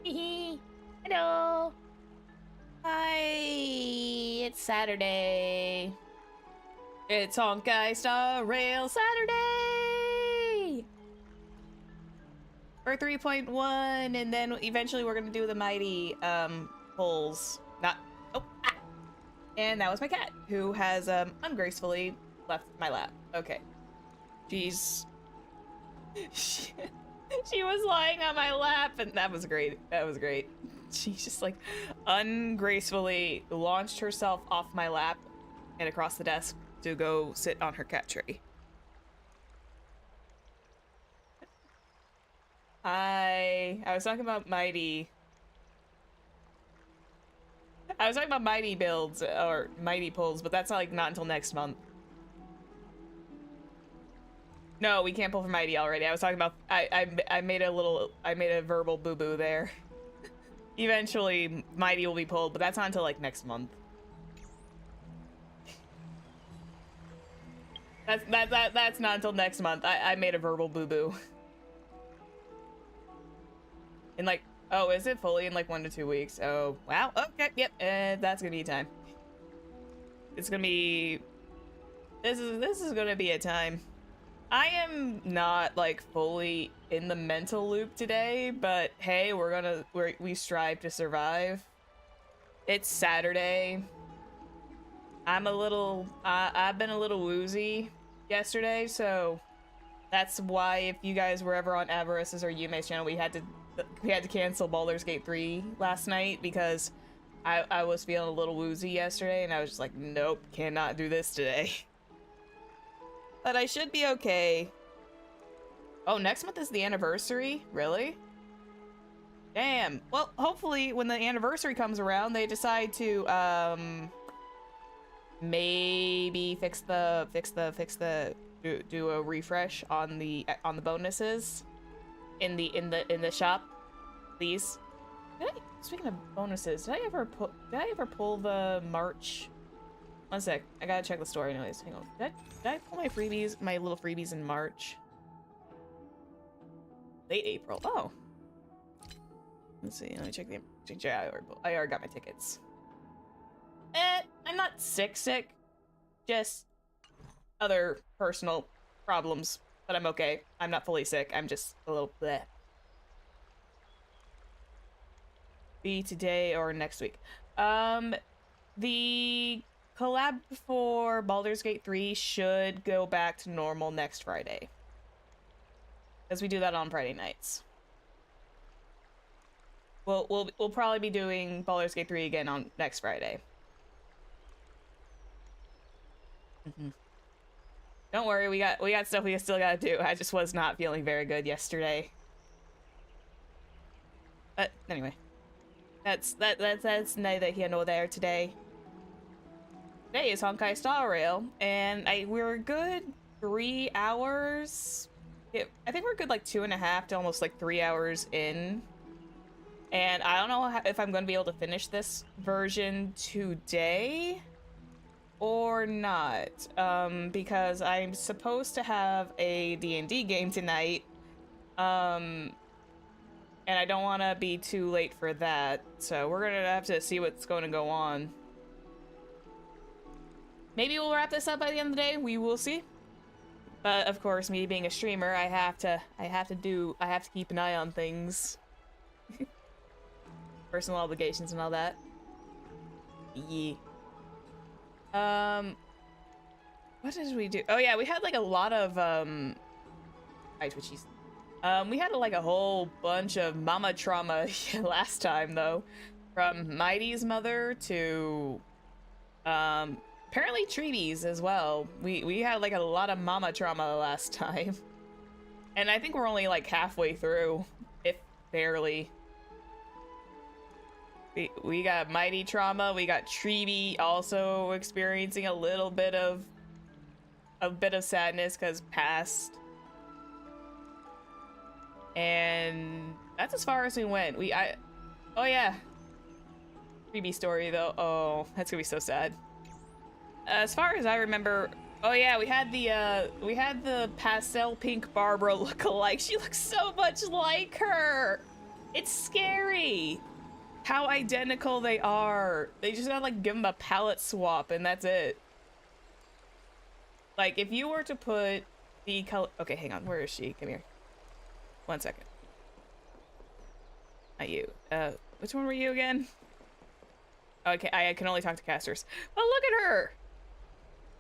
Hello. Hi. It's Saturday. It's Honkai Star Rail Saturday! For 3.1, and then eventually we're gonna do the mighty, pulls. Not. Oh, ah! And that was my cat, who has, ungracefully left my lap. Okay. She's. She was lying on my lap, and that was great. That was great. She just, like, ungracefully launched herself off my lap and across the desk to go sit on her cat tray. I was talking about mighty. I was talking about mighty builds, or mighty pulls, but that's not until next month. No, we can't pull for mighty already. I was talking about, I made a verbal boo-boo there. Eventually, mighty will be pulled, but that's not until, like, next month. That's not until next month. I made a verbal boo-boo. In, like, oh, is it fully in, like, 1 to 2 weeks? Oh, wow. Okay, yep, that's gonna be time. It's gonna be... This is gonna be a time. I am not, like, fully in the mental loop today, but hey, we strive to survive. It's Saturday. I've been a little woozy yesterday, so that's why if you guys were ever on Avarice's or Yume's channel, we had to cancel Baldur's Gate 3 last night because I was feeling a little woozy yesterday, and I was just like, nope, cannot do this today. But I should be okay. Oh, next month is the anniversary? Really? Damn. Well, hopefully when the anniversary comes around, they decide to, maybe do a refresh on the bonuses in the shop, please. Speaking of bonuses, did I ever pull the March? One sec, I gotta check the store anyways. Hang on. Did I pull my little freebies in March? Late April. Oh. Let's see. Let me check I already got my tickets. I'm not sick. Just other personal problems, but I'm okay. I'm not fully sick. I'm just a little bleh. Be today or next week. The collab for Baldur's Gate 3 should go back to normal next Friday, because we do that on Friday nights. We'll probably be doing Baldur's Gate 3 again on next Friday. Don't worry, we got stuff we still gotta do. I just was not feeling very good yesterday. But anyway, that's neither here nor there today. Today is Honkai Star Rail, and we're a good 3 hours. I think we're good like 2.5 to almost like 3 hours in. And I don't know if I'm going to be able to finish this version today or not, because I'm supposed to have a D&D game tonight, and I don't want to be too late for that, so we're gonna have to see what's going to go on. Maybe we'll wrap this up by the end of the day. We will see. But of course, me being a streamer, I have to keep an eye on things. Personal obligations and all that. Yeah. What did we do? Oh yeah, we had like a lot of we had like a whole bunch of mama trauma last time though. From Mighty's mother to apparently Treaties as well. We had like a lot of mama trauma last time. And I think we're only like halfway through, if barely. We got Mighty trauma, we got Treaty also experiencing a little bit of sadness because past. And that's as far as we went. Oh yeah. Treaty story though. Oh, that's gonna be so sad. As far as I remember, oh yeah, we had the pastel pink Barbara lookalike. She looks so much like her. It's scary how identical they are. They just gotta like give them a palette swap and that's it. Like if you were to put the color, okay, hang on, where is she? Come here. 1 second. Not you. Which one were you again? Okay, I can only talk to casters. But look at her!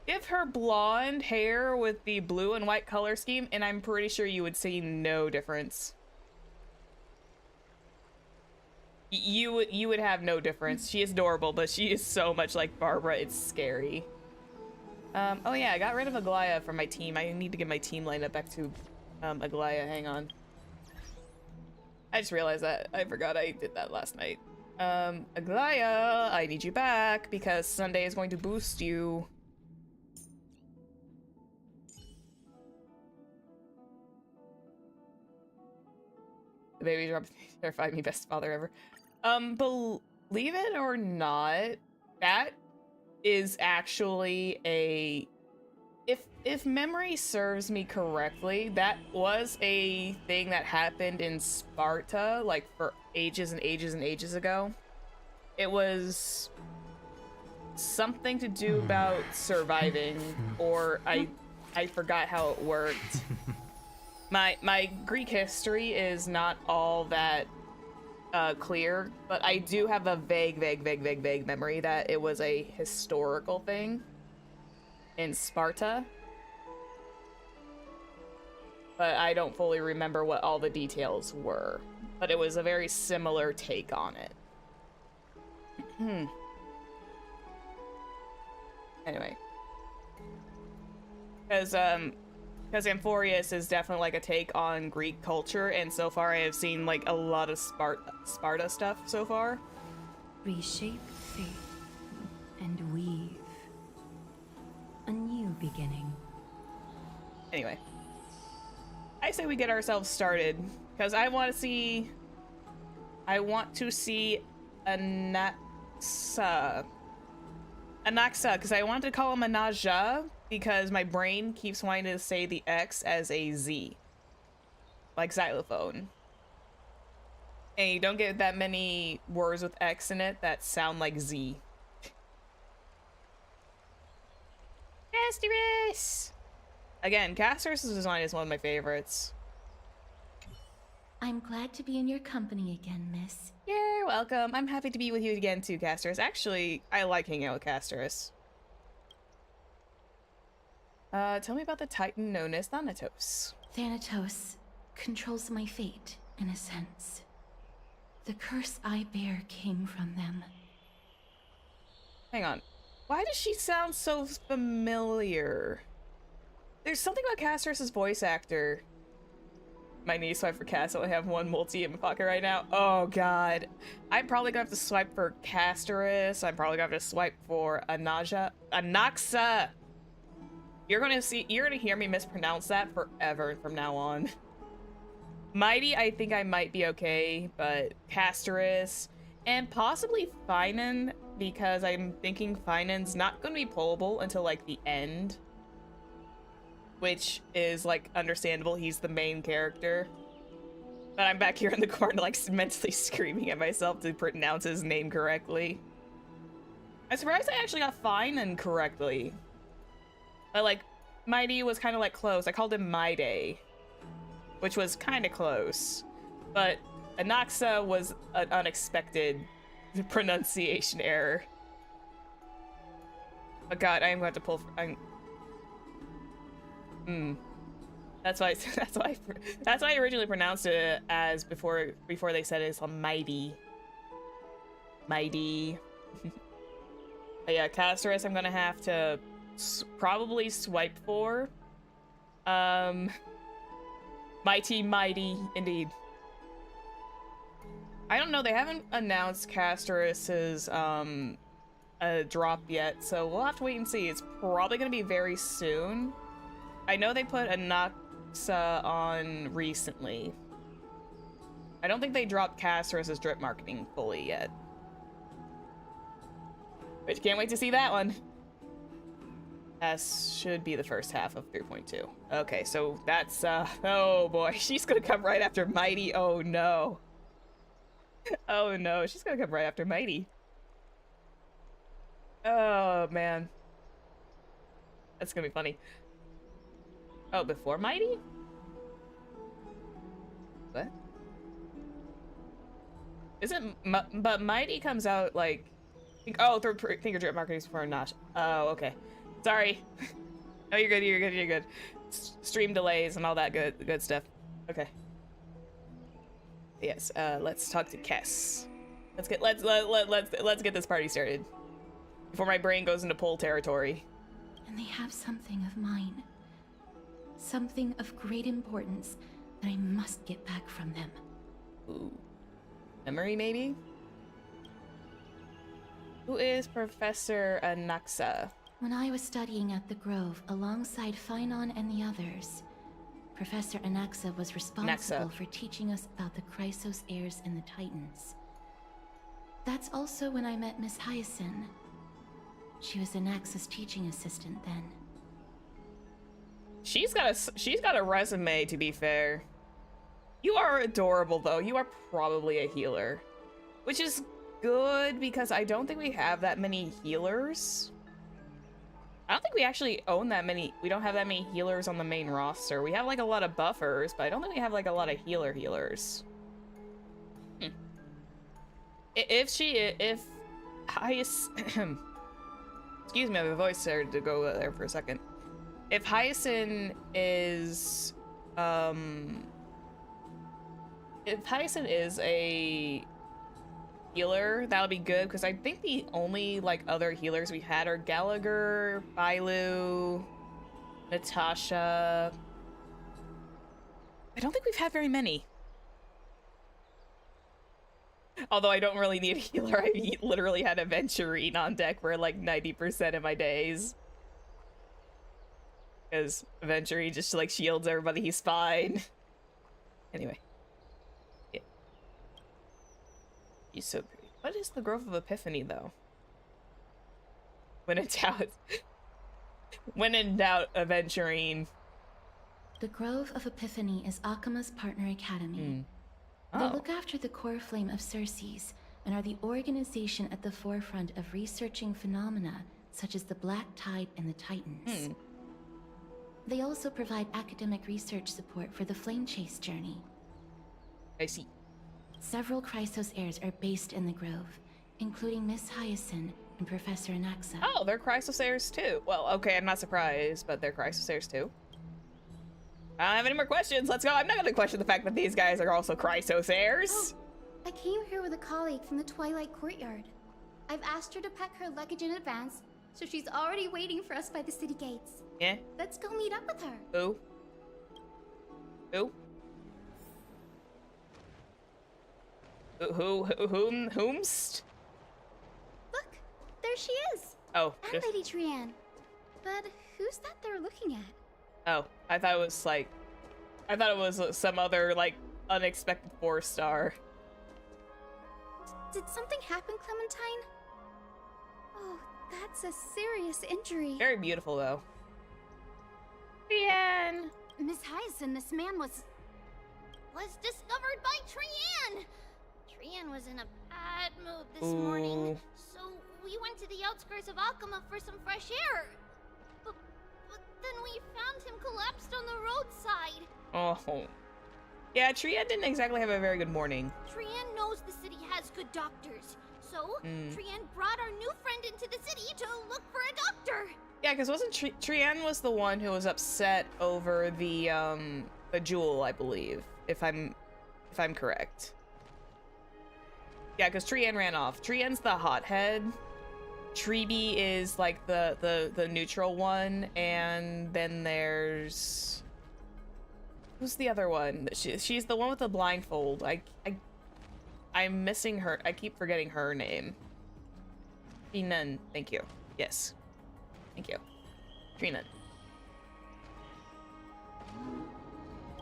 Give her blonde hair with the blue and white color scheme, and I'm pretty sure you would see no difference. You would have no difference. She is adorable, but she is so much like Barbara, it's scary. Oh yeah, I got rid of Aglaya from my team. I need to get my team lineup back to Aglaya, hang on. I just realized that. I forgot I did that last night. Aglaya, I need you back because Sunday is going to boost you. The baby dropped terrified me, best father ever. Believe it or not, that is actually a... If memory serves me correctly, that was a thing that happened in Sparta, like for ages and ages and ages ago. It was something to do about surviving, or I forgot how it worked. My Greek history is not all that clear, but I do have a vague memory that it was a historical thing in Sparta. But I don't fully remember what all the details were. But it was a very similar take on it. Anyway. Because Amphorius is definitely like a take on Greek culture, and so far I have seen like a lot of Sparta stuff so far. Reshape fate and weave a new beginning. Anyway. I say we get ourselves started, because I want to see Anaxa, because I want to call him Anaja, because my brain keeps wanting to say the X as a Z, like xylophone. And you don't get that many words with X in it that sound like Z. Asterisk! Again, Caster's design is one of my favorites. I'm glad to be in your company again, miss. You're welcome. I'm happy to be with you again too, Caster's. Actually, I like hanging out with Caster's. Tell me about the Titan known as Thanatos. Thanatos controls my fate, in a sense. The curse I bear came from them. Hang on. Why does she sound so familiar? There's something about Caster's voice actor. My knee swipe for Cass. I only have one multi in my pocket right now. Oh god. I'm probably gonna have to swipe for Casterus. I'm probably gonna have to swipe for Anaxa. You're gonna hear me mispronounce that forever from now on. Mighty, I think I might be okay, but Casterus and possibly Finan, because I'm thinking Finan's not gonna be pullable until like the end. Which is, like, understandable. He's the main character. But I'm back here in the corner, like, mentally screaming at myself to pronounce his name correctly. I'm surprised I actually got Finan correctly. But, like, Mighty was kind of, like, close. I called him Miday, which was kind of close. But Anaxa was an unexpected pronunciation error. But God, I am going to pull... That's why I originally pronounced it as before they said it's mighty. Mighty. But yeah, Casterus I'm gonna have to probably swipe for. Mighty indeed. I don't know, they haven't announced Casterus's drop yet, so we'll have to wait and see. It's probably gonna be very soon. I know they put Anaxa on recently. I don't think they dropped Casterus' drip marketing fully yet. But can't wait to see that one. S should be the first half of 3.2. Okay, so that's, oh boy, she's gonna come right after Mighty, oh no. Oh no, she's gonna come right after Mighty. Oh man. That's gonna be funny. Oh, before Mighty? What? Isn't but Mighty comes out like oh through finger drip markings before Nosh. Oh, okay. Sorry. No, you're good, you're good, you're good. Stream delays and all that good stuff. Okay. Yes, let's talk to Kess. Let's get this party started. Before my brain goes into pole territory. And they have something of mine. Something of great importance that I must get back from them. Ooh. Memory, maybe? Who is Professor Anaxa? When I was studying at the Grove alongside Phynon and the others, Professor Anaxa was responsible for teaching us about the Chrysos heirs and the Titans. That's also when I met Miss Hyacinth. She was Anaxa's teaching assistant then. She's got a resume, to be fair. You are adorable, though. You are probably a healer. Which is good, because I don't think we have that many healers. I don't think we actually own that many. We don't have that many healers on the main roster. We have, like, a lot of buffers, but I don't think we have, like, a lot of healers. If Hyacinth... Excuse me, my voice started to go there for a second. If Hyacinth is, if Hyacinth is a healer, that'll be good, because I think the only, like, other healers we had are Gallagher, Bailu, Natasha. I don't think we've had very many. Although I don't really need a healer, I literally had Aventurine on deck for like 90% of my days. Because Aventurine just like shields everybody, he's fine. Anyway. Yeah. He's so pretty. What is the Grove of Epiphany though? When in doubt. When in doubt, Aventurine. The Grove of Epiphany is Akima's partner academy. Oh. They look after the core flame of Circes and are the organization at the forefront of researching phenomena such as the Black Tide and the Titans. They also provide academic research support for the Flame Chase journey. I see. Several Chrysos heirs are based in the Grove, including Miss Hyacinth and Professor Anaxa. Oh, they're Chrysos heirs too. Well, okay, I'm not surprised, but they're Chrysos heirs too. I don't have any more questions. Let's go. I'm not going to question the fact that these guys are also Chrysos heirs. Oh, I came here with a colleague from the Twilight Courtyard. I've asked her to pack her luggage in advance, so she's already waiting for us by the city gates. Yeah. Let's go meet up with her. Who? Who? Whomst? Look, there she is. Oh. And Lady Trianne. But who's that they're looking at? Oh, I thought it was like, I thought it was some other like unexpected 4-star. Did something happen, Clementine? Oh, that's a serious injury. Very beautiful though. Trianne! Miss Hyacinth, this man was discovered by Trianne! Trianne was in a bad mood this morning, so we went to the outskirts of Akama for some fresh air. But then we found him collapsed on the roadside. Oh. Yeah, Trianne didn't exactly have a very good morning. Trianne knows the city has good doctors, so Trianne brought our new friend into the city to look for a doctor. Yeah, because wasn't Trianne was the one who was upset over the jewel, I believe, if I'm correct. Yeah, because Trianne ran off. Trianne's the hothead. Treeby is like the neutral one, and then there's who's the other one? She's the one with the blindfold. I'm missing her. I keep forgetting her name. Trinan, thank you. Yes, thank you, Trinan.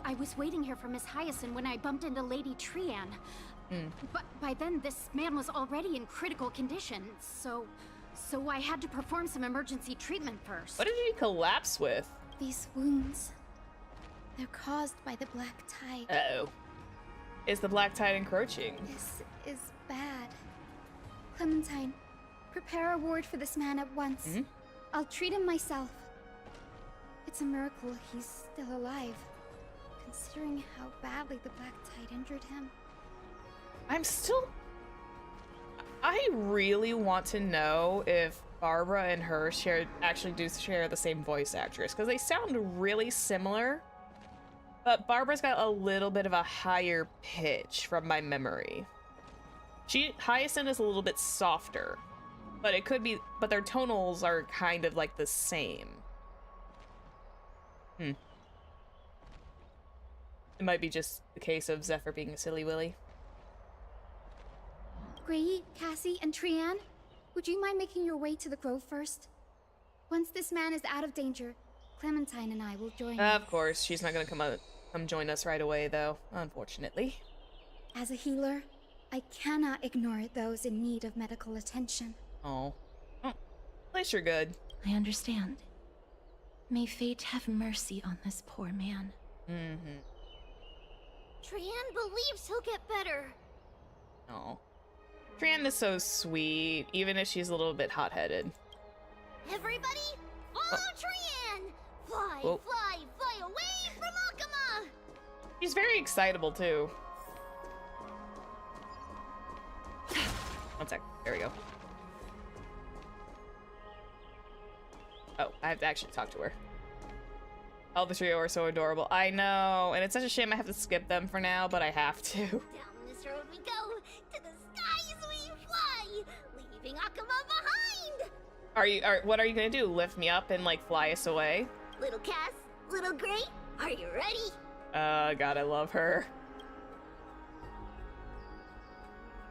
I was waiting here for Miss Hyacinth when I bumped into Lady Trianne. But by then, this man was already in critical condition, so I had to perform some emergency treatment first. What did he collapse with? These wounds, they're caused by the Black Tide. Uh-oh. is the black tide encroaching? This is bad. Clementine, prepare a ward for this man at once. Mm-hmm. I'll treat him myself. It's a miracle he's still alive, considering how badly the black tide injured him. I really want to know if Barbara and her actually do share the same voice actress, because they sound really similar, but Barbara's got a little bit of a higher pitch from my memory. Hyacinth is a little bit softer, but it could be, but their tonals are kind of like the same. It might be just the case of Zephyr being a silly willy. Gray, Cassie, and Trianne, would you mind making your way to the grove first? Once this man is out of danger, Clementine and I will join you. Of course, she's not gonna come join us right away, though, unfortunately. As a healer, I cannot ignore those in need of medical attention. Oh. At least you're good. I understand. May fate have mercy on this poor man. Mm-hmm. Trianne believes he'll get better. Oh. Trianne is so sweet, even if she's a little bit hot-headed. Everybody, follow Trianne! Fly, Whoa. fly, fly away from Akama! She's very excitable, too. One sec. There we go. Oh, I have to actually talk to her. Oh, the trio are so adorable. I know, and it's such a shame I have to skip them for now, but I have to. Down this road we go, to the skies we fly, leaving Akama behind! What are you gonna do? Lift me up and, like, fly us away? Little Cass, little Gray, are you ready? God, I love her.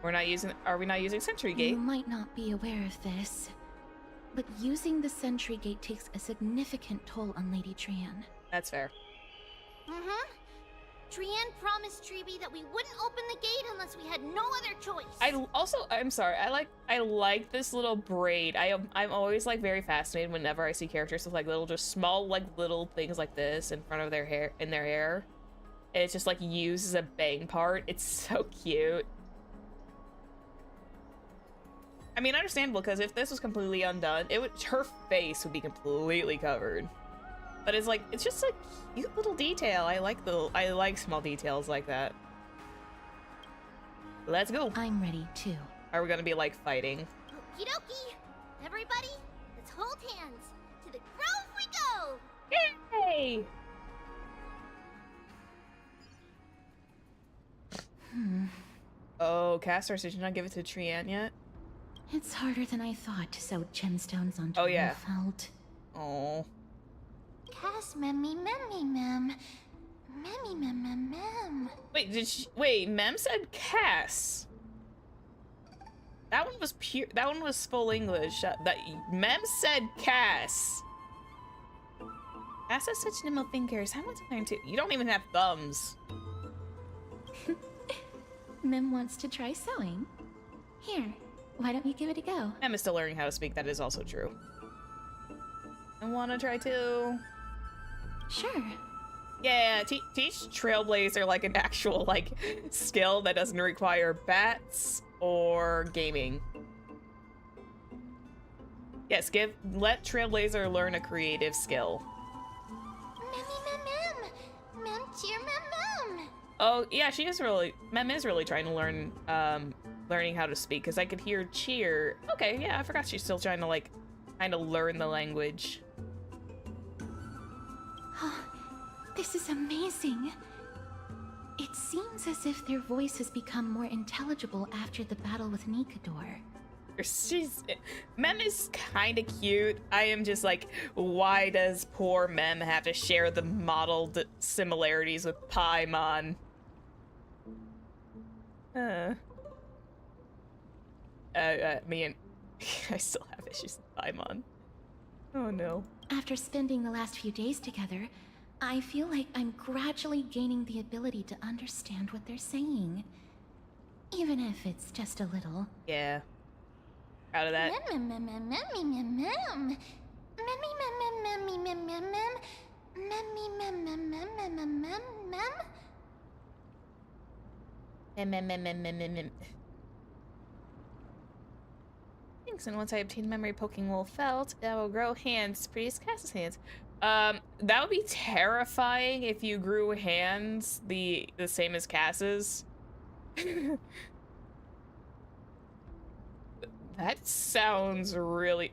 Are we not using Sentry Gate? You might not be aware of this, but using the Sentry Gate takes a significant toll on Lady Trianne. That's fair. Mm-hmm. Trianne promised Treeby that we wouldn't open the gate unless we had no other choice. I'm sorry, I like this little braid. I'm always, like, very fascinated whenever I see characters with, like, just small, like, little things like this in front of their hair, and it's just, like, used as a bang part. It's so cute. I mean, understandable, because if this was completely undone, her face would be completely covered. But it's just a cute little detail. I like small details like that. Let's go. I'm ready too. Are we gonna be, like, fighting? Okie dokie. Everybody, let's hold hands. To the grove we go! Yay! Oh, Castors, did you not give it to Trianne yet? It's harder than I thought to sew gemstones onto felt. Oh. Cass, memmy, mem. Memmy, mem. Wait, Mem said Cass. That one was full English. Mem said Cass. Cass has such nimble fingers. I want to learn too. You don't even have thumbs. Mem wants to try sewing. Here, why don't you give it a go? Mem is still learning how to speak. That is also true. I want to try too. Sure. Yeah, teach Trailblazer, like, an actual, like, skill that doesn't require bats or gaming. Yes, let Trailblazer learn a creative skill. Mem, cheer, mem. Oh, yeah, Mem is really trying to learn, learning how to speak, because I could hear cheer. Okay, yeah, I forgot she's still trying to, like, kind of learn the language. This is amazing. It seems as if their voice has become more intelligible after the battle with Nikador. Mem is kind of cute. I am just like, why does poor Mem have to share the modeled similarities with Paimon? Me and I still have issues with Paimon. Oh no. After spending the last few days together, I feel like I'm gradually gaining the ability to understand what they're saying. Even if it's just a little. Yeah. Proud of that. Thanks, and once I obtain memory poking wool felt, I will grow hands, produce Cass's hands. That would be terrifying if you grew hands the same as Cass's. That sounds really,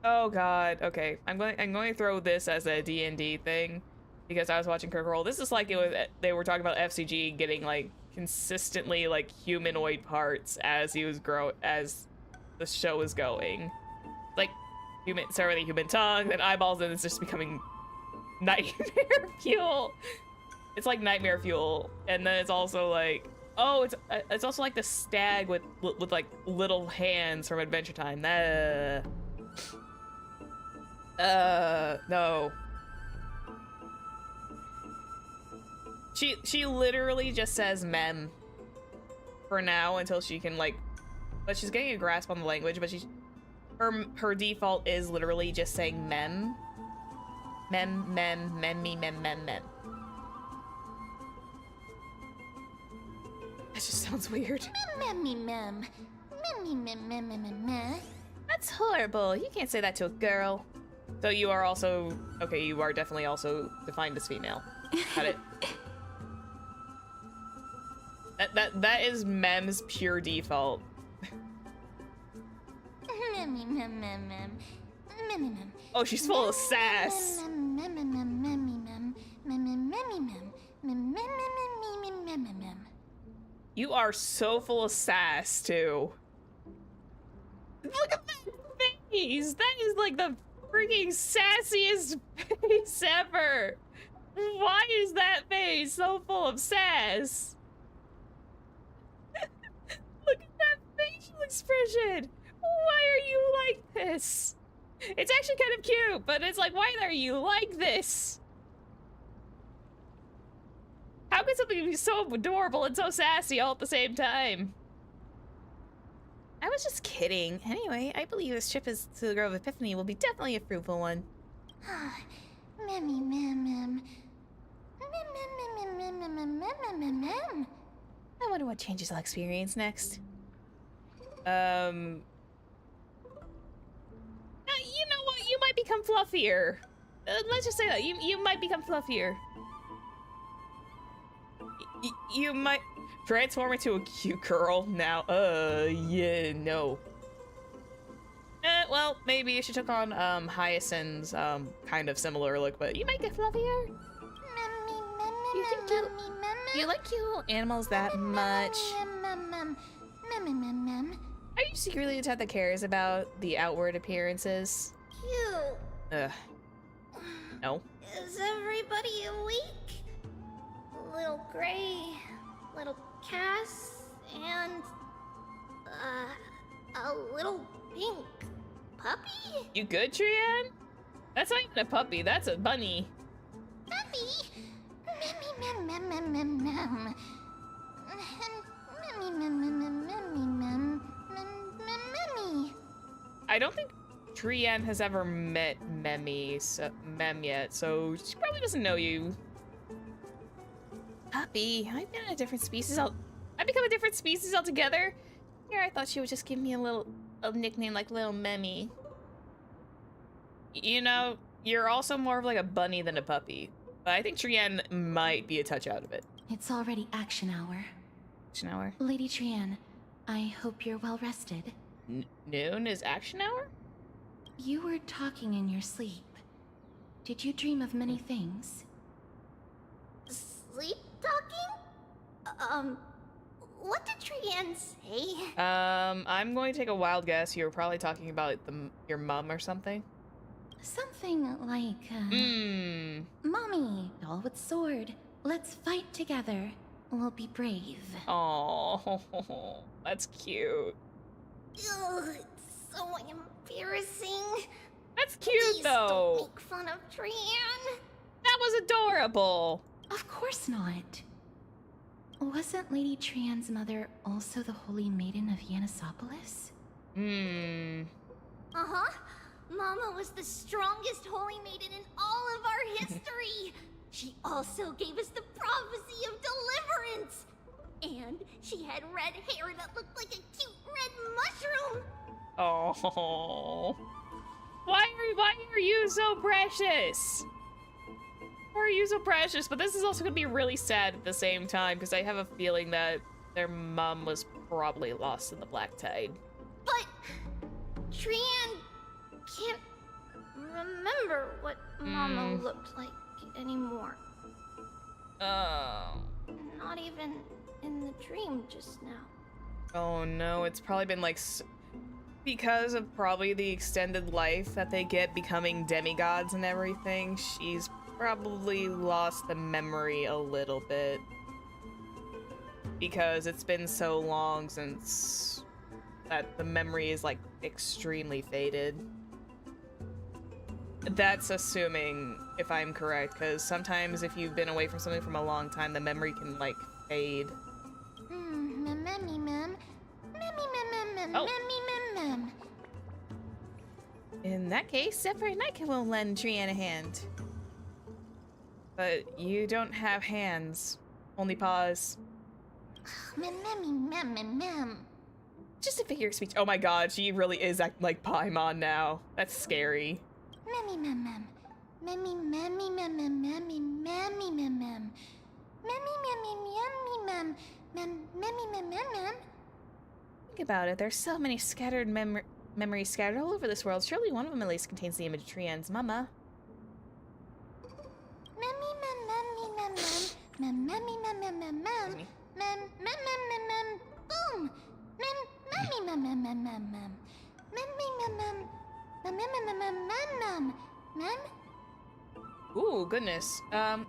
oh god, okay. I'm going to throw this as a D&D thing because I was watching Critical Role. This is like they were talking about FCG getting like consistently like humanoid parts as the show is going. Like start with a human tongue, then eyeballs, and it's just becoming nightmare fuel. It's like nightmare fuel, and then it's also like, oh, it's also like the stag with like little hands from Adventure Time. No. She literally just says mem for now until she can like, but she's getting a grasp on the language, but her default is literally just saying mem. Mem, mem, memmy, mem, mem, mem. That just sounds weird. That's horrible. You can't say that to a girl. So you are also, okay, you are definitely also defined as female. Got it. That is mem's pure default. Oh, she's full of sass. You are so full of sass, too. Look at that face! That is like the freaking sassiest face ever! Why is that face so full of sass? Look at that facial expression! Why are you like this? It's actually kind of cute, but it's like, why are you like this? How could something be so adorable and so sassy all at the same time? I was just kidding. Anyway, I believe this trip to the Grove of Epiphany will be definitely a fruitful one. I wonder what changes I'll experience next. You know what? You might become fluffier. Let's just say that. You might become fluffier. You might transform into a cute girl now. Yeah, no. Well, maybe if she took on Hyacinth's kind of similar look, but you might get fluffier. You like cute animals that much? Are you secretly the type that cares about the outward appearances? Cute. Ugh. No. Is everybody awake? Little Gray, little Cass, and a little pink puppy? You good, Trian? That's not even a puppy, that's a bunny. Puppy? Mem, mem, mem, mem, mem, mem. I don't think Trian has ever met Mem yet, so she probably doesn't know you. Puppy, I've been a different species. I become a different species altogether. Here, I thought she would just give me a nickname like Little Memmy. You know, you're also more of like a bunny than a puppy. But I think Trian might be a touch out of it. It's already action hour. Action hour? Lady Trian, I hope you're well rested. Noon is action hour? You were talking in your sleep. Did you dream of many things? Sleep talking? What did Trian say? I'm going to take a wild guess. You were probably talking about your mom or something. Something like, Mommy, doll with sword. Let's fight together. We'll be brave. Oh, that's cute. Ugh, it's so embarrassing. That's cute, Please though. Don't make fun of Trian. That was adorable. Of course not. Wasn't Lady Trian's mother also the Holy Maiden of Yanisopolis? Uh-huh. Mama was the strongest Holy Maiden in all of our history. She also gave us the prophecy of deliverance. And she had red hair that looked like a cute red mushroom. Oh. Why are you so precious? Why are you so precious? But this is also gonna be really sad at the same time, because I have a feeling that their mom was probably lost in the black tide. But Trian can't remember what Mama looked like anymore. Oh. Not even in the dream just now. Oh no, it's probably been like because of probably the extended life that they get becoming demigods and everything, she's probably lost the memory a little bit. Because it's been so long since that the memory is like extremely faded. That's assuming if I'm correct, because sometimes if you've been away from something from a long time, the memory can like fade. Oh. In that case, Zephyr and I will lend Trian a hand. But you don't have hands, only paws. Just a figure of speech. Oh my god, she really is acting like Paimon now. That's scary. Think about it, there's so many scattered memories scattered all over this world. Surely one of them at least contains the image of Trian's mama. Ooh, goodness.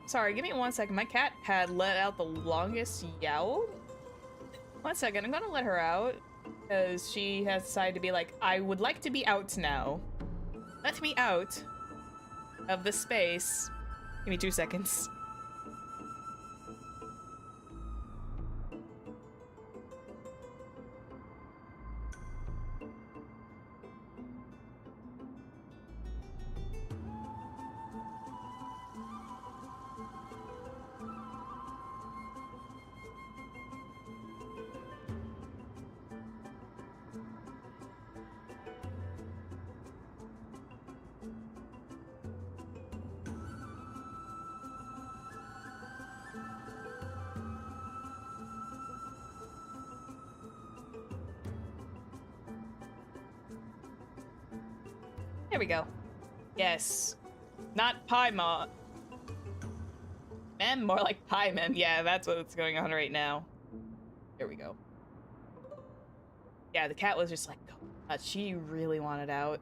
Sorry, give me 1 second. My cat had let out the longest yowl. 1 second, I'm gonna let her out. Because she has decided to be like, I would like to be out now. Let me out of the space. Give me 2 seconds. There we go. Yes. Not Paimon. Mem, more like Paimon. Yeah, that's what's going on right now. There we go. Yeah, the cat was just like, she really wanted out.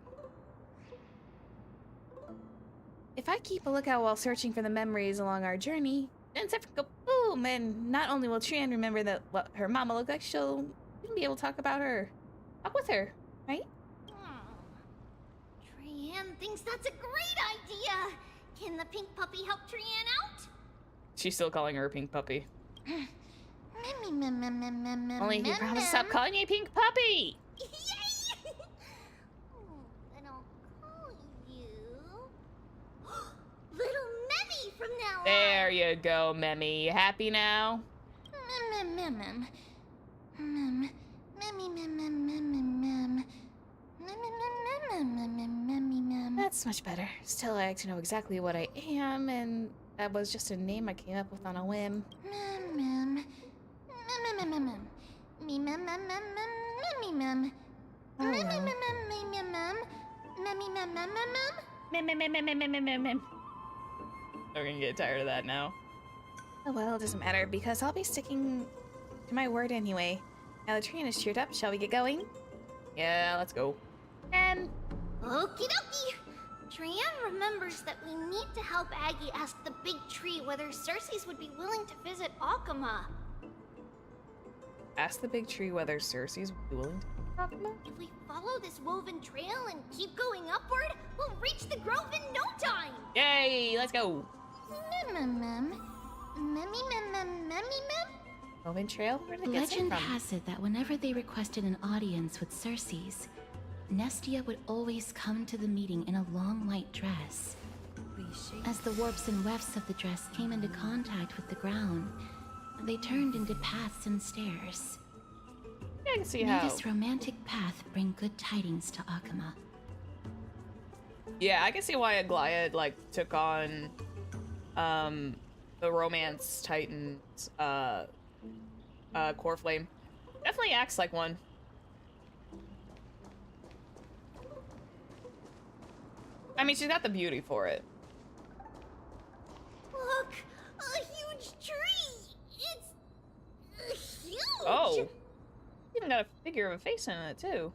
If I keep a lookout while searching for the memories along our journey, then Zephyr go boom, and not only will Trian remember that what her mama looked like, she'll even be able to talk about her. Talk with her, right? Trian thinks that's a great idea. Can the pink puppy help Trian out? She's still calling her a pink puppy. Only if you promise to stop calling me a pink puppy. Yay! Then I'll call you Little Memmy from now on. There you go, Memmy. You happy now? That's much better. Still, I like to know exactly what I am, and that was just a name I came up with on a whim. We're gonna get tired of that now. Oh well, it doesn't matter, because I'll be sticking to my word anyway. Now the train is cheered up, shall we get going? Yeah, let's go. Okie dokie! Trian remembers that we need to help Aggie ask the big tree whether Circes would be willing to visit Akama. Ask the big tree whether Circes would be willing to visit Akama? If we follow this woven trail and keep going upward, we'll reach the grove in no time! Yay, let's go! Woven trail? Where did it get Legend from? has it that whenever they requested an audience with Circes, Nestia would always come to the meeting in a long white dress. As the warps and wefts of the dress came into contact with the ground, they turned into paths and stairs. Yeah, I can see May how. this romantic path bring good tidings to Akuma. Yeah, I can see why Aglaia, like, took on, the Romance Titan's, core flame. Definitely acts like one. I mean, she's got the beauty for it. Look, a huge tree. It's huge. Oh, even got a figure of a face in it too.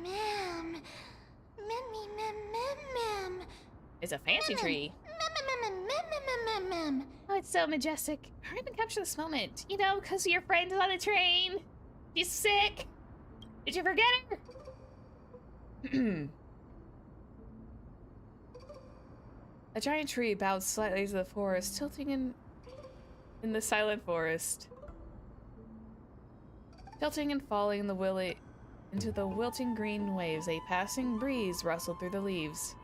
Ma'am. Ma'am. It's a fancy tree. Ma'am. Oh, it's so majestic. Hurry up and capture this moment. You know, because your friend is on a train. She's sick. Did you forget her? A giant tree bowed slightly to the forest, tilting in the silent forest. Tilting and falling into the wilting green waves, a passing breeze rustled through the leaves.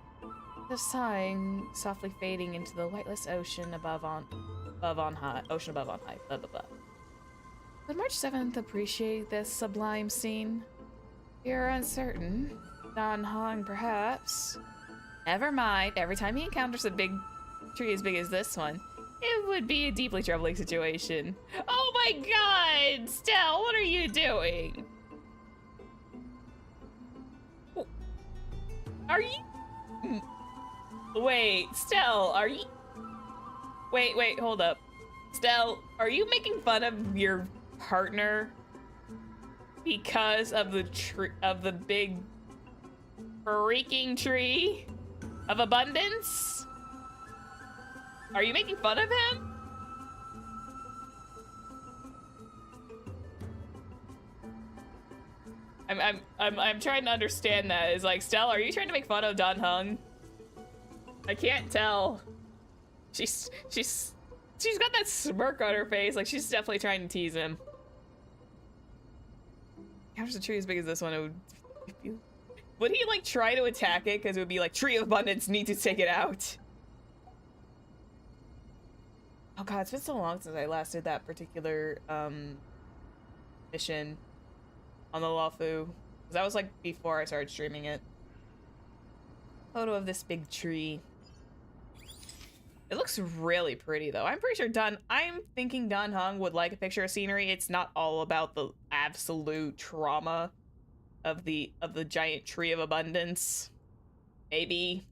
The sighing, softly fading into the lightless ocean above on high. Ocean above on high. Blah blah blah. Would March 7th appreciate this sublime scene? You're uncertain. Dan Hong, perhaps. Never mind. Every time he encounters a big tree as big as this one, it would be a deeply troubling situation. Oh my god! Stell, what are you doing? Are you... Wait, Stell, are you... Wait, hold up. Stell, are you making fun of your partner because of the big freaking tree of abundance? Are you making fun of him? I'm trying to understand that. Is like, Stell, are you trying to make fun of Dan Hung? I can't tell. She's got that smirk on her face, like she's definitely trying to tease him. If there's a tree as big as this one, it would he like try to attack it because it would be like tree of abundance, need to take it out. Oh god, it's been so long since I last did that particular mission on the Lawfu. That was like before I started streaming it. Photo of this big tree. It looks really pretty though. I'm pretty sure I'm thinking Dan Hung would like a picture of scenery. It's not all about the absolute trauma of the giant tree of abundance. Maybe.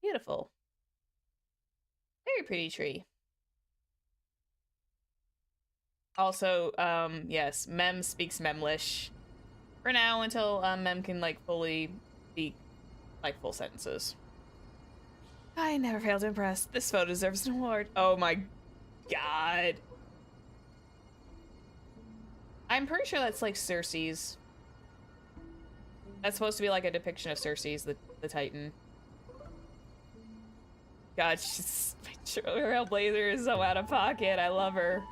Beautiful. Very pretty tree. Also, yes, Mem speaks Memlish. For now, until Mem can like fully speak like full sentences. I never fail to impress. This photo deserves an award. Oh my god. I'm pretty sure that's like Circe's. That's supposed to be like a depiction of Circe's, the Titan. God, she's her blazer is so out of pocket. I love her.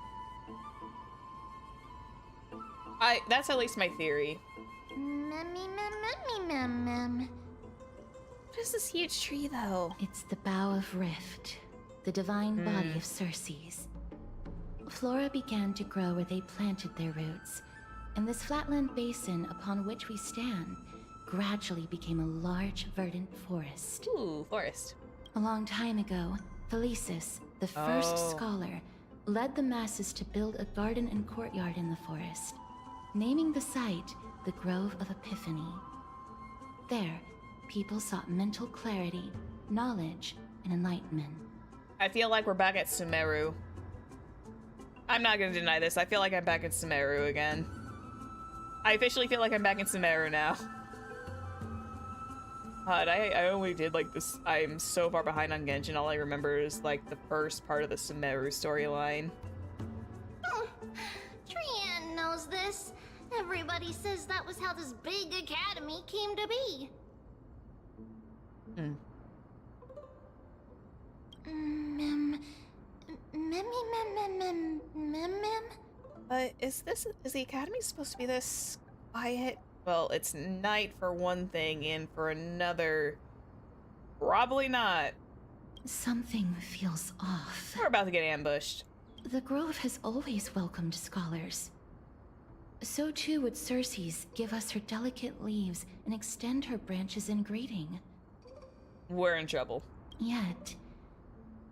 That's at least my theory. What is this huge tree, though? It's the bough of Rift, the divine body of Circe's. Flora began to grow where they planted their roots, and this flatland basin upon which we stand gradually became a large, verdant forest. Ooh, forest. A long time ago, Felicis, the first scholar, led the masses to build a garden and courtyard in the forest, naming the site the Grove of Epiphany. There, people sought mental clarity, knowledge, and enlightenment. I feel like we're back at Sumeru. I'm not gonna deny this. I feel like I'm back in Sumeru again. I officially feel like I'm back in Sumeru now. God, I only did like this. I'm so far behind on Genshin. All I remember is like the first part of the Sumeru storyline. Trian knows this. Everybody says that was how this big academy came to be. Is the academy supposed to be this quiet? Well, it's night for one thing, and for another, probably not. Something feels off. We're about to get ambushed. The Grove has always welcomed scholars. So too would Circe's give us her delicate leaves and extend her branches in greeting. We're in trouble. Yet,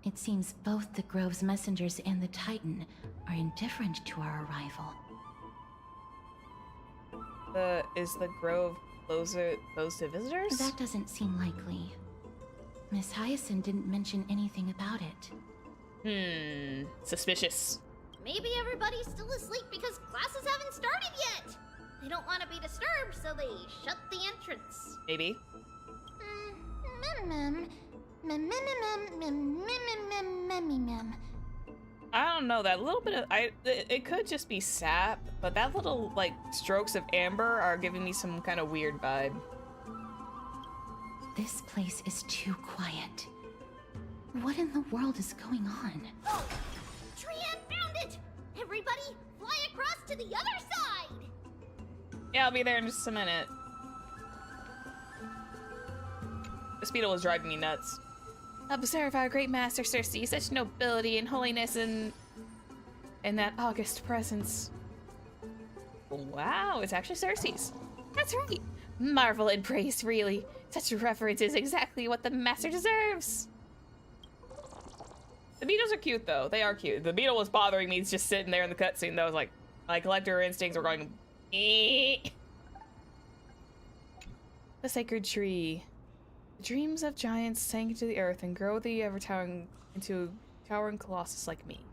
it seems both the Grove's messengers and the Titan are indifferent to our arrival. Is the Grove closed to visitors? That doesn't seem likely. Miss Hyacinth didn't mention anything about it. Suspicious. Maybe everybody's still asleep because classes haven't started yet. They don't want to be disturbed, so they shut the entrance. Maybe. I don't know, that little bit of it could just be sap, but that little like strokes of amber are giving me some kind of weird vibe. This place is too quiet. What in the world is going on? Oh! Trian found it! Everybody, fly across to the other side! Yeah, I'll be there in just a minute. This beetle is driving me nuts. Observe our great master Circe, such nobility and holiness in that august presence. Wow, it's actually Circe's. That's right. Marvel and praise, really. Such reverence is exactly what the master deserves. The beetles are cute, though. They are cute. The beetle was bothering me just sitting there in the cutscene, though. I was like, my collector instincts were going, The sacred tree. The dreams of giants sank into the earth and grow the ever-towering into a towering colossus like me.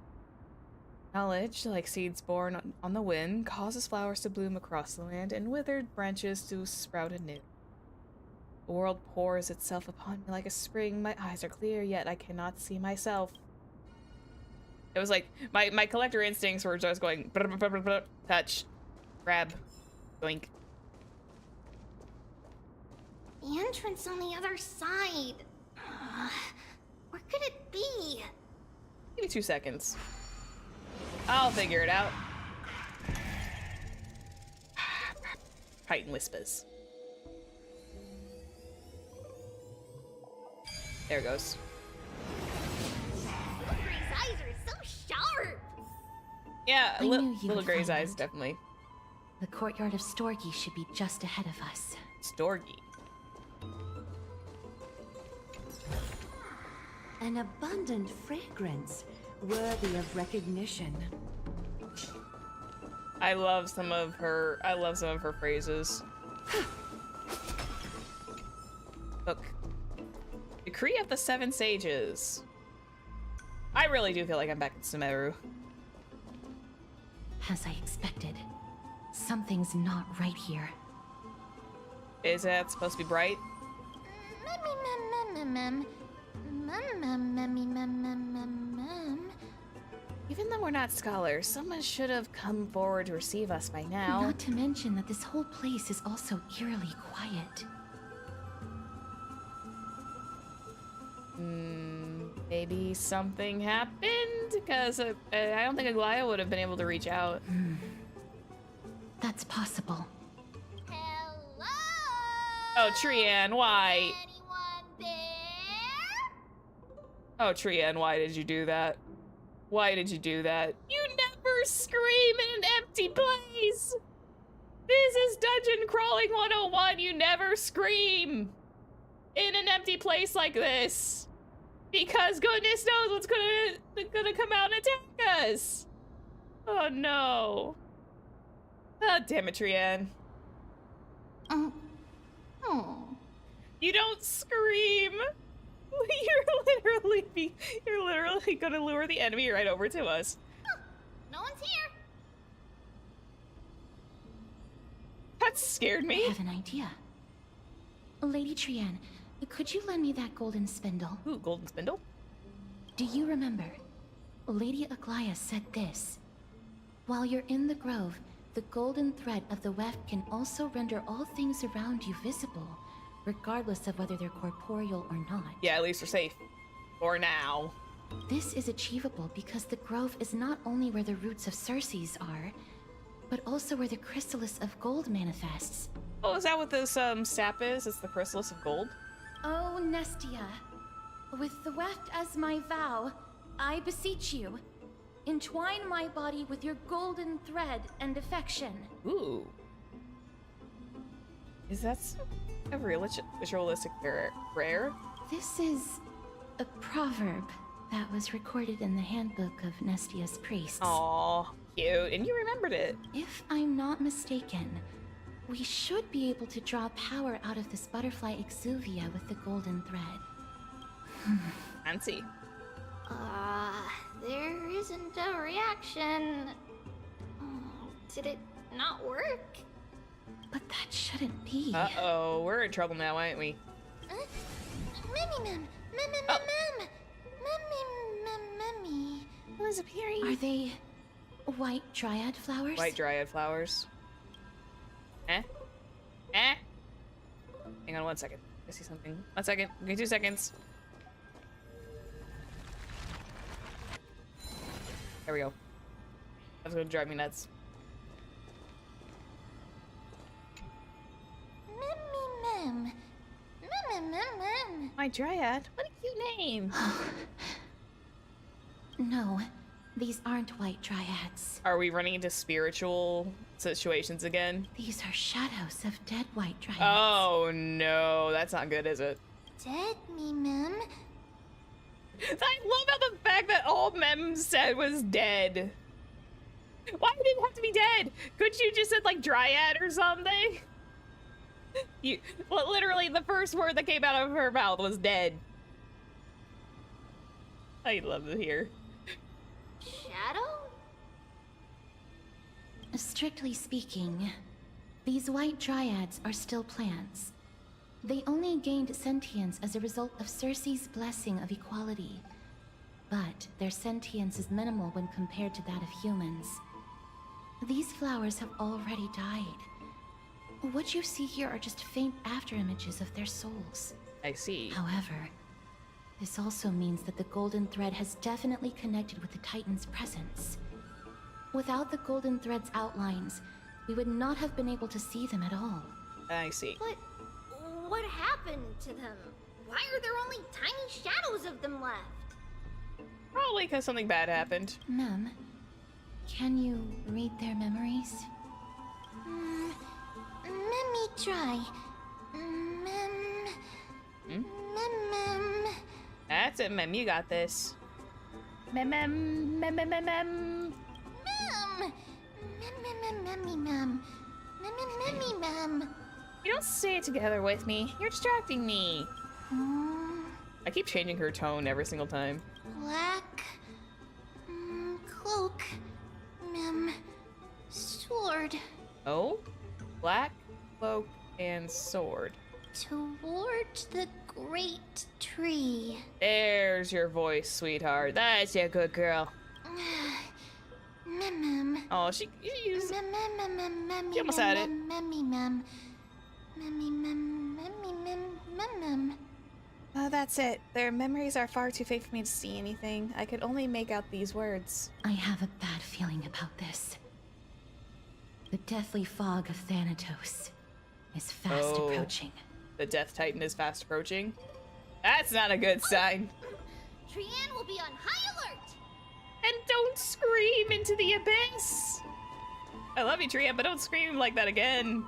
Knowledge, like seeds born on the wind, causes flowers to bloom across the land and withered branches to sprout anew. The world pours itself upon me like a spring. My eyes are clear, yet I cannot see myself. It was like, my collector instincts were just going, brr, brr, brr, brr, touch, grab, doink. The entrance on the other side. Where could it be? Give me 2 seconds. I'll figure it out. Titan whispers. There it goes. Little Gray's eyes are so sharp! Yeah, I knew you little would Gray's find eyes, it. definitely. The courtyard of Storgi should be just ahead of us. Storgy. An abundant fragrance, worthy of recognition. I love some of her phrases. Look. Decree of the Seven Sages. I really do feel like I'm back in Sumeru. As I expected, something's not right here. Is that supposed to be bright? Even though we're not scholars, someone should have come forward to receive us by now. Not to mention that this whole place is also eerily quiet. Maybe something happened? Because I don't think Aglaya would have been able to reach out. That's possible. Hello? Oh, Trian, why? Anyone there? Oh, Trian, why did you do that? Why did you do that? You never scream in an empty place! This is Dungeon Crawling 101, you never scream in an empty place like this. Because goodness knows what's gonna come out and attack us. Oh no. Oh, damn it, Trian. You don't scream. You're literally gonna lure the enemy right over to us. No one's here. That scared I me. have an idea. Lady Trian, could you lend me that golden spindle? Ooh, golden spindle. Do you remember? Lady Aglaya said this. While you're in the grove, the golden thread of the weft can also render all things around you visible, regardless of whether they're corporeal or not. Yeah, at least we're safe. For now. This is achievable because the grove is not only where the roots of Circe's are, but also where the chrysalis of gold manifests. Oh, is that what this sap is? It's the chrysalis of gold? Oh, Nestia. With the weft as my vow, I beseech you, entwine my body with your golden thread and affection. Ooh. Is that a ritualistic prayer? This is a proverb that was recorded in the handbook of Nestia's priests. Aw, cute. And you remembered it. If I'm not mistaken, we should be able to draw power out of this butterfly exuvia with the golden thread. Fancy. There isn't a reaction. Did it not work? But that shouldn't be. Uh-oh, we're in trouble now, aren't we? Mummy. Who is appearing? Are they white dryad flowers? White dryad flowers. Eh? Hang on 1 second. I see something. 1 second. Give me 2 seconds. There we go. That's gonna drive me nuts. Mum. My dryad? What a cute name. No, these aren't white dryads. Are we running into spiritual situations again? These are shadows of dead white dryads. Oh no, that's not good, is it? Dead me, Mum. I love how the fact that all Mem said was dead. Why did it have to be dead? Couldn't you just said like dryad or something? Well, literally the first word that came out of her mouth was dead. I love it here. Shadow? Strictly speaking, these white dryads are still plants. They only gained sentience as a result of Circe's blessing of equality. But their sentience is minimal when compared to that of humans. These flowers have already died. What you see here are just faint afterimages of their souls. I see. However, this also means that the golden thread has definitely connected with the Titan's presence. Without the golden thread's outlines, we would not have been able to see them at all. I see. But what happened to them? Why are there only tiny shadows of them left? Probably because something bad happened. Mem, can you read their memories? Let me try. Mem. That's it, Mem. You got this. Mem. You don't say it together with me. You're distracting me. I keep changing her tone every single time. Black cloak, sword. Oh? Black, cloak, and sword. Toward the great tree. There's your voice, sweetheart. That's a good girl. Oh, she almost had it. Oh, that's it. Their memories are far too faint for me to see anything. I could only make out these words. I have a bad feeling about this. The deathly fog of Thanatos is fast approaching. The Death Titan is fast approaching? That's not a good sign. Trian will be on high alert. And don't scream into the abyss. I love you, Trian, but don't scream like that again.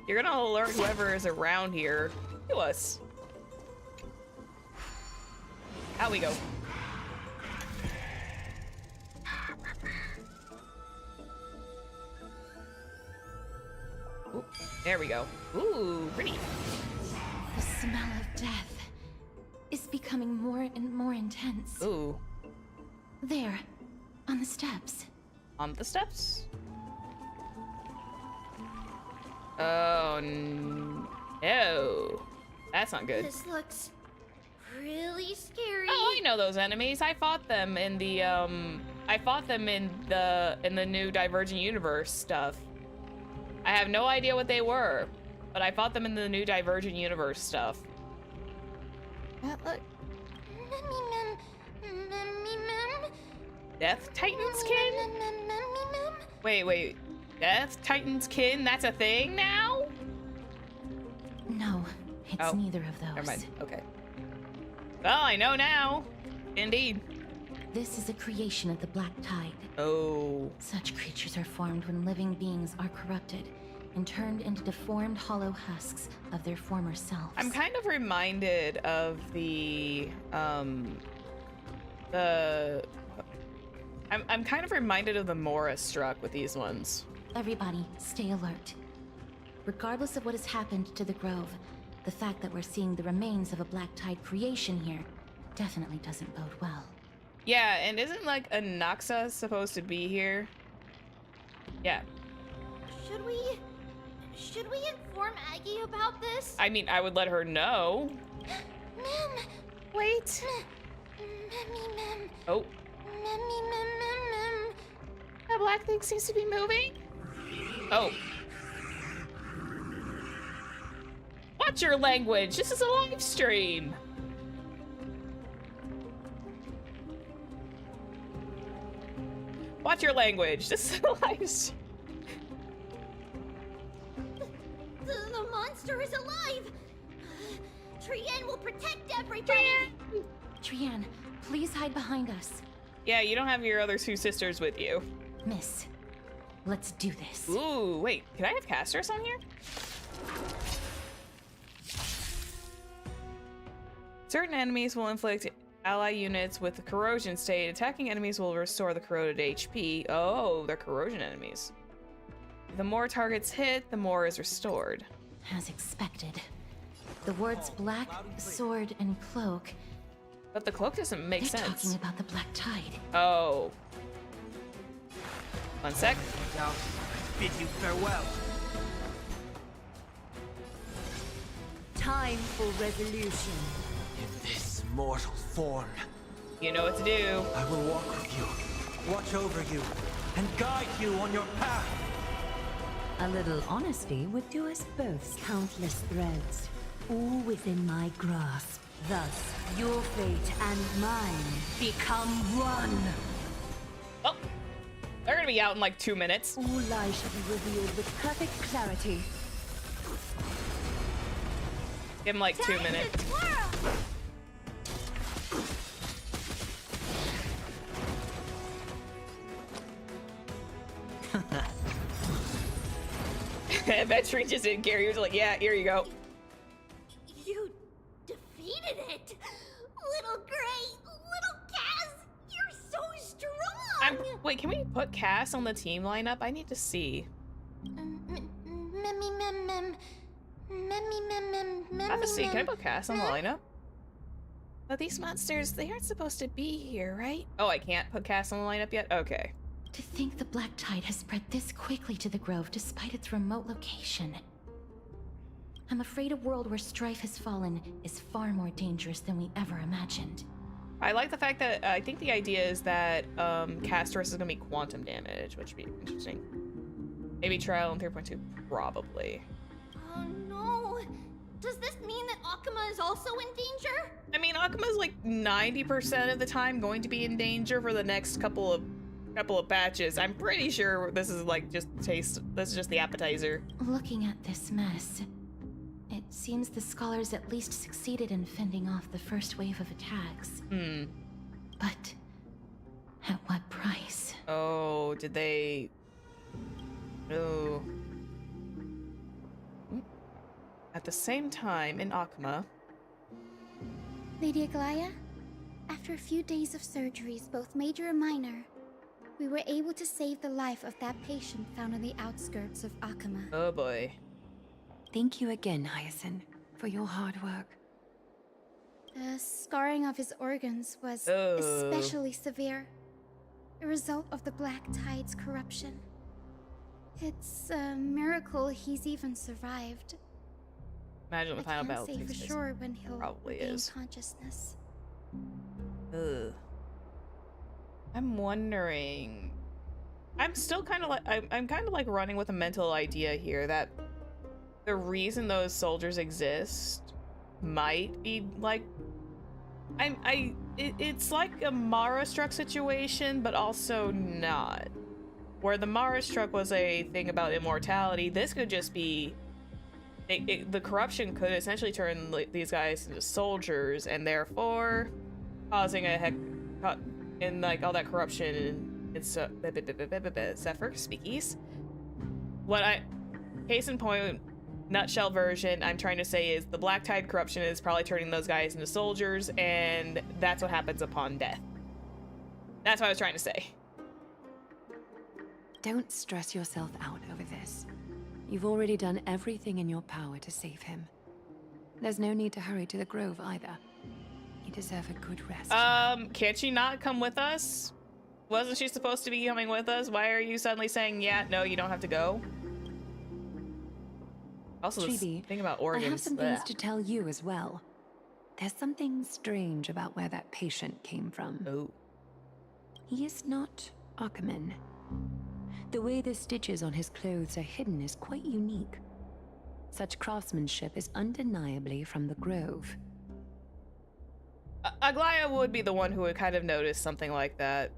You're gonna alert whoever is around here to us. Out we go. Ooh, there we go. Ooh, pretty. The smell of death is becoming more and more intense. Ooh. There, on the steps. On the steps? Oh, no. That's not good. This looks really scary. Oh, I know those enemies. I fought them in the new Divergent Universe stuff. I have no idea what they were, but I fought them in the new Divergent Universe stuff. Look. Death Titan's kin? Wait. Death Titan's kin? That's a thing now? No, it's neither of those. Never mind. Okay. Well, I know now. Indeed. This is a creation of the Black Tide. Oh. Such creatures are formed when living beings are corrupted and turned into deformed hollow husks of their former selves. I'm kind of reminded of I'm kind of reminded of the Mora struck with these ones. Everybody, stay alert. Regardless of what has happened to the Grove, the fact that we're seeing the remains of a Black Tide creation here definitely doesn't bode well. Yeah, and isn't like Anaxa supposed to be here? Yeah. Should we inform Aggie about this? I mean, I would let her know. Mem! Wait. Mem. Oh. Mem. The black thing seems to be moving. Oh. Watch your language. This is a live stream. Watch your language. This is a live stream. The monster is alive! Trienne will protect everybody! Trienne, please hide behind us. Yeah, you don't have your other two sisters with you. Miss, let's do this. Ooh, wait. Can I have casters on here? Certain enemies will inflict ally units with the corrosion state. Attacking enemies will restore the corroded HP. Oh, they're corrosion enemies. The more targets hit, the more is restored. As expected. The words black, sword, and cloak. But the cloak doesn't make They're sense. talking about the Black Tide. Oh. One sec. Now, bid you farewell. Time for resolution. In this mortal form, You know what to do. I will walk with you, watch over you, and guide you on your path. A little honesty would do us both. Countless threads, all within my grasp. Thus, your fate and mine become one. Oh. They're gonna be out in like 2 minutes. All lies shall be revealed with perfect clarity. Give them like 2 Time minutes. to twirl! Vetri just didn't care. He was like, yeah, here you go. You defeated it! Little Gray, little Cass, you're so strong! Wait, can we put Cass on the team lineup? I need to see. Prophecy, can I put Cass on the lineup? Oh, these monsters, they aren't supposed to be here, right? Oh, I can't put Cass on the lineup yet? Okay. To think the Black Tide has spread this quickly to the Grove despite its remote location. I'm afraid a world where strife has fallen is far more dangerous than we ever imagined. I like the fact that I think the idea is that Castorus is going to be quantum damage, which would be interesting. Maybe Trial in 3.2, probably. Oh no! Does this mean that Akuma is also in danger? I mean, Akuma's like 90% of the time going to be in danger for the next couple of batches. I'm pretty sure this is like just taste. This is just the appetizer. Looking at this mess, it seems the scholars at least succeeded in fending off the first wave of attacks. But at what price? Oh, did they? Oh. At the same time, in Akuma. Lady Aglaya, after a few days of surgeries, both major and minor, we were able to save the life of that patient found on the outskirts of Akuma. Oh boy. Thank you again, Hyacinth, for your hard work. The scarring of his organs was Oh. especially severe, a result of the Black Tide's corruption. It's a miracle he's even survived. Imagine the I final can't battle say for takes place. sure when he'll Probably regain is. consciousness. Ugh. I'm wondering. I'm still kind of like I'm kind of like running with a mental idea here that the reason those soldiers exist might be like it's like a Mara struck situation, but also not. Where the Mara struck was a thing about immortality, this could just be the corruption could essentially turn these guys into soldiers, and therefore causing a heck in like all that corruption. It's Zephyr speakies. Case in point, nutshell version I'm trying to say is the Black Tide corruption is probably turning those guys into soldiers, and that's what happens upon death. That's what I was trying to say. Don't stress yourself out over this. You've already done everything in your power to save him. There's no need to hurry to the Grove either. You deserve a good rest. Can't she not come with us? Wasn't she supposed to be coming with us? Why are you suddenly saying, yeah, no, you don't have to go? Also, this thing about organs. I have some things to tell you as well. There's something strange about where that patient came from. Oh. He is not Ackerman. The way the stitches on his clothes are hidden is quite unique. Such craftsmanship is undeniably from the Grove. Aglaya would be the one who would kind of notice something like that.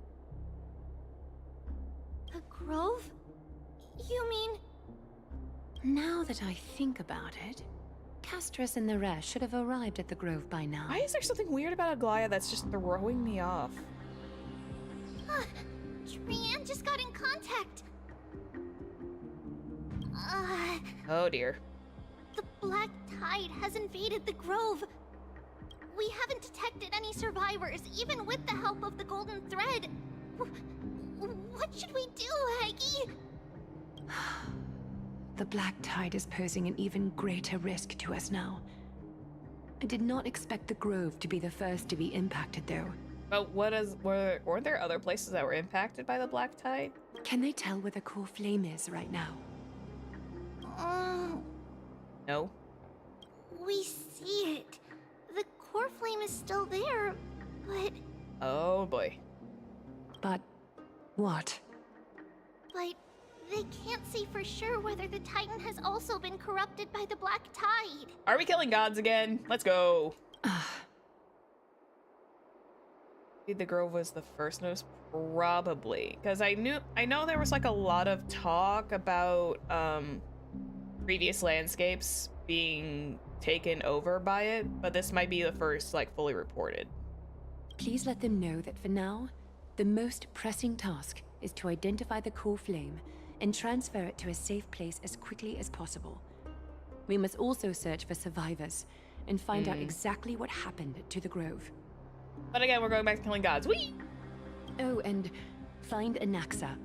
The Grove? You mean... Now that I think about it, Castris and the rest should have arrived at the Grove by now. Why is there something weird about Aglaya that's just throwing me off? Trian just got in contact. Oh dear. The Black Tide has invaded the Grove. We haven't detected any survivors, even with the help of the Golden Thread. What should we do, Aggie? The Black Tide is posing an even greater risk to us now. I did not expect the Grove to be the first to be impacted, though. But weren't there other places that were impacted by the Black Tide? Can they tell where the core flame is right now? No. We see it. The core flame is still there, but... Oh boy. But what? But they can't see for sure whether the Titan has also been corrupted by the Black Tide. Are we killing gods again? Let's go. The Grove was the first news, probably, because I know there was like a lot of talk about previous landscapes being taken over by it, but this might be the first like fully reported. Please let them know that for now, the most pressing task is to identify the core flame and transfer it to a safe place as quickly as possible. We must also search for survivors and find out exactly what happened to the Grove. But again, we're going back to killing gods. Whee! Oh, and find Anaxa.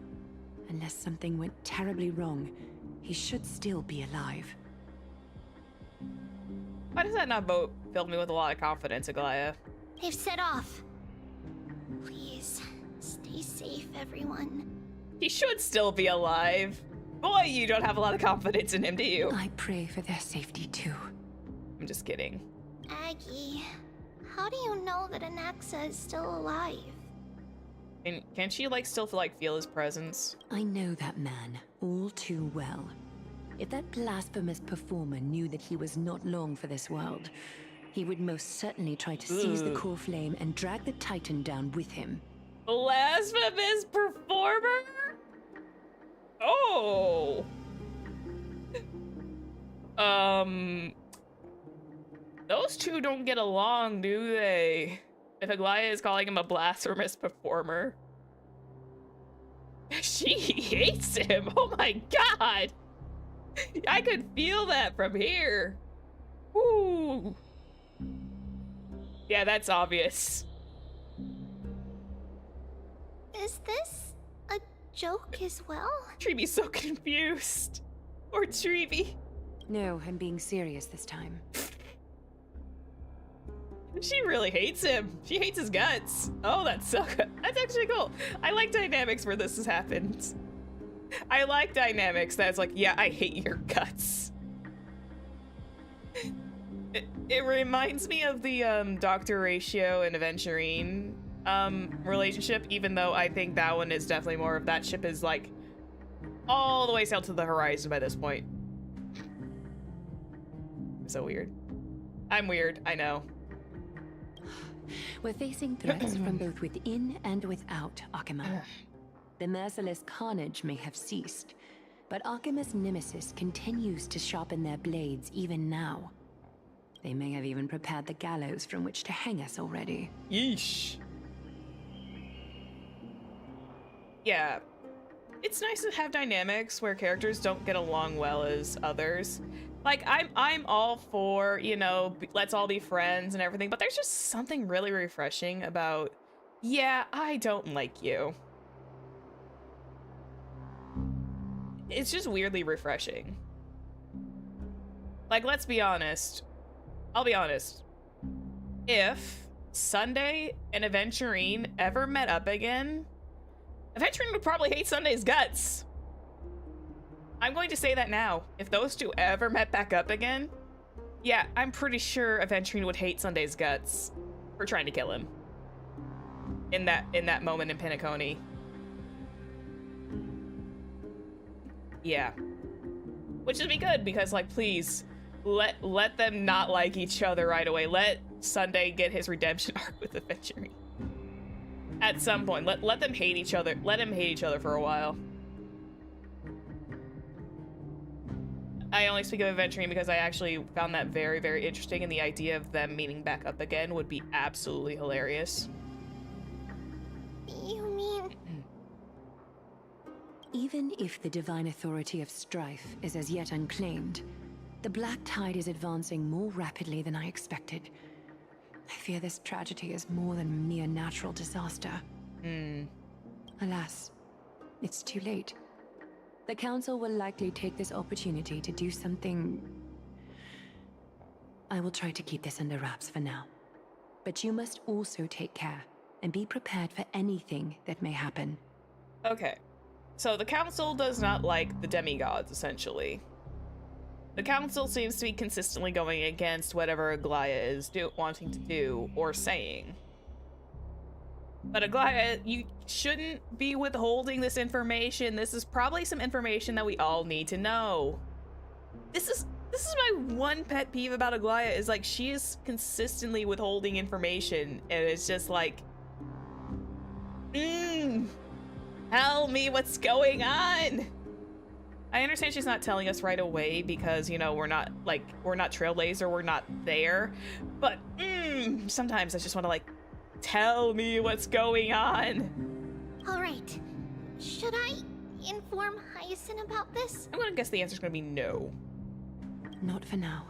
Unless something went terribly wrong, he should still be alive. Why does that not fill me with a lot of confidence, Aglaya? They've set off. Please, stay safe, everyone. He should still be alive. Boy, you don't have a lot of confidence in him, do you? I pray for their safety, too. I'm just kidding. Aggie, how do you know that Anaxa is still alive? And can't she still feel his presence? I know that man all too well. If that blasphemous performer knew that he was not long for this world, he would most certainly try to seize the core flame and drag the Titan down with him. Blasphemous performer? Oh. Those two don't get along, do they? If Aglaya is calling him a blasphemous performer. She hates him. Oh my god. I could feel that from here. Ooh. Yeah, that's obvious. Is this a joke as well? Treeby's so confused. Or Treeby. No, I'm being serious this time. She really hates him. She hates his guts. Oh, that's so good. That's actually cool. I like dynamics where this has happened. I like dynamics that's like, yeah, I hate your guts. It reminds me of the Dr. Ratio and Aventurine relationship, even though I think that one is definitely more of that ship is like all the way sailed to the horizon by this point. So weird. I'm weird, I know. We're facing threats from both within and without Akima. The merciless carnage may have ceased, but Archimus' nemesis continues to sharpen their blades even now. They may have even prepared the gallows from which to hang us already. Yeesh. Yeah. It's nice to have dynamics where characters don't get along well as others. Like, I'm all for, you know, let's all be friends and everything, but there's just something really refreshing about, yeah, I don't like you. It's just weirdly refreshing. Like, let's be honest. I'll be honest. If Sunday and Aventurine ever met up again, Aventurine would probably hate Sunday's guts. I'm going to say that now. If those two ever met back up again, yeah, I'm pretty sure Aventurine would hate Sunday's guts for trying to kill him. In that moment in Penacony. Yeah. Which would be good because, like, please let them not like each other right away. Let Sunday get his redemption arc with Aventurine. At some point, let them hate each other. Let him hate each other for a while. I only speak of Aventurine because I actually found that very, very interesting, and the idea of them meeting back up again would be absolutely hilarious. You mean... Even if the divine authority of strife is as yet unclaimed, the Black Tide is advancing more rapidly than I expected. I fear this tragedy is more than mere natural disaster. Alas, it's too late. The Council will likely take this opportunity to do something... I will try to keep this under wraps for now. But you must also take care and be prepared for anything that may happen. Okay. So the Council does not like the demigods, essentially. The Council seems to be consistently going against whatever Aglaya is wanting to do or saying. But Aglaya, you shouldn't be withholding this information. This is probably some information that we all need to know. This is my one pet peeve about Aglaya, is like she is consistently withholding information, and it's just like, tell me what's going on. I understand she's not telling us right away because, you know, we're not Trailblazer, we're not there. But sometimes I just want to, like, tell me what's going on. All right. Should I inform Hyacinth about this? I'm gonna guess the answer's gonna be no. Not for now.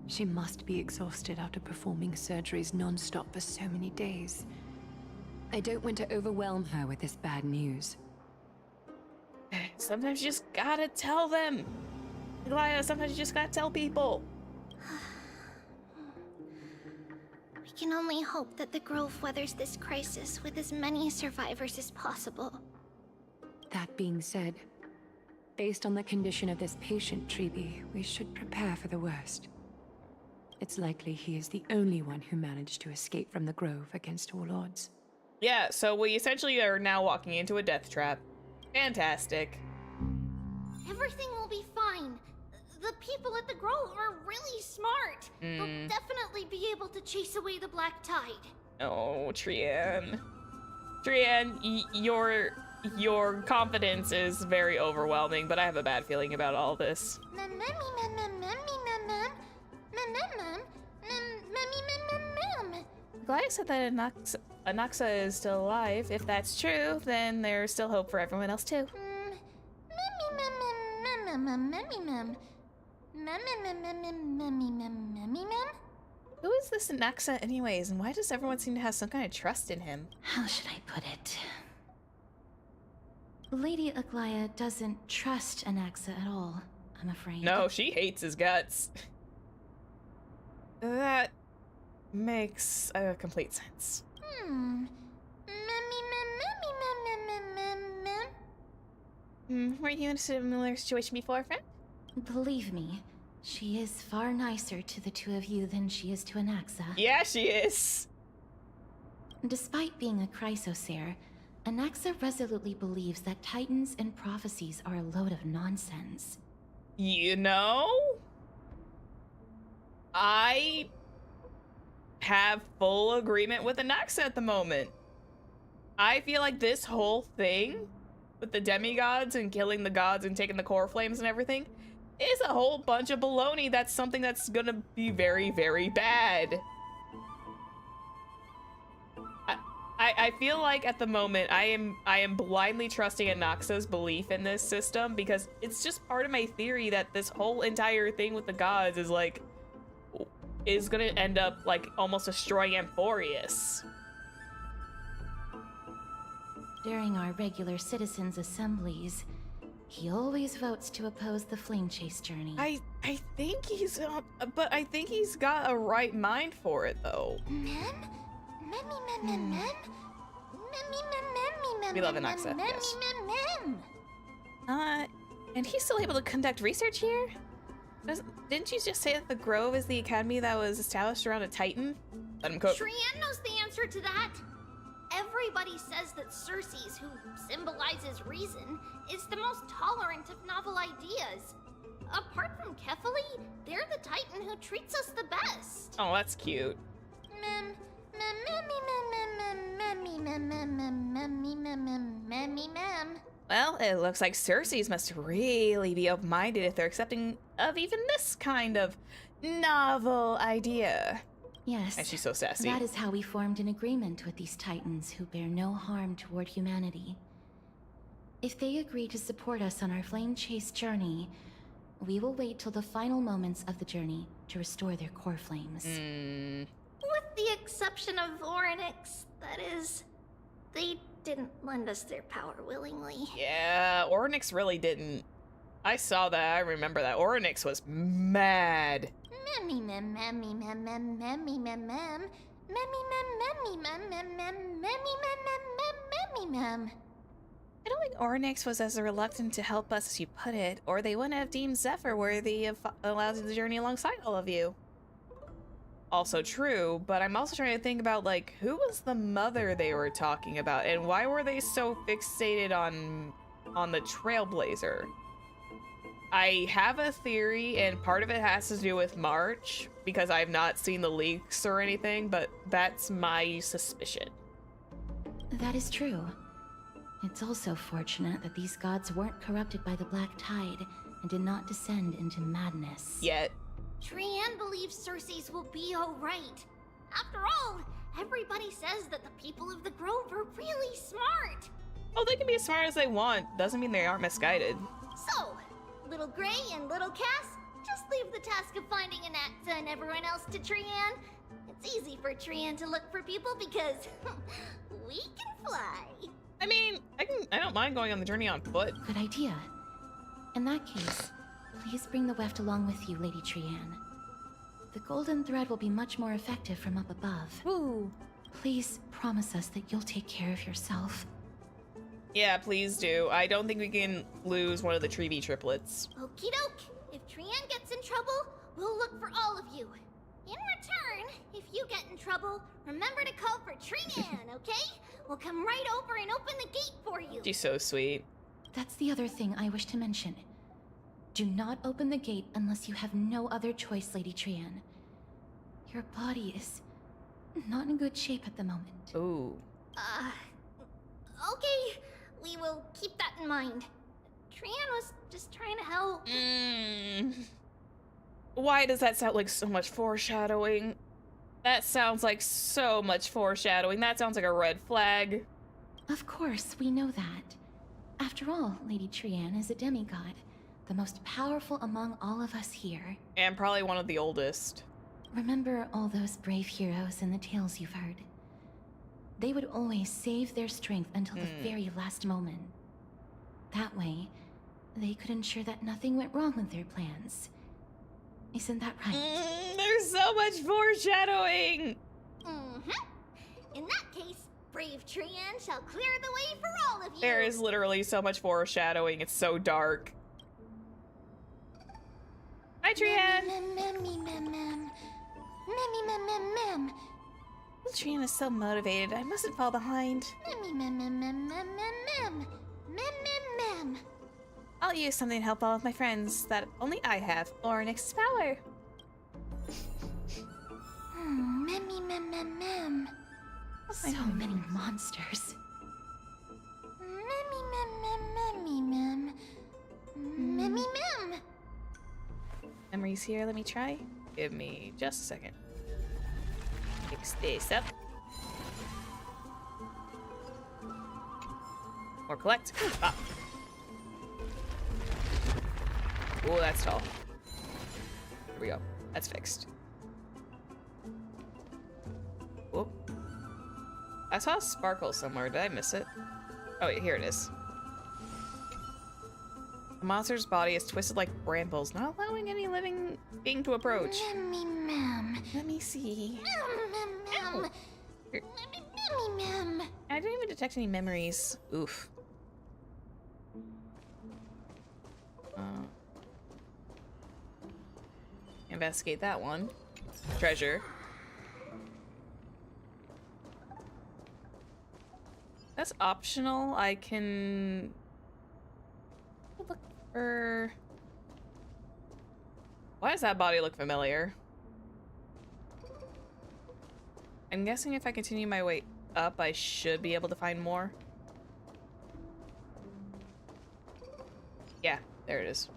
She must be exhausted after performing surgeries non-stop for so many days. I don't want to overwhelm her with this bad news. Sometimes you just gotta tell them. Aglaya, sometimes you just gotta tell people. We can only hope that the Grove weathers this crisis with as many survivors as possible. That being said, based on the condition of this patient, Treeby, we should prepare for the worst. It's likely he is the only one who managed to escape from the Grove against all odds. Yeah, so we essentially are now walking into a death trap. Fantastic. Everything will be fine. The people at the Grove are really smart. They'll definitely be able to chase away the Black Tide. Oh, Trian. Trian, your confidence is very overwhelming, but I have a bad feeling about all this. Glad said that Anaxa is still alive. If that's true, then there's still hope for everyone else too. Who is this Anaxa anyways, and why does everyone seem to have some kind of trust in him? How should I put it? Lady Aglaya doesn't trust Anaxa at all, I'm afraid. No, she hates his guts. That makes complete sense. Were you in a similar situation before, friend? Believe me, she is far nicer to the two of you than she is to Anaxa. Yeah, she is. Despite being a chrysosaur, Anaxa resolutely believes that titans and prophecies are a load of nonsense. You know, I have full agreement with Anaxa at the moment. I feel like this whole thing with the demigods and killing the gods and taking the core flames and everything is a whole bunch of baloney. That's something that's gonna be very, very bad. I feel like at the moment I am blindly trusting Anaxa's belief in this system because it's just part of my theory that this whole entire thing with the gods is like gonna end up like almost destroying Amphorius. During our regular citizens' assemblies, he always votes to oppose the flame chase journey. I think he's but I think he's got a right mind for it though. We love Anaxa, yes. And he's still able to conduct research here? Didn't you just say that the Grove is the academy that was established around a Titan? Let him cook. Trian knows the answer to that. Everybody says that Circes, who symbolizes reason, is the most tolerant of novel ideas. Apart from Kefali, they're the Titan who treats us the best. Oh, that's cute. Well, it looks like Circes must really be open-minded if they're accepting of even this kind of novel idea. Yes, And she's so sassy. that is how we formed an agreement with these Titans who bear no harm toward humanity. If they agree to support us on our flame chase journey, we will wait till the final moments of the journey to restore their core flames. With the exception of Orynyx, that is, they didn't lend us their power willingly. Yeah, Orynyx really didn't. I saw that. I remember that. Orynyx was mad. I don't think Orynyx was as reluctant to help us as you put it, or they wouldn't have deemed Zephyr worthy of allowing the journey alongside all of you. Also true, but I'm also trying to think about, like, who was the mother they were talking about, and why were they so fixated on the Trailblazer? I have a theory, and part of it has to do with March, because I've not seen the leaks or anything, but that's my suspicion. That is true. It's also fortunate that these gods weren't corrupted by the Black Tide and did not descend into madness. Yet. Trian believes Circes will be alright. After all, everybody says that the people of the Grove are really smart. Oh, they can be as smart as they want. Doesn't mean they aren't misguided. So, Little Gray and Little Cass, just leave the task of finding Anaxa and everyone else to Trian. It's easy for Trian to look for people because we can fly. I mean, I don't mind going on the journey on foot. Good idea. In that case, please bring the weft along with you, Lady Trian. The golden thread will be much more effective from up above. Ooh. Please promise us that you'll take care of yourself. Yeah, please do. I don't think we can lose one of the Treevee triplets. Okie doke. If Trian gets in trouble, we'll look for all of you. In return, if you get in trouble, remember to call for Trian, okay? We'll come right over and open the gate for you. She's so sweet. That's the other thing I wish to mention. Do not open the gate unless you have no other choice, Lady Trian. Your body is not in good shape at the moment. Ooh. Okay. We will keep that in mind. Trian was just trying to help. Why does that sound like so much foreshadowing? That sounds like so much foreshadowing. That sounds like a red flag. Of course, we know that. After all, Lady Trian is a demigod, the most powerful among all of us here. And probably one of the oldest. Remember all those brave heroes in the tales you've heard? They would always save their strength until the very last moment. That way, they could ensure that nothing went wrong with their plans. Isn't that right? There's so much foreshadowing! In that case, brave Trian shall clear the way for all of you. There is literally so much foreshadowing. It's so dark. Hi, Trian! Trian is so motivated. I mustn't fall behind. I'll use something to help all of my friends that only I have, Orynyx's power. So many monsters. Memories here, let me try. Give me just a second. Fix this up. Or collect. Ah. Oh, that's tall. Here we go. That's fixed. Whoop. I saw a sparkle somewhere. Did I miss it? Oh, wait, here it is. The monster's body is twisted like brambles, not allowing any living being to approach. Let me see. Ow. Here. I didn't even detect any memories. Oof. Investigate that one. Treasure. That's optional. I can look for... Why does that body look familiar? I'm guessing if I continue my way up, I should be able to find more. Yeah, there it is.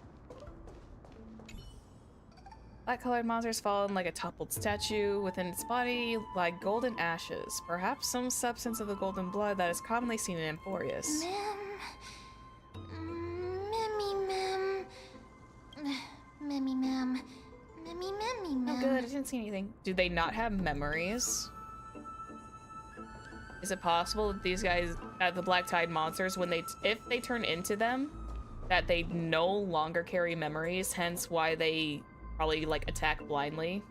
Black-colored monsters fallen like a toppled statue. Within its body lie golden ashes, perhaps some substance of the golden blood that is commonly seen in Emporius. Oh good, I didn't see anything. Do they not have memories? Is it possible that these guys, the Black Tide monsters, when if they turn into them, that they no longer carry memories, hence why they probably like attack blindly?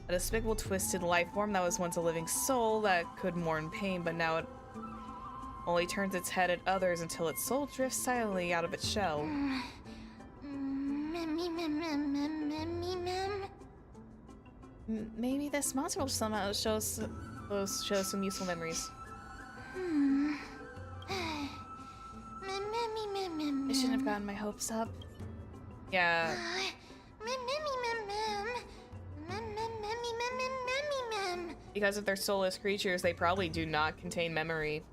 A despicable twisted life form that was once a living soul that could mourn pain, but now it only turns its head at others until its soul drifts silently out of its shell. Maybe this monster will somehow show some useful memories. I shouldn't have gotten my hopes up. Yeah. Because if they're soulless creatures, they probably do not contain memory.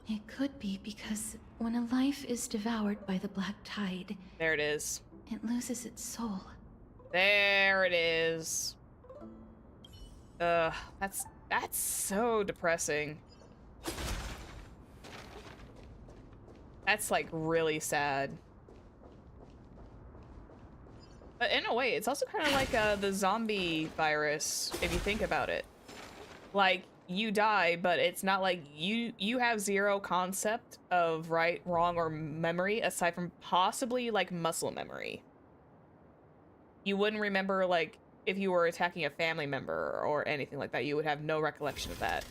It could be because when a life is devoured by the Black Tide... There it is. It loses its soul. There it is. Ugh, that's so depressing. That's like really sad. But in a way, it's also kind of like the zombie virus, if you think about it. Like, you die, but it's not like you have zero concept of right, wrong, or memory aside from possibly like muscle memory. You wouldn't remember, like, if you were attacking a family member or anything like that. You would have no recollection of that.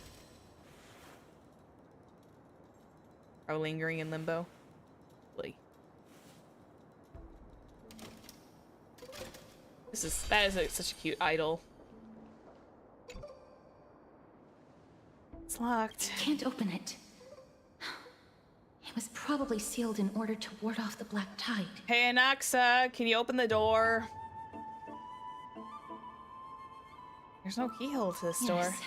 Are lingering in limbo? Really. That is such a cute idol. It's locked. Can't open it. It was probably sealed in order to ward off the Black Tide. Hey, Anaxa, can you open the door? There's no keyhole to this door. Yes.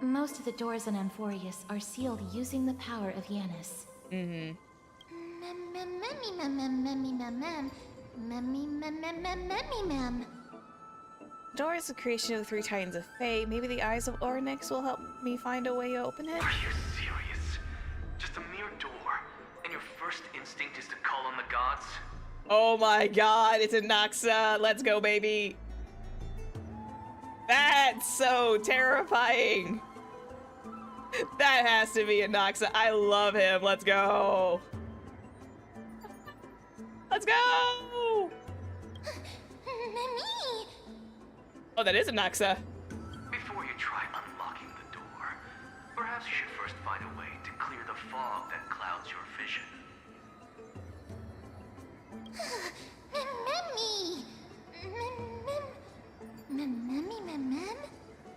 Most of the doors in Amphorius are sealed using the power of Yanis. Mm-hmm. Door is a creation of the three titans of fate. Maybe the eyes of Ornyx will help me find a way to open it. Are you serious? Just a mere door, and your first instinct is to call on the gods? Oh my god, it's Anaxa. Let's go, baby. That's so terrifying. That has to be Anaxa. I love him. Let's go. Let's go. Oh, that is Anaxa. Before you try unlocking the door, perhaps you should first find a way to clear the fog that clouds your vision.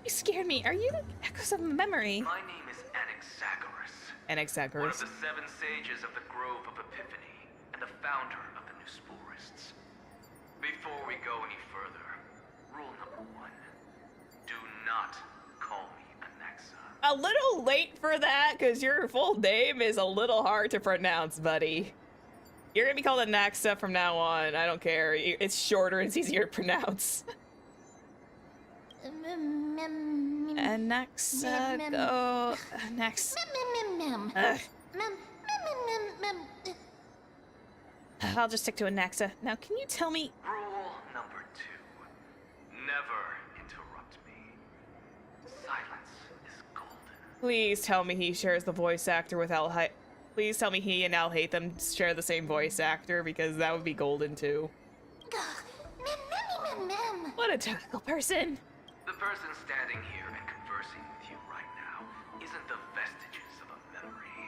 You scared me. Are you echoes of memory? My name is Anaxagoras. Anaxagoras. One of the 7 sages of the Grove of Epiphany, and the founder of the New Sporists. Before we go any further, rule number 1. Do not call me Anaxa. a little late for that, because your full name is a little hard to pronounce, buddy. You're gonna be called Anaxa from now on. I don't care. It's shorter and it's easier to pronounce. Anaxa, go. Anaxa. I'll just stick to Anaxa. Now, can you tell me? Rule number 2. Never interrupt me. Silence is golden. Please tell me he shares the voice actor with Al. Please tell me he and Al Hatham share the same voice actor, because that would be golden too. What a typical person. The person standing here and conversing with you right now isn't the vestiges of a memory.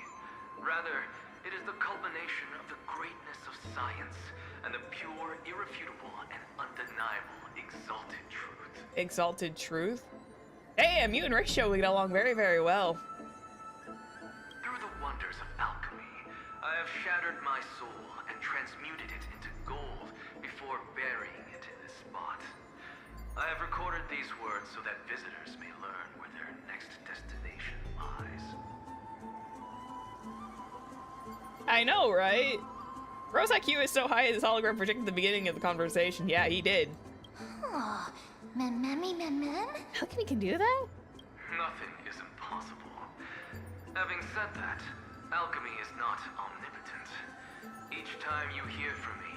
Rather, it is the culmination of the greatness of science and the pure, irrefutable, and undeniable exalted truth. Exalted truth? Damn, you and Ratio we get along very, very well. Through the wonders of alchemy, I have shattered my soul and transmuted it into gold before burying it in this spot. I have recorded these words so that visitors may learn where their next destination lies. I know, right? Rose IQ is so high his hologram predicted the beginning of the conversation. Yeah, he did. Oh, How come he can do that? Nothing is impossible. Having said that, alchemy is not omnipotent. Each time you hear from me,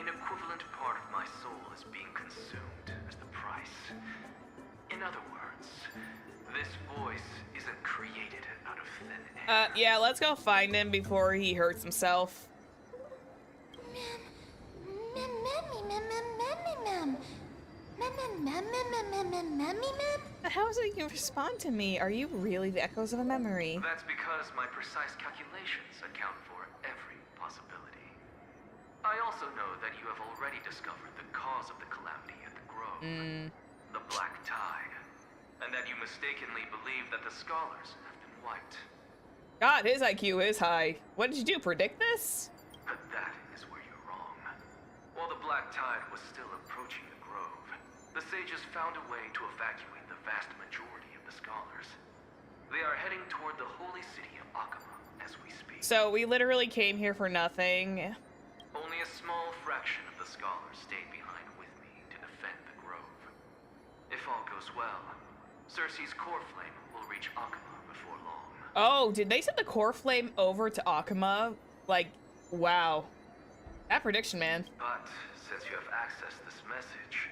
an equivalent part of my soul is being consumed as the price. In other words, this voice isn't created out of thin air. Yeah, let's go find him before he hurts himself. But how is it you respond to me? Are you really the echoes of a memory? That's because my precise calculations account for every possibility. I also know that you have already discovered the cause of the calamity at the Grove, the Black Tide, and that you mistakenly believe that the scholars have been wiped. God, his IQ is high. What did you do, predict this? But that is where you're wrong. While the Black Tide was still approaching the Grove, the sages found a way to evacuate the vast majority of the scholars. They are heading toward the holy city of Akama as we speak. So we literally came here for nothing. Only a small fraction of the scholars stayed behind with me to defend the Grove. If all goes well, Cersei's core flame will reach Akama before long. Oh, did they send the core flame over to Akama? Like, wow. That prediction, man. But since you have accessed this message,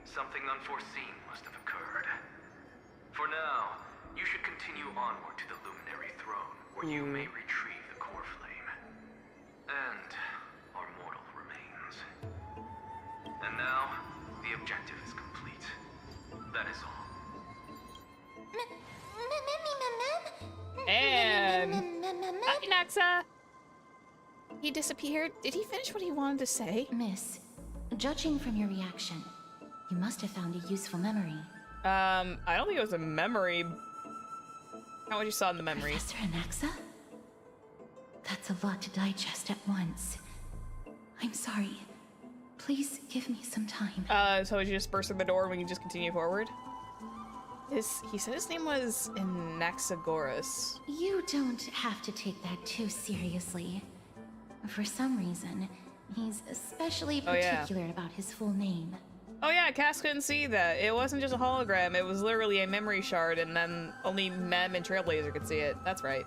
something unforeseen must have occurred. For now, you should continue onward to the Luminary Throne, where you may retrieve the core flame. And our mortal remains. And now, the objective is complete. That is all. And Anaxa. He disappeared. Did he finish what he wanted to say? Miss, judging from your reaction, you must have found a useful memory. I don't think it was a memory. Not what you saw in the memory. Professor Anaxa? That's a lot to digest at once. I'm sorry. Please give me some time. So would you just burst through the door and we can just continue forward? He said his name was Anaxagoras. You don't have to take that too seriously. For some reason, he's especially particular about his full name. Oh yeah, Cass couldn't see that. It wasn't just a hologram, it was literally a memory shard, and then only Mem and Trailblazer could see it. That's right.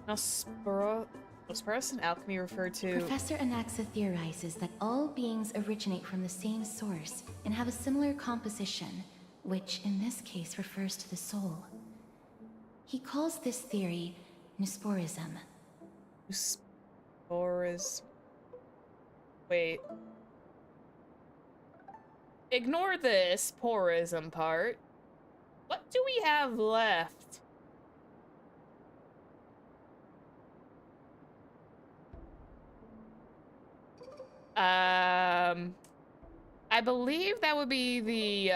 Now, Sporos and alchemy refer to... Professor Anaxa theorizes that all beings originate from the same source and have a similar composition, which in this case refers to the soul. He calls this theory Nusporism. Nusporism. Wait. Ignore this porism part. What do we have left? I believe that would be the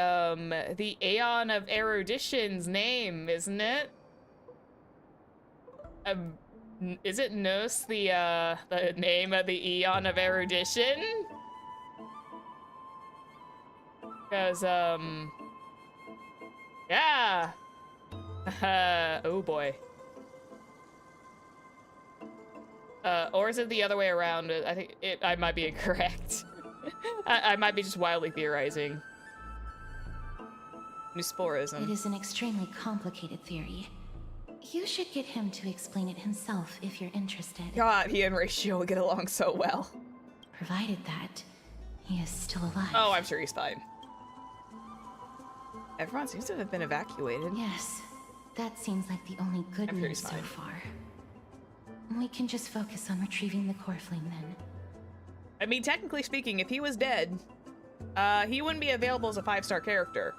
Aeon of Erudition's name, isn't it? Is it Nos the name of the Aeon of Erudition? Because Yeah! Oh boy. Or is it the other way around? I think I might be incorrect. I might be just wildly theorizing. Nusporism. It is an extremely complicated theory. You should get him to explain it himself if you're interested. God, he and Ratio would get along so well. Provided that he is still alive. Oh, I'm sure he's fine. Everyone seems to have been evacuated. Yes, that seems like the only good I'm sure news he's so fine. far. We can just focus on retrieving the core flame then. I mean, technically speaking, if he was dead, he wouldn't be available as a 5-star character.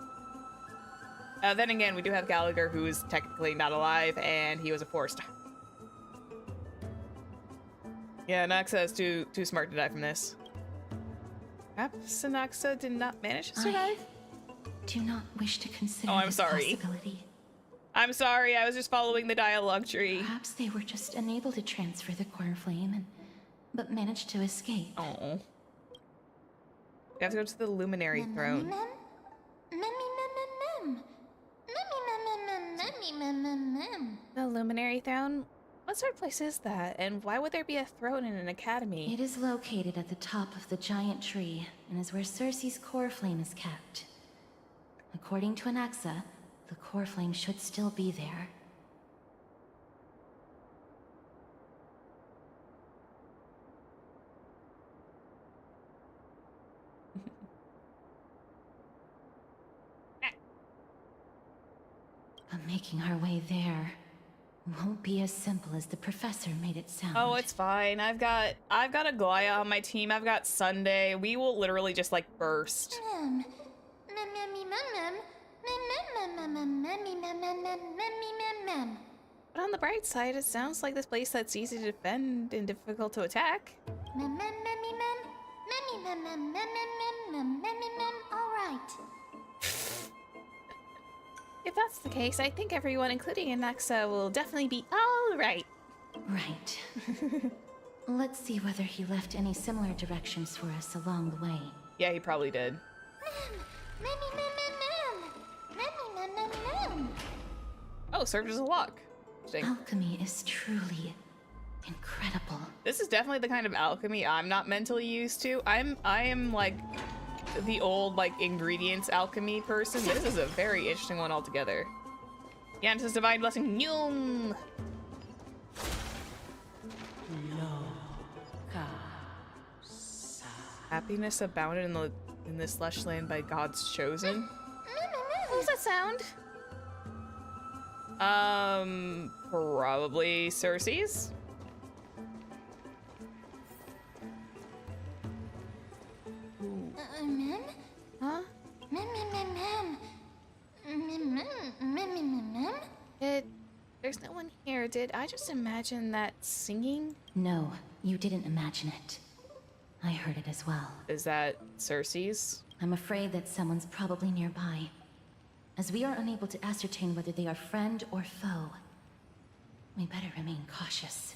Then again, we do have Gallagher, who is technically not alive, and he was a 4-star. Yeah, Anaxa is too smart to die from this. Perhaps Anaxa did not manage to survive? Do not wish to consider Oh, I'm this sorry. possibility. I'm sorry, I was just following the dialogue tree. Perhaps they were just unable to transfer the core flame, but managed to escape. Oh. We have to go to the Luminary Throne. The Luminary Throne? What sort of place is that? And why would there be a throne in an academy? It is located at the top of the giant tree, and is where Circe's core flame is kept. According to Anaxa, the core flame should still be there. But making our way there won't be as simple as the professor made it sound. Oh, it's fine. I've got a Glaya on my team. I've got Sunday. We will literally just like burst. But on the bright side, it sounds like this place that's easy to defend and difficult to attack. All right. If that's the case, I think everyone, including Anaxa, will definitely be all right. Right. Let's see whether he left any similar directions for us along the way. Yeah, he probably did. Oh, served as a lock. Interesting. Alchemy is truly incredible. This is definitely the kind of alchemy I'm not mentally used to. I am like the old like ingredients alchemy person. This is a very interesting one altogether. Yanta's divine blessing. Yum. Happiness abounded in this lush land by God's chosen. What does that sound? Probably Circe's. Huh? There's no one here. Did I just imagine that singing? No, you didn't imagine it. I heard it as well. Is that Circe's? I'm afraid that someone's probably nearby. As we are unable to ascertain whether they are friend or foe, we better remain cautious.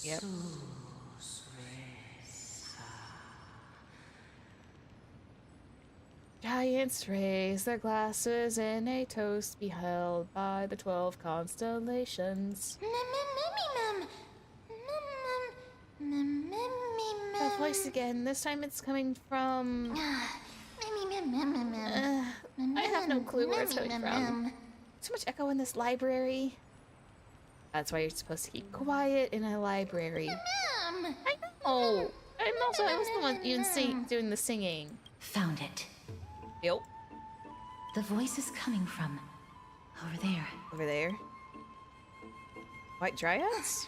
Yep. Giants raise their glasses in a toast beheld by the 12 constellations. That voice again. This time it's coming from... I have no clue where it's coming from. Too much echo in this library. That's why you're supposed to keep quiet in a library. I know. I was the one doing the singing. Found it. Yep. The voice is coming from over there. Over there. White dryads?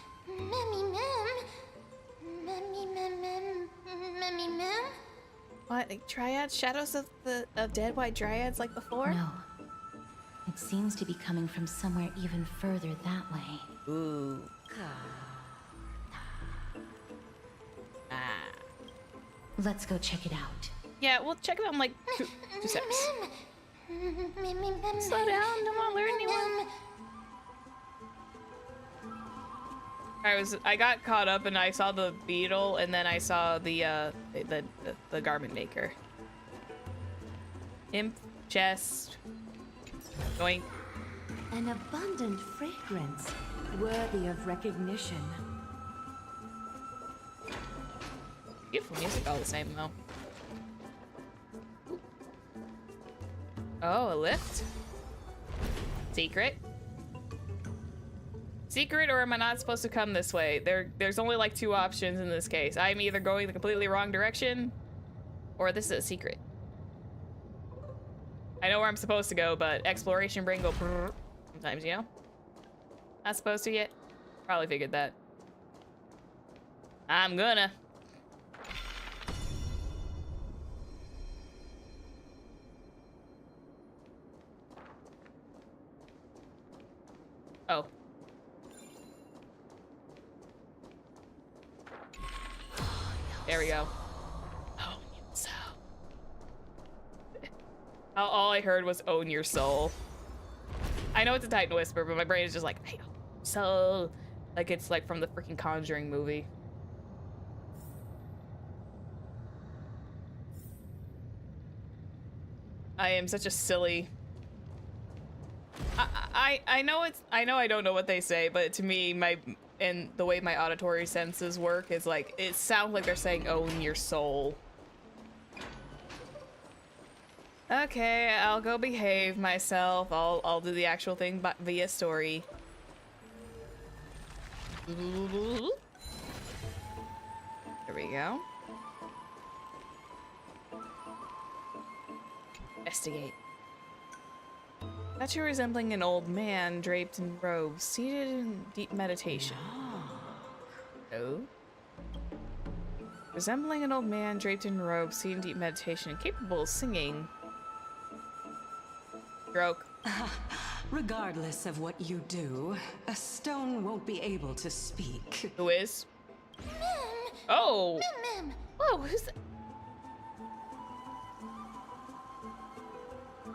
What? Like dryads? Shadows of dead white dryads like before? No. It seems to be coming from somewhere even further that way. Ooh. Let's go check it out. Yeah, we'll check it out in like two steps. Slow down, don't want to learn anyone. I got caught up and I saw the beetle and then I saw the garment maker. Imp chest. Going. An abundant fragrance, worthy of recognition. Beautiful music all the same, though. Oh, a lift? Secret? Secret, or am I not supposed to come this way? There's only like 2 options in this case. I'm either going the completely wrong direction, or this is a secret. I know where I'm supposed to go, but exploration brain go brrr sometimes, you know? Not supposed to yet? Probably figured that. I'm gonna. Oh. There we go. Oh, so. All I heard was "own your soul." I know it's a Titan whisper, but my brain is just like, "I own your soul," like it's like from the freaking Conjuring movie. I am such a silly. I know I don't know what they say, but to me, and the way my auditory senses work is like, it sounds like they're saying "own your soul." Okay, I'll go behave myself. I'll do the actual thing via story. There we go. Investigate. Statue resembling an old man draped in robes, seated in deep meditation. Oh. Resembling an old man draped in robes, seated in deep meditation, capable of singing. Stroke. Regardless of what you do, a stone won't be able to speak. Who is? Mim! Oh! Mim! Whoa, who's that?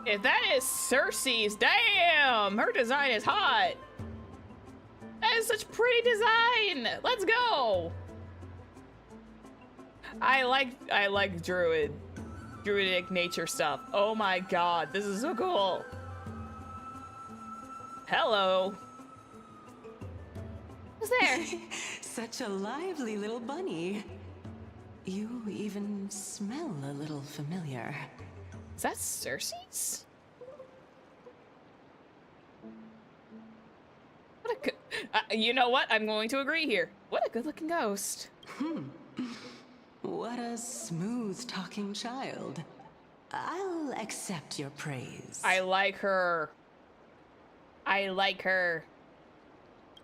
If that is Cersei's, damn! Her design is hot! That is such pretty design! Let's go! I like druidic nature stuff. Oh my god, this is so cool! Hello! Who's there? Such a lively little bunny. You even smell a little familiar. Is that Cersei's? What a good... you know what? I'm going to agree here. What a good-looking ghost. What a smooth-talking child. I'll accept your praise. I like her. I like her.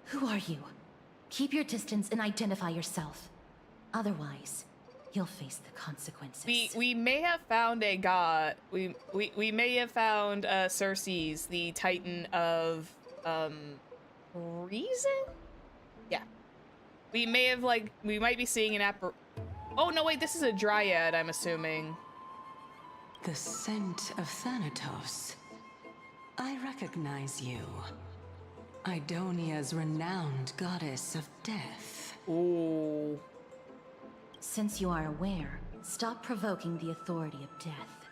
Who are you? Keep your distance and identify yourself. Otherwise, you'll face the consequences. We may have found a god. We may have found Cersei's, the Titan of reason? Yeah. We may have we might be seeing an oh no wait, this is a dryad, I'm assuming. The scent of Thanatos. I recognize you. Idonia's renowned goddess of death. Ooh. Since you are aware, stop provoking the authority of death.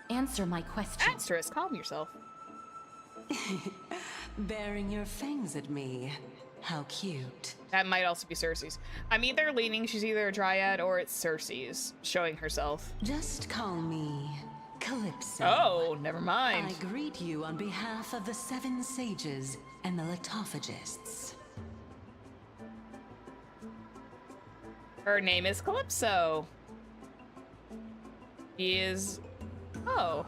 Answer my question. Asterisk, calm yourself. Baring your fangs at me. How cute. That might also be Cersei's. I'm either leaning she's either a dryad or it's Cersei's showing herself. Just call me Calypso. Oh, never mind. I greet you on behalf of the 7 sages and the litophagists. Her name is Calypso. She is... Oh.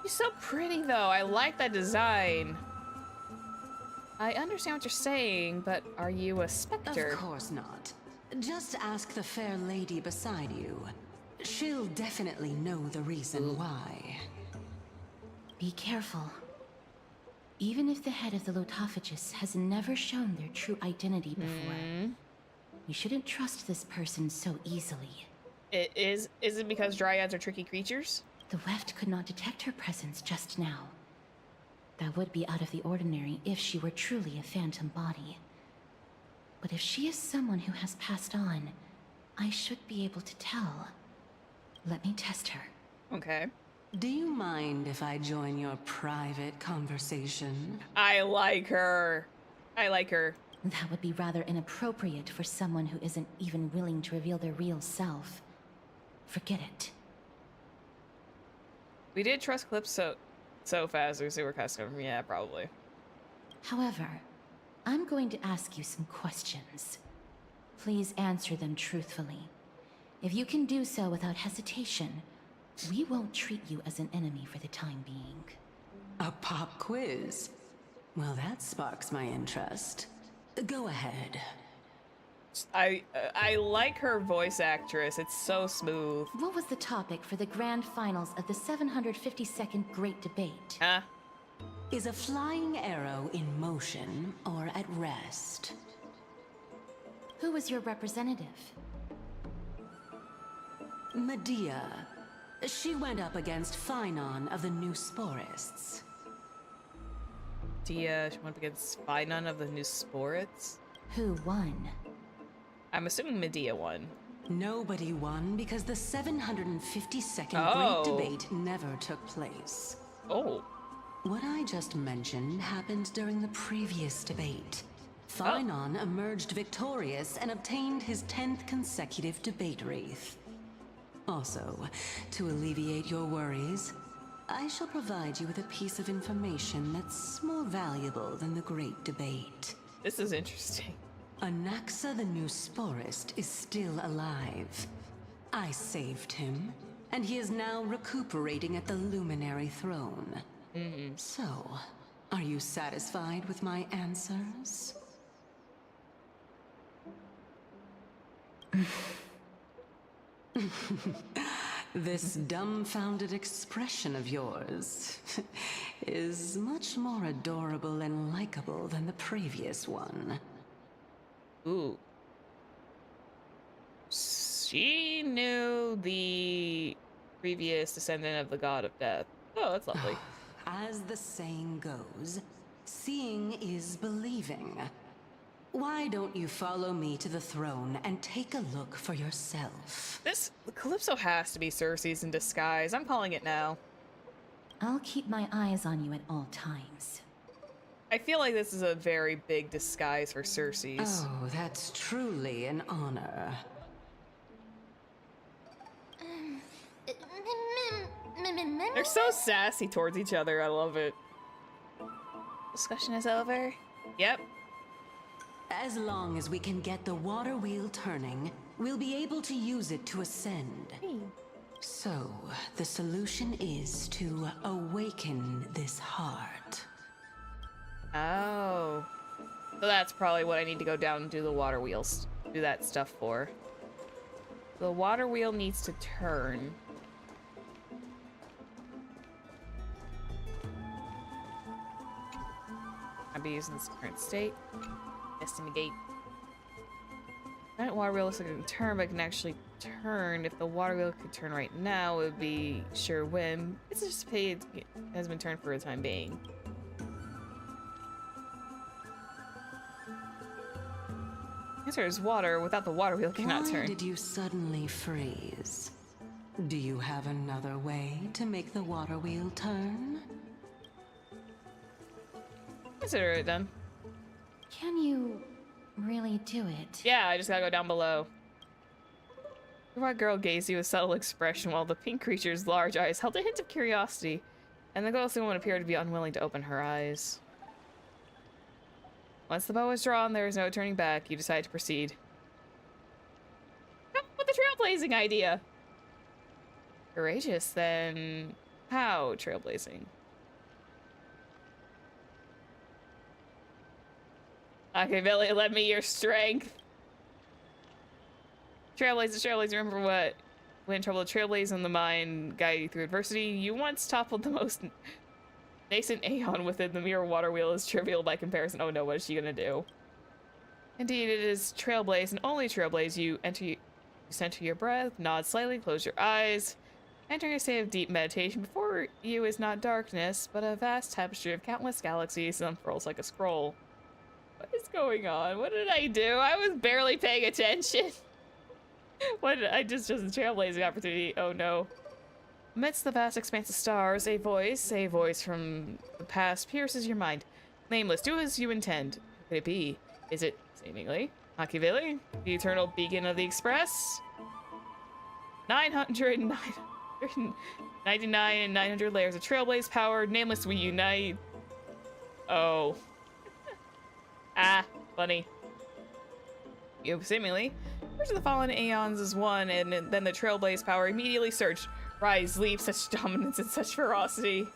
She's so pretty, though. I like that design. I understand what you're saying, but are you a specter? Of course not. Just ask the fair lady beside you. She'll definitely know the reason why. Be careful. Even if the head of the Lotophagus has never shown their true identity before, you shouldn't trust this person so easily. Is it because dryads are tricky creatures? The Weft could not detect her presence just now. That would be out of the ordinary if she were truly a phantom body. But if she is someone who has passed on, I should be able to tell. Let me test her. Okay. Do you mind if I join your private conversation? I like her. I like her. That would be rather inappropriate for someone who isn't even willing to reveal their real self. Forget it. We did trust clips so fast. We see where cuts come from. Yeah, probably. However, I'm going to ask you some questions. Please answer them truthfully. If you can do so without hesitation, we won't treat you as an enemy for the time being. A pop quiz? Well, that sparks my interest. Go ahead. I like her voice actress. It's so smooth. What was the topic for the grand finals of the 752nd Great Debate? Huh? Is a flying arrow in motion or at rest? Who was your representative? Medea. She went up against Phynon of the New Sporists. She went up against Phynon of the New Sporists? Who won? I'm assuming Medea won. Nobody won because the 752nd Oh. Great Debate never took place. Oh. What I just mentioned happened during the previous debate. Phynon emerged victorious and obtained his 10th consecutive debate wreath. Also, to alleviate your worries, I shall provide you with a piece of information that's more valuable than the Great Debate. This is interesting. Anaxa the New Sporist is still alive. I saved him, and he is now recuperating at the Luminary Throne. So, are you satisfied with my answers? This dumbfounded expression of yours is much more adorable and likable than the previous one. Ooh. She knew the previous descendant of the god of death. Oh, that's lovely. As the saying goes, seeing is believing. Why don't you follow me to the throne and take a look for yourself? This Calypso has to be Cersei's in disguise. I'm calling it now. I'll keep my eyes on you at all times. I feel like this is a very big disguise for Cersei's. Oh, that's truly an honor. They're so sassy towards each other. I love it. Discussion is over. Yep. As long as we can get the water wheel turning, we'll be able to use it to ascend. So, the solution is to awaken this heart. Oh. So that's probably what I need to go down and do the water wheels. Do that stuff for. The water wheel needs to turn. I'll be using this current state. Estimate. That water wheel looks like it can turn, but it can actually turn. If the water wheel could turn right now, it would be sure when. It's just pay it has been turned for the time being. The answer is water. Without the water wheel, it cannot Why turn. did you suddenly freeze? Do you have another way to make the water wheel turn? Consider it done. Can you really do it? Yeah, I just gotta go down below. The white girl gazed you with subtle expression while the pink creature's large eyes held a hint of curiosity, and the ghostly woman appeared to be unwilling to open her eyes. Once the bow was drawn, there was no turning back. You decided to proceed. Come up with a trailblazing idea. Courageous, then how trailblazing? Okay, Billy, lend me your strength. Trailblazer, remember what? When in trouble, trailblaze in the mind, guide you through adversity. You once toppled the most nascent Aeon within the mirror water wheel is trivial by comparison. Oh no, what is she gonna do? Indeed, it is trailblaze and only trailblaze. You center your breath, nod slightly, close your eyes. Entering a state of deep meditation before you is not darkness, but a vast tapestry of countless galaxies that unfurls like a scroll. What is going on? What did I do? I was barely paying attention. What did I just a trailblazing opportunity? Oh no. Amidst the vast expanse of stars, a voice from the past pierces your mind. Nameless, do as you intend. Who could it be? Is it, seemingly, Machiavelli? The eternal beacon of the Express? 999 and 900 layers of trailblaze power. Nameless, we unite. Oh. Ah, funny. You seemingly. First of the fallen aeons is one, and then the trailblaze power immediately surged. Rise, leap, such dominance and such ferocity.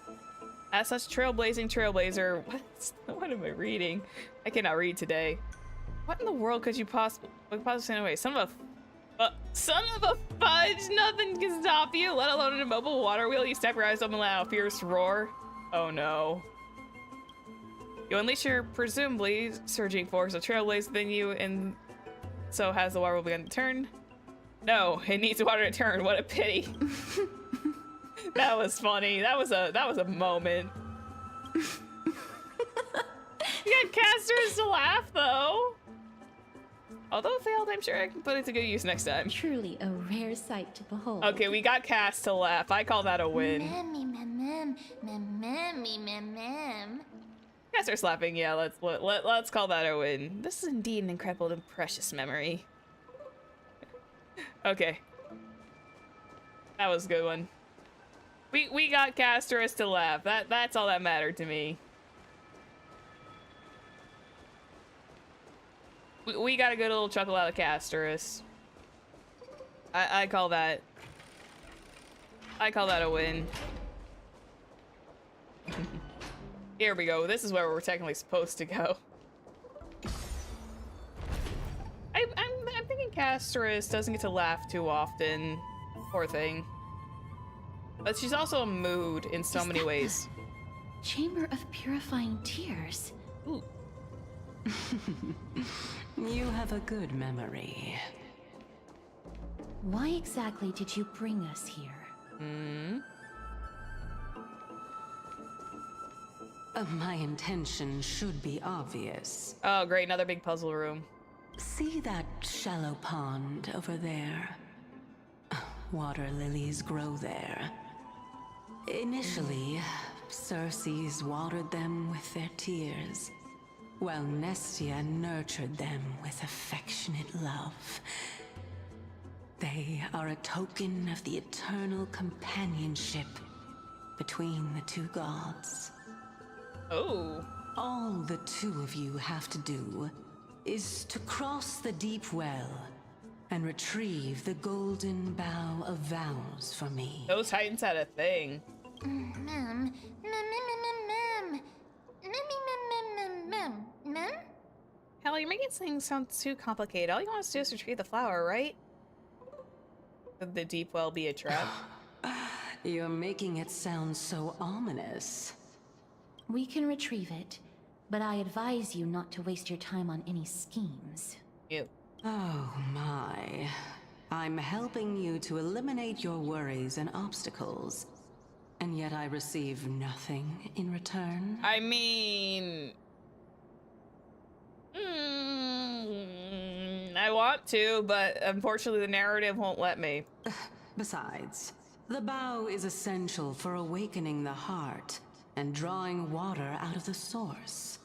As such trailblazing trailblazer, what am I reading? I cannot read today. What in the world could you possibly send away? Son of a fudge! Nothing can stop you, let alone an immobile water wheel. You step your eyes open and let out a fierce roar. Oh no. You unleash your presumably surging force of trailblaze within you, and so has the water begun to turn? No, it needs water to turn. What a pity. That was funny. That was a moment. You got casters to laugh though. Although failed, I'm sure I can put it to good use next time. Truly a rare sight to behold. Okay, we got cast to laugh. I call that a win. Caster slapping, yeah. Let's call that a win. This is indeed an incredible and precious memory. Okay. That was a good one. We got Casterus to laugh. That's all that mattered to me. We got a good little chuckle out of Casterus. I call that a win. Here we go. This is where we're technically supposed to go. I'm thinking Casterus doesn't get to laugh too often. Poor thing. But she's also a mood in so many ways. Chamber of Purifying Tears. Ooh. You have a good memory. Why exactly did you bring us here? My intention should be obvious. Oh, great. Another big puzzle room. See that shallow pond over there? Water lilies grow there. Initially, Circes watered them with their tears, while Nestia nurtured them with affectionate love. They are a token of the eternal companionship between the two gods. Oh. All the two of you have to do is to cross the deep well and retrieve the golden bough of vows for me. Those Titans had a thing. Hell, you're making things sound too complicated. All you want us to do is retrieve the flower, right? Could the deep well be a trap? You're making it sound so ominous. We can retrieve it, but I advise you not to waste your time on any schemes. Ew. Oh my. I'm helping you to eliminate your worries and obstacles, and yet I receive nothing in return? I mean... I want to, but unfortunately the narrative won't let me. Besides, the bow is essential for awakening the heart and drawing water out of the source.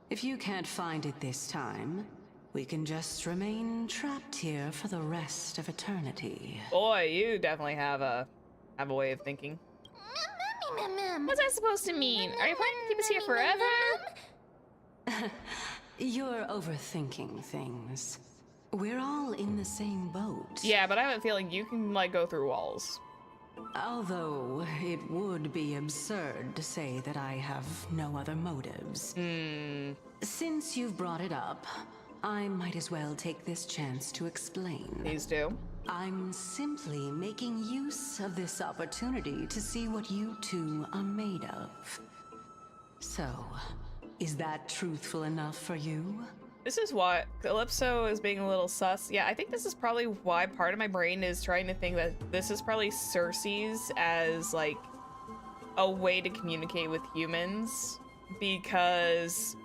If you can't find it this time, we can just remain trapped here for the rest of eternity. Boy, you definitely have a way of thinking. What's that supposed to mean? Are you planning to keep us here forever? You're overthinking things. We're all in the same boat. Yeah, but I have a feeling you can, like, go through walls. Although, it would be absurd to say that I have no other motives. Since you've brought it up, I might as well take this chance to explain. Please do. I'm simply making use of this opportunity to see what you two are made of. So, is that truthful enough for you? This is why Calypso is being a little sus. Yeah, I think this is probably why part of my brain is trying to think that this is probably Circe's as, like, a way to communicate with humans. Because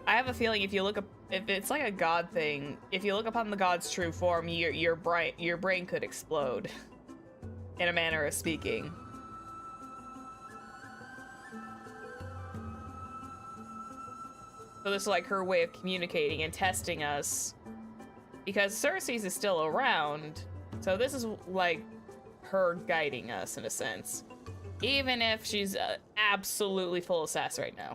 I have a feeling if you look up, if it's like a god thing, if you look upon the god's true form, your brain could explode. in a manner of speaking. So this is like her way of communicating and testing us. Because Cersei's is still around, so this is like her guiding us in a sense. Even if she's absolutely full of sass right now.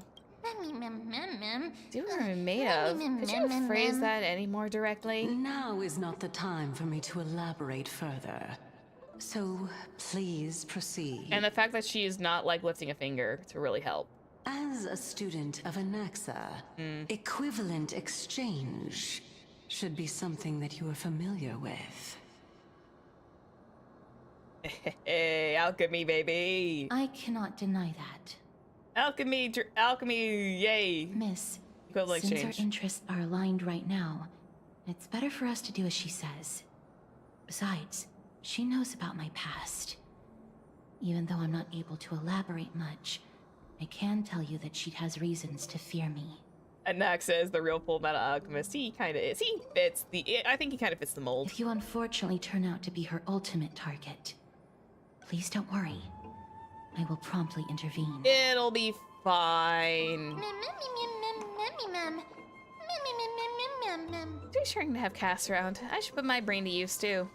See what I'm made of? Could you phrase that any more directly? Now is not the time for me to elaborate further. So please proceed. And the fact that she is not like lifting a finger to really help. As a student of Anaxa, equivalent exchange should be something that you are familiar with. Hey, alchemy, baby. I cannot deny that. Alchemy, yay. Miss, Equivalent since exchange. our interests are aligned right now, it's better for us to do as she says. Besides, she knows about my past. Even though I'm not able to elaborate much, I can tell you that she has reasons to fear me. Anaxa is the real Full Metal Alchemist. He kind of is. He fits I think he kind of fits the mold. If you unfortunately turn out to be her ultimate target, please don't worry. I will promptly intervene. It'll be fine. Too trying to have Cass around. I should put my brain to use too.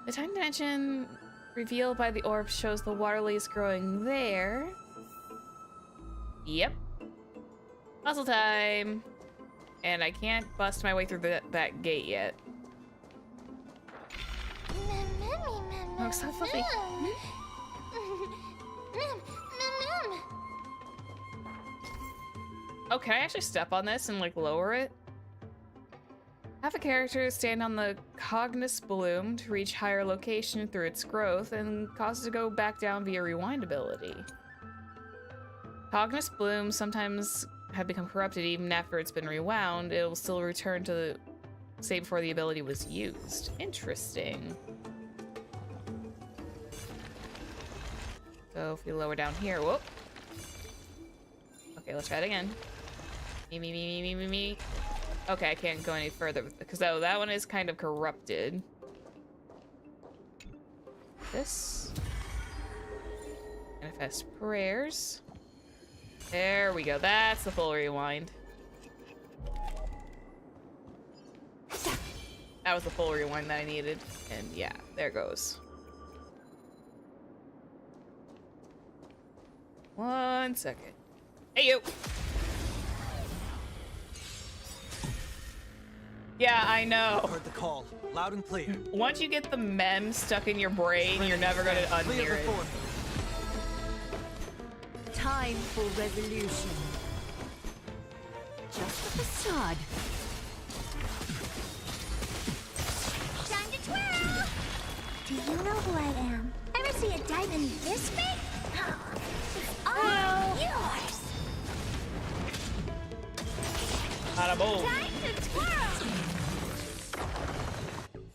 The time dimension revealed by the orb shows the water lilies growing there. Yep. Puzzle time. And I can't bust my way through that gate yet. Oh, so fluffy. Oh, can I actually step on this and like lower it? Have a character stand on the Cognis bloom to reach higher location through its growth and cause it to go back down via rewind ability. Cognis blooms sometimes have become corrupted even after it's been rewound. It will still return to the state before the ability was used. Interesting. So if we lower down here, whoop. Okay, let's try it again. Me. Okay, I can't go any further because that one is kind of corrupted. This. Manifest prayers. There we go. That's the full rewind. That was the full rewind that I needed. And yeah, there goes. 1 second. Hey, you! Yeah, I know. Heard the call, loud and clear. Once you get the mem stuck in your brain, you're never gonna unhear it. Time for revolution. Just a facade. Time to twirl! Do you know who I am? Ever see a diamond this big? It's all yours! Bada boom. Time to twirl!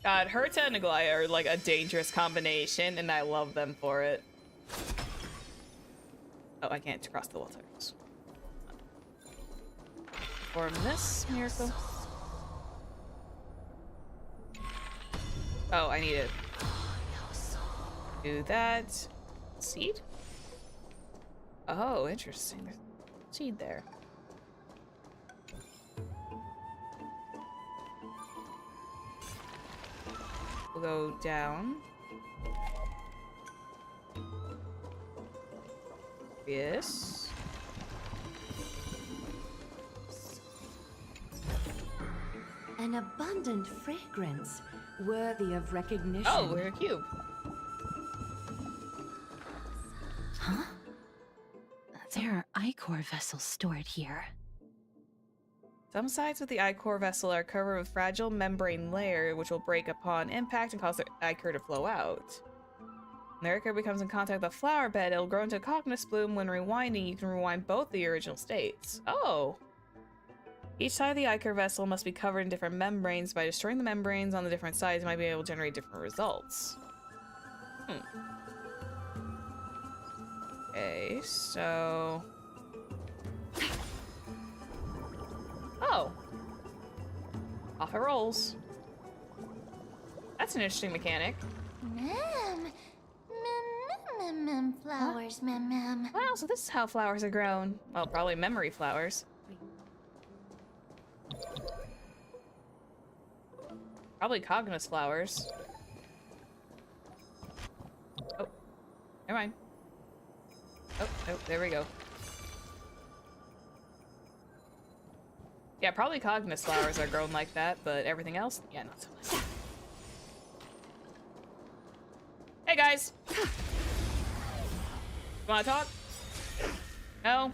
God, Herta and Aglaya are like a dangerous combination, and I love them for it. Oh, I can't cross the wall tires. Perform this miracle. Oh, I need to do that. Seed? Oh, interesting. There's a seed there. We'll go down. Yes. An abundant fragrance, worthy of recognition. Oh, we're a cube. Huh? There are ichor vessels stored here. Some sides of the ichor vessel are covered with fragile membrane layer, which will break upon impact and cause the ichor to flow out. When the ichor becomes in contact with the flower bed, it will grow into a cognis bloom. When rewinding, you can rewind both the original states. Oh! Each side of the ichor vessel must be covered in different membranes. By destroying the membranes on the different sides, you might be able to generate different results. Okay, so... Oh. Off it rolls. That's an interesting mechanic. Flowers, mem. Wow, so this is how flowers are grown. Well, probably memory flowers. Probably Cognos flowers. Oh, never mind. Oh, there we go. Yeah, probably Cognos flowers are grown like that, but everything else, yeah, not so much. Hey guys! Wanna talk? No?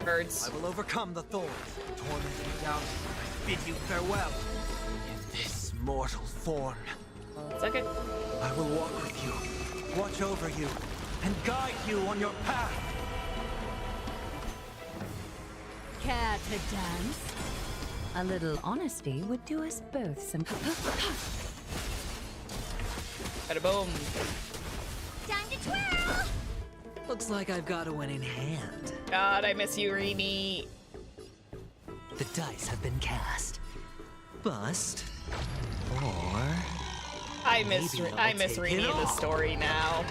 Birds. I will overcome the thorns, torment you down. I bid you farewell. In this mortal form. It's okay. I will walk with you, watch over you, and guide you on your path. Care to dance? A little honesty would do us both some. Bada boom. Time to twirl! Looks like I've got a winning hand. God, I miss you, Rini. The dice have been cast. Bust. Or... I miss maybe I I'll miss take Rini it in the all. story now.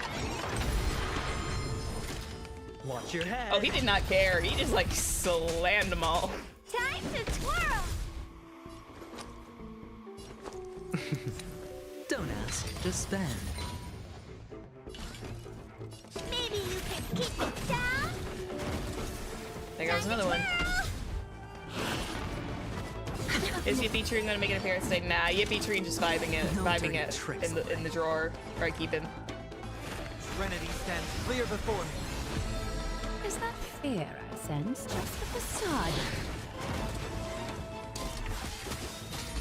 Watch your head. Oh, he did not care. He just like slammed them all. Time to twirl! Don't ask, just spend. Maybe you can keep it down? There goes another one. Is Yippee Tree gonna make an appearance today? Nah, Yippee Tree just vibing it in the drawer where I keep him. Serenity stands clear before me. Is that fear I sense? Just the facade.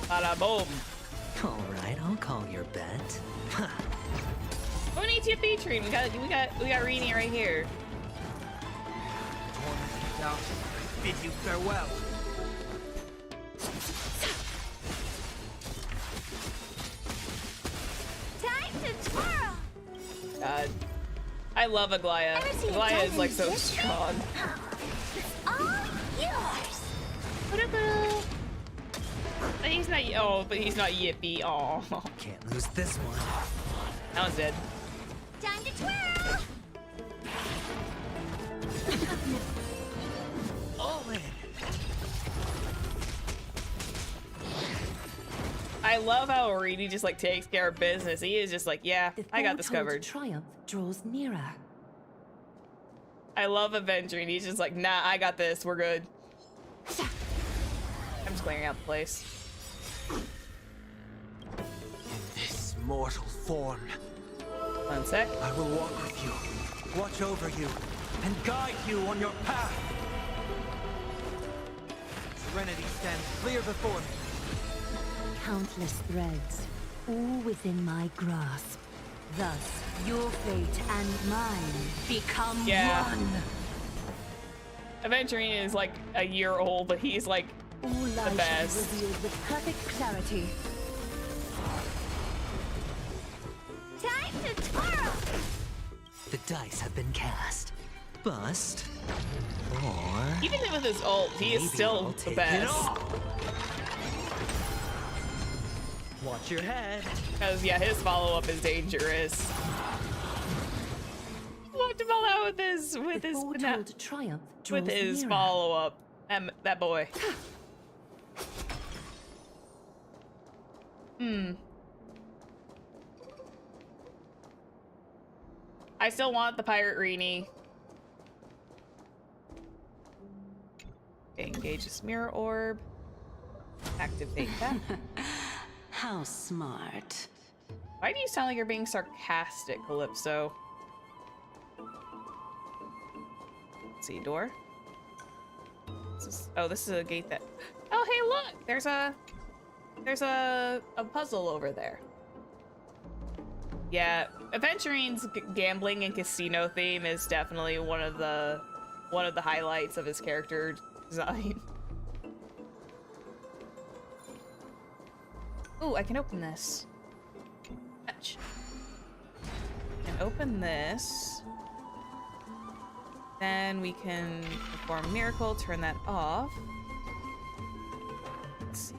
Bada boom. Alright, I'll call your bet. Who needs Yippee Tree? We got Rini right here. Torment you down. I bid you farewell. Time to twirl! God. I love Aglaya. Ever see a Aglaya is diamond like so this strong. It's all yours! But he's not. Oh, but he's not Yippee. Oh, Can't lose this one. that one's dead. Time to twirl! All in. I love how Rini just like takes care of business. He is just like, yeah, I got this foretold covered. Triumph draws nearer. I love adventuring. He's just like, nah, I got this. We're good. I'm just clearing out the place. This mortal form. 1 sec. I will walk with you, watch over you, and guide you on your path. Serenity stands clear before me. Countless threads, all within my grasp. Thus, your fate and mine become Yeah. one. Adventuring is like a year old, but he's like All lies best. are revealed with perfect clarity. Time to twirl! The dice have been cast. Bust. Or... even with his ult, he is maybe still I'll the take it best. all. Watch your head. Because yeah, his follow-up is dangerous. Walked him all out with his Foretold triumph draws with his nearer. follow-up. That boy. I still want the pirate Rini. Okay, engage this mirror orb. Activate that. How smart. Why do you sound like you're being sarcastic, Calypso? Let's see, door. Oh, this is a gate that. Oh, hey, look! There's a puzzle over there. Yeah, Aventuring's gambling and casino theme is definitely one of the highlights of his character design. Ooh, I can open this. Touch. I can open this. Then we can perform miracle, turn that off. Let's see.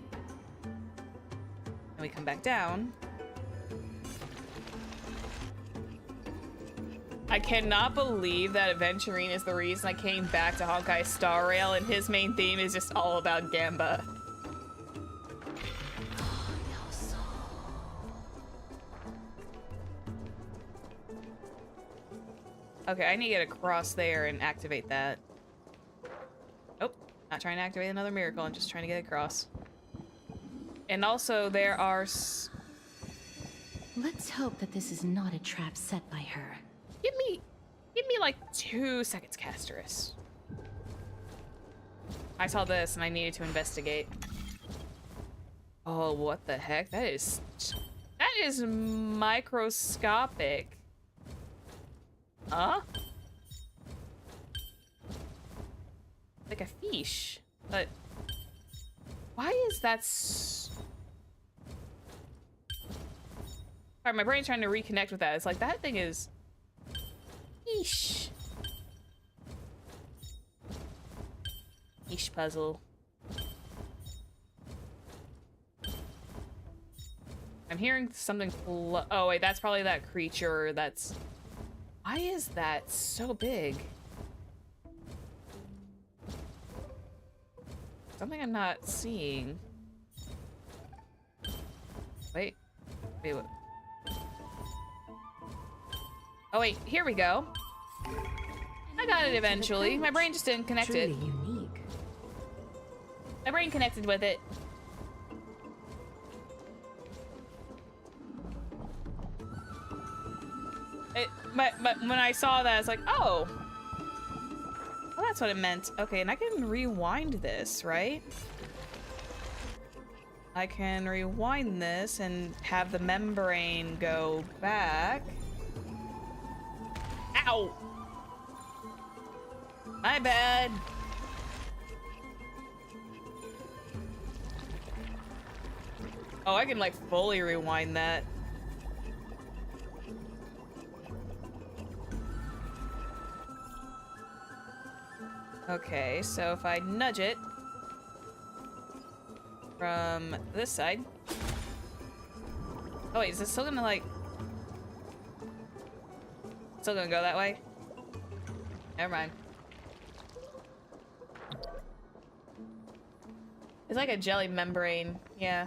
we come back down. I cannot believe that Aventurine is the reason I came back to Honkai Star Rail, and his main theme is just all about Gamba. Okay, I need to get across there and activate that. Oh, not trying to activate another miracle, I'm just trying to get across. And also, there are Let's hope that this is not a trap set by her. Give me like 2 seconds, Casterus. I saw this and I needed to investigate. Oh, what the heck? That is microscopic. Huh? Like a fish. But why is that Alright, my brain's trying to reconnect with that. It's like that thing is Yeesh. Yeesh puzzle. I'm hearing something oh wait, that's probably that creature that's... Why is that so big? Something I'm not seeing. Wait. Wait, what? Oh wait, here we go. I got it eventually. My brain just didn't connect it. Truly unique. My brain connected with it. When I saw that, I was like, oh. Well, that's what it meant. Okay, and I can rewind this, right? I can rewind this and have the membrane go back. Ow! My bad. Oh, I can like fully rewind that. Okay, so if I nudge it from this side. Oh wait, is it still gonna like... Still gonna go that way? Never mind. It's like a jelly membrane, yeah.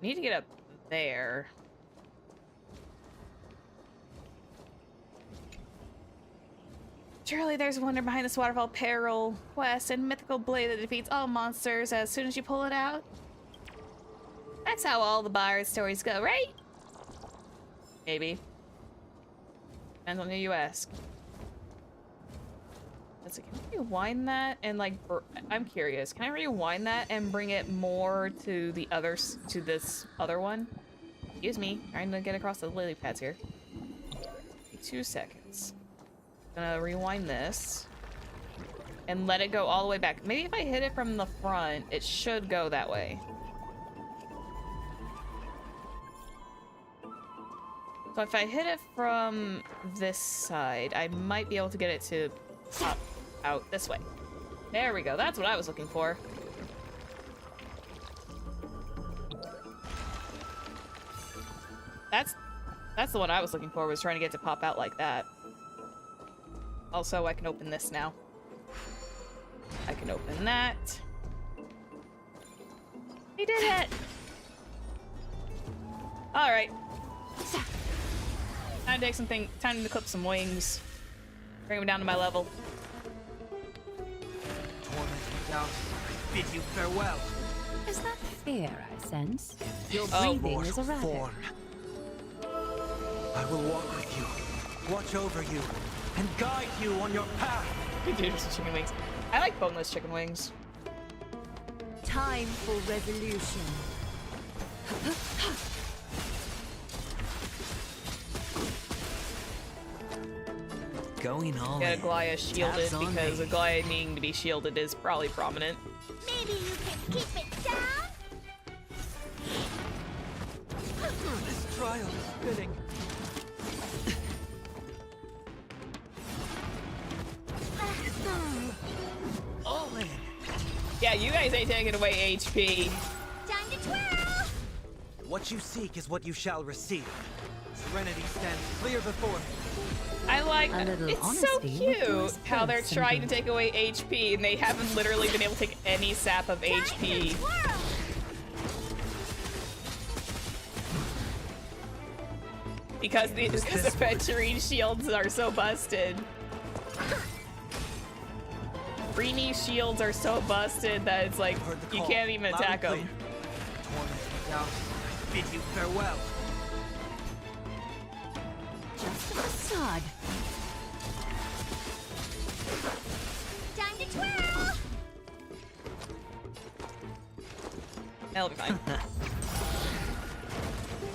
Need to get up there. Surely there's a wonder behind this waterfall peril quest and mythical blade that defeats all monsters as soon as you pull it out. That's how all the Bard stories go, right? Maybe. Depends on who you ask. Let's see, can I rewind that and like, I'm curious. Can I rewind that and bring it more to the others, to this other one? Excuse me, trying to get across the lily pads here. 2 seconds. Gonna rewind this and let it go all the way back. Maybe if I hit it from the front, it should go that way. So if I hit it from this side, I might be able to get it to pop out this way. There we go. That's what I was looking for. That's the one I was looking for, was trying to get it to pop out like that. Also, I can open this now. I can open that. We did it! Alright. Time to take something, time to clip some wings. Bring them down to my level. Torment me down, I bid you farewell. Is that fear I sense? Your Oh, breathing is mortal erratic. form. I will walk with you, watch over you, and guide you on your path. Dude, some chicken wings. I like boneless chicken wings. Time for resolution. Going all Get in. Aglaya shielded Tabs on because me. Aglaya needing to be shielded is probably prominent. Maybe you can keep it down? This trial is fitting. Yeah, you guys ain't taking away HP. Time to twirl! What you seek is what you shall receive. Serenity stands clear before me. I like A little it's so honesty would do us cute how they're both some trying to good. take away HP and they haven't literally been able to take any sap of Time HP. to twirl! Because the Aventurine shields are so busted. Rini's shields are so busted that it's like Heard the you call, can't even loud attack and them. clear. Torment me down. I bid you farewell. Just a facade. Time to twirl! That'll be fine.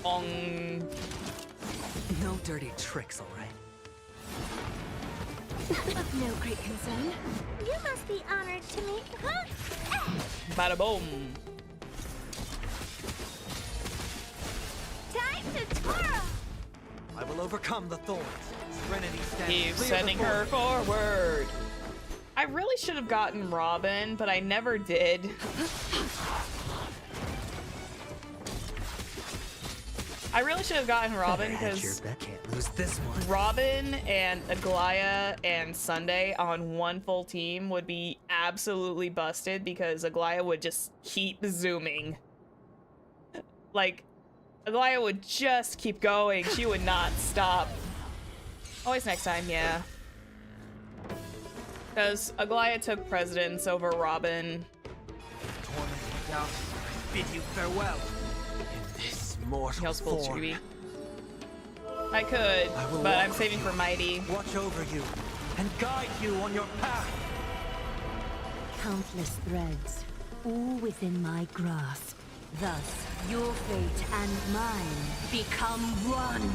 Bong. No dirty tricks, all right? Of no great concern. You must be honored to meet. Bada boom. Time to twirl! I will overcome the thorns. Serenity stands Keep clear sending before her me. forward. I really should have gotten Robin, but I never did. I really should have gotten Robin because I can't lose this one. Robin and Aglaya and Sunday on one full team would be absolutely busted because Aglaya would just keep zooming. Like, Aglaya would just keep going. She would not stop. Always next time, yeah. Because Aglaya took precedence over Robin. Torment me down. I bid you farewell. In this mortal He'll spoil form. Chibi. I could, I will but walk I'm with saving you, for Mighty. watch over you, and guide you on your path. Countless threads, all within my grasp. Thus, your fate and mine become one.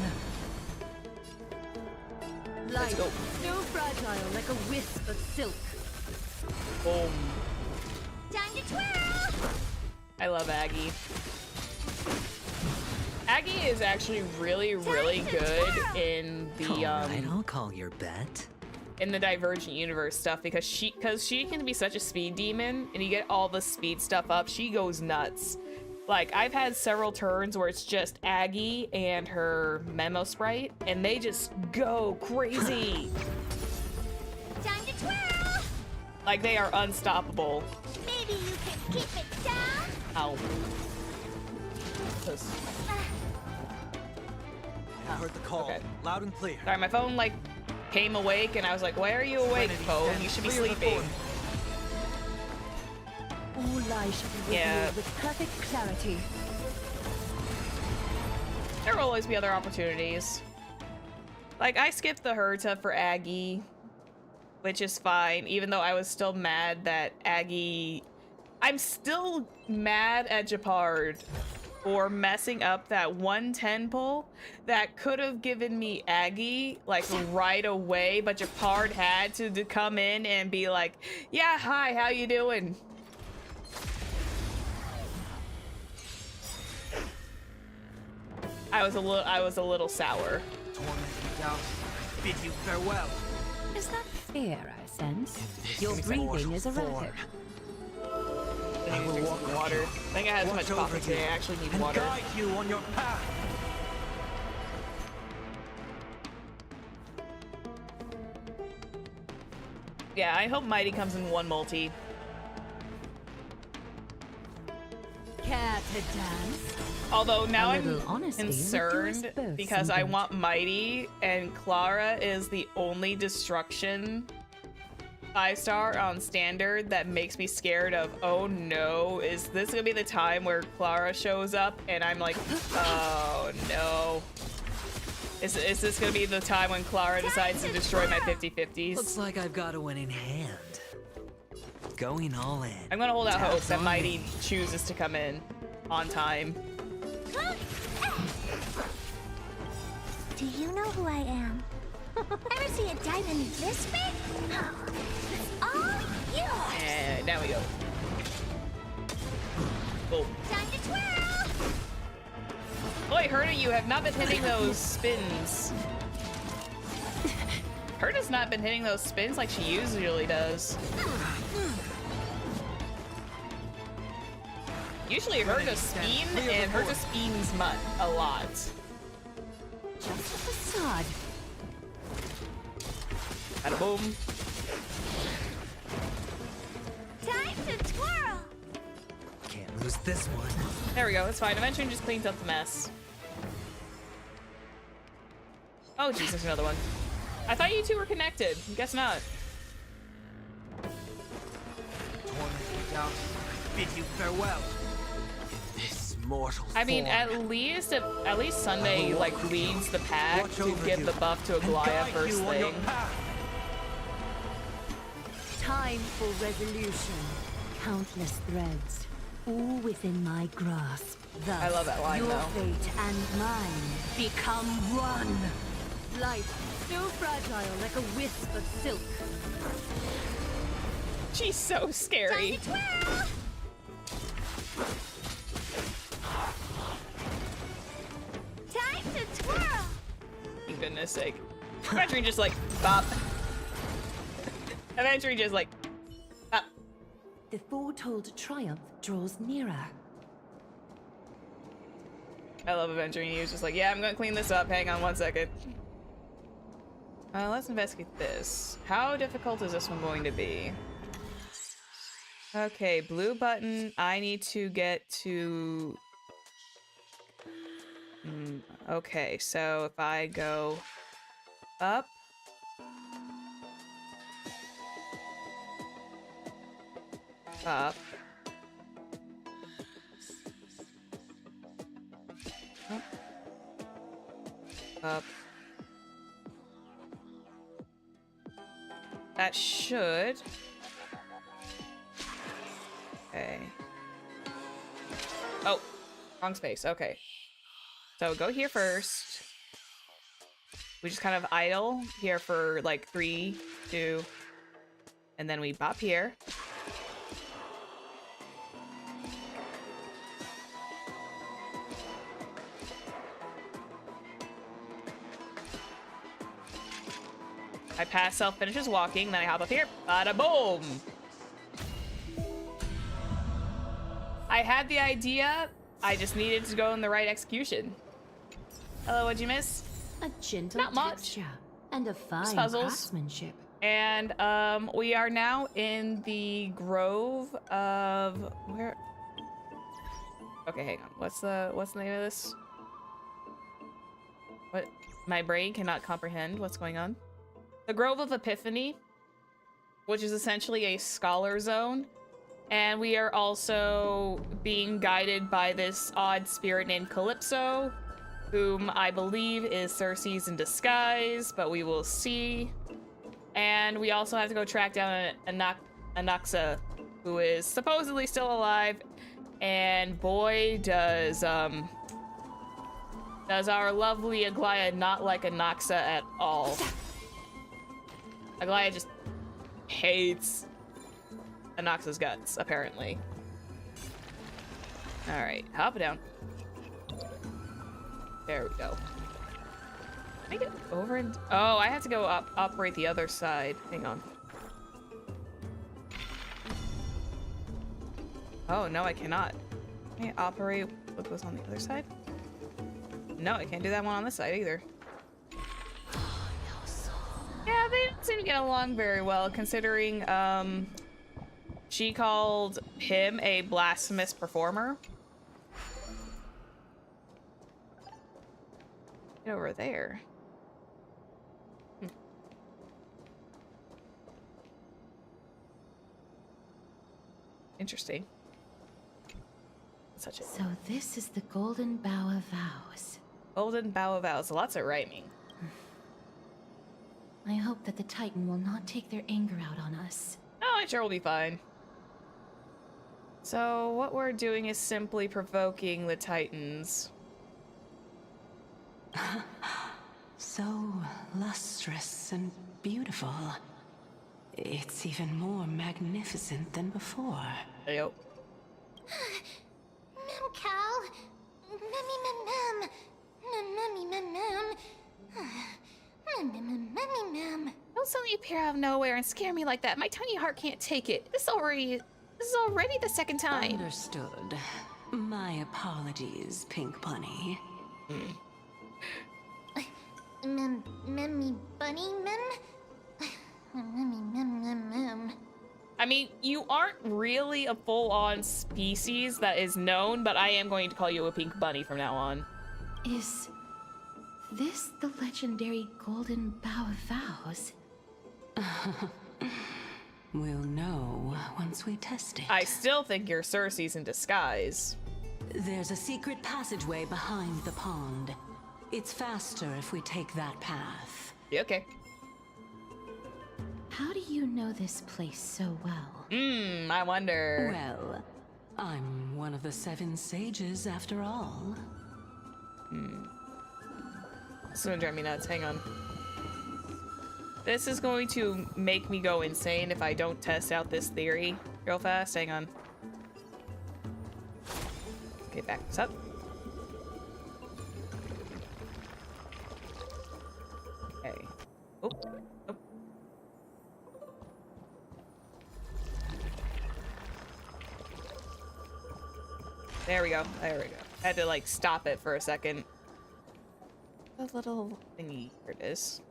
Let's Life, go. so fragile like a wisp of silk. Boom. Time to twirl! I love Aggie. Aggie is actually really, really good in the I'll call your bet. in the Divergent Universe stuff because she can be such a speed demon and you get all the speed stuff up, she goes nuts. Like, I've had several turns where it's just Aggie and her Memo Sprite, and they just go crazy. Time to twirl! Like, they are unstoppable. Maybe you can keep it down? Ow. 'Cause- I heard the call, okay. loud and clear. Sorry, my phone, like, came awake, and I was like, why are you awake, Serenity phone? stands You should be clear sleeping. before me. All lies shall be Yeah. revealed with perfect clarity. There will always be other opportunities. Like, I skipped the Herta for Aggie, which is fine, even though I was still mad that Aggie... I'm still mad at Japard for messing up that 110 pull that could have given me Aggie, like, right away, but Japard had to come in and be like, yeah, hi, how you doing? I was a little sour. Torment me down. I bid you farewell. Is that fear I sense? This Your breathing mortal is erratic. form. I need to drink some water. I think I had too much Watch coffee over today. you I actually need and water. guide you on your path. Yeah, I hope Mighty comes in one multi. Care to dance? Although now A I'm little honesty would do us concerned both because some I good. want Mighty and Clara is the only destruction 5-star on standard that makes me scared of, oh no, is this gonna be the time where Clara shows up and I'm like, oh no. Is this gonna be the time when Clara decides to destroy my 50-50s? Looks like I've got a winning hand. Going all in. I'm gonna hold out hope Tabs that on Mighty me. chooses to come in on time. Do you know who I am? Ever see a diamond this big? It's all yours! And now we go. Boom. Time to twirl! Boy, Herta, you have not been hitting those spins. Herta's not been hitting those spins like she usually does. Usually her to spin, and her to spins a lot. Just a facade. Bada boom. Time to twirl! Can't lose this one. There we go, it's fine. Eventually just cleans up the mess. Oh jeez, there's another one. I thought you two were connected. Guess not. Torn me down, I bid you farewell. In this mortal I mean, form. at least Sunday like leads the pack to give the buff to Aglaya first thing. Time for resolution. Countless threads, all within my grasp. Thus, I love that line, your though. fate and mine become one. Life, so fragile like a wisp of silk. She's so scary. Time to twirl! Time to twirl! For goodness sake. Eventually just like, bop. Eventually just like, bop. The foretold triumph draws nearer. I love Avengering. He was just like, yeah, I'm gonna clean this up. Hang on 1 second. Let's investigate this. How difficult is this one going to be? Okay, blue button. I need to get to... okay, so if I go up... up... up... That should... Okay. Oh, wrong space. Okay. So go here first. We just kind of idle here for like 3, 2, and then we bop here. I pass self, finishes walking, then I hop up here. Bada boom! I had the idea, I just needed to go in the right execution. Hello, what'd you miss? A gentle Not much. texture and a fine puzzles. craftsmanship. And we are now in the grove of where? Okay, hang on. What's the name of this? What? My brain cannot comprehend what's going on. The Grove of Epiphany, which is essentially a scholar zone. And we are also being guided by this odd spirit named Calypso, whom I believe is Circe's in disguise, but we will see. And we also have to go track down Anaxa, who is supposedly still alive. And boy, does our lovely Aglaya not like Anaxa at all. Aglaya just hates Anaxa's guts, apparently. Alright, hop it down. There we go. Can I get over and... oh, I have to go operate the other side. Hang on. Oh, no, I cannot. Can I operate what goes on the other side? No, I can't do that one on this side either. Yeah, they didn't seem to get along very well, considering, she called him a blasphemous performer. Get over there. Interesting. Such a... So this is the Golden Bough of Vows. Golden Bough of Vows. Lots of rhyming. I hope that the Titan will not take their anger out on us. Oh, I'm sure we'll be fine. So what we're doing is simply provoking the Titans. So lustrous and beautiful. It's even more magnificent than before. Yep. Mem Cal. Memmy mem mem. Memmy mem mem. Memmy mem. Don't suddenly appear out of nowhere and scare me like that. My tiny heart can't take it. This is already the second time. Understood. My apologies, Pink Bunny. Memmy bunny mem? Mem. I mean, you aren't really a full-on species that is known, but I am going to call you a pink bunny from now on. Is this the legendary Golden Bough of Vows? We'll know once we test it. I still think you're Cersei's in disguise. There's a secret passageway behind the pond. It's faster if we take that path. Yeah, okay. How do you know this place so well? I wonder. Well, I'm one of the 7 sages after all. This is gonna drive me nuts. Hang on. This is going to make me go insane if I don't test out this theory real fast. Hang on. Okay, back this up. Okay. Oh. Oh. There we go. There we go. I had to like stop it for a second. The little thingy. Here it is.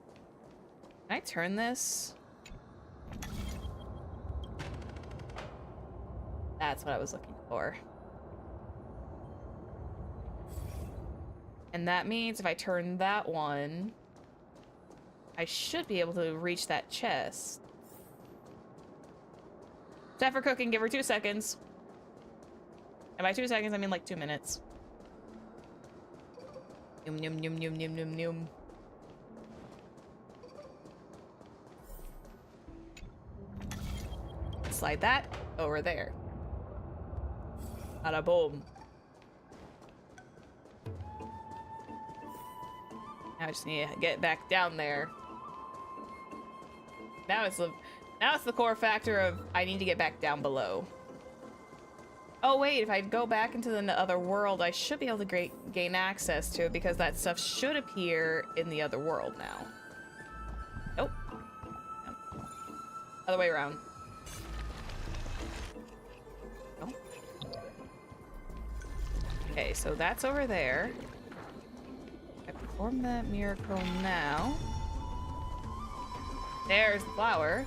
Can I turn this? That's what I was looking for. And that means if I turn that one, I should be able to reach that chest. Zephyr cooking, give her 2 seconds. And by 2 seconds, I mean like 2 minutes. Yum, yum, yum, yum, yum, yum, yum. Slide that over there. Bada boom. Now I just need to get back down there. Now it's the core factor of I need to get back down below. Oh wait, if I go back into the other world, I should be able to gain access to it because that stuff should appear in the other world now. Nope. No. Other way around. Oh. Okay, so that's over there. I perform that miracle now. There's the flower.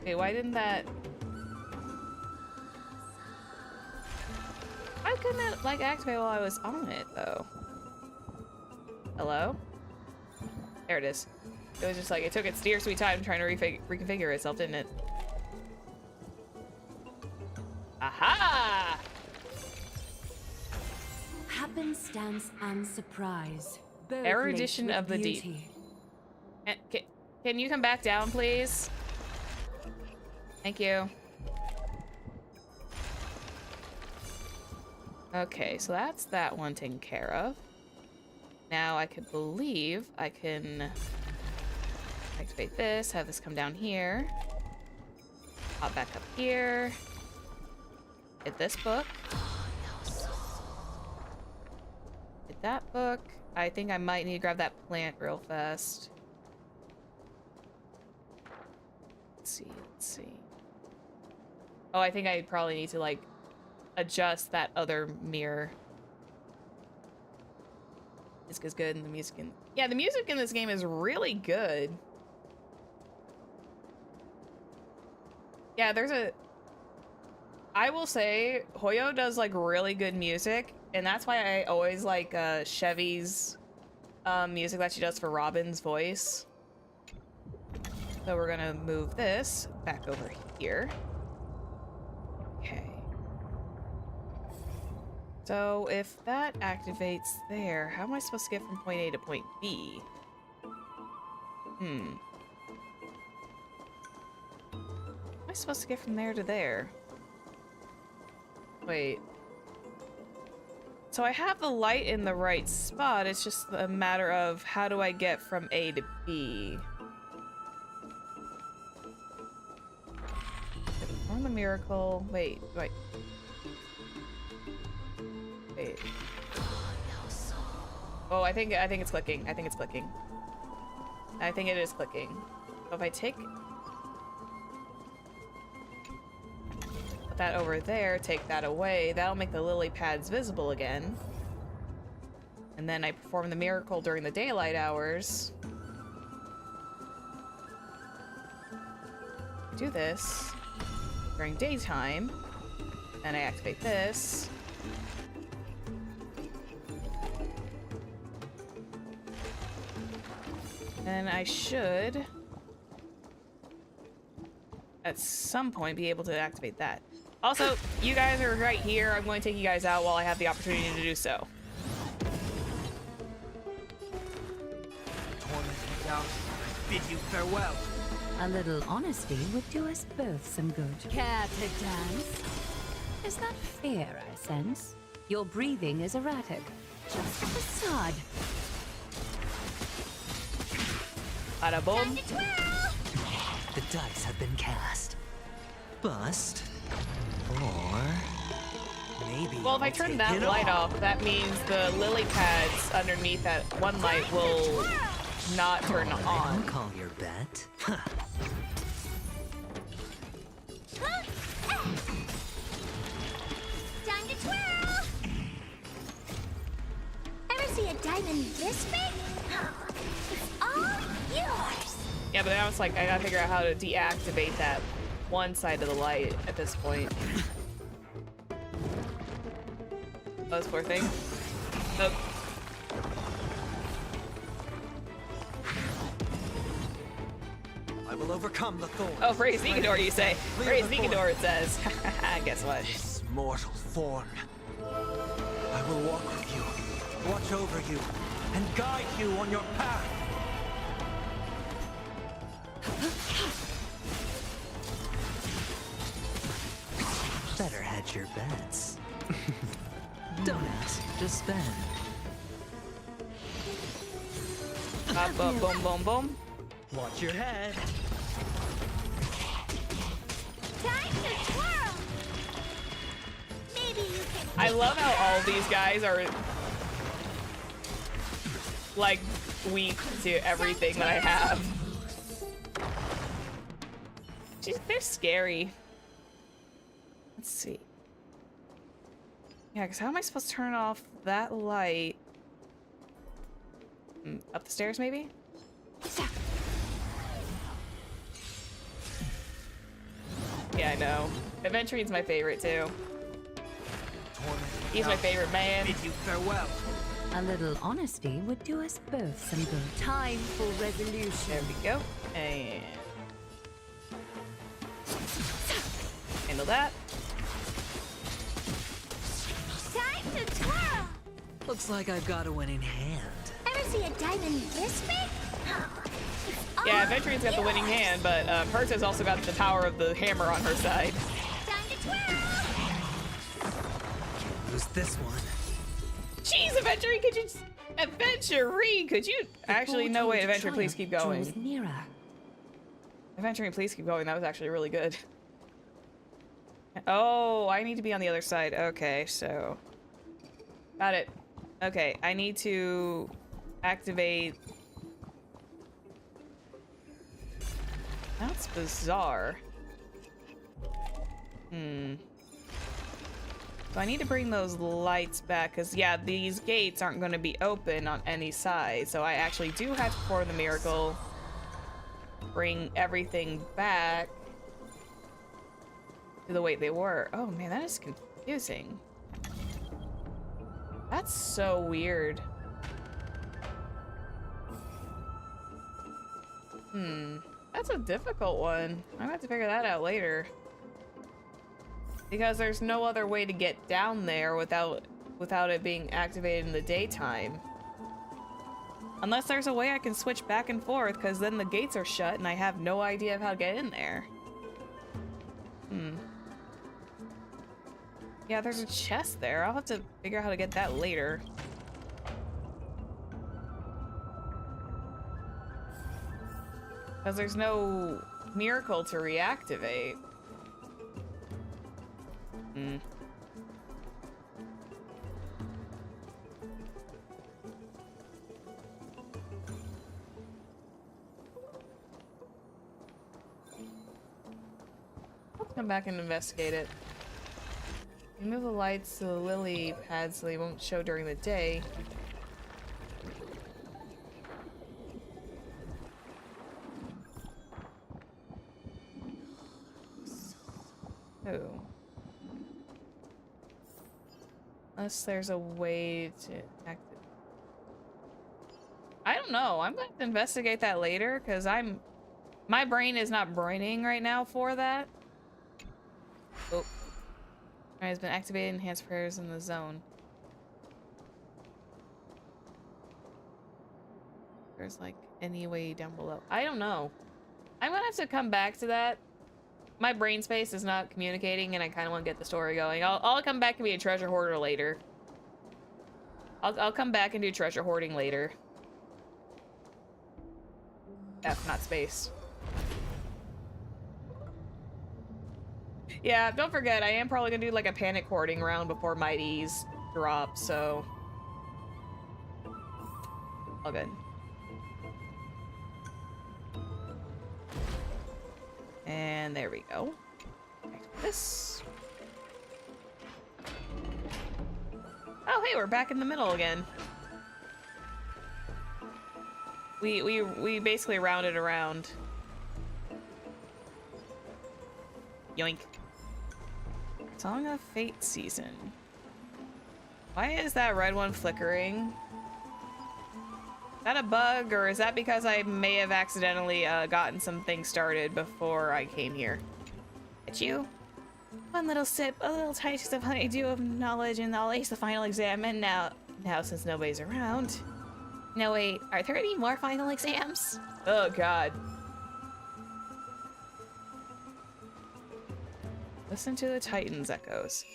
Okay, why didn't that... Why couldn't it, like, activate while I was on it, though? Hello? There it is. It was just like, it took its dear sweet time trying to reconfigure itself, didn't it? Aha! Happenstance and surprise. Both Erudition laced of the with deep. beauty. Can you come back down, please? Thank you. Okay, so that's that one taken care of. Now I could believe I can activate this, have this come down here. Hop back up here. Get this book. Get that book. I think I might need to grab that plant real fast. Let's see. Oh, I think I probably need to, like, adjust that other mirror. This is good, and the music in... Yeah, the music in this game is really good. Yeah, there's a... I will say, Hoyo does, like, really good music, and that's why I always like Chevy's music that she does for Robin's voice. So we're gonna move this back over here. Okay. So if that activates there, how am I supposed to get from point A to point B? How am I supposed to get from there to there? Wait. So I have the light in the right spot, it's just a matter of how do I get from A to B? Perform the miracle. Wait. Oh, I think it's clicking. I think it's clicking. I think it is clicking. So if I take... Put that over there, take that away, that'll make the lily pads visible again. And then I perform the miracle during the daylight hours. Do this during daytime. And I activate this. And I should, at some point, be able to activate that. Also, you guys are right here. I'm going to take you guys out while I have the opportunity to do so. Tormented down, I bid you farewell. A little honesty would do us both some good. Care to dance? Is that fear I sense? Your breathing is erratic. Just a facade. Bada boom. The dice have been cast. Bust. Or... maybe Well, if I I'll turn take that it light all. off, that means the lily pads underneath that one light will not turn I'll on. call your bet. Time to twirl! Ever see a diamond this big? It's all yours! Yeah, but now it's like I gotta figure out how to deactivate that one side of the light at this point. Oh, this poor thing. Oh. I will overcome the thorns. Oh, praise Nicanor, you say. Clear Praise the Nicanor, it says. Guess what? This mortal form. I will walk with you, watch over you, and guide you on your path. Better hedge your bets. Don't ask, just spend. Up, up, boom, boom, boom. Watch your head. Time to twirl! Maybe you can... I love how all these guys are like weak to everything that I have. Jeez, they're scary. Let's see. Yeah, because how am I supposed to turn off that light? Up the stairs, maybe? Yeah, I know. Adventurine's my favorite, too. He's my favorite man. Bid you farewell. A little honesty would do us both some good. Time for resolution. There we go. And... handle that. Time to twirl! Looks like I've got a winning hand. Ever see a diamond this big? It's all Yeah, Adventurine's got the winning yours. hand, but hers has also got the power of the hammer on her side. Time to twirl! Who's this one? Jeez, Adventurine, could you... Adventurine, could you... Actually, no, wait, Adventurine, Triumph please keep going. draws nearer. Adventurine, please keep going. That was actually really good. Oh, I need to be on the other side. Okay, so... got it. Okay, I need to activate... That's bizarre. So I need to bring those lights back, because, yeah, these gates aren't going to be open on any side. So I actually do have to perform the miracle. Bring everything back to the way they were. Oh, man, that is confusing. That's so weird. That's a difficult one. I'm gonna have to figure that out later. Because there's no other way to get down there without it being activated in the daytime. Unless there's a way I can switch back and forth, because then the gates are shut and I have no idea of how to get in there. Yeah, there's a chest there. I'll have to figure out how to get that later. Because there's no miracle to reactivate. Come back and investigate it. Remove the lights to the lily pad so they won't show during the day. Oh. Unless there's a way to activate. I don't know. I'm going to investigate that later because my brain is not braining right now for that. Oh. Has been activated. Enhanced prayers in the zone. There's like any way down below. I don't know. I'm gonna have to come back to that. My brain space is not communicating, and I kind of want to get the story going. I'll come back and be a treasure hoarder later. I'll come back and do treasure hoarding later. F, not space. Yeah, don't forget, I am probably gonna do like a panic hoarding round before Mighty's drop, so... all good. And there we go. This. Oh, hey, we're back in the middle again. We basically rounded around. Yoink. Song of Fate season. Why is that red one flickering? Is that a bug, or is that because I may have accidentally gotten some things started before I came here? It's you? One little sip, a little taste of honeydew of knowledge, and I'll ace the final exam, and now since nobody's around. No, wait, are there any more final exams? Oh, God. Listen to the Titan's echoes.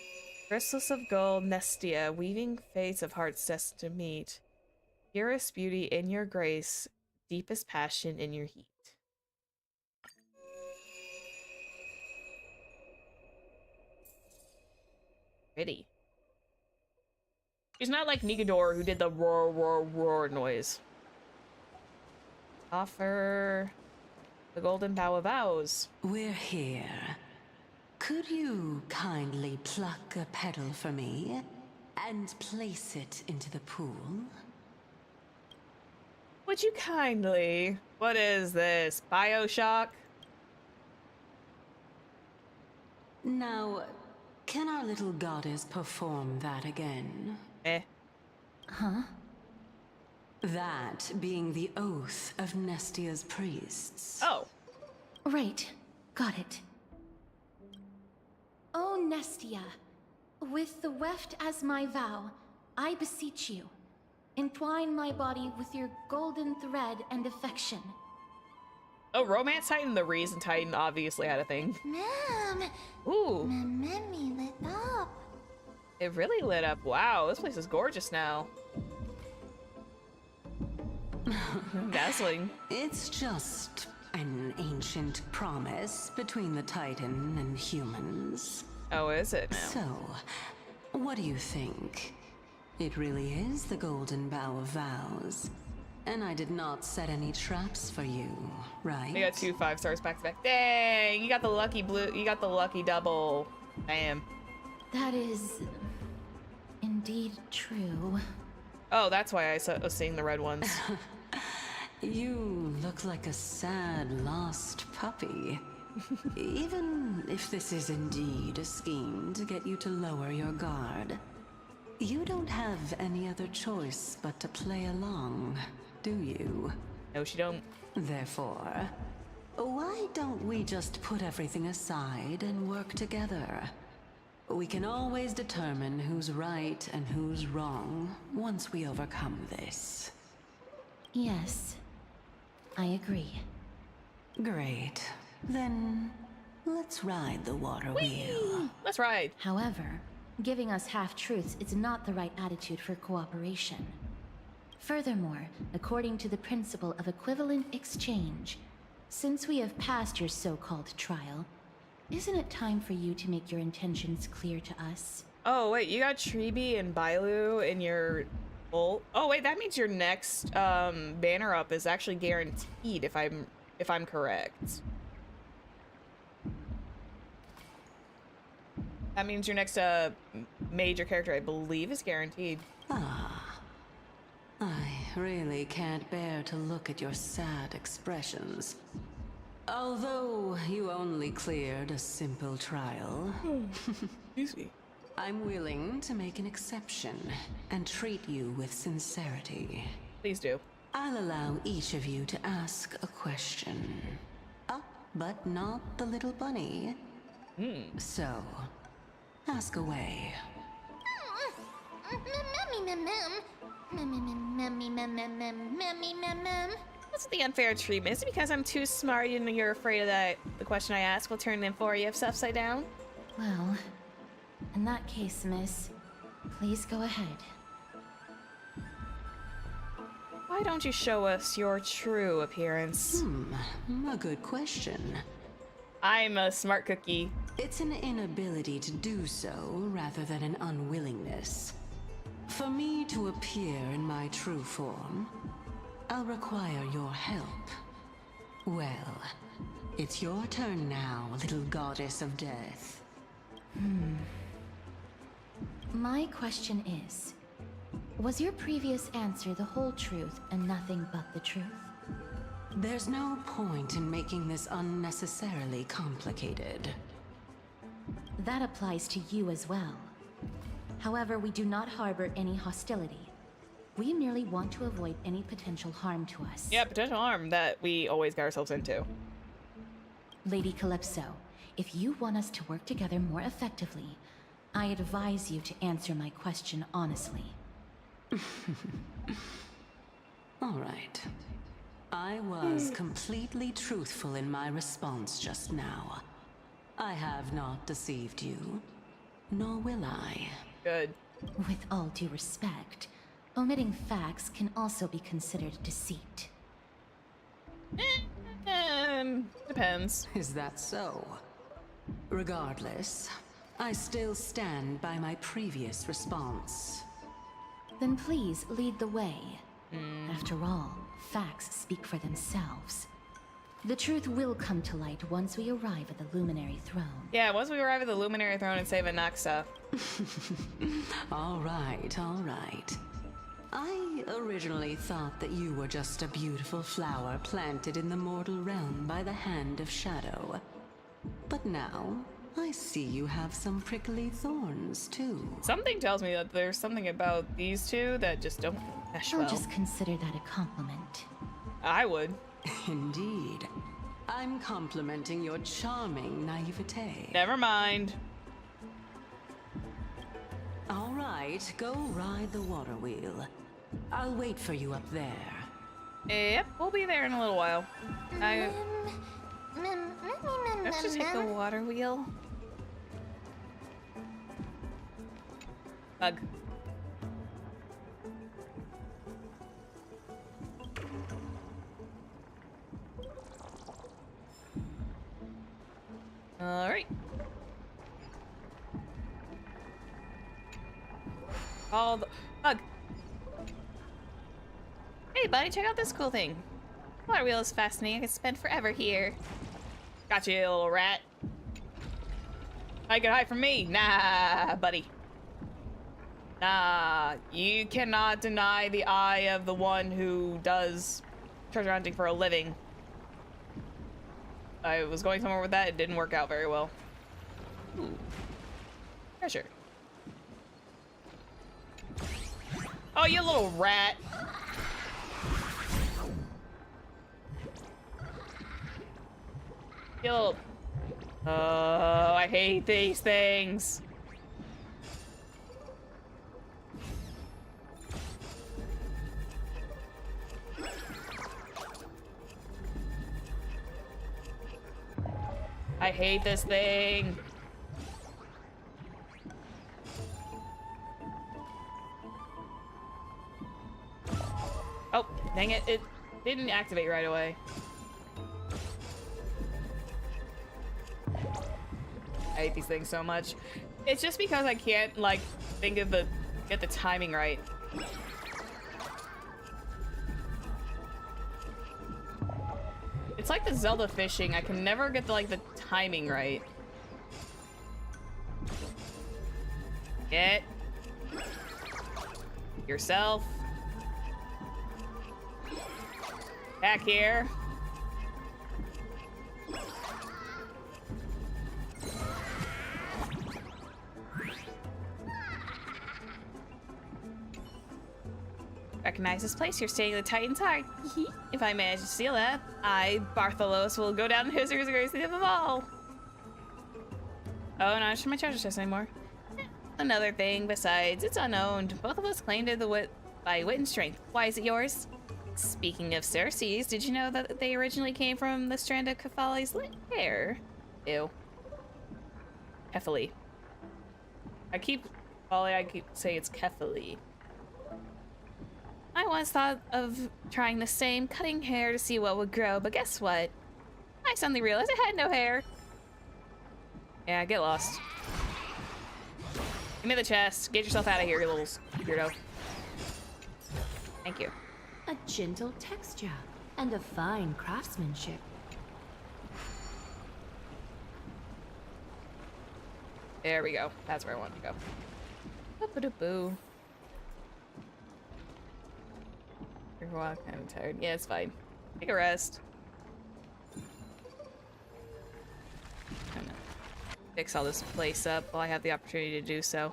Crystals of gold, Nestia, weaving fates of hearts destined to meet. Purest beauty in your grace, deepest passion in your heat. Pretty. She's not like Nigador, who did the roar, roar, roar noise. Offer the golden bough of vows. We're here. Could you kindly pluck a petal for me and place it into the pool? Would you kindly? What is this? BioShock? Now, can our little goddess perform that again? Eh. Huh? That being the oath of Nestia's priests. Oh. Right. Got it. O Nestia, with the weft as my vow, I beseech you, entwine my body with your golden thread and affection. Oh, Romance Titan, the Reason Titan obviously had a thing. Mom! Ooh. Mommy lit up. It really lit up. Wow, this place is gorgeous now. Dazzling. It's just an ancient promise between the Titan and humans. Oh, is it now? So, what do you think? It really is the golden bough of vows. And I did not set any traps for you, right? You got 2 5 stars back to back. Dang, you got the lucky blue, you got the lucky double. Damn. That is indeed true. Oh, that's why I was seeing the red ones. You look like a sad, lost puppy. Even if this is indeed a scheme to get you to lower your guard, you don't have any other choice but to play along, do you? No, she don't. Therefore, why don't we just put everything aside and work together? We can always determine who's right and who's wrong once we overcome this. Yes, I agree. Great. Then, let's ride the water wheel. Let's ride. However, giving us half-truths is not the right attitude for cooperation. Furthermore, according to the principle of equivalent exchange, since we have passed your so-called trial, isn't it time for you to make your intentions clear to us? Oh, wait, you got Tribi and Bailu in your ult. Oh, wait, that means your next banner up is actually guaranteed if I'm correct. That means your next major character, I believe, is guaranteed. Ah. I really can't bear to look at your sad expressions. Although you only cleared a simple trial, Easy. I'm willing to make an exception and treat you with sincerity. Please do. I'll allow each of you to ask a question. But not the little bunny. So, ask away. What's the unfair treatment? Is it because I'm too smart and you're afraid that the question I ask will turn in for you if upside down? Well, in that case, miss, please go ahead. Why don't you show us your true appearance? A good question. I'm a smart cookie. It's an inability to do so rather than an unwillingness. For me to appear in my true form, I'll require your help. Well, it's your turn now, little goddess of death. My question is, was your previous answer the whole truth and nothing but the truth? There's no point in making this unnecessarily complicated. That applies to you as well. However, we do not harbor any hostility. We merely want to avoid any potential harm to us. Yeah, potential harm that we always get ourselves into. Lady Calypso, if you want us to work together more effectively, I advise you to answer my question honestly. All right. I was completely truthful in my response just now. I have not deceived you, nor will I. Good. With all due respect, omitting facts can also be considered deceit. Depends. Is that so? Regardless, I still stand by my previous response. Then please lead the way. After all, facts speak for themselves. The truth will come to light once we arrive at the Luminary Throne. Yeah, once we arrive at the Luminary Throne and save Anaxa. All right, all right. I originally thought that you were just a beautiful flower planted in the mortal realm by the hand of Shadow. But now, I see you have some prickly thorns, too. Something tells me that there's something about these two that just don't mesh I'll well. just consider that a compliment. I would. Indeed. I'm complimenting your charming naivete. Never mind. All right, go ride the water wheel. I'll wait for you up there. Yep, we'll be there in a little while. Let's just hit the water wheel. Bug. All right. Bug. Hey, buddy, check out this cool thing. Water wheel is fascinating. I could spend forever here. Got you, you little rat. I can hide from me. Nah, buddy. Nah, you cannot deny the eye of the one who does treasure hunting for a living. I was going somewhere with that. It didn't work out very well. Ooh. Treasure. Oh, you little rat. You little... Oh, I hate these things. I hate this thing. Oh, dang it. It didn't activate right away. I hate these things so much. It's just because I can't, like, get the timing right. It's like the Zelda fishing. I can never get the timing right. Get yourself back here. Recognize this place. You're staying in the Titan's heart. If I manage to steal that, I, Bartholos, will go down in history as the greatest thief of them all. Oh, not my treasure chest anymore. Another thing, besides, it's unowned. Both of us claimed it by wit and strength. Why is it yours? Speaking of Cersei's, did you know that they originally came from the strand of Kephali's hair? Ew. Kephali. I keep saying it's Kephali. I once thought of trying the same, cutting hair to see what would grow, but guess what? I suddenly realized I had no hair. Yeah, get lost. Give me the chest. Get yourself out of here, you little weirdo. Thank you. A gentle texture and a fine craftsmanship. There we go. That's where I wanted to go. Boop-a-doop-boo. You're kind of tired. Yeah, it's fine. Take a rest. I'm gonna fix all this place up while I have the opportunity to do so.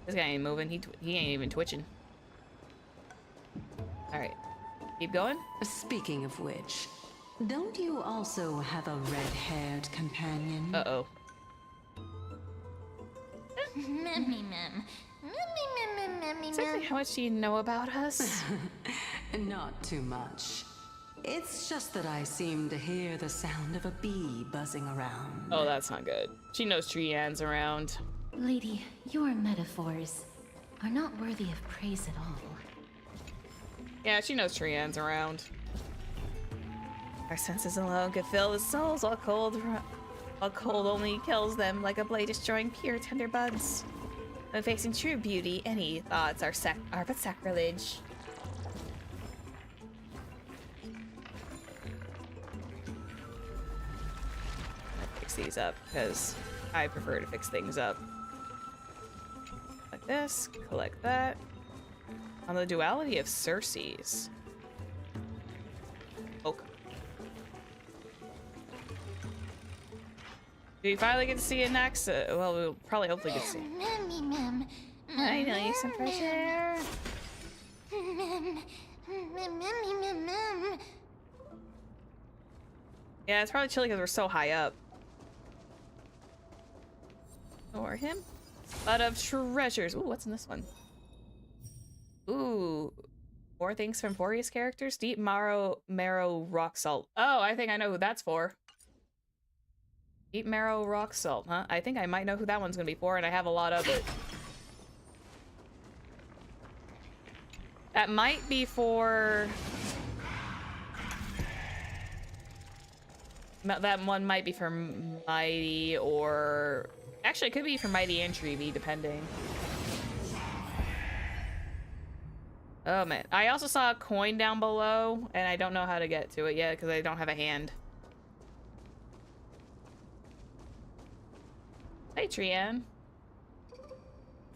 This guy ain't moving. He ain't even twitching. All right, keep going. Speaking of which, don't you also have a red-haired companion? Uh-oh. Exactly how much do you know about us? Not too much. It's just that I seem to hear the sound of a bee buzzing around. Oh, that's not good. She knows Trianne's around. Lady, your metaphors are not worthy of praise at all. Yeah, she knows Trianne's around. Our senses alone could fill the souls, while cold only kills them like a blade destroying pure tender buds. When facing true beauty, any thoughts are but sacrilege. I'll fix these up because I prefer to fix things up. Like this, collect that. On the duality of Cersei's. Okay. Do you finally get to see Anaxa? Well, we'll probably hopefully get to see. I know you some fresh air. Yeah, it's probably chilly because we're so high up. Or him. But of treasures. Ooh, what's in this one? Ooh. More things from Boreas characters. Deep marrow rock salt. Oh, I think I know who that's for. Deep marrow rock salt, huh? I think I might know who that one's gonna be for, and I have a lot of it. That might be for... That one might be for Mighty, or... Actually, it could be for Mighty and Treevee, depending. Oh, man. I also saw a coin down below, and I don't know how to get to it yet, because I don't have a hand. Hey, Trianne.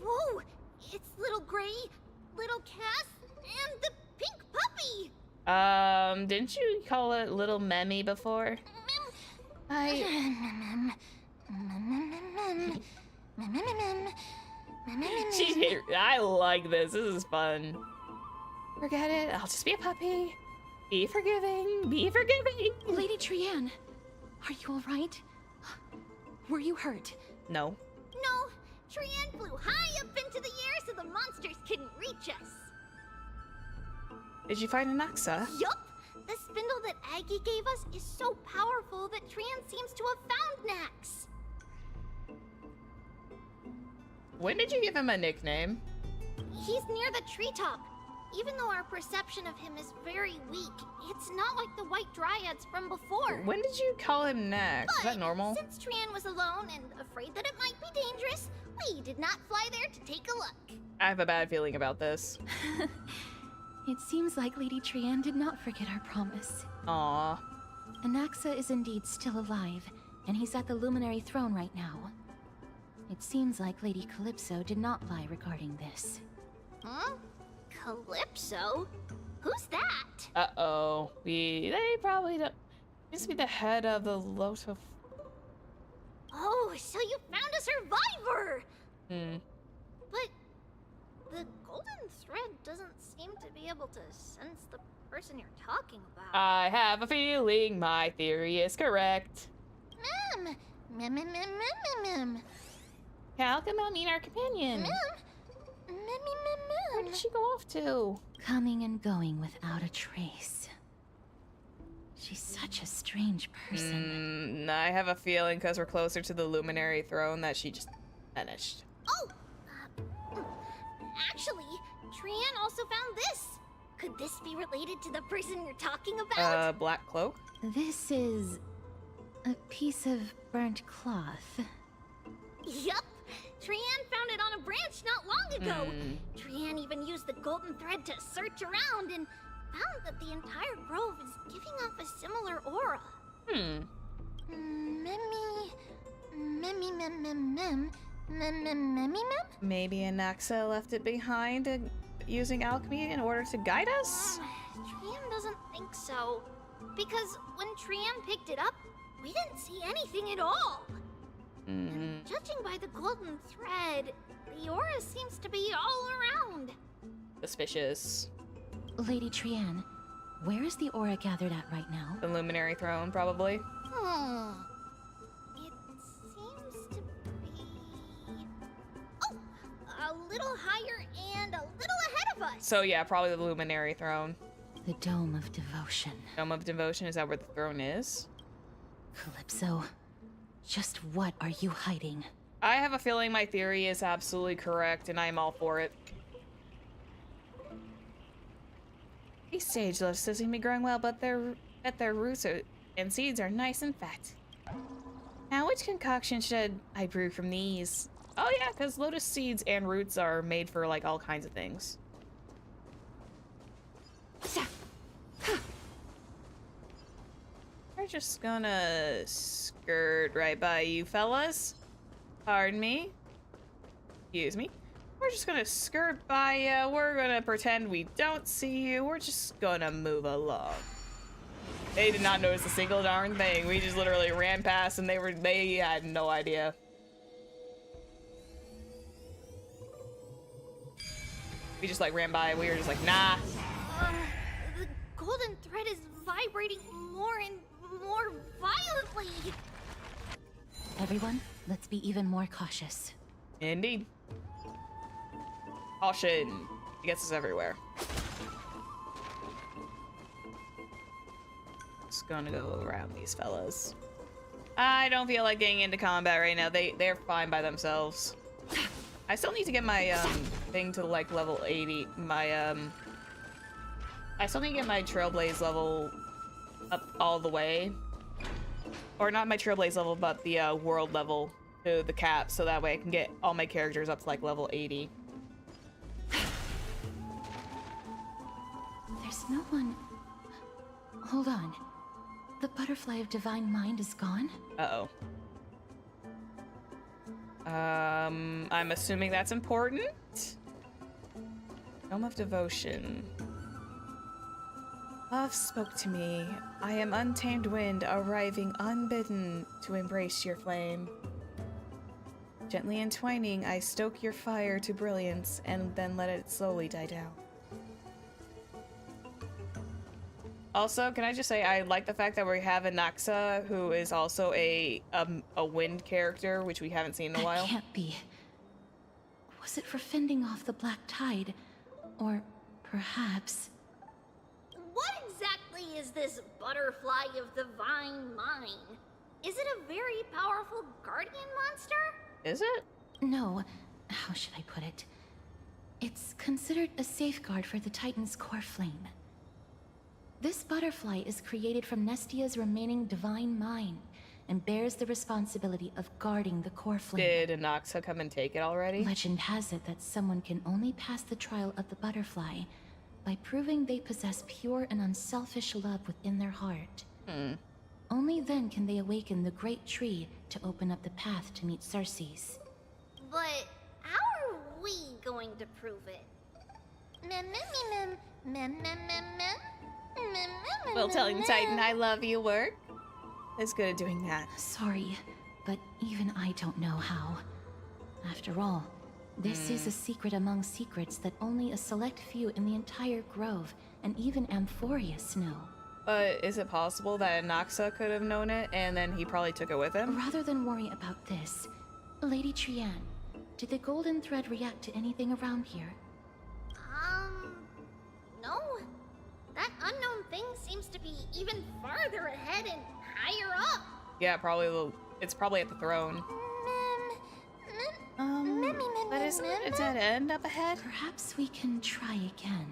Whoa! It's little Gray, little Cass, and the pink puppy! Didn't you call it Little Memmy before? I like this. This is fun. Forget it. I'll just be a puppy. Be forgiving. Be forgiving. Lady Trianne, are you all right? Were you hurt? No. No, Trianne flew high up into the air so the monsters couldn't reach us. Did you find Anaxa? Yup! The spindle that Aggie gave us is so powerful that Trianne seems to have found Nax. When did you give him a nickname? He's near the treetop. Even though our perception of him is very weak, it's not like the white dryads from before. When did you call him Nax? Is that normal? Since Trianne was alone and afraid that it might be dangerous, we did not fly there to take a look. I have a bad feeling about this. It seems like Lady Trianne did not forget our promise. Aww. Anaxa is indeed still alive, and he's at the Luminary Throne right now. It seems like Lady Calypso did not lie regarding this. Huh? Calypso? Who's that? Uh-oh. They probably don't... Used to be the head of the Loto... Oh, so you found a survivor! Hmm. But the golden thread doesn't seem to be able to sense the person you're talking about. I have a feeling my theory is correct. Mem! Mem, mem, mem, mem, mem, mem. How come I mean our companion? Mem! Mem, mem, mem, Where mem. did she go off to? Coming and going without a trace. She's such a strange person. I have a feeling because we're closer to the Luminary Throne that she just vanished. Oh! Actually, Trian also found this. Could this be related to the person you're talking about? Black Cloak? This is a piece of burnt cloth. Yup. Trian found it on a branch not long ago. Trian even used the golden thread to search around and found that the entire grove is giving off a similar aura. Mem. Maybe Anaxa left it behind using alchemy in order to guide us? Trian doesn't think so. Because when Trian picked it up, we didn't see anything at all. And judging by the golden thread, the aura seems to be all around. Suspicious. Lady Trian, where is the aura gathered at right now? The Luminary Throne, probably. It seems to be... Oh! A little higher and a little ahead of us! So yeah, probably the Luminary Throne. The Dome of Devotion. Dome of Devotion, is that where the throne is? Calypso, just what are you hiding? I have a feeling my theory is absolutely correct, and I'm all for it. These sage lettuces seem to be growing well, but their roots and seeds are nice and fat. Now, which concoction should I brew from these? Oh yeah, because lotus seeds and roots are made for like all kinds of things. We're just gonna skirt right by you fellas. Pardon me. Excuse me. We're just gonna skirt by you. We're gonna pretend we don't see you. We're just gonna move along. They did not notice a single darn thing. We just literally ran past and they had no idea. We just like ran by and we were just like, nah. The golden thread is vibrating more and more violently. Everyone, let's be even more cautious. Indeed. Caution. It gets us everywhere. Just gonna go around these fellas. I don't feel like getting into combat right now. They're fine by themselves. I still need to get my thing to like level 80. I still need to get my Trailblaze level up all the way. Or not my Trailblaze level, but the world level to the cap, so that way I can get all my characters up to like level 80. There's no one... Hold on. The butterfly of divine mind is gone? Uh-oh. I'm assuming that's important? Dome of Devotion. Love spoke to me. I am untamed wind, arriving unbidden to embrace your flame. Gently entwining, I stoke your fire to brilliance and then let it slowly die down. Also, can I just say I like the fact that we have Anaxa, who is also a wind character, which we haven't seen in a while. That can't be. Was it for fending off the black tide? Or perhaps... What exactly is this butterfly of divine mind? Is it a very powerful guardian monster? Is it? No. How should I put it? It's considered a safeguard for the Titan's core flame. This butterfly is created from Nestia's remaining divine mind and bears the responsibility of guarding the core flame. Did Anaxa come and take it already? Legend has it that someone can only pass the trial of the butterfly by proving they possess pure and unselfish love within their heart. Only then can they awaken the great tree to open up the path to meet Circes. But how are we going to prove it? Will telling Titan I love you work? Is good at doing that. Sorry, but even I don't know how. After all, this is a secret among secrets that only a select few in the entire grove, and even Amphorius, know. Is it possible that Anaxa could have known it, and then he probably took it with him? Rather than worry about this, Lady Trian, did the golden thread react to anything around here? No. That unknown thing seems to be even farther ahead and higher up. Yeah, it's probably at the throne. But isn't it a dead end up ahead? Perhaps we can try again.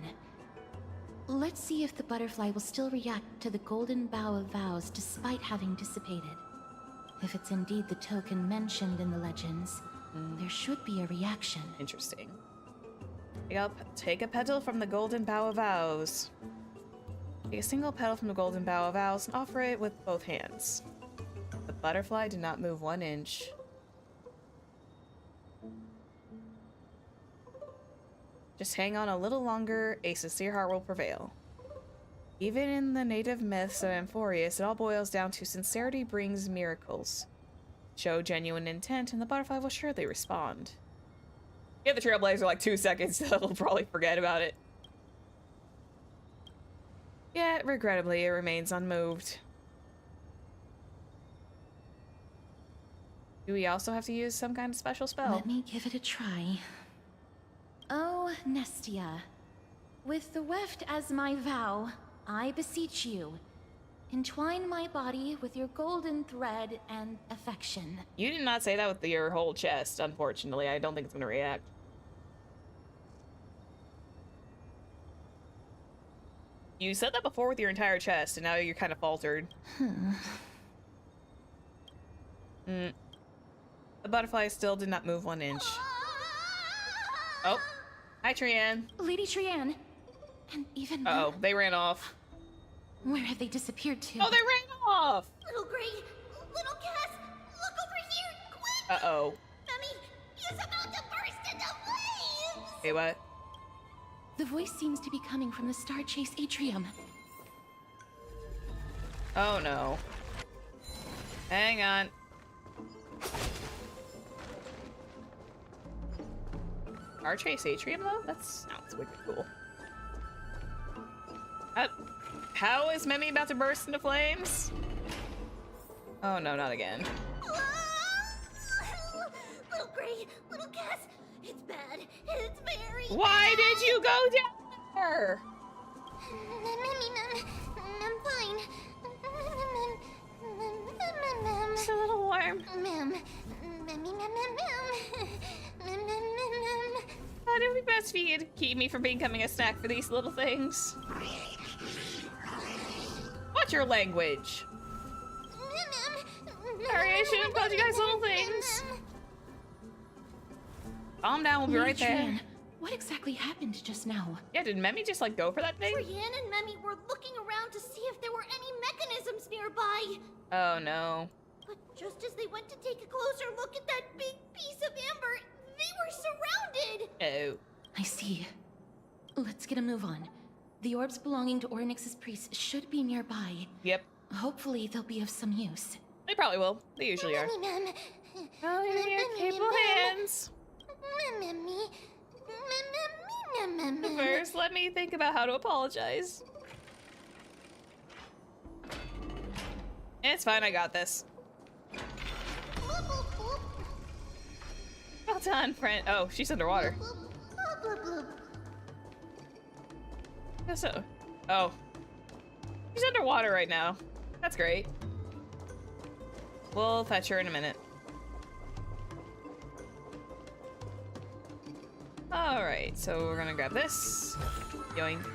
Let's see if the butterfly will still react to the golden bough of vows despite having dissipated. If it's indeed the token mentioned in the legends, there should be a reaction. Interesting. Take a petal from the golden bough of vows. Take a single petal from the golden bough of vows and offer it with both hands. The butterfly did not move 1 inch. Just hang on a little longer, a sincere heart will prevail. Even in the native myths of Amphorius, it all boils down to sincerity brings miracles. Show genuine intent and the butterfly will surely respond. Give the Trailblazer like 2 seconds, they'll probably forget about it. Yet, regrettably, it remains unmoved. Do we also have to use some kind of special spell? Let me give it a try. Oh, Nestia, with the weft as my vow, I beseech you, entwine my body with your golden thread and affection. You did not say that with your whole chest, unfortunately. I don't think it's gonna react. You said that before with your entire chest, and now you're kind of faltered. The butterfly still did not move 1 inch. Oh. Hi, Trian. Lady Trian. And even Uh-oh, they ran off. Where have they disappeared to? Oh, they ran off! Little Gray, little Cass, look over here, quick! Uh-oh. Mummy, he's about to burst into flames! Hey, what? The voice seems to be coming from the Star Chase atrium. Oh, no. Hang on. Our Chase Atrium, though? That sounds wicked cool. How is Memi about to burst into flames? Oh no, not again. Little Gray, little Cass, it's bad. It's very Why did you go down there? I'm fine. It's a little warm. Thought it would be best for you to keep me from becoming a snack for these little things. What's your language? Sorry, I shouldn't have called you guys little things. Calm down, we'll be right there. What exactly happened just now? Yeah, did Memi just like go for that thing? Trian and Memi were looking around to see if there were any mechanisms nearby. Oh no. But just as they went to take a closer look at that big piece of amber, they were surrounded! Oh. I see. Let's get a move on. The orbs belonging to Ornyx's priests should be nearby. Yep. Hopefully they'll be of some use. They probably will. They usually are. Oh, your capable hands. First, let me think about how to apologize. It's fine, I got this. Well done, friend. Oh, she's underwater. So, oh. She's underwater right now. That's great. We'll fetch her in a minute. Alright, so we're gonna grab this. Yoink.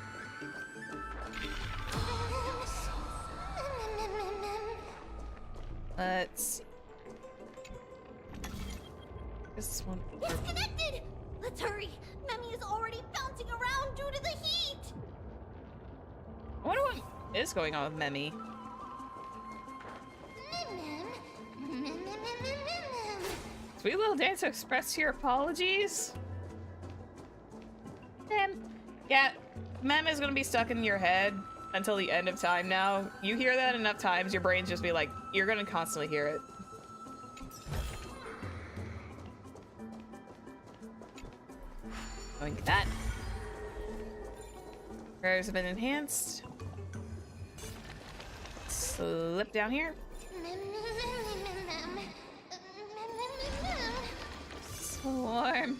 Let's see. This one. It's connected! Let's hurry! Memi is already bouncing around due to the heat! I wonder what is going on with Memi. sweet little dance to express your apologies. Yeah, Mem is gonna be stuck in your head until the end of time now. You hear that enough times, your brain's just be like, you're gonna constantly hear it. Like that. Prayers have been enhanced. Slip down here. Swarm.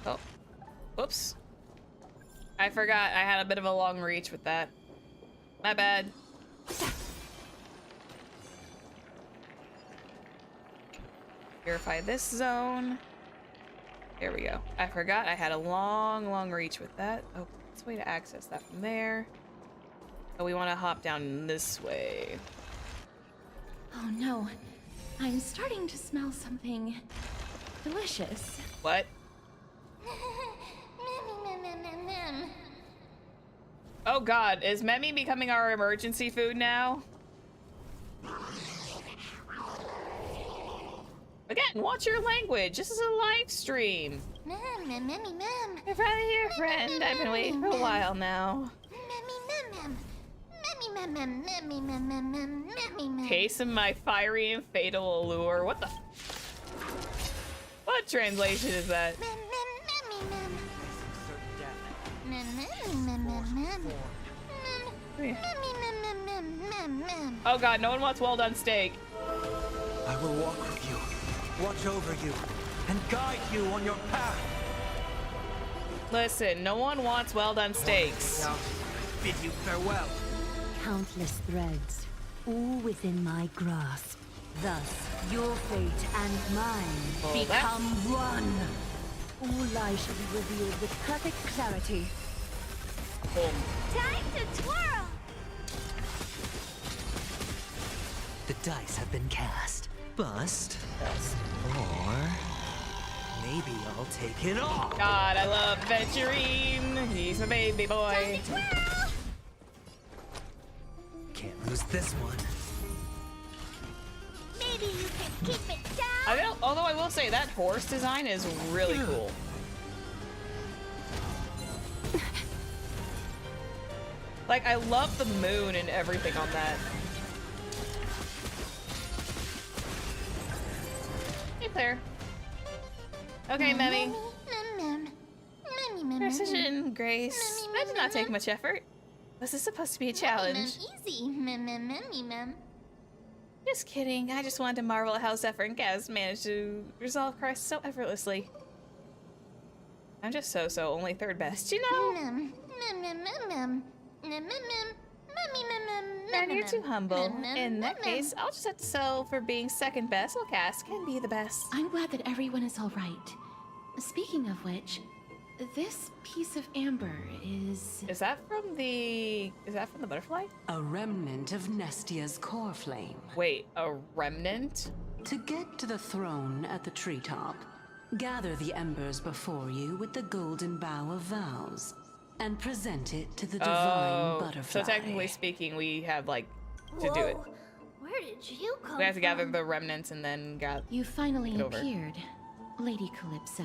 Oh. Whoops. I forgot I had a bit of a long reach with that. My bad. Purify this zone. There we go. I forgot I had a long reach with that. Oh, that's a way to access that from there. Oh, we want to hop down this way. Oh no. I'm starting to smell something delicious. What? Oh god, is Memmy becoming our emergency food now? Again, watch your language. This is a live stream. You're finally here, friend. I've been waiting for a while now. Case of my fiery and fatal allure. What the? What translation is that? Oh god, no one wants well done steak. I will walk with you, watch over you, and guide you on your path. Listen, no one wants well done steaks. Now, bid you farewell. Countless threads, all within my grasp. Thus, your fate and mine become one. All lies shall be revealed with perfect clarity. Boom. Time to twirl! The dice have been cast. Bust. Or maybe I'll take it all. God, I love Venturine. He's my baby boy. Can't lose this one. Maybe you can keep it down. Although I will say that horse design is really cool. Like, I love the moon and everything on that. Hey, Claire. Okay, Memmy. Precision, grace. That did not take much effort. Was this supposed to be a challenge? Easy, mem. Just kidding. I just wanted to marvel at how Zephyr and Gaz managed to resolve crisis so effortlessly. I'm just so only third best, you know? Man, you're too humble. In that case, I'll just have to settle for being second best while Cass can be the best. I'm glad that everyone is all right. Speaking of which, this piece of amber is... Is that from the butterfly? A remnant of Nestia's core flame. Wait, a remnant? To get to the throne at the treetop, gather the embers before you with the golden bough of vows, and present it to the divine butterfly. So technically speaking, we have like to do it. Where did you come We have to gather from? the remnants and then gather. You finally appeared, Lady Calypso.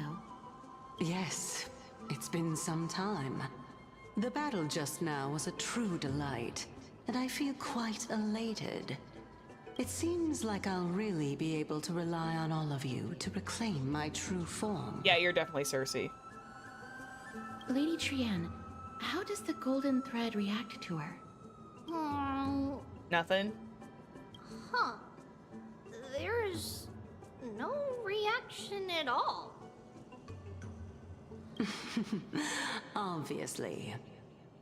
Yes, it's been some time. The battle just now was a true delight, and I feel quite elated. It seems like I'll really be able to rely on all of you to reclaim my true form. Yeah, you're definitely Cersei. Lady Trienne, how does the golden thread react to her? Nothing? Huh. There's no reaction at all. Obviously.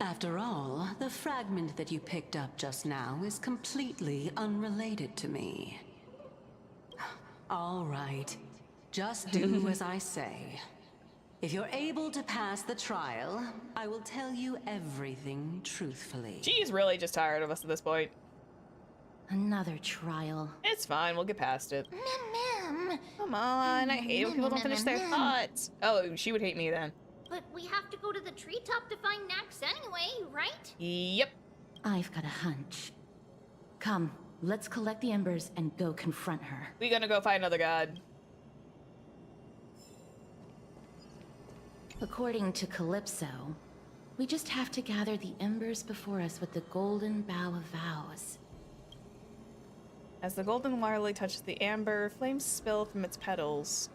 After all, the fragment that you picked up just now is completely unrelated to me. All right. Just do as I say. If you're able to pass the trial, I will tell you everything truthfully. She's really just tired of us at this point. Another trial. It's fine, we'll get past it. Mem. Come on, I hate it when people don't finish their thoughts. Oh, she would hate me then. But we have to go to the treetop to find Nax anyway, right? Yep. I've got a hunch. Come, Let's collect the embers and go confront her. We gonna go find another god. According to Calypso, we just have to gather the embers before us with the golden bough of vows. As the golden water lily touches the amber, flames spill from its petals.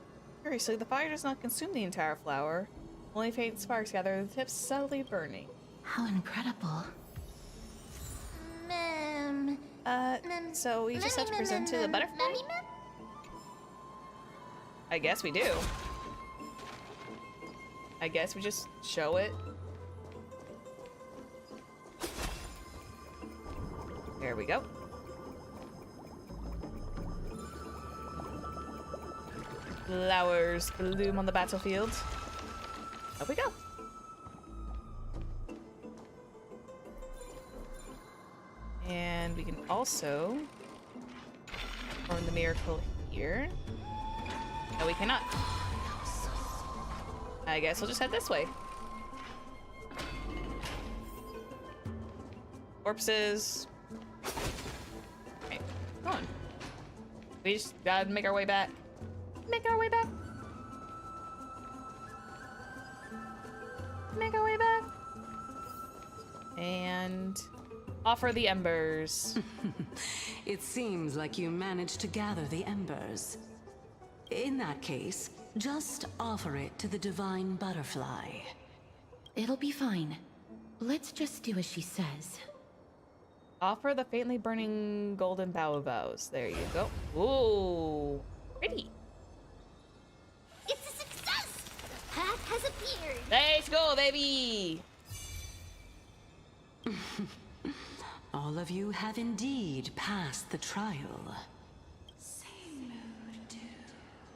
Curiously, the fire does not consume the entire flower. Only faint sparks gather, the tips subtly burning. How incredible. So we just have to present to the butterfly? I guess we do. I guess we just show it. There we go. Flowers bloom on the battlefield. Up we go. And we can also perform the miracle here. No, we cannot. I guess we'll just head this way. Corpses. Okay, come on. We just gotta make our way back. Make our way back. Make our way back. And offer the embers. It seems like you managed to gather the embers. In that case, just offer it to the divine butterfly. It'll be fine. Let's just do as she says. Offer the faintly burning golden bough of vows. There you go. Ooh, pretty. It's a success! The path has appeared! Let's go, baby! All of you have indeed passed the trial.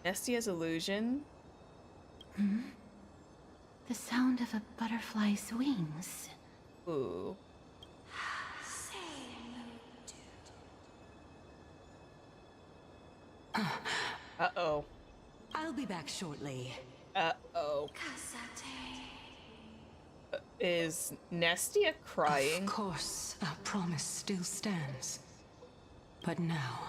Nestia's illusion. The sound of a butterfly's wings. Ooh. Uh-oh. I'll be back shortly. Uh-oh. Is Nestia crying? Of course, our promise still stands. But now,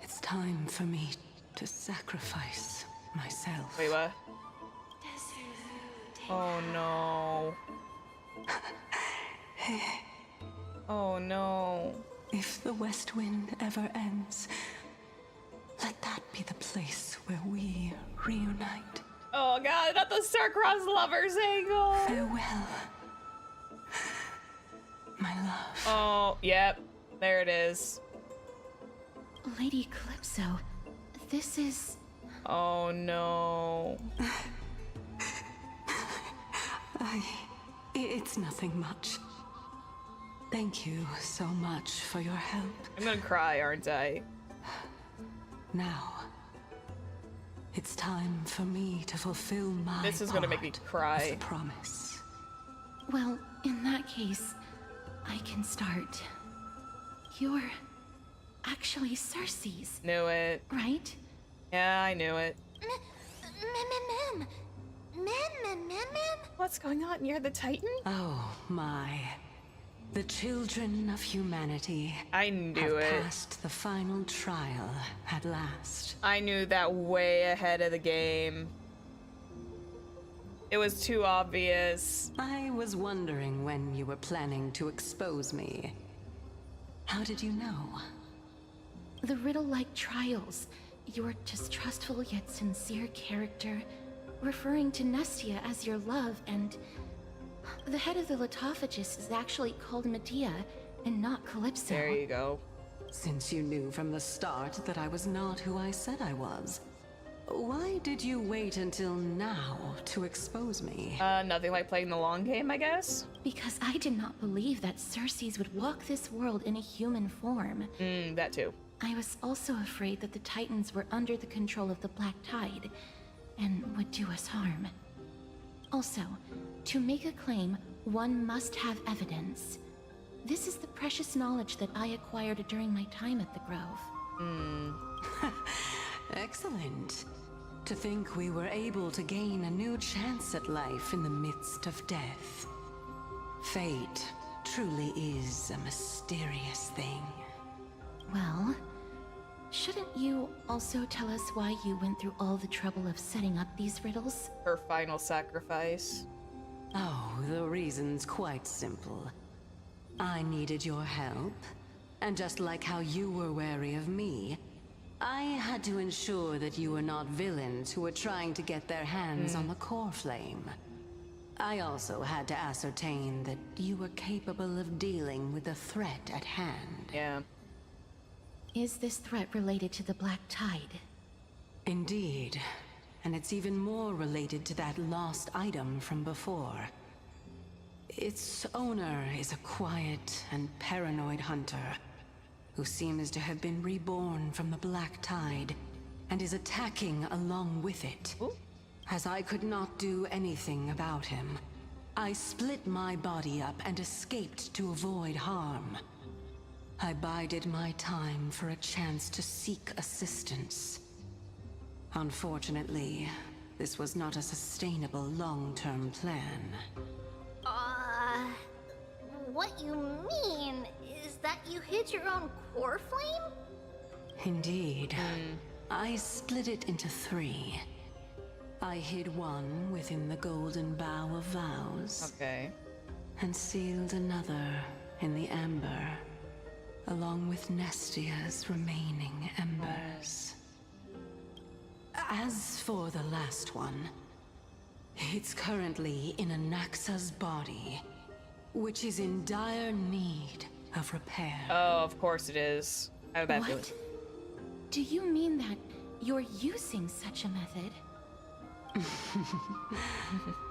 it's time for me to sacrifice myself. Wait, what? Oh no. Oh no. If the West Wind ever ends, let that be the place where we reunite. Oh god, not the star-crossed lovers angle. Farewell, my love. Oh, yep. There it is. Lady Calypso, this is... Oh no. It's nothing much. Thank you so much for your help. I'm gonna cry, aren't I? Now, it's time for me to fulfill my This is gonna make me cry. of the promise. Well, in that case, I can start. You're actually Circe's, Knew it. right? Yeah, I knew it. Mem. What's going on? You're the Titan? Oh my. The children of humanity I knew have it. passed the final trial at last. I knew that way ahead of the game. It was too obvious. I was wondering when you were planning to expose me. How did you know? The riddle-like trials, your distrustful yet sincere character, referring to Nestia as your love, and the head of the Lithophagus is actually called Medea and not Calypso. There you go. Since you knew from the start that I was not who I said I was, why did you wait until now to expose me? Nothing like playing the long game, I guess? Because I did not believe that Circes would walk this world in a human form. That too. I was also afraid that the Titans were under the control of the Black Tide and would do us harm. Also, to make a claim, one must have evidence. This is the precious knowledge that I acquired during my time at the Grove. Excellent. To think we were able to gain a new chance at life in the midst of death. Fate truly is a mysterious thing. Well, shouldn't you also tell us why you went through all the trouble of setting up these riddles? Her final sacrifice. Oh, the reason's quite simple. I needed your help, and just like how you were wary of me, I had to ensure that you were not villains who were trying to get their hands on the core flame. I also had to ascertain that you were capable of dealing with the threat at hand. Yeah. Is this threat related to the Black Tide? Indeed. And it's even more related to that lost item from before. Its owner is a quiet and paranoid hunter who seems to have been reborn from the Black Tide and is attacking along with it. Ooh. As I could not do anything about him, I split my body up and escaped to avoid harm. I bided my time for a chance to seek assistance. Unfortunately, this was not a sustainable long-term plan. What you mean is that you hid your own core flame? Indeed. I split it into 3. I hid one within the Golden Bough of Vows. Okay. And sealed another in the amber, along with Nestia's remaining embers. As for the last one, it's currently in Anaxa's body, which is in dire need of repair. Oh, of course it is. I have a bad feeling. What? Do you mean that you're using such a method?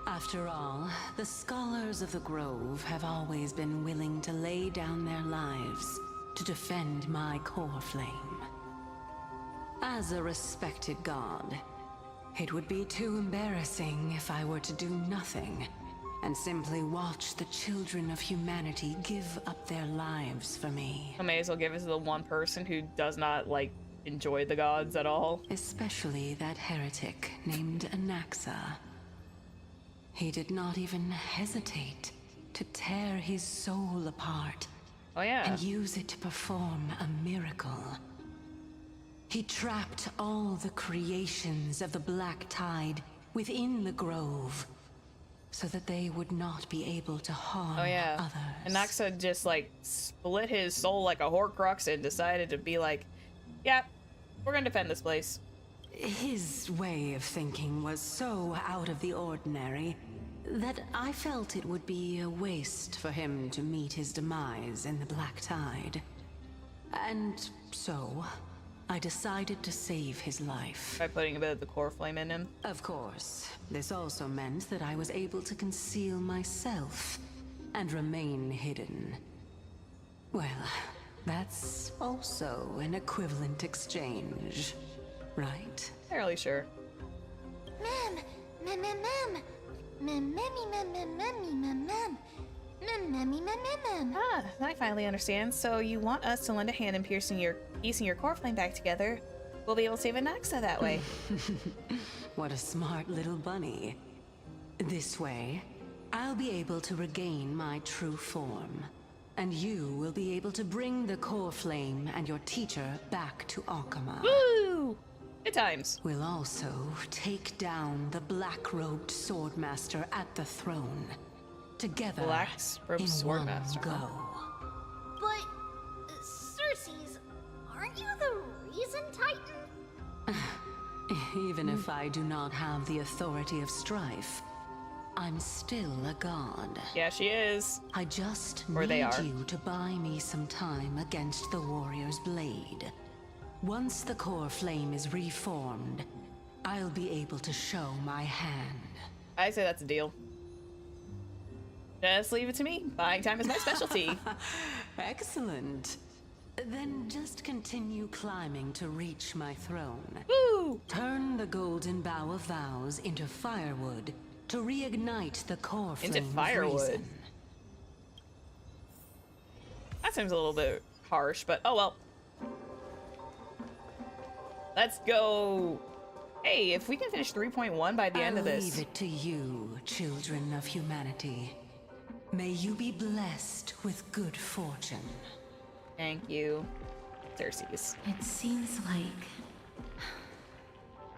After all, the scholars of the Grove have always been willing to lay down their lives to defend my core flame. As a respected god, it would be too embarrassing if I were to do nothing and simply watch the children of humanity give up their lives for me. I may as well give it to the one person who does not, like, enjoy the gods at all. Especially that heretic named Anaxa. He did not even hesitate to tear his soul apart Oh, yeah. and use it to perform a miracle. He trapped all the creations of the Black Tide within the Grove so that they would not be able to harm others. And Anaxa just, like, split his soul like a Horcrux and decided to be like, yeah, we're gonna defend this place. His way of thinking was so out of the ordinary that I felt it would be a waste for him to meet his demise in the Black Tide. And so, I decided to save his life. By putting a bit of the core flame in him. Of course, this also meant that I was able to conceal myself and remain hidden. Well, that's also an equivalent exchange, right? Fairly sure. Mem, mem, mem, mem. Mem, memmy, mem, mem, memmy, mem, mem. Mem, memmy, mem, mem, mem. Ah, I finally understand. So you want us to lend a hand in piecing your core flame back together. We'll be able to save Anaxa that way. What a smart little bunny. This way, I'll be able to regain my true form. And you will be able to bring the core flame and your teacher back to Alchema. Woo! Good times. We'll also take down the black-robed swordmaster at the throne. Together Black-robed in swordmaster. one go. But, Cersei's, aren't you the reason Titan? Even if I do not have the authority of strife, I'm still a god. Yeah, she is. I just Or need they are. you to buy me some time against the warrior's blade. Once the core flame is reformed, I'll be able to show my hand. I say that's a deal. Just leave it to me. Buying time is my specialty. Excellent. Then just continue climbing to reach my throne. Woo! Turn the Golden Bough of Vows into firewood to reignite the core flame Into of firewood. reason. That seems a little bit harsh, but oh well. Let's go. Hey, if we can finish 3.1 by the end of this. I'll leave it to you, children of humanity. May you be blessed with good fortune. Thank you, Cersei's. It seems like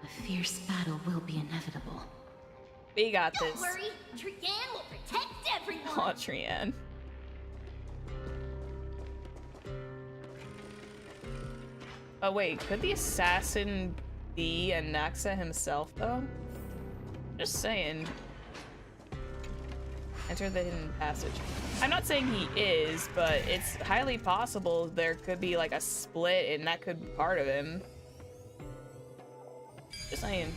a fierce battle will be inevitable. We got this. Don't worry, Trian will protect everyone. Oh, Trian. Oh wait, could the assassin be Anaxa himself though? Just saying. Enter the hidden passage. I'm not saying he is, but it's highly possible there could be like a split and that could be part of him. Just saying.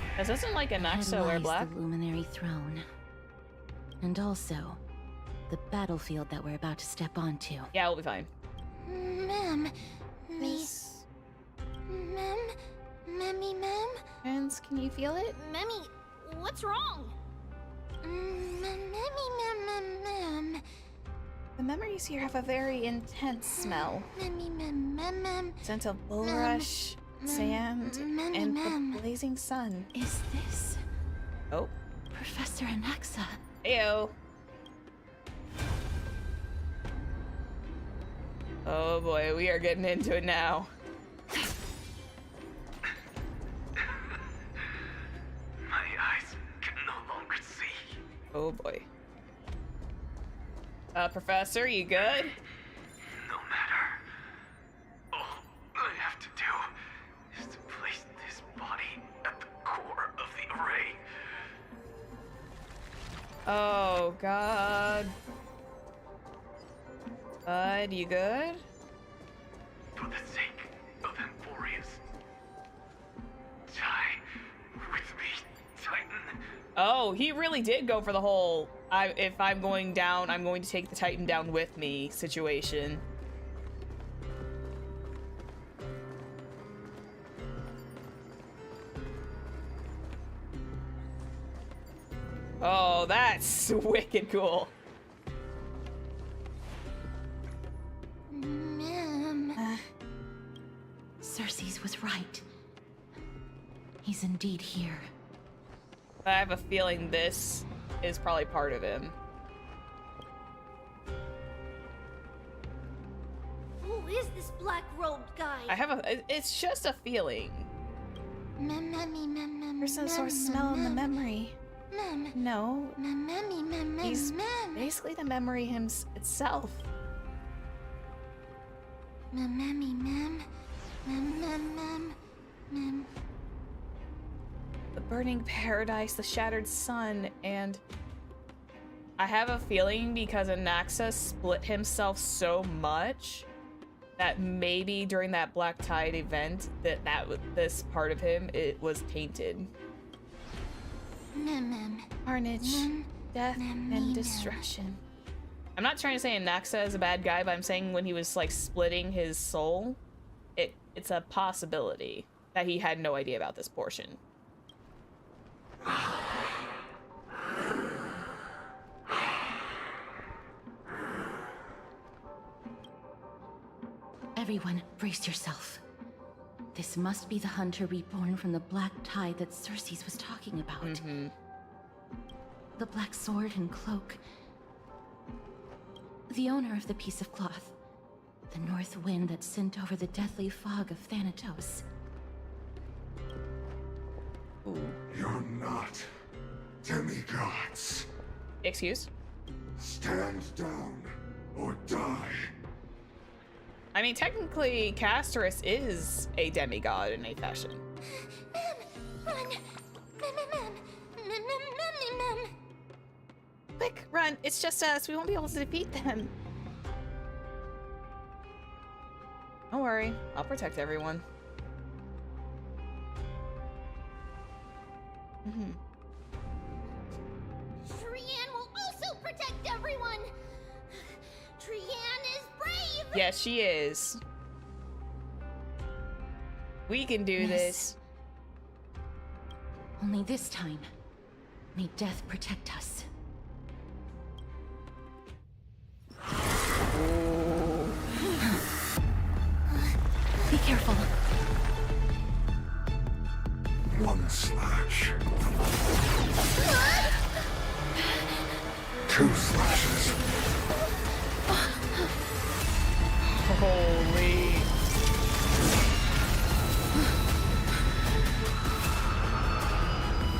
Because doesn't like Anaxa wear black? The luminary throne. And also, the battlefield that we're about to step onto. Yeah, we'll be fine. Ma'am. Miss. Ma'am? Friends, can you feel it? Memmy, what's wrong? Ma'am. The memories here have a very intense smell. Ma'am. Scent of bulrush, sand, and the blazing sun. Is this Oh. Professor Anaxa? Heyo. Oh boy, we are getting into it now. My eyes can no longer see. Oh boy. Professor, you good? No matter. All I have to do is to place this body at the core of the array. Oh god. Bud, you good? For the sake of Emporius. Die with me, Titan. Oh, he really did go for the whole if I'm going down, I'm going to take the Titan down with me situation. Oh, that's wicked cool. Ma'am. Cersei's was right. He's indeed here. I have a feeling this is probably part of him. Who is this black-robed guy? It's just a feeling. Ma'am. There's some sort of smell in the memory. Ma'am. No, Ma'am. he's basically the memory itself. Ma'am. The burning paradise, the shattered sun, and I have a feeling because Anaxa split himself so much that maybe during that Black Tide event this part of him, it was tainted. Ma'am. Carnage, death, and destruction. I'm not trying to say Anaxa is a bad guy, but I'm saying when he was like splitting his soul, it's a possibility that he had no idea about this portion. Everyone, brace yourself. This must be the hunter reborn from the Black Tide that Cersei's was talking about. Mm-hmm. The black sword and cloak. The owner of the piece of cloth. The north wind that sent over the deathly fog of Thanatos. Ooh. You're not demigods. Excuse? Stand down or die. I mean, technically, Sorceress is a demigod in a fashion. Run. Ma'am. Quick, run! It's just us. We won't be able to defeat them. Don't worry, I'll protect everyone. Trian will also protect everyone. Trian is brave. Yes, she is. We can do Miss. this. Only this time, may death protect us. Be careful. One slash. 2 slashes. Holy.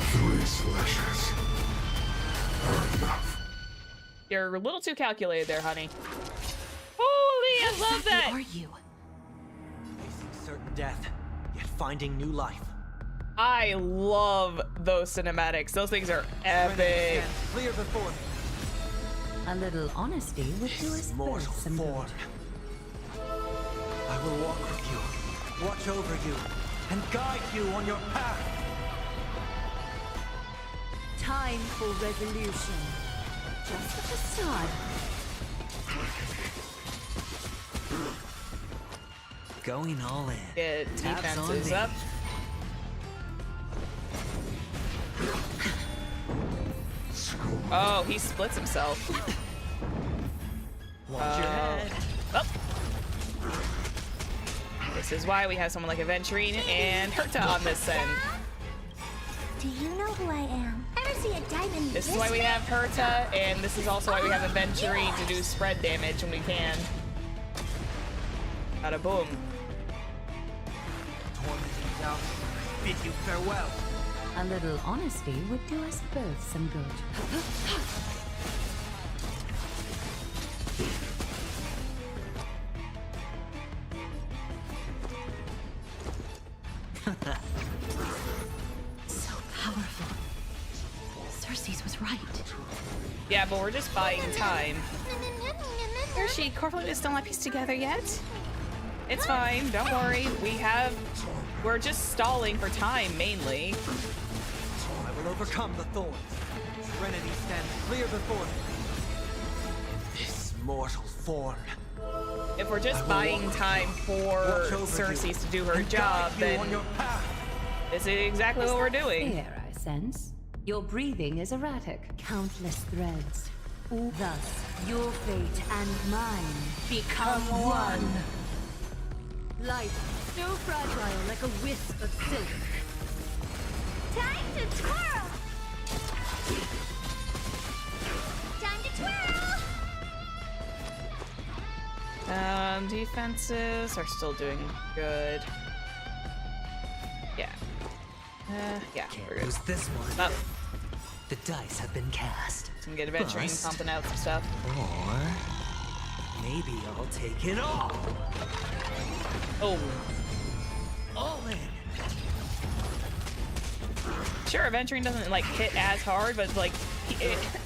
3 slashes are enough. You're a little too calculated there, honey. Holy, I love that! Who are you? Facing certain death, yet finding new life. I love those cinematics. Those things are epic. Stand clear before me. A little honesty would do us Mortal both some form. good. I will walk with you, watch over you, and guide you on your path. Time for resolution. Just a facade. Going all in. Get Tabs on defenses me. up. Oh, he splits himself. Watch your head. Oh. This is why we have someone like Aventurine and Herta on this end. Do you know who I am? Ever see a diamond? This is why we have Herta, and this is also why we have Aventurine to do spread damage when we can. Bada boom. Tormenting doubt, bid you farewell. A little honesty would do us both some good. So powerful. Cersei's was right. Yeah, but we're just buying time. Hershey, Corvin is still not pieced together yet. It's fine, don't worry. We're just stalling for time, mainly. I will overcome the thorns. Trinity stands clear before me. This mortal form. If we're just buying time for Cersei's to do her job, then this is exactly what we're doing. Fear, I sense. Your breathing is erratic. Countless threads. Thus, your fate and mine become one. Life, so fragile like a wisp of silk. Time to twirl! Time to twirl! Defenses are still doing good. Yeah. Yeah, we're good. Lose this one. Up. The dice have been cast. Some good adventuring, Bust. pumping out some stuff. Or maybe I'll take it all. Oh. All in. Sure, adventuring doesn't like hit as hard, but like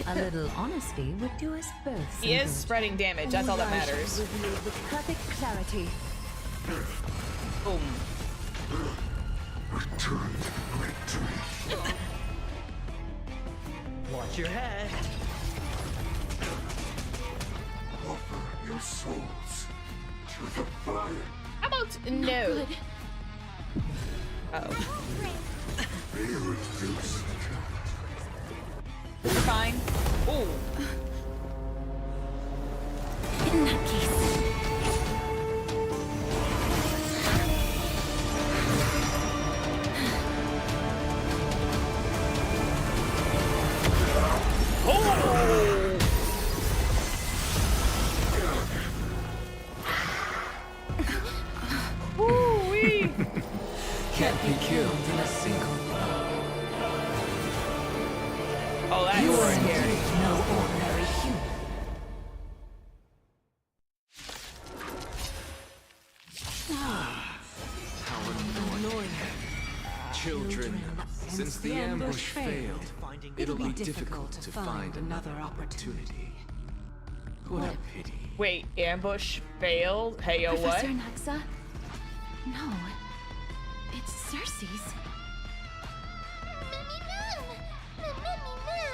A little honesty would do us both some he is good. spreading damage. That's all that Life matters. revealed with perfect clarity. Boom. Return to victory. Watch your head. Offer your souls to the fire. How about no? Uh-oh. Be reduced. We're fine. Ooh. In that case, Woo-wee. Can't be killed in a single blow. Oh, that's scary. No ordinary human. Children, since the ambush failed, it'll be difficult to find another opportunity. What a pity. Wait, ambush failed? Hey, yo, what? Professor Anaxa? No, it's Cersei's.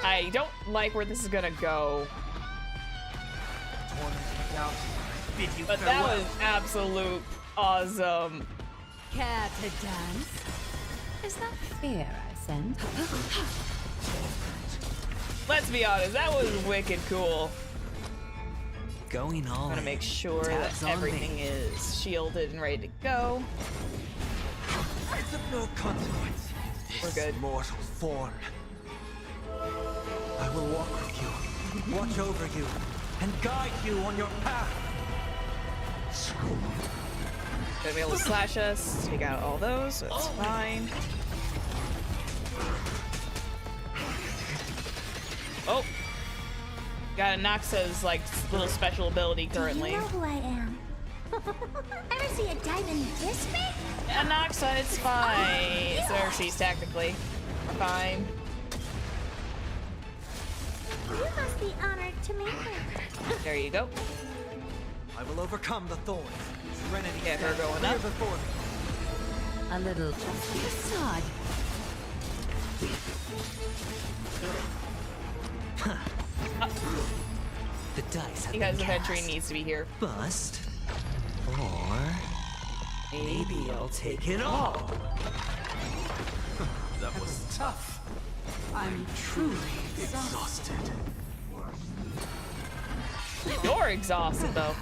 I don't like where this is gonna go, Tormenting doubt, bid you but that farewell. was absolute awesome. Care to dance? Is that fear I sense? Let's be honest, that was wicked cool. Going all I'm gonna in. make sure Tabs that on everything me. is shielded and ready to go. It's of no consequence. We're good. Mortal form. I will walk with you, watch over you, and guide you on your path. Gonna be able to slash us, take out all those, so that's fine. Oh! Got Anaxa's, like, little special ability currently. Do you know who I am? Ever see a diamond this big? Anaxa, it's fine. It's Xerxes, technically. Fine. You must be honored to meet me. There you go. I will overcome the thorns. Serenity. Get her going up. Before me. A little facade. The dice have Because been eventually cast. needs to be here. Bust. Or maybe I'll take it all. That was tough. I'm truly exhausted. You're exhausted, though.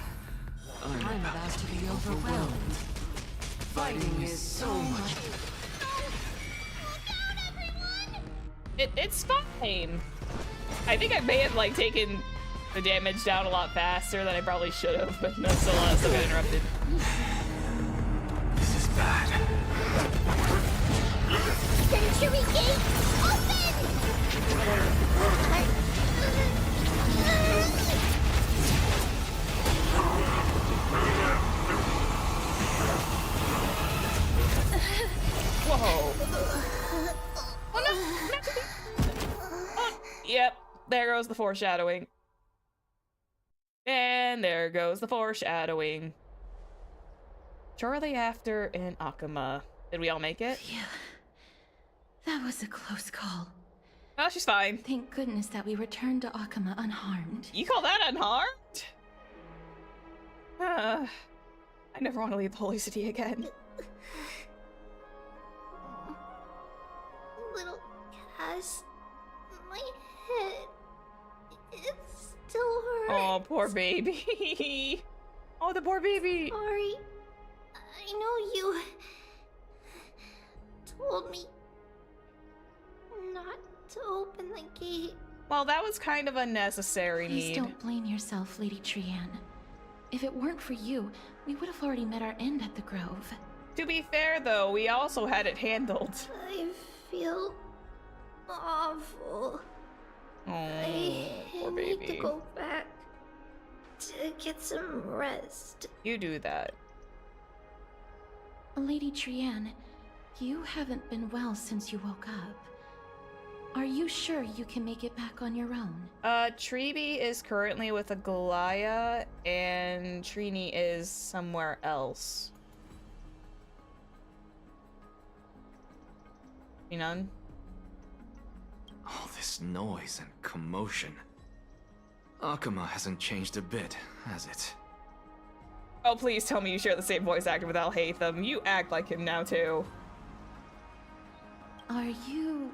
I'm about to be overwhelmed. Fighting is so much. It's fine. I think I may have, like, taken the damage down a lot faster than I probably should have, but no, still got interrupted. This is bad. Century gate, open! Whoa. Oh, no. Oh, yep, there goes the foreshadowing. And there goes the foreshadowing. Shortly after in Akuma. Did we all make it? Yeah. That was a close call. Oh, she's fine. Thank goodness that we returned to Akuma unharmed. You call that unharmed? I never want to leave the Holy City again. Little Cass, my head, it still hurts. Oh, poor baby. Oh, the poor baby. Sorry. I know you told me not to open the gate. Well, that was kind of unnecessary Please need. don't blame yourself, Lady Trian. If it weren't for you, we would have already met our end at the Grove. To be fair, though, we also had it handled. I feel awful. Oh, I poor need to baby. go back to get some rest. You do that. Lady Trian, you haven't been well since you woke up. Are you sure you can make it back on your own? Treeby is currently with Aglaya, and Trini is somewhere else. You none? All this noise and commotion. Akuma hasn't changed a bit, has it? Oh, please tell me you share the same voice actor with Al-Haytham. You act like him now, too. Are you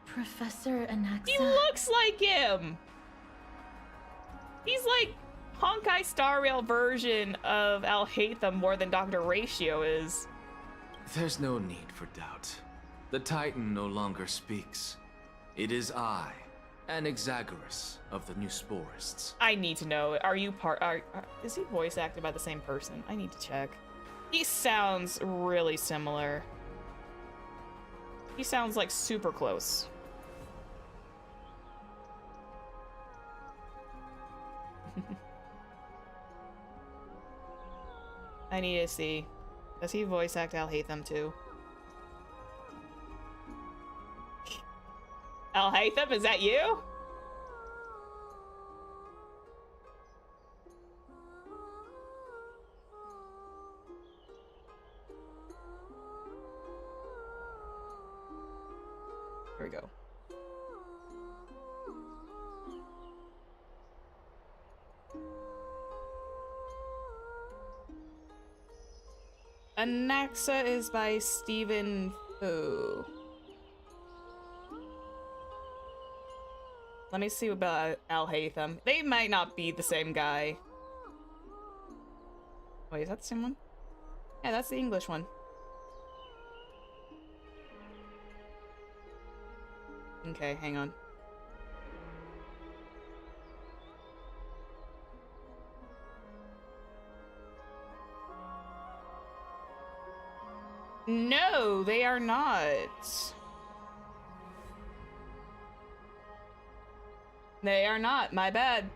Professor Anaxa? He looks like him! He's like Honkai Star Rail version of Al-Haytham more than Dr. Ratio is. There's no need for doubt. The Titan no longer speaks. It is I, Anaxagoras of the New Sporists. I need to know. Are you is he voice acted by the same person? I need to check. He sounds really similar. He sounds like super close. I need to see. Does he voice act Al-Haytham too? Al-Haytham, is that you? Here we go. Anaxa is by Stephen Fu. Let me see about Al-Haytham. They might not be the same guy. Wait, is that the same one? Yeah, that's the English one. Okay, hang on. No, they are not. They are not. My bad.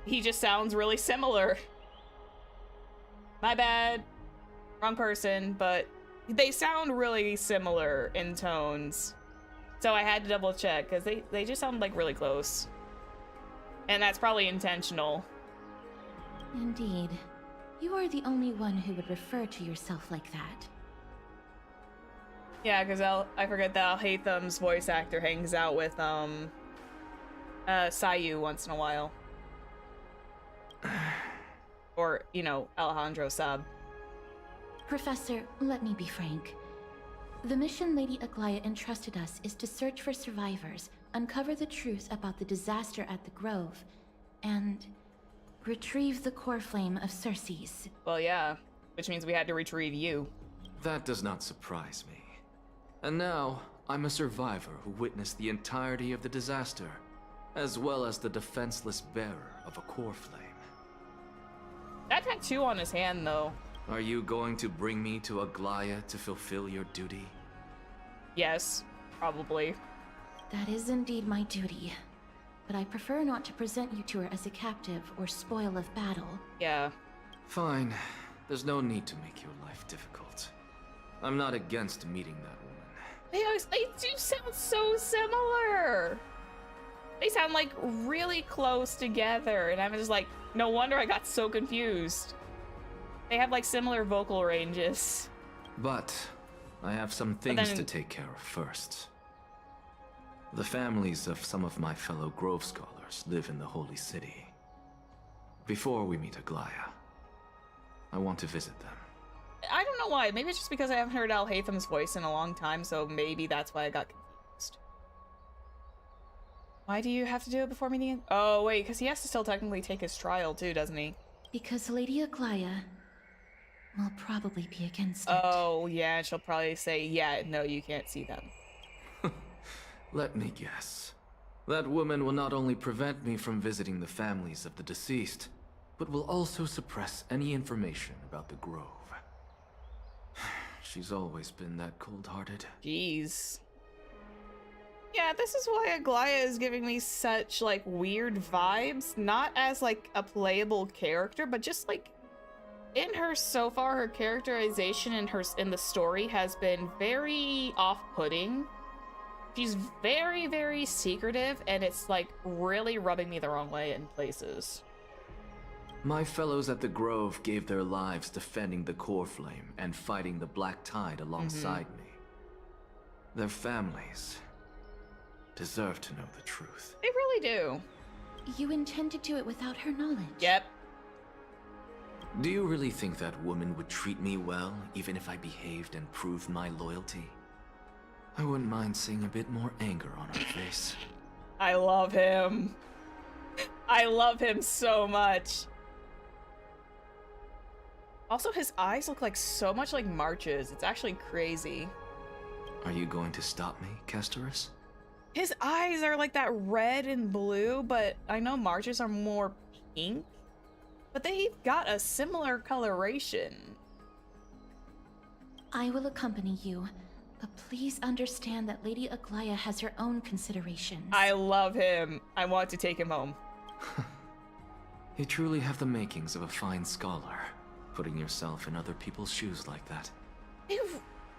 He just sounds really similar. My bad. Wrong person, but they sound really similar in tones. So I had to double check because they just sound like really close. And that's probably intentional. Indeed. You are the only one who would refer to yourself like that. Yeah, because I forget that Alhatham's voice actor hangs out with Sayu once in a while. Or, you know, Alejandro Sab. Professor, let me be frank. The mission Lady Aglaya entrusted us is to search for survivors, uncover the truth about the disaster at the Grove, and retrieve the core flame of Circes. Well, yeah, which means we had to retrieve you. That does not surprise me. And now, I'm a survivor who witnessed the entirety of the disaster, as well as the defenseless bearer of a core flame. That tattoo on his hand, though. Are you going to bring me to Aglaya to fulfill your duty? Yes, probably. That is indeed my duty. But I prefer not to present you to her as a captive or spoil of battle. Yeah. Fine. There's no need to make your life difficult. I'm not against meeting that woman. They do sound so similar. They sound like really close together, and I'm just like, no wonder I got so confused. They have like similar vocal ranges. But I have some things to take care of first. The families of some of my fellow Grove Scholars live in the Holy City. Before we meet Aglaya, I want to visit them. I don't know why. Maybe it's just because I haven't heard Alhatham's voice in a long time, so maybe that's why I got confused. Why do you have to do it before meeting him? Oh, wait, because he has to still technically take his trial too, doesn't he? Because Lady Aglaya will probably be against it. Oh, yeah, she'll probably say, yeah, no, you can't see them. Let me guess. That woman will not only prevent me from visiting the families of the deceased, but will also suppress any information about the Grove. She's always been that cold-hearted. Jeez. Yeah, this is why Aglaya is giving me such, like, weird vibes. Not as, like, a playable character, but just, like, in her, so far, her characterization in the story has been very off-putting. She's very, very secretive, and it's, like, really rubbing me the wrong way in places. My fellows at the Grove gave their lives defending the core flame and fighting the Black Tide alongside me. Their families deserve to know the truth. They really do. You intend to do it without her knowledge? Yep. Do you really think that woman would treat me well, even if I behaved and proved my loyalty? I wouldn't mind seeing a bit more anger on her face. I love him. I love him so much. Also, his eyes look like so much like March's. It's actually crazy. Are you going to stop me, Castorus? His eyes are like that red and blue, but I know March's are more pink. But they've got a similar coloration. I will accompany you, but please understand that Lady Aglaya has her own considerations. I love him. I want to take him home. You truly have the makings of a fine scholar, putting yourself in other people's shoes like that.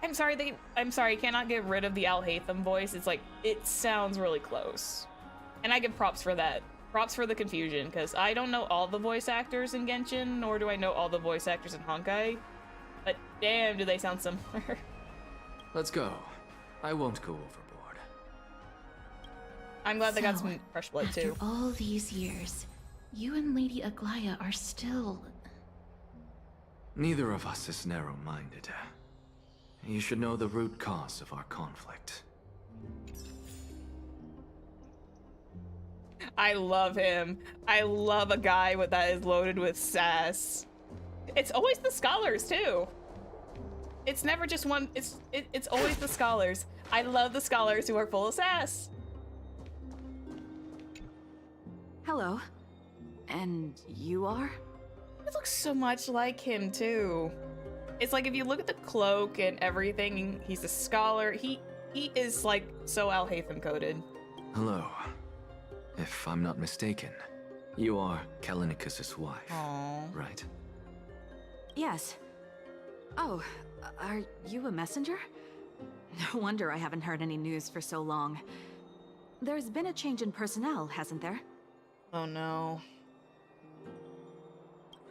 I'm sorry, I cannot get rid of the Alhatham voice. It's like, it sounds really close. And I give props for that. Props for the confusion, because I don't know all the voice actors in Genshin, nor do I know all the voice actors in Honkai. But damn, do they sound similar. Let's go. I won't go overboard. I'm glad they got some fresh blood, too. After all these years, you and Lady Aglaya are still... Neither of us is narrow-minded. You should know the root cause of our conflict. I love him. I love a guy that is loaded with sass. It's always the scholars, too. It's never just one. It's always the scholars. I love the scholars who are full of sass. Hello. And you are? It looks so much like him, too. it's like if you look at the cloak and everything, he's a scholar. He is like so Al-Haytham coded. Hello. If I'm not mistaken, you are Kalinicus's wife, right? Yes. Oh, are you a messenger? No wonder I haven't heard any news for so long. There's been a change in personnel, hasn't there? Oh no.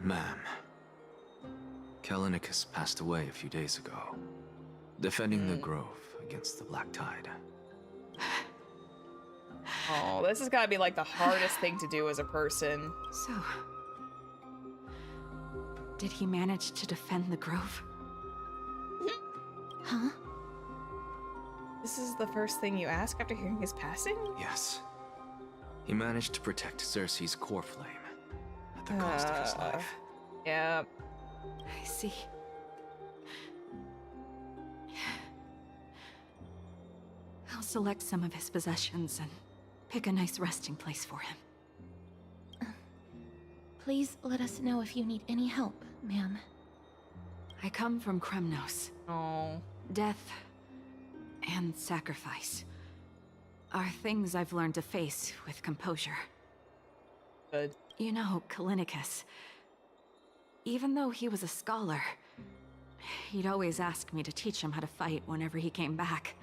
Ma'am, Kalinicus passed away a few days ago, defending the grove against the Black Tide. Oh, this has got to be like the hardest thing to do as a person. So, did he manage to defend the grove? Huh? This is the first thing you ask after hearing his passing? Yes. He managed to protect Cersei's core flame at the cost of his life. Yeah. I see. I'll select some of his possessions and pick a nice resting place for him. Please let us know if you need any help, ma'am. I come from Kremnos. Oh. Death and sacrifice are things I've learned to face with composure. Good. You know, Kalinicus, even though he was a scholar, he'd always ask me to teach him how to fight whenever he came back.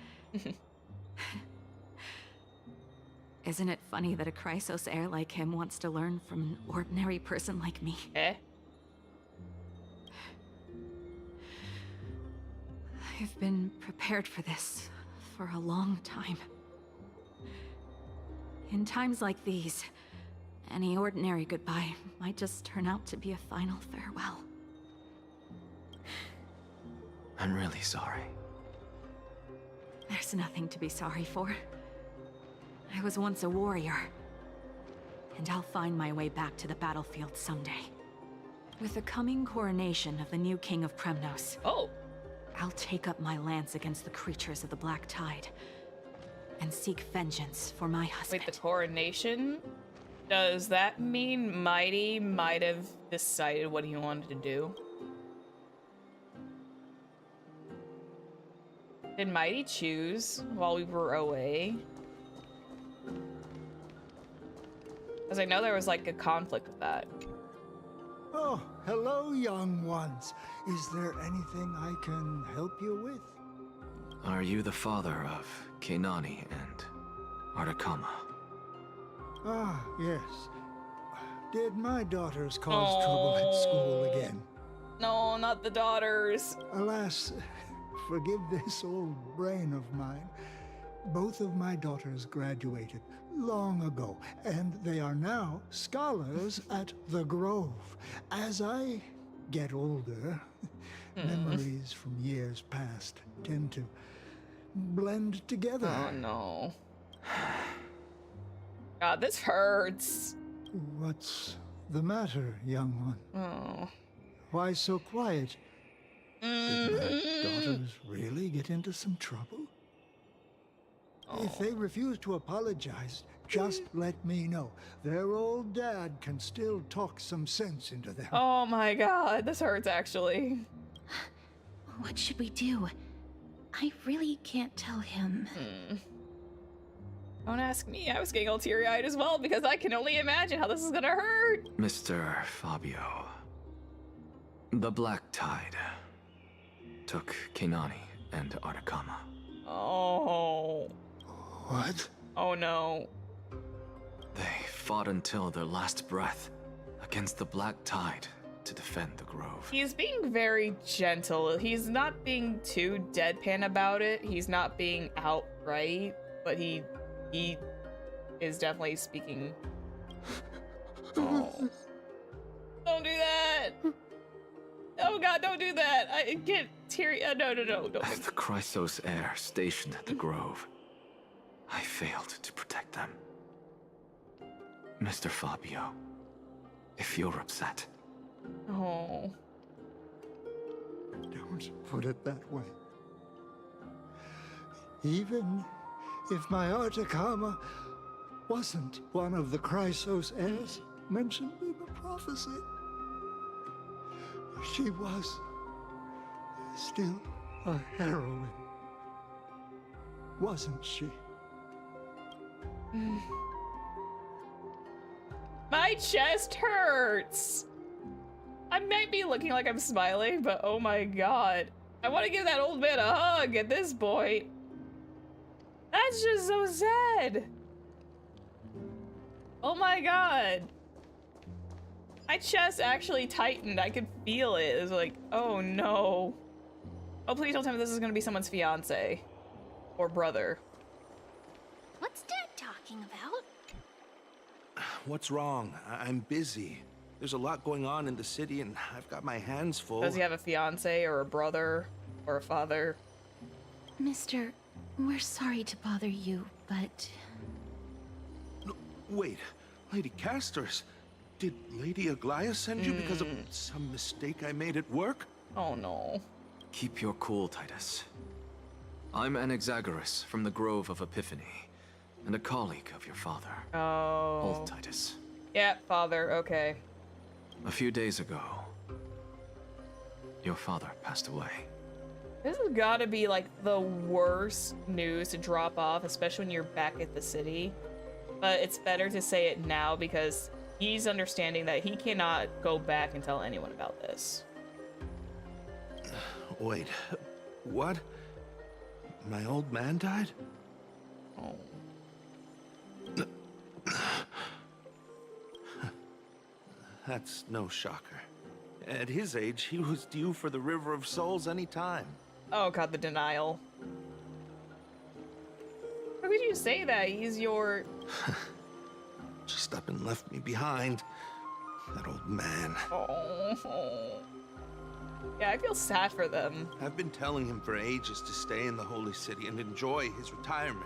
Isn't it funny that a Chrysos heir like him wants to learn from an ordinary person like me? Eh? I've been prepared for this for a long time. In times like these, any ordinary goodbye might just turn out to be a final farewell. I'm really sorry. There's nothing to be sorry for. I was once a warrior, and I'll find my way back to the battlefield someday. With the coming coronation of the new king of Kremnos, I'll take up my lance against the creatures of the Black Tide and seek vengeance for my husband. Wait, the coronation? Does that mean Mighty might have decided what he wanted to do? Did Mighty choose while we were away? Because I know there was like a conflict with that. Oh, hello, young ones. Is there anything I can help you with? Are you the father of Kenani and Artakama? Ah, yes. Did my daughters cause trouble at school again? No, not the daughters. Alas, forgive this old brain of mine. Both of my daughters graduated long ago, and they are now scholars at the Grove. As I get older, memories from years past tend to blend together. Oh no. God, this hurts. What's the matter, young one? Oh. Why so quiet? Did my daughters really get into some trouble? If they refuse to apologize, just let me know. Their old dad can still talk some sense into them. Oh my god, this hurts actually. What should we do? I really can't tell him. Don't ask me. I was getting all teary-eyed as well because I can only imagine how this is gonna hurt. Mr. Fabio, the Black Tide took Kenani and Artakama. Oh. What? Oh no. They fought until their last breath against the Black Tide to defend the Grove. He's being very gentle. He's not being too deadpan about it. He's not being outright, but he is definitely speaking. Oh. Don't do that. Oh god, don't do that. I get teary. No, don't. As the Chrysos heir stationed at the Grove, I failed to protect them. Mr. Fabio, if you're upset. Oh. Don't put it that way. Even if my Artakama wasn't one of the Chrysos heirs mentioned in the prophecy, she was still a heroine, wasn't she? My chest hurts. I might be looking like I'm smiling, but oh my god. I want to give that old man a hug at this point. That's just so sad. Oh my god. My chest actually tightened. I could feel it. It was like, oh no. Oh, please don't tell me this is gonna be someone's fiance. Or brother. What's Dad talking about? What's wrong? I'm busy. There's a lot going on in the city and I've got my hands full. Does he have a fiance or a brother or a father? Mister, we're sorry to bother you, but... No, wait, Lady Castors, did Lady Aglaia send you because of some mistake I made at work? Oh no. Keep your cool, Titus. I'm Anaxagoras from the Grove of Epiphany, and a colleague of your father. Oh. Old Titus. Yeah, father, okay. A few days ago, your father passed away. This has gotta be like the worst news to drop off, especially when you're back at the city. But it's better to say it now because he's understanding that he cannot go back and tell anyone about this. Wait, what? My old man died? Oh. That's no shocker. At his age, he was due for the River of Souls any time. Oh god, the denial. How could you say that? He's your... Just up and left me behind. That old man. Oh. Yeah, I feel sad for them. I've been telling him for ages to stay in the Holy City and enjoy his retirement.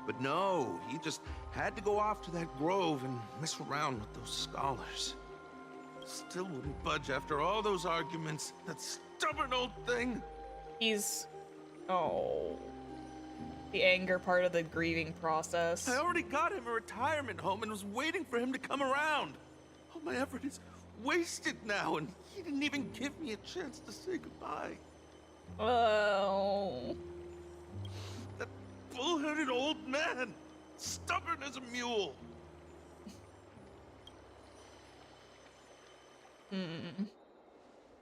But no, he just had to go off to that grove and mess around with those scholars. Still wouldn't budge after all those arguments. That stubborn old thing. He's... Oh. The anger part of the grieving process. I already got him a retirement home and was waiting for him to come around. All my effort is wasted now, and he didn't even give me a chance to say goodbye. Oh. That bull-headed old man. Stubborn as a mule.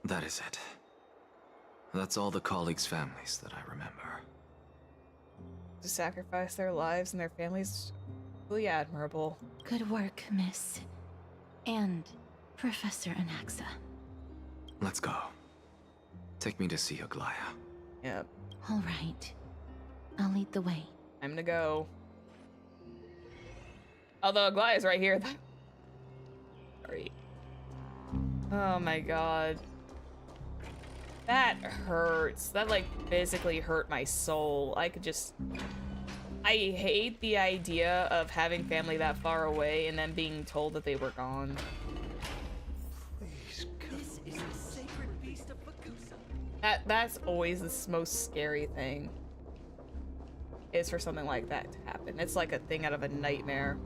That is it. That's all the colleagues' families that I remember. To sacrifice their lives and their families, really admirable. Good work, Miss. And Professor Anaxa. Let's go. Take me to see Aglaia. Yep. All right. I'll lead the way. Time to go. Although Aglaia's right here. Sorry. Oh my god. That hurts. That like physically hurt my soul. I hate the idea of having family that far away and then being told that they were gone. Please, This is the sacred beast of Bakusa. That's always the most scary thing. Is for something like that to happen. It's like a thing out of a nightmare.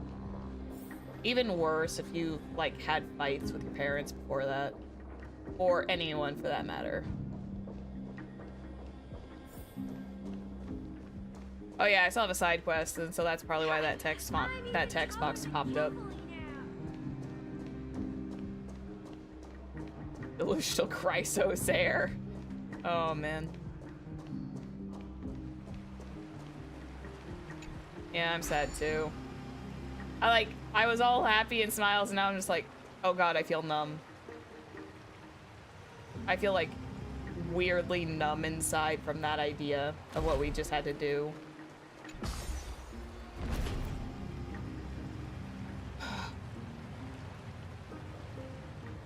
Even worse if you like had fights with your parents before that. Or anyone for that matter. Oh yeah, I still have a side quest, and so that's probably why that text box popped up. Delusional Chrysos air. Oh man. Yeah, I'm sad too. I was all happy and smiles, and now I'm just like, oh god, I feel numb. I feel like weirdly numb inside from that idea of what we just had to do.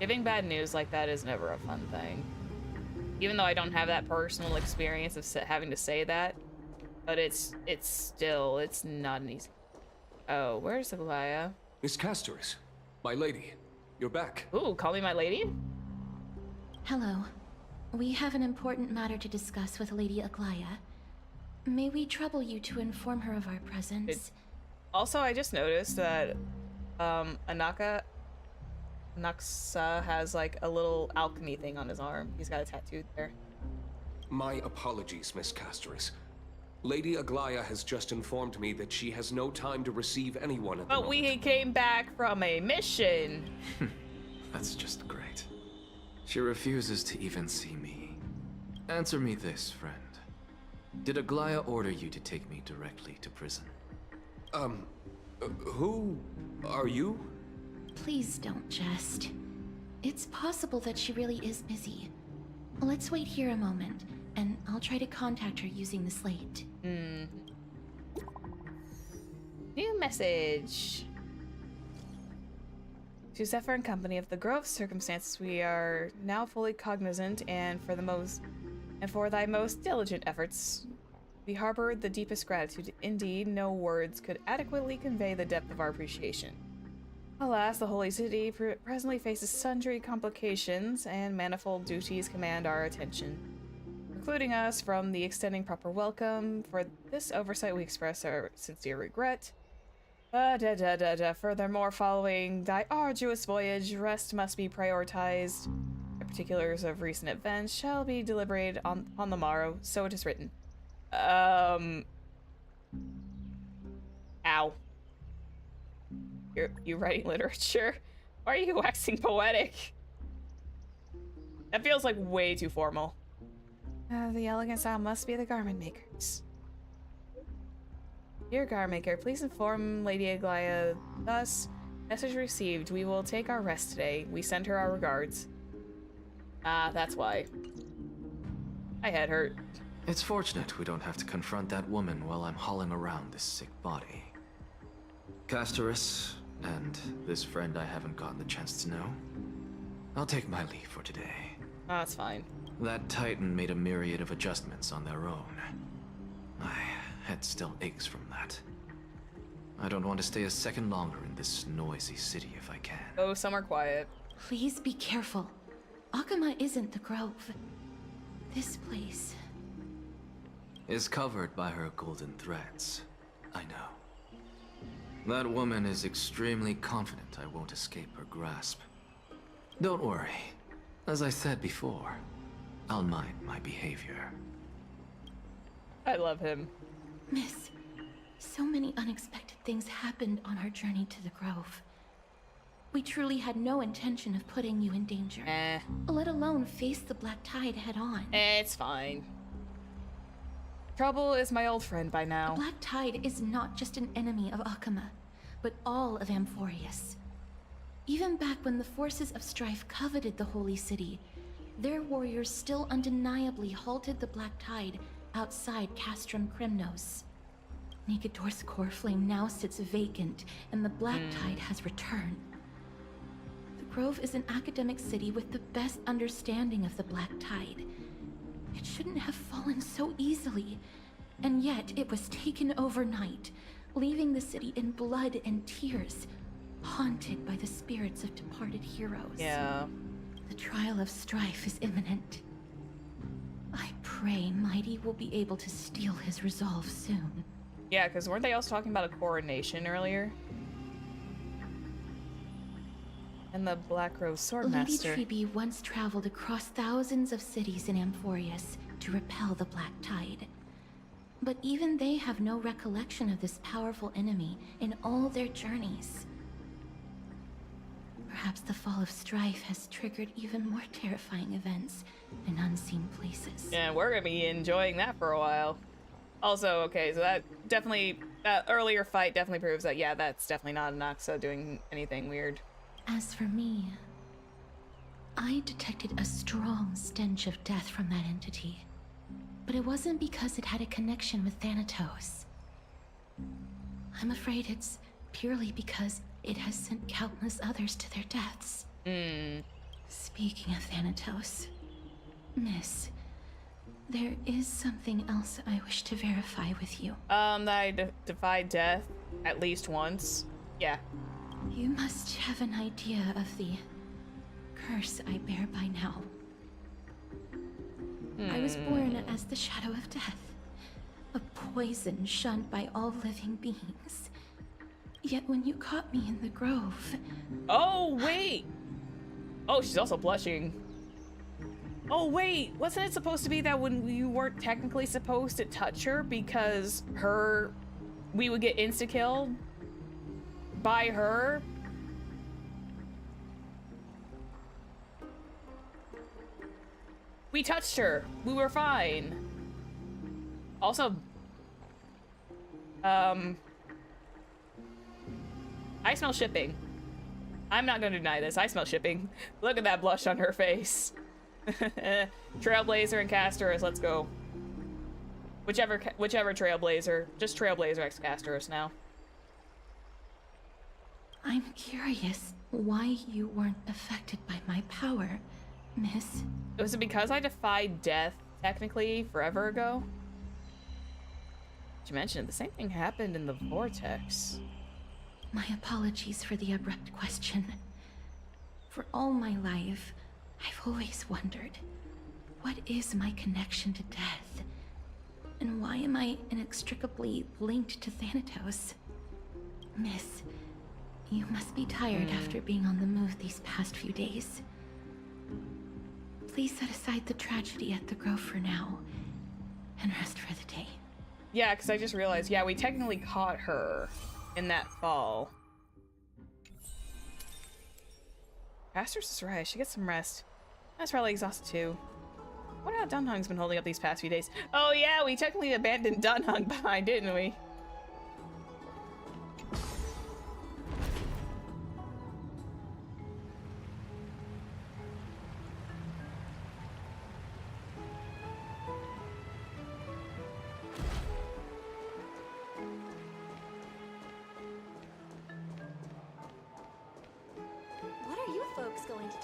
Giving bad news like that is never a fun thing. Even though I don't have that personal experience of having to say that, but it's not an easy. Oh, where's Aglaia? Miss Castors, my lady, you're back. Ooh, call me my lady? Hello. We have an important matter to discuss with Lady Aglaia. May we trouble you to inform her of our presence? Also, I just noticed that Anaxa has like a little alchemy thing on his arm. He's got a tattoo there. My apologies, Miss Castorus. Lady Aglaya has just informed me that she has no time to receive anyone at the moment. But we came back from a mission. That's just great. She refuses to even see me. Answer me this, friend. Did Aglaya order you to take me directly to prison? Who are you? Please don't jest. It's possible that she really is busy. Let's wait here a moment, and I'll try to contact her using the slate. New message. To Zephyr and company of the Grove circumstances, we are now fully cognizant, and for thy most diligent efforts, we harbor the deepest gratitude. Indeed, no words could adequately convey the depth of our appreciation. Alas, the Holy City presently faces sundry complications, and manifold duties command our attention, including us from the extending proper welcome. For this oversight, we express our sincere regret. Furthermore, following thy arduous voyage, rest must be prioritized. The particulars of recent events shall be deliberated on the morrow, so it is written. Ow. You writing literature? Why are you waxing poetic? That feels like way too formal. The elegant style must be the garment makers. Dear garment maker, please inform Lady Aglaya thus. Message received. We will take our rest today. We send her our regards. That's why. My head hurt. It's fortunate we don't have to confront that woman while I'm hauling around this sick body. Castorus, and this friend I haven't gotten the chance to know, I'll take my leave for today. That's fine. That Titan made a myriad of adjustments on their own. My head still aches from that. I don't want to stay a second longer in this noisy city if I can. Oh, somewhere quiet. Please be careful. Akama isn't the Grove. This place is covered by her golden threads. I know. That woman is extremely confident I won't escape her grasp. Don't worry. As I said before, I'll mind my behavior. I love him. Miss, so many unexpected things happened on our journey to the Grove. We truly had no intention of putting you in danger. Let alone face the Black Tide head on. It's fine. Trouble is my old friend by now. The Black Tide is not just an enemy of Akama, but all of Amphorius. Even back when the forces of strife coveted the Holy City, their warriors still undeniably halted the Black Tide outside Castrum Kremnos. Nigador's core flame now sits vacant, and the Black Tide has returned. The Grove is an academic city with the best understanding of the Black Tide. It shouldn't have fallen so easily, and yet it was taken overnight, leaving the city in blood and tears, haunted by the spirits of departed heroes. Yeah. The trial of strife is imminent. I pray Mighty will be able to steal his resolve soon. Yeah, because weren't they also talking about a coronation earlier? And the Black Rose Swordmaster. Lady Tribe once traveled across thousands of cities in Amphorius to repel the Black Tide. But even they have no recollection of this powerful enemy in all their journeys. Perhaps the fall of strife has triggered even more terrifying events in unseen places. Yeah, we're gonna be enjoying that for a while. Also, okay, so that earlier fight definitely proves that, yeah, that's definitely not Anaxa doing anything weird. As for me, I detected a strong stench of death from that entity. But it wasn't because it had a connection with Thanatos. I'm afraid it's purely because it has sent countless others to their deaths. Speaking of Thanatos, Miss, there is something else I wish to verify with you. That I defied death at least once. Yeah. You must have an idea of the curse I bear by now. I was born as the shadow of death, a poison shunned by all living beings. Yet when you caught me in the grove... Oh, wait! Oh, she's also blushing. Oh, wait! Wasn't it supposed to be that when you weren't technically supposed to touch her because we would get insta-killed by her. We touched her. We were fine. Also, I smell shipping. I'm not gonna deny this. I smell shipping. Look at that blush on her face. Trailblazer and Casterus, let's go. Whichever Trailblazer. Just Trailblazer x Casterus now. I'm curious why you weren't affected by my power, Miss. Was it because I defied death, technically, forever ago? Did you mention it? The same thing happened in the Vortex. My apologies for the abrupt question. For all my life, I've always wondered, what is my connection to death? And why am I inextricably linked to Thanatos? Miss, you must be tired after being on the move these past few days. Please set aside the tragedy at the Grove for now, and rest for the day. Yeah, because I just realized, yeah, we technically caught her in that fall. Casterus is right, she gets some rest. I was probably exhausted too. I wonder how Dunhung's been holding up these past few days. Oh yeah, we technically abandoned Dunhung behind, didn't we?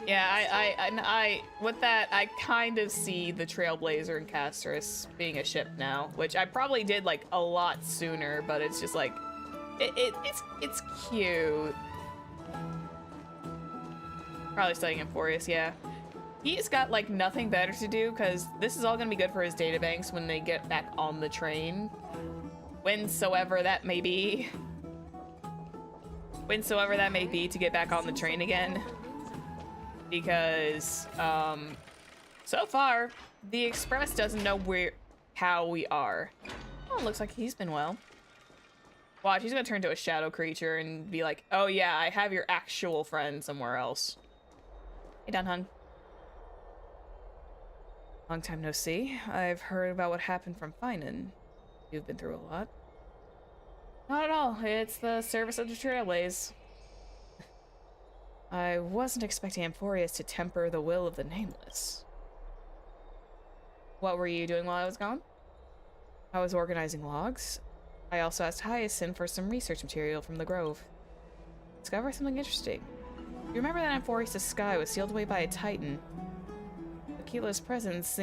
Yeah, I with that, I kind of see the Trailblazer and Casterus being a ship now, which I probably did like a lot sooner, but it's just like, it's cute. Probably studying Emphorius, yeah. He's got like nothing better to do because this is all gonna be good for his databanks when they get back on the train. Whensoever that may be. Whensoever that may be to get back on the train again. Because, so far, the Express doesn't know how we are. Oh, it looks like he's been well. Watch, he's gonna turn into a shadow creature and be like, oh yeah, I have your actual friend somewhere else. Hey, Dunhung. Long time no see. I've heard about what happened from Finan. You've been through a lot. Not at all. It's the service of the Trailblaze. I wasn't expecting Emphorius to temper the will of the Nameless. What were you doing while I was gone? I was organizing logs. I also asked Hyacinth for some research material from the Grove. Discover something interesting. You remember that Emphorius' sky was sealed away by a Titan? Aquila's presence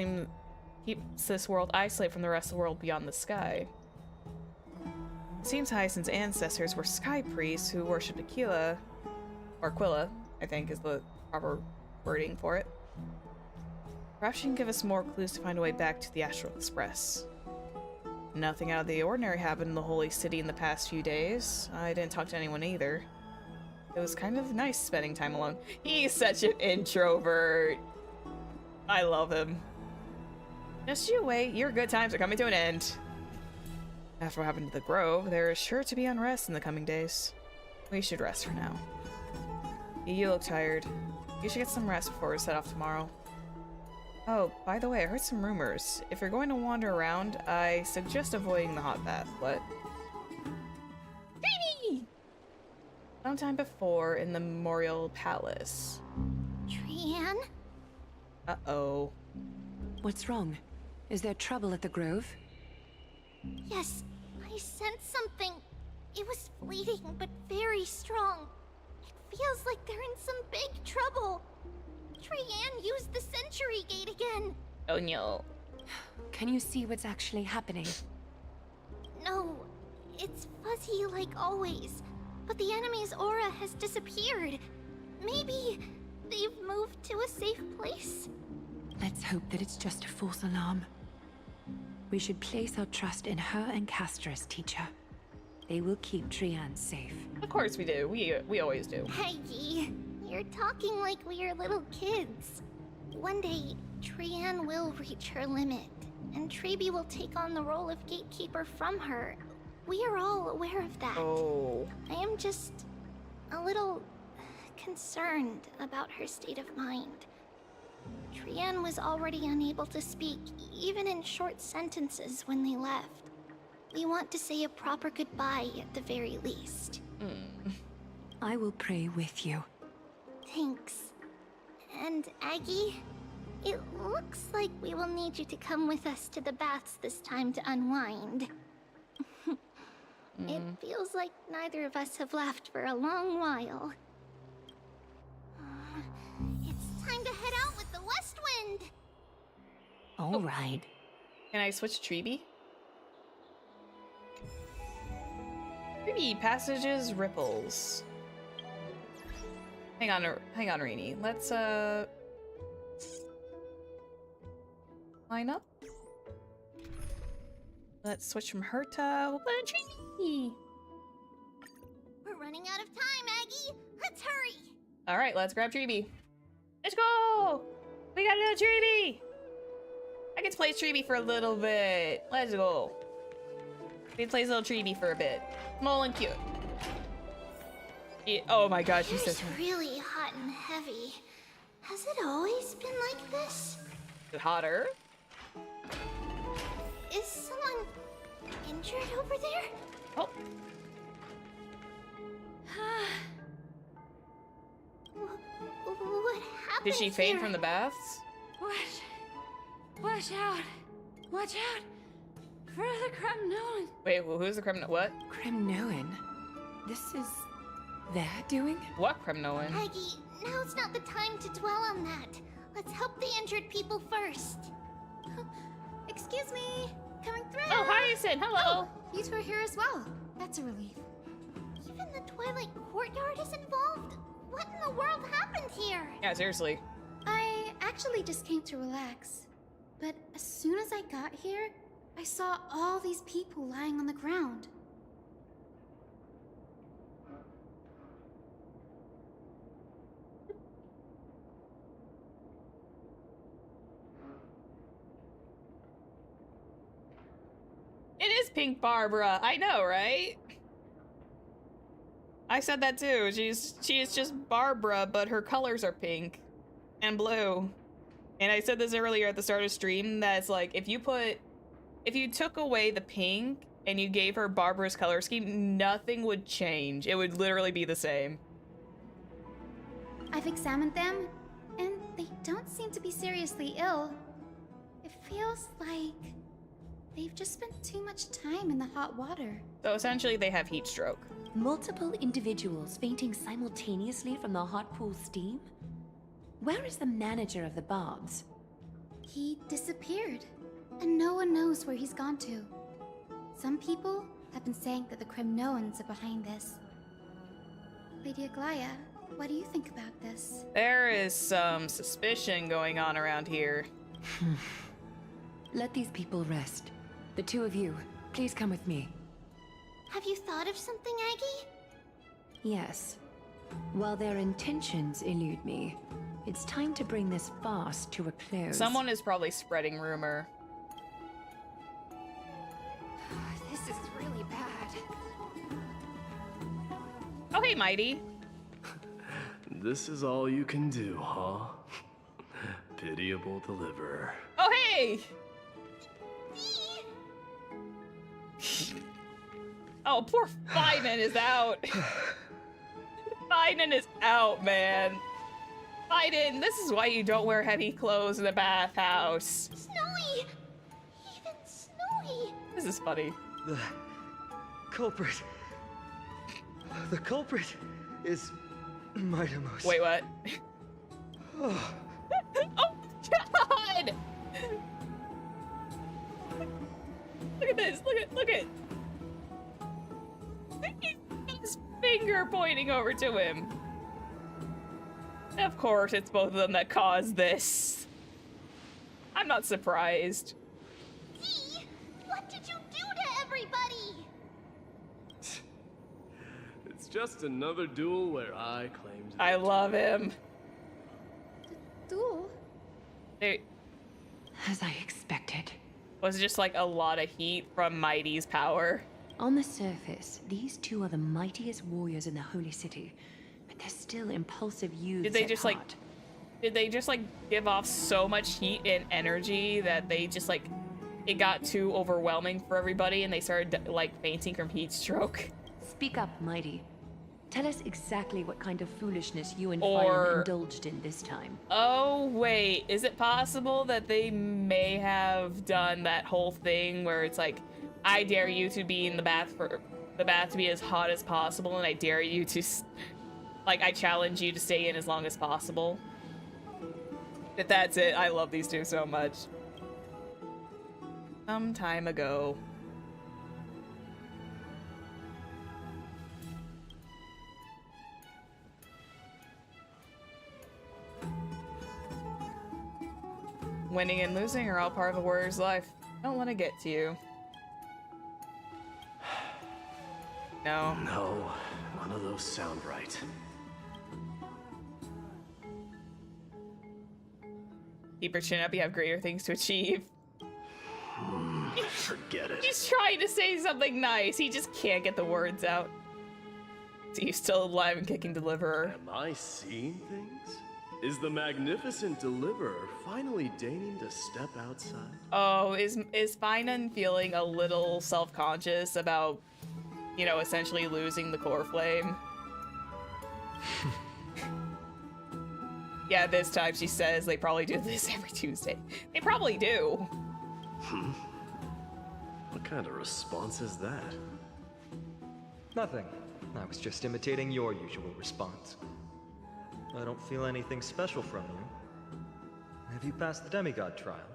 keeps this world isolated from the rest of the world beyond the sky. It seems Hyacinth's ancestors were sky priests who worshipped Aquila, or Aquila, I think is the proper wording for it. Perhaps you can give us more clues to find a way back to the Astral Express. Nothing out of the ordinary happened in the Holy City in the past few days. I didn't talk to anyone either. It was kind of nice spending time alone. He's such an introvert. I love him. Just you wait, your good times are coming to an end. After what happened to the Grove, there is sure to be unrest in the coming days. We should rest for now. You look tired. You should get some rest before we set off tomorrow. Oh, by the way, I heard some rumors. If you're going to wander around, I suggest avoiding the hot bath, but... Baby! Sometime before in the Memorial Palace. Trian? Uh-oh. What's wrong? Is there trouble at the Grove? Yes, I sensed something. It was fleeting, but very strong. It feels like they're in some big trouble. Trian used the Century Gate again. Oh no. Can you see what's actually happening? No, it's fuzzy like always. But the enemy's aura has disappeared. Maybe they've moved to a safe place? Let's hope that it's just a false alarm. We should place our trust in her and Casterus, teacher. They will keep Trian safe. Of course we do. We always do. Peggy, you're talking like we are little kids. One day, Trian will reach her limit. and Treeby will take on the role of gatekeeper from her. We are all aware of that. Oh. I am just a little concerned about her state of mind. Trian was already unable to speak, even in short sentences when they left. We want to say a proper goodbye at the very least. I will pray with you. Thanks. And Aggie, it looks like we will need you to come with us to the baths this time to unwind. It feels like neither of us have laughed for a long while. It's time to head out with the west wind! All right. Can I switch to Treeby? Treeby, passages, ripples. Hang on, Rainy. Let's, line up. Let's switch from her to Treeby. We're running out of time, Aggie! Let's hurry! Alright, let's grab Treeby. Let's go! We got a little Treeby! I get to play Treeby for a little bit. Let's go. We play little Treeby for a bit. Small and cute. Yeah, oh my gosh, she's It's so really hot and heavy. Has it always been like this? hotter. Is someone injured over there? Oh. What happened? Did she faint here? from the baths? Watch out! Watch out! For the Kremnoan! Wait, well, who's the Kremnoan? What? Kremnoan? This is their doing? What Kremnoan? Aggie, now's not the time to dwell on that. Let's help the injured people first. Excuse me, coming through. Oh, Hyacinth, hello. Oh, you two are here as well. That's a relief. Even the Twilight Courtyard is involved? What in the world happened here? Yeah, seriously. I actually just came to relax. But as soon as I got here, I saw all these people lying on the ground. It is Pink Barbara. I know, right? I said that too. She is just Barbara, but her colors are pink and blue. And I said this earlier at the start of stream, that's like, if you took away the pink and you gave her Barbara's color scheme, nothing would change. It would literally be the same. I've examined them, and they don't seem to be seriously ill. It feels like they've just spent too much time in the hot water. So essentially they have heat stroke. Multiple individuals fainting simultaneously from the hot pool steam? Where is the manager of the baths? He disappeared, and no one knows where he's gone to. Some people have been saying that the Kremnoans are behind this. Lady Aglaya, what do you think about this? There is some suspicion going on around here. Let these people rest. The two of you, please come with me. Have you thought of something, Aggie? Yes. While their intentions elude me, it's time to bring this farce to a close. Someone is probably spreading rumor. This is really bad. Oh, hey, Mighty. This is all you can do, huh? Pitiable deliverer. Oh, hey! Oh, poor Finan is out. Finan is out, man. Finan, this is why you don't wear heavy clothes in the bathhouse. Snowy! Even Snowy! This is funny. The culprit is Mightymost. Wait, what? Oh, God! Look at this, look at. His finger pointing over to him. Of course, it's both of them that caused this. I'm not surprised. Dee, what did you do to everybody? It's just another duel where I claimed it. I love him. Duel? Hey. As I expected. Was it just like a lot of heat from Mighty's power? On the surface, these two are the mightiest warriors in the Holy City, but they're still impulsive youths. Did they at just heart. did they just like give off so much heat and energy that they just like it got too overwhelming for everybody and they started like fainting from heat stroke? Speak up, Mighty. Tell us exactly what kind of foolishness you and Or- Fire indulged in this time. Oh wait, is it possible that they may have done that whole thing where it's like, I dare you to be in the bath for the bath to be as hot as possible, and I dare you to, like, I challenge you to stay in as long as possible? If that's it, I love these two so much. Some time ago. Winning and losing are all part of a warrior's life. I don't want to get to you. No. No, none of those sound right. Keep your chin up, you have greater things to achieve. Forget it. He's trying to say something nice, he just can't get the words out. So you still alive and kicking deliverer. Am I seeing things? Is the magnificent deliverer finally deigning to step outside? Oh, is Finan feeling a little self-conscious about, you know, essentially losing the core flame? Yeah, this time she says they probably do this every Tuesday. They probably do. What kind of response is that? Nothing. I was just imitating your usual response. I don't feel anything special from you. Have you passed the demigod trial?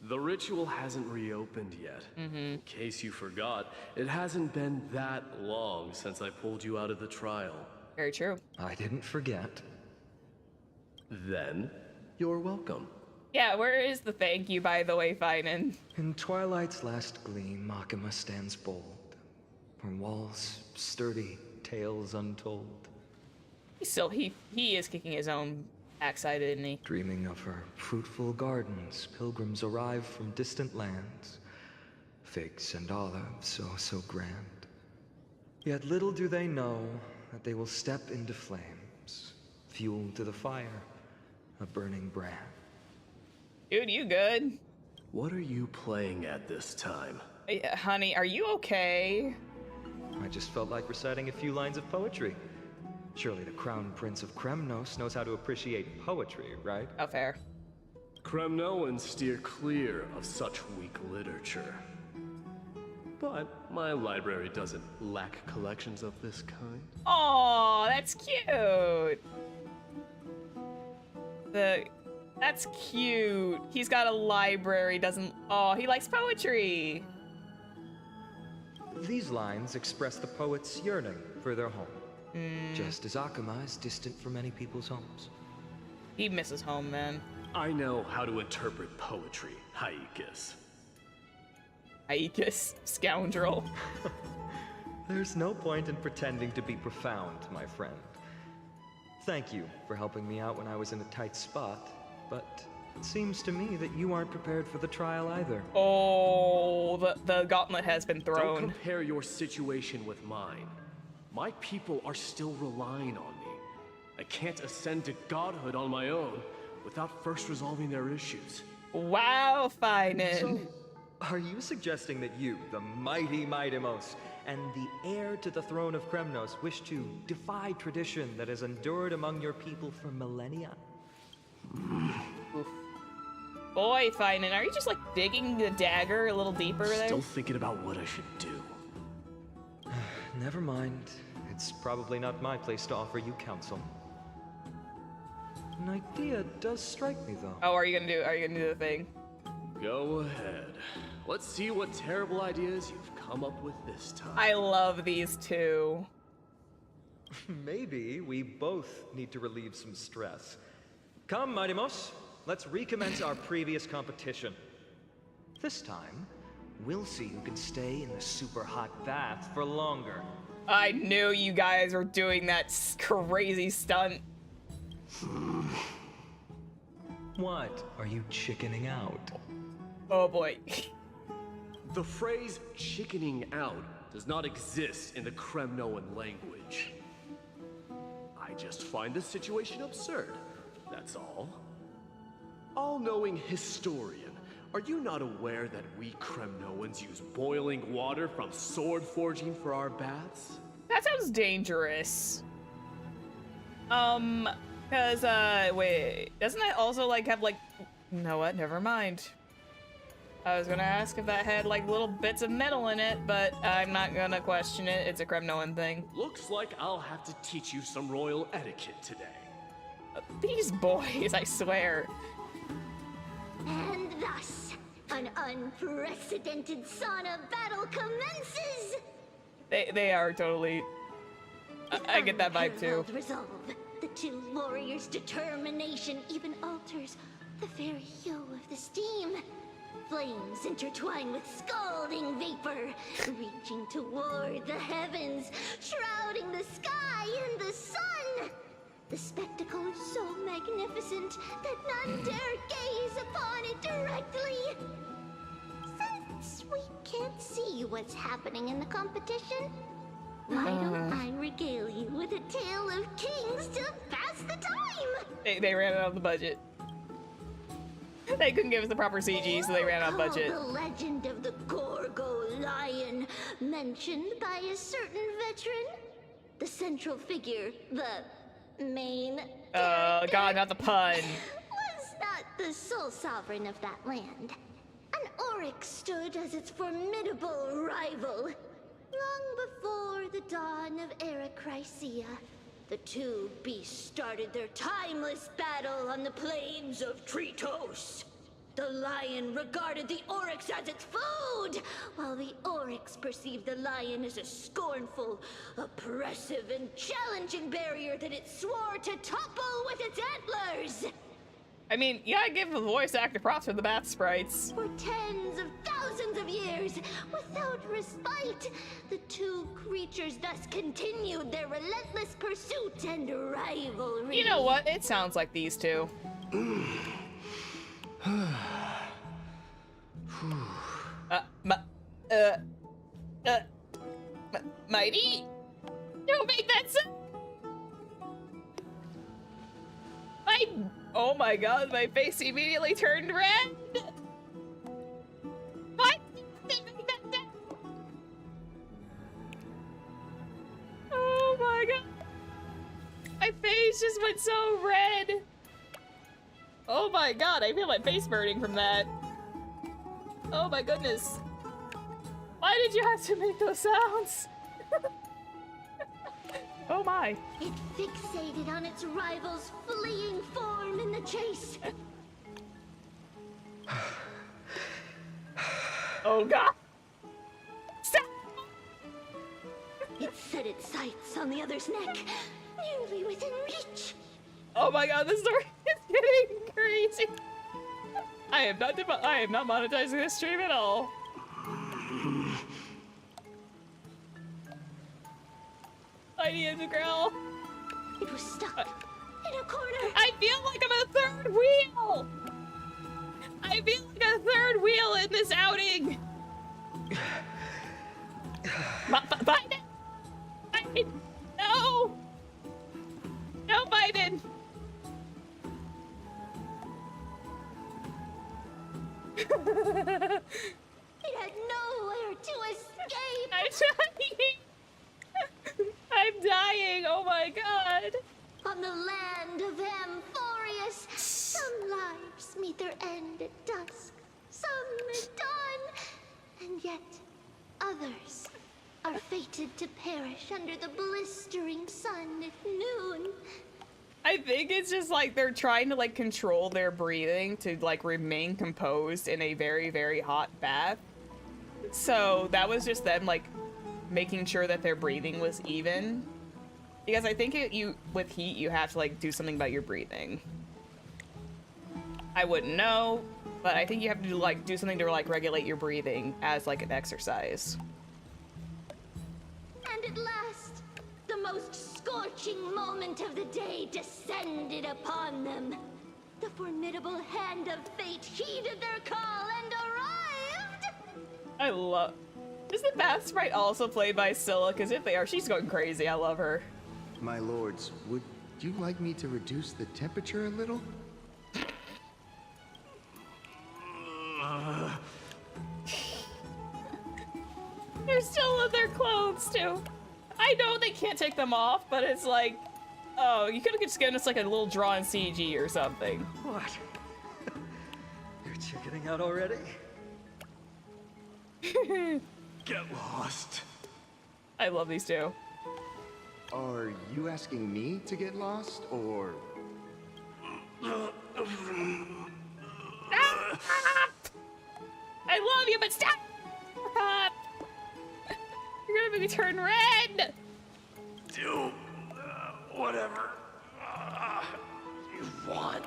The ritual hasn't reopened yet. In case you forgot, it hasn't been that long since I pulled you out of the trial. Very true. I didn't forget. Then, you're welcome. Yeah, where is the thank you, by the way, Finan? In twilight's last gleam, Makima stands bold. Her walls sturdy, tales untold. He is kicking his own backside, isn't he? Dreaming of her fruitful gardens, pilgrims arrive from distant lands. Figs and olives, so grand. Yet little do they know that they will step into flames, fuel to the fire, a burning brand. Dude, you good? What are you playing at this time? Honey, are you okay? I just felt like reciting a few lines of poetry. Surely the Crown Prince of Kremnos knows how to appreciate poetry, right? Oh, fair. Kremnoans steer clear of such weak literature. But my library doesn't lack collections of this kind. Oh, that's cute. That's cute. He's got a library, he likes poetry. These lines express the poet's yearning for their home. Just as Akama is distant from many people's homes. He misses home, man. I know how to interpret poetry, Haikis. Haikis, scoundrel. There's no point in pretending to be profound, my friend. Thank you for helping me out when I was in a tight spot, but it seems to me that you aren't prepared for the trial either. Oh, the gauntlet has been thrown. Don't compare your situation with mine. My people are still relying on me. I can't ascend to godhood on my own without first resolving their issues. Wow, Finan. So, are you suggesting that you, the mighty Mightimos, and the heir to the throne of Kremnos, wish to defy tradition that has endured among your people for millennia? Boy, Finan, are you just like digging the dagger a little deeper there? Still thinking about what I should do. Never mind. It's probably not my place to offer you counsel. An idea does strike me, though. Oh, are you gonna do the thing? Go ahead. Let's see what terrible ideas you've come up with this time. I love these two. Maybe we both need to relieve some stress. Come, Mightimos, let's recommence our previous competition. This time, we'll see who can stay in the super hot bath for longer. I knew you guys were doing that crazy stunt. What? Are you chickening out? Oh boy. The phrase chickening out does not exist in the Kremnoan language. I just find this situation absurd, that's all. All-knowing historian, are you not aware that we Kremnoans use boiling water from sword forging for our baths? That sounds dangerous. Wait, doesn't that also, like, have, like... You know what? Never mind. I was gonna ask if that had, like, little bits of metal in it, but I'm not gonna question it. It's a Kremnoan thing. Looks like I'll have to teach you some royal etiquette today. These boys, I swear. And thus, an unprecedented sauna battle commences! They are totally... I get that vibe too. Unparalleled resolve. The two warriors' determination even alters the very hue of the steam. Flames intertwine with scalding vapor, reaching toward the heavens, shrouding the sky in the sun. The spectacle is so magnificent that none dare gaze upon it directly. Since we can't see what's happening in the competition, why don't I regale you with a tale of kings to pass the time? They ran out of the budget. They couldn't give us the proper CG, so they ran out of budget. The legend of the Gorgo lion, mentioned by a certain veteran. The central figure, the main Oh god, not the pun. was not the sole sovereign of that land. An Oryx stood as its formidable rival. Long before the dawn of Era Chrysia, the two beasts started their timeless battle on the plains of Tritos. The lion regarded the Oryx as its food, while the Oryx perceived the lion as a scornful, oppressive, and challenging barrier that it swore to topple with its antlers. I mean, you gotta give the voice actor props for the bath sprites. For tens of thousands of years, without respite, the two creatures thus continued their relentless pursuit and rivalry. You know what? It sounds like these two. Mighty? Don't make that sound! Oh my god, my face immediately turned red! Why did they make that sound? Oh my god. My face just went so red. Oh my god, I feel my face burning from that. Oh my goodness. Why did you have to make those sounds? Oh my. It fixated on its rival's fleeing form in the chase. Oh god. Stop. It set its sights on the other's neck, nearly within reach. Oh my god, this story is getting crazy. I am not monetizing this stream at all. I need to growl. It was stuck in a corner. I feel like I'm a third wheel. I feel like a third wheel in this outing. Biden! Biden! No! No, Biden! It had nowhere to escape. I'm dying. I'm dying. Oh my god. On the land of Amphorius, some lives meet their end at dusk, some at dawn, and yet others are fated to perish under the blistering sun at noon. I think it's just like they're trying to like control their breathing to like remain composed in a very, very hot bath. So that was just them like making sure that their breathing was even. Because I think with heat you have to like do something about your breathing. I wouldn't know, but I think you have to like do something to like regulate your breathing as like an exercise. And at last, the most scorching moment of the day descended upon them. The formidable hand of fate heeded their call and arrived! I love... Is the bath sprite also played by Scylla? Because if they are, she's going crazy. I love her. My lords, would you like me to reduce the temperature a little? They're still in their clothes, too. I know they can't take them off, but it's like... Oh, you could have just given us like a little drawn CG or something. What? You're chickening out already? Get lost. I love these two. Are you asking me to get lost, or... I love you, but stop! You're gonna make me turn red! Do whatever you want.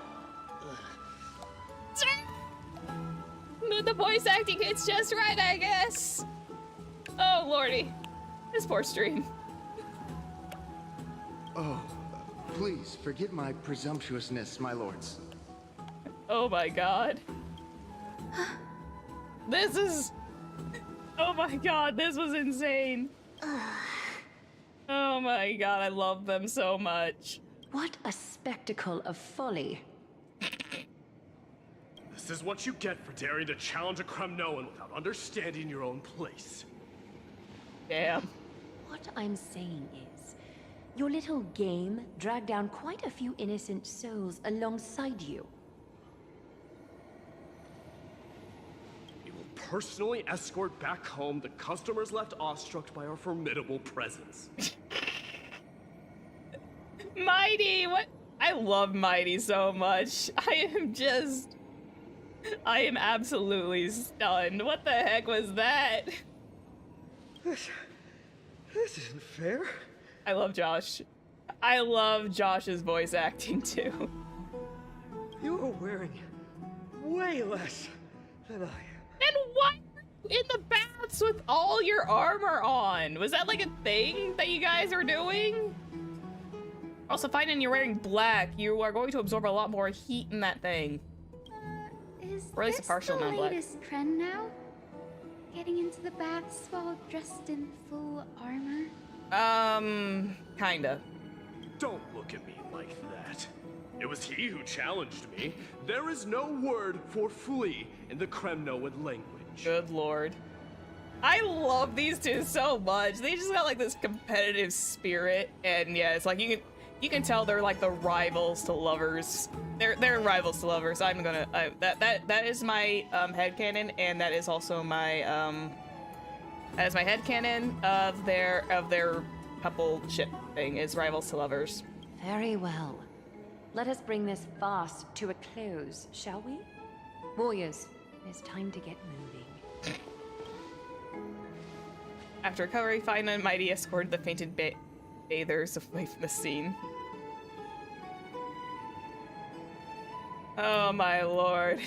The voice acting hits just right, I guess. Oh, lordy. This poor stream. Oh, please forgive my presumptuousness, my lords. Oh my god. This is... Oh my god, this was insane. Oh my god, I love them so much. What a spectacle of folly. This is what you get for daring to challenge a Kremnoan without understanding your own place. Damn. What I'm saying is, your little game dragged down quite a few innocent souls alongside you. We will personally escort back home the customers left awestruck by our formidable presence. Mighty, what? I love Mighty so much. I am absolutely stunned. What the heck was that? This isn't fair. I love Josh. I love Josh's voice acting too. You are wearing way less than I am. Then why are you in the baths with all your armor on? Was that like a thing that you guys are doing? Also, finding you're wearing black, you are going to absorb a lot more heat in that thing. Is or at least a this partial the non-black. latest trend now? Getting into the baths while dressed in full armor? Kinda. Don't look at me like that. It was he who challenged me. There is no word for flee in the Kremnoan language. Good lord. I love these two so much. They just got like this competitive spirit, and yeah, it's like you can tell they're like the rivals to lovers. They're rivals to lovers. I'm gonna that is my headcanon, and that is also my that is my headcanon of their couple ship thing is rivals to lovers. Very well. Let us bring this farce to a close, shall we? Warriors, it's time to get moving. After recovery, Fine and Mighty escorted the fainted bathers away from the scene. Oh my lord.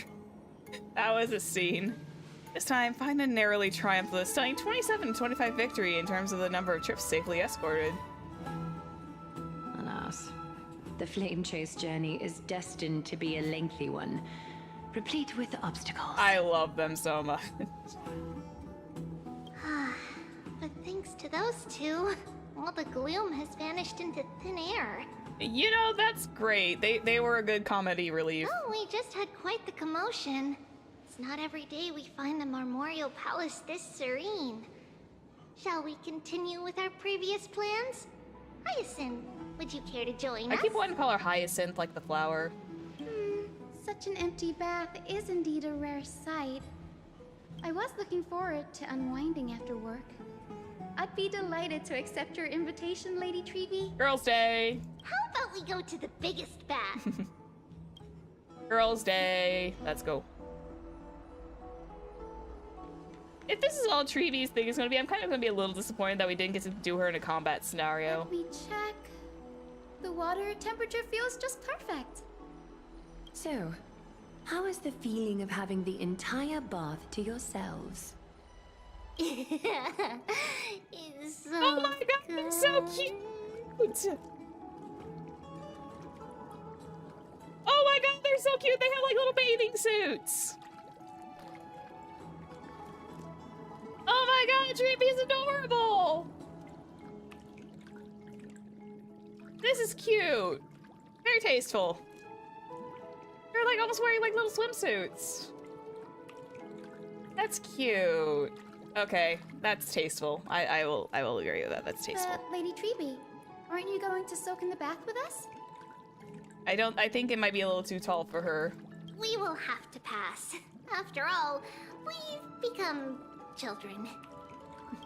That was a scene. This time, Fine and narrowly triumphed with a stunning 27-25 victory in terms of the number of trips safely escorted. Alas, the flame chase journey is destined to be a lengthy one, replete with obstacles. I love them so much. But thanks to those two, all the gloom has vanished into thin air. You know, that's great. They were a good comedy relief. Oh, we just had quite the commotion. It's not every day we find the Marmorial Palace this serene. Shall we continue with our previous plans? Hyacinth, would you care to join us? I keep wanting to call her Hyacinth like the flower. Such an empty bath is indeed a rare sight. I was looking forward to unwinding after work. I'd be delighted to accept your invitation, Lady Treevee. Girls' Day! How about we go to the biggest bath? Girls' Day! Let's go. If this is all Treevee's thing is going to be, I'm kind of going to be a little disappointed that we didn't get to do her in a combat scenario. Let me check. The water temperature feels just perfect. So, how is the feeling of having the entire bath to yourselves? It's so oh my god, they're so cute! Oh my god, they're so cute. They have like little bathing suits. Oh my god, Dreamy's adorable. This is cute. Very tasteful. They're like almost wearing like little swimsuits. That's cute. Okay, that's tasteful. I will agree with that. That's tasteful. Lady Treeby, aren't you going to soak in the bath with us? I think it might be a little too tall for her. We will have to pass. After all, we've become children.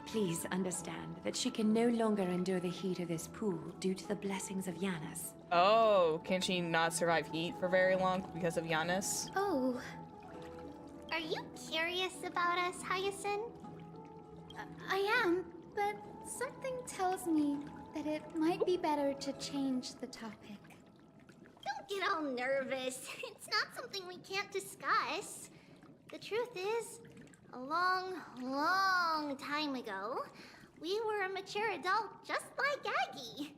Please understand that she can no longer endure the heat of this pool due to the blessings of Janus. Oh, can she not survive heat for very long because of Janus? Oh. Are you curious about us, Hyacinth? I am, but something tells me that it might be better to change the topic. Don't get all nervous. It's not something we can't discuss. The truth is, a long, long time ago, we were a mature adult just like Aggie.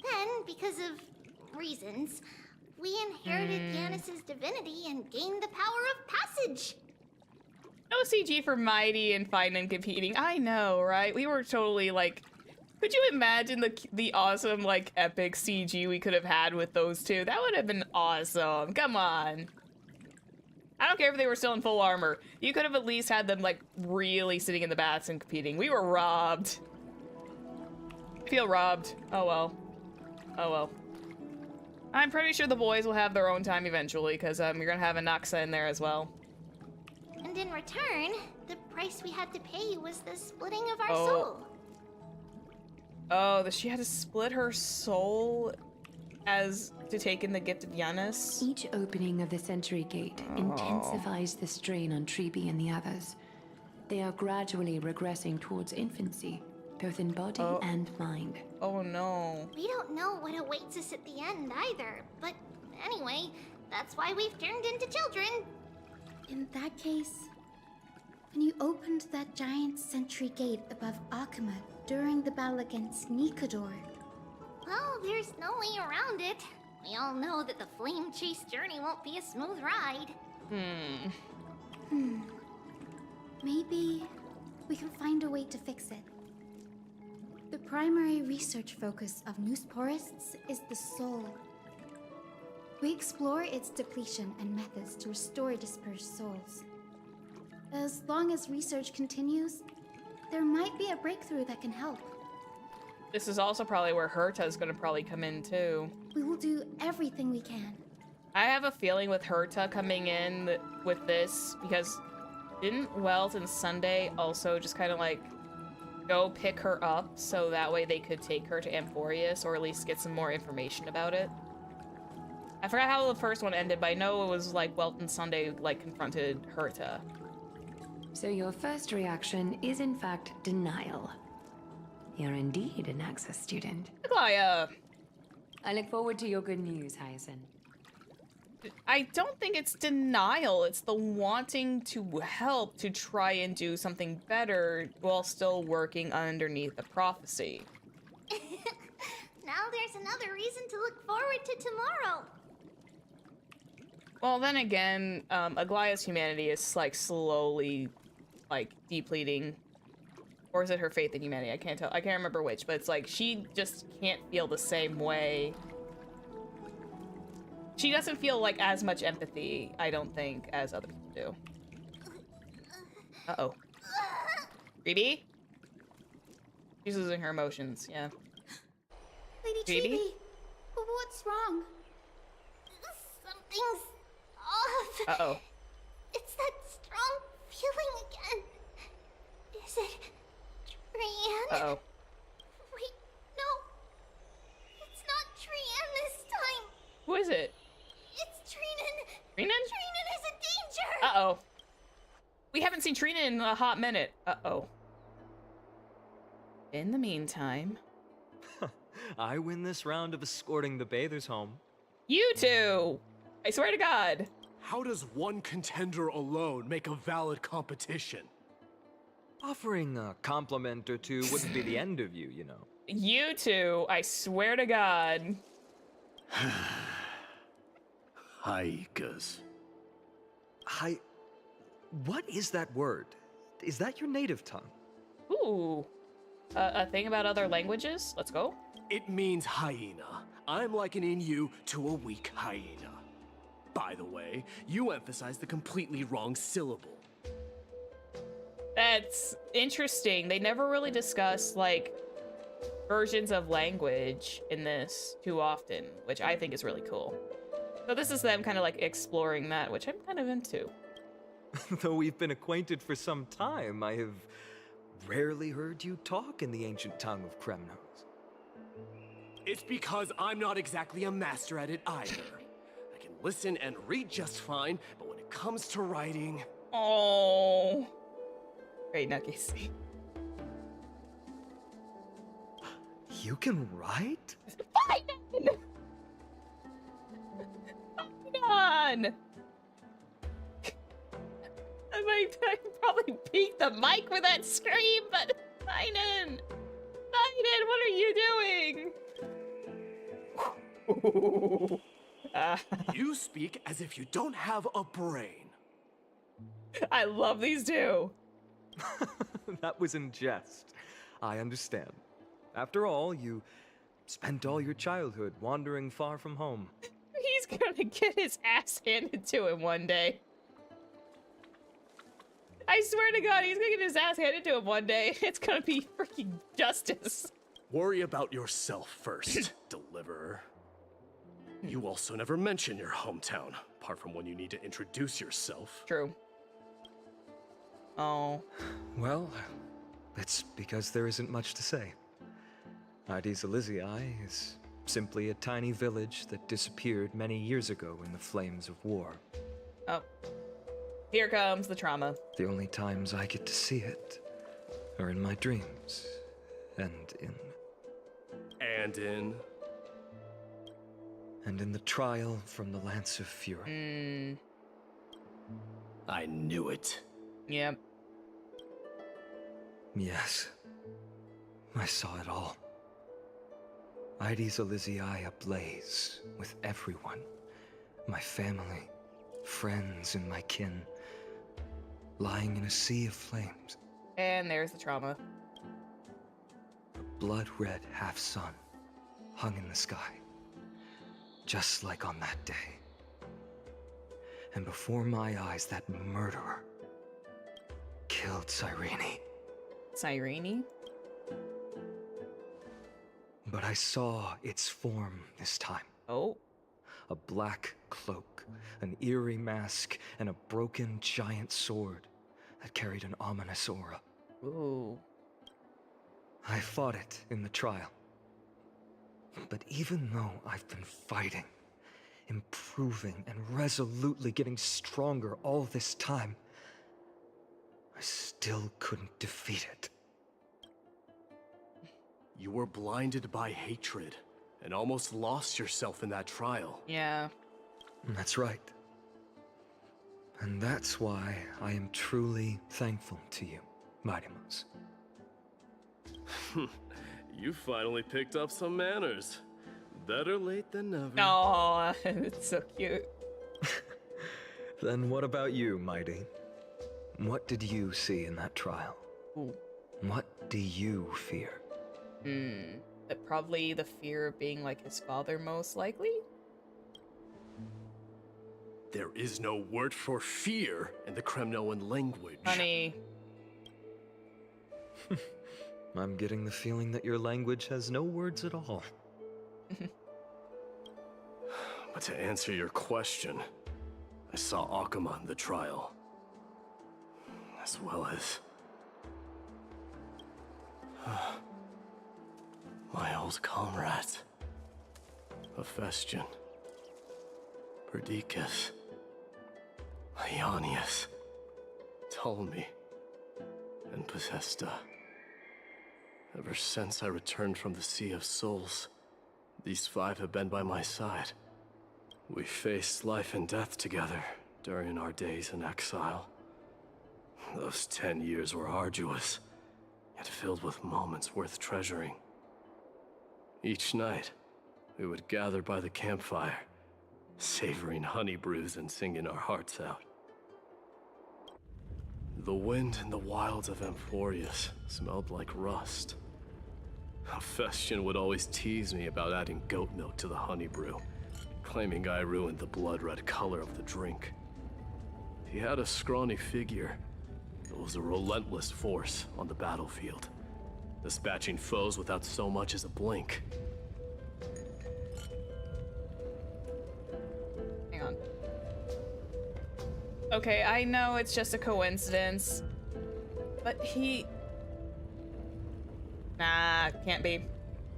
Then, because of reasons, we inherited Janus's divinity and gained the power of passage. No CG for Mighty and Fine and competing. I know, right? We were totally like, could you imagine the awesome, like, epic CG we could have had with those two? That would have been awesome. Come on. I don't care if they were still in full armor. You could have at least had them, like, really sitting in the baths and competing. We were robbed. I feel robbed. Oh well. Oh well. I'm pretty sure the boys will have their own time eventually, because you're gonna have Anaxa in there as well. And in return, the price we had to pay was the splitting of our soul. Oh, she had to split her soul as to take in the gift of Janus? Each opening of the Century Gate intensifies the strain on Treeby and the others. They are gradually regressing towards infancy, both in body and mind. Oh no. We don't know what awaits us at the end either, but anyway, that's why we've turned into children. In that case, when you opened that giant sentry gate above Akuma during the battle against Nikador... Well, there's no way around it. We all know that the flame chase journey won't be a smooth ride. Maybe we can find a way to fix it. The primary research focus of Noosporists is the soul. We explore its depletion and methods to restore dispersed souls. As long as research continues, there might be a breakthrough that can help. This is also probably where Herta's gonna probably come in too. We will do everything we can. I have a feeling with Herta coming in with this, because didn't Welt and Sunday also just kind of like go pick her up so that way they could take her to Amphorius or at least get some more information about it? I forgot how the first one ended, but I know it was like Welt and Sunday like confronted Herta. So your first reaction is in fact denial. You're indeed an Access student. Aglaya! I look forward to your good news, Hyacinth. I don't think it's denial, it's the wanting to help to try and do something better while still working underneath the prophecy. Now there's another reason to look forward to tomorrow. Well, then again, Aglaya's humanity is like slowly like depleting. Or is it her faith in humanity? I can't tell. I can't remember which, but it's like she just can't feel the same way. She doesn't feel like as much empathy, I don't think, as other people do. Uh-oh. Treeby? She's losing her emotions, yeah. Lady Treeby, what's wrong? Something's off. Uh-oh. It's that strong feeling again. Is it Trian? Uh-oh. Wait, no. It's not Trian this time. Who is it? It's Trinan. Trinan? Trinan is in danger. Uh-oh. We haven't seen Trinan in a hot minute. Uh-oh. In the meantime... I win this round of escorting the bathers home. You two! I swear to God. How does one contender alone make a valid competition? Offering a compliment or two wouldn't be the end of you, you know. You two, I swear to God. Haikas. What is that word? Is that your native tongue? Ooh. A thing about other languages? Let's go. It means hyena. I'm likening you to a weak hyena. By the way, you emphasize the completely wrong syllable. That's interesting. They never really discuss, like, versions of language in this too often, which I think is really cool. So this is them kind of like exploring that, which I'm kind of into. Though we've been acquainted for some time, I have rarely heard you talk in the ancient tongue of Kremnos. It's because I'm not exactly a master at it either. I can listen and read just fine, but when it comes to writing... Oh. Great nuggies. You can write? Fine! On! I probably peaked the mic with that scream, but Biden! Biden, what are you doing? You speak as if you don't have a brain. I love these two. That was in jest. I understand. After all, you spent all your childhood wandering far from home. He's gonna get his ass handed to him one day. I swear to God, he's gonna get his ass handed to him one day. It's gonna be freaking justice. Worry about yourself first, deliverer. You also never mention your hometown, apart from when you need to introduce yourself. True. Oh. Well, it's because there isn't much to say. Ides Elysiae is simply a tiny village that disappeared many years ago in the flames of war. Oh. Here comes the trauma. The only times I get to see it are in my dreams, and in the trial from the Lance of Fury. I knew it. Yep. Yes. I saw it all. Ides Elysiae ablaze with everyone. My family, friends, and my kin. Lying in a sea of flames. And there's the trauma. A blood-red half-sun hung in the sky. Just like on that day. And before my eyes, that murderer killed Cyrene. Cyrene? But I saw its form this time. Oh. A black cloak, an eerie mask, and a broken giant sword that carried an ominous aura. Ooh. I fought it in the trial. But even though I've been fighting, improving, and resolutely getting stronger all this time, I still couldn't defeat it. You were blinded by hatred and almost lost yourself in that trial. Yeah. That's right. And that's why I am truly thankful to you, Mightymouse. You finally picked up some manners. Better late than never. Oh, it's so cute. Then what about you, Mighty? What did you see in that trial? Ooh. What do you fear? Probably the fear of being like his father, most likely? There is no word for fear in the Kremnoan language. Honey. I'm getting the feeling that your language has no words at all. But to answer your question, I saw Akuma in the trial. As well as... my old comrades. Hephaestion. Perdiccas. Ionius. Ptolemy. And Possesta. Ever since I returned from the Sea of Souls, these five have been by my side. We faced life and death together during our days in exile. Those 10 years were arduous, yet filled with moments worth treasuring. Each night, we would gather by the campfire, savoring honey brews and singing our hearts out. The wind in the wilds of Amphorius smelled like rust. Festian would always tease me about adding goat milk to the honey brew, claiming I ruined the blood-red color of the drink. He had a scrawny figure that was a relentless force on the battlefield, dispatching foes without so much as a blink. Hang on. Okay, I know it's just a coincidence, but nah, can't be.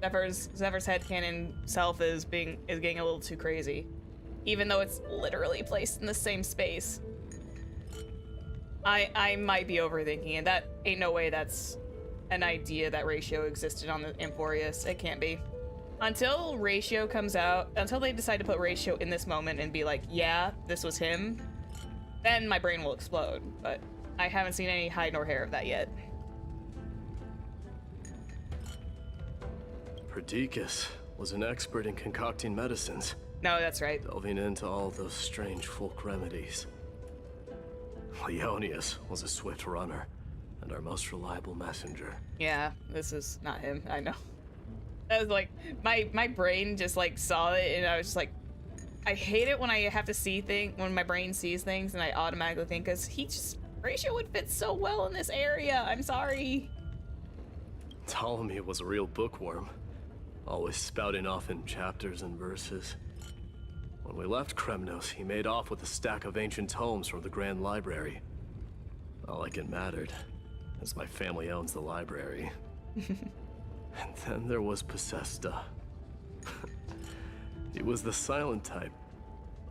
Zephyr's headcanon self is getting a little too crazy, even though it's literally placed in the same space. I might be overthinking it. That ain't no way that's an idea that Ratio existed on the Amphorius. It can't be. Until Ratio comes out, until they decide to put Ratio in this moment and be like, yeah, this was him, then my brain will explode. But I haven't seen any hide nor hair of that yet. Perdiccas was an expert in concocting medicines. No, that's right. Delving into all those strange folk remedies. Leonius was a swift runner and our most reliable messenger. Yeah, this is not him. I know. That was like, my brain just like saw it and I was just like, I hate it when I have to see things, when my brain sees things and I automatically think, because Ratio would fit so well in this area. I'm sorry. Ptolemy was a real bookworm, always spouting off in chapters and verses. When we left Kremnos, he made off with a stack of ancient tomes from the Grand Library. Not like it mattered, as my family owns the library. And then there was Possesta. He was the silent type,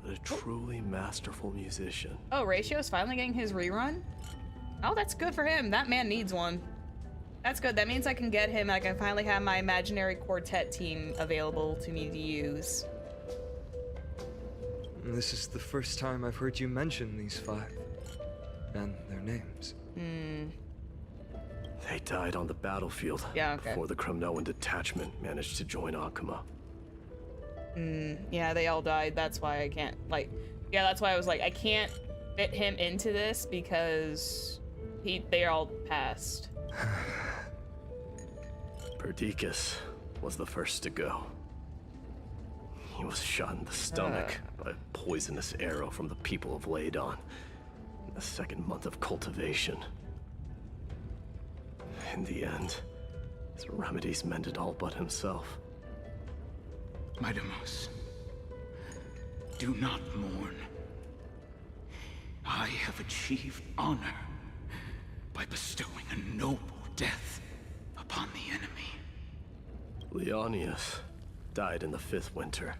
but a truly masterful musician. Oh, Ratio's finally getting his rerun? Oh, that's good for him. That man needs one. That's good. That means I can get him. I can finally have my imaginary quartet team available to me to use. This is the first time I've heard you mention these 5. And their names. They died on the battlefield before the Kremnoan detachment managed to join Akuma. Yeah, they all died. That's why I can't, like... Yeah, that's why I was like, I can't fit him into this because they all passed. Perdiccas was the first to go. He was shot in the stomach by a poisonous arrow from the people of Ladon in the 2nd month of cultivation. In the end, his remedies mended all but himself. Midamos, do not mourn. I have achieved honor by bestowing a noble death upon the enemy. Leonius died in the 5th winter.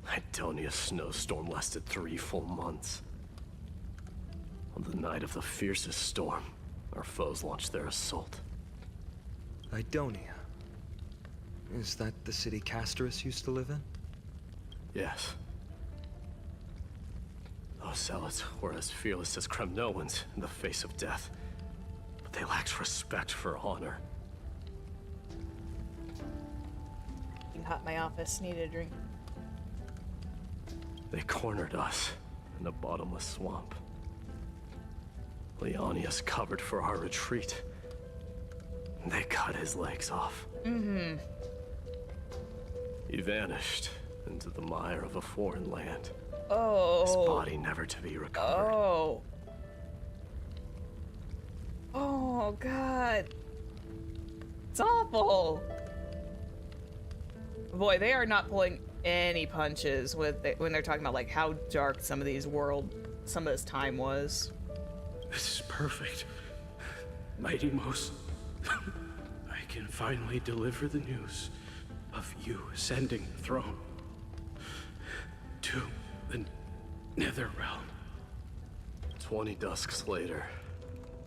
Idonia's snowstorm lasted 3 full months. On the night of the fiercest storm, our foes launched their assault. Idonia? Is that the city Castorus used to live in? Yes. Those zealots were as fearless as Kremnoans in the face of death, but they lacked respect for honor. Being hot in my office, needed a drink. They cornered us in a bottomless swamp. Leonius covered for our retreat. They cut his legs off. He vanished into the mire of a foreign land. Oh. His body never to be recovered. Oh, God. It's awful. Boy, they are not pulling any punches when they're talking about like how dark some of this time was. This is perfect. Midamos, I can finally deliver the news of you ascending the throne to the Nether Realm. 20 dusks later,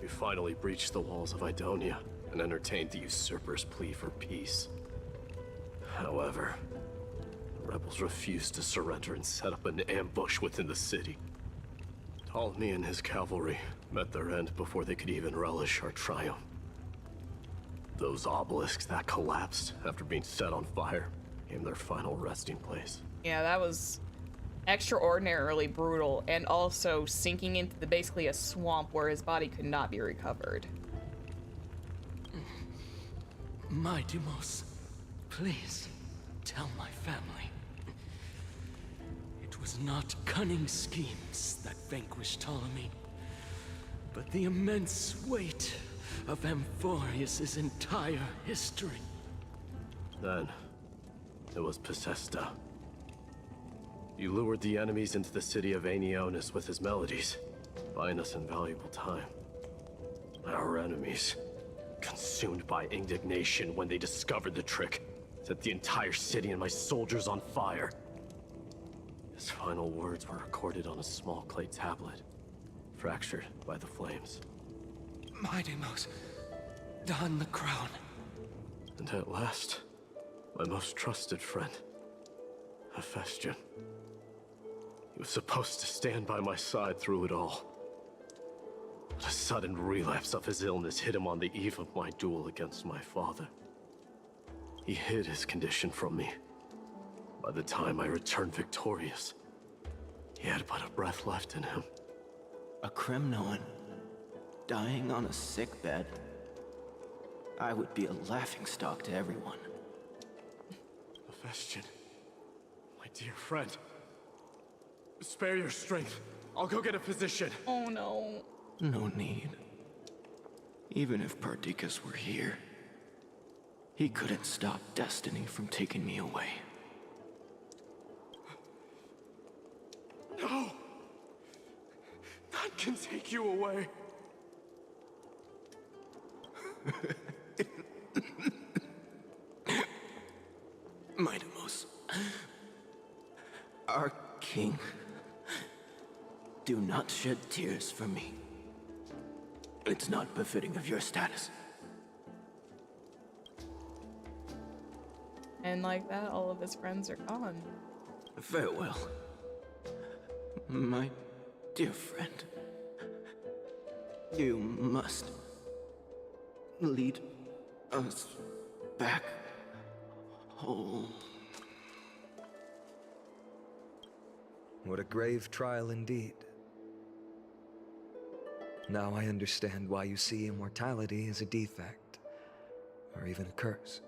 we finally breached the walls of Idonia and entertained the usurper's plea for peace. However, the rebels refused to surrender and set up an ambush within the city. Ptolemy and his cavalry met their end before they could even relish our triumph. Those obelisks that collapsed after being set on fire became their final resting place. Yeah, that was extraordinarily brutal and also sinking into basically a swamp where his body could not be recovered. My Deimos, please tell my family. It was not cunning schemes that vanquished Ptolemy, but the immense weight of Amphorius' entire history. Then, it was Pasesta. He lured the enemies into the city of Aenionis with his melodies, buying us invaluable time. Our enemies, consumed by indignation when they discovered the trick, set the entire city and my soldiers on fire. His final words were recorded on a small clay tablet, fractured by the flames. My Deimos, don the crown. And at last, my most trusted friend, Hephaestion. He was supposed to stand by my side through it all. But a sudden relapse of his illness hit him on the eve of my duel against my father. He hid his condition from me. By the time I returned victorious, he had but a breath left in him. A Kremnoan, dying on a sickbed. I would be a laughingstock to everyone. Hephaestion, my dear friend. Spare your strength. I'll go get a physician. Oh no. No need. Even if Perdiccas were here, he couldn't stop destiny from taking me away. No! None can take you away. My Deimos, our king, do not shed tears for me. It's not befitting of your status. And like that, all of his friends are gone. Farewell, my dear friend. You must lead us back home. What a grave trial indeed. Now I understand why you see immortality as a defect, or even a curse.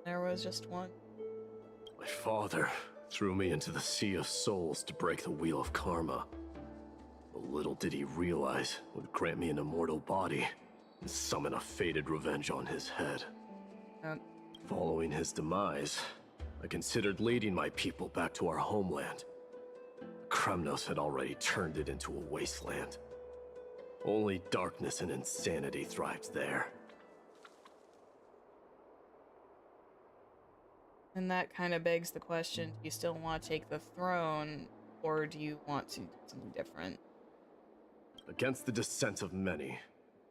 There was just one. My father threw me into the sea of souls to break the wheel of karma. But little did he realize it would grant me an immortal body and summon a fated revenge on his head. Following his demise, I considered leading my people back to our homeland. Kremnos had already turned it into a wasteland. Only darkness and insanity thrived there. And that kind of begs the question, do you still want to take the throne, or do you want to do something different? Against the dissent of many,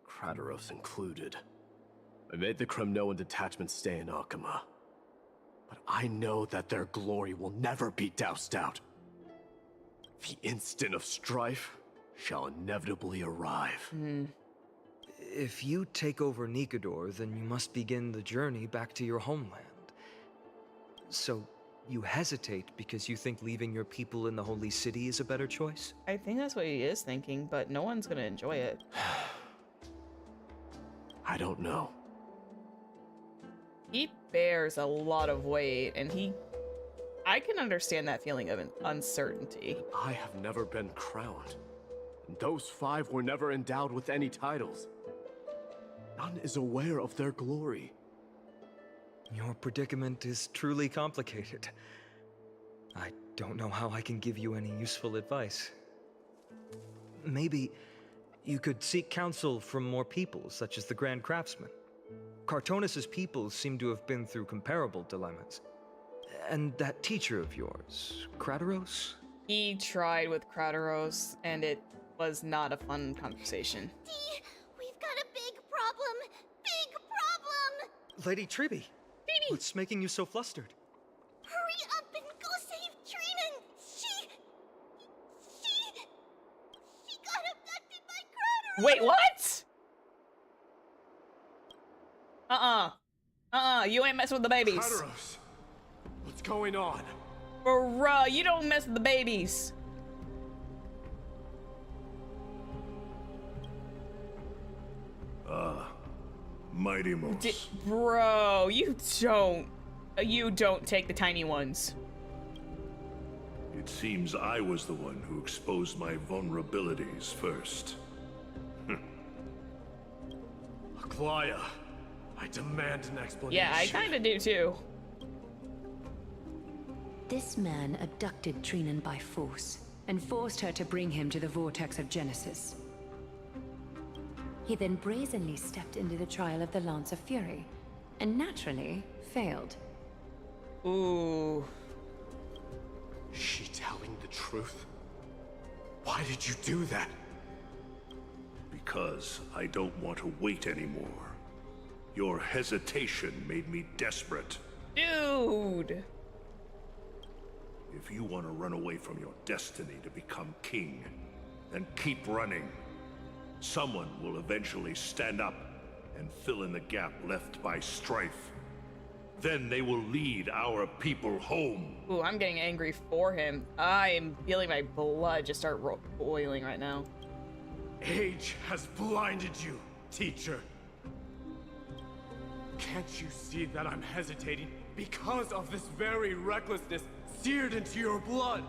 Crateros included, I made the Kremnoan detachment stay in Akama. But I know that their glory will never be doused out. The instant of strife shall inevitably arrive. If you take over Nikador, then you must begin the journey back to your homeland. So, you hesitate because you think leaving your people in the Holy City is a better choice? I think that's what he is thinking, but no one's gonna enjoy it. I don't know. He bears a lot of weight, and I can understand that feeling of uncertainty. I have never been crowned. And those 5 were never endowed with any titles. None is aware of their glory. Your predicament is truly complicated. I don't know how I can give you any useful advice. Maybe you could seek counsel from more people, such as the Grand Craftsman. Cartonis' people seem to have been through comparable dilemmas. And that teacher of yours, Crateros? He tried with Crateros, and it was not a fun conversation. Dee, we've got a big problem! Big problem! Lady Tribby, what's making you so flustered? Hurry up and go save Trinan! She got abducted by Crateros! Wait, what? You ain't messing with the babies. Crateros, what's going on? Bruh, you don't mess with the babies. Mighty Mouse. Bro, you don't take the tiny ones. It seems I was the one who exposed my vulnerabilities first. Aglaya, I demand an explanation. Yeah, I kinda do too. This man abducted Trinan by force and forced her to bring him to the vortex of Genesis. He then brazenly stepped into the trial of the Lance of Fury, and naturally failed. Ooh. Is she telling the truth? Why did you do that? Because I don't want to wait anymore. Your hesitation made me desperate. Dude! If you want to run away from your destiny to become king, then keep running. Someone will eventually stand up and fill in the gap left by strife. Then they will lead our people home. Ooh, I'm getting angry for him. I am feeling my blood just start boiling right now. Age has blinded you, teacher. Can't you see that I'm hesitating because of this very recklessness seared into your blood?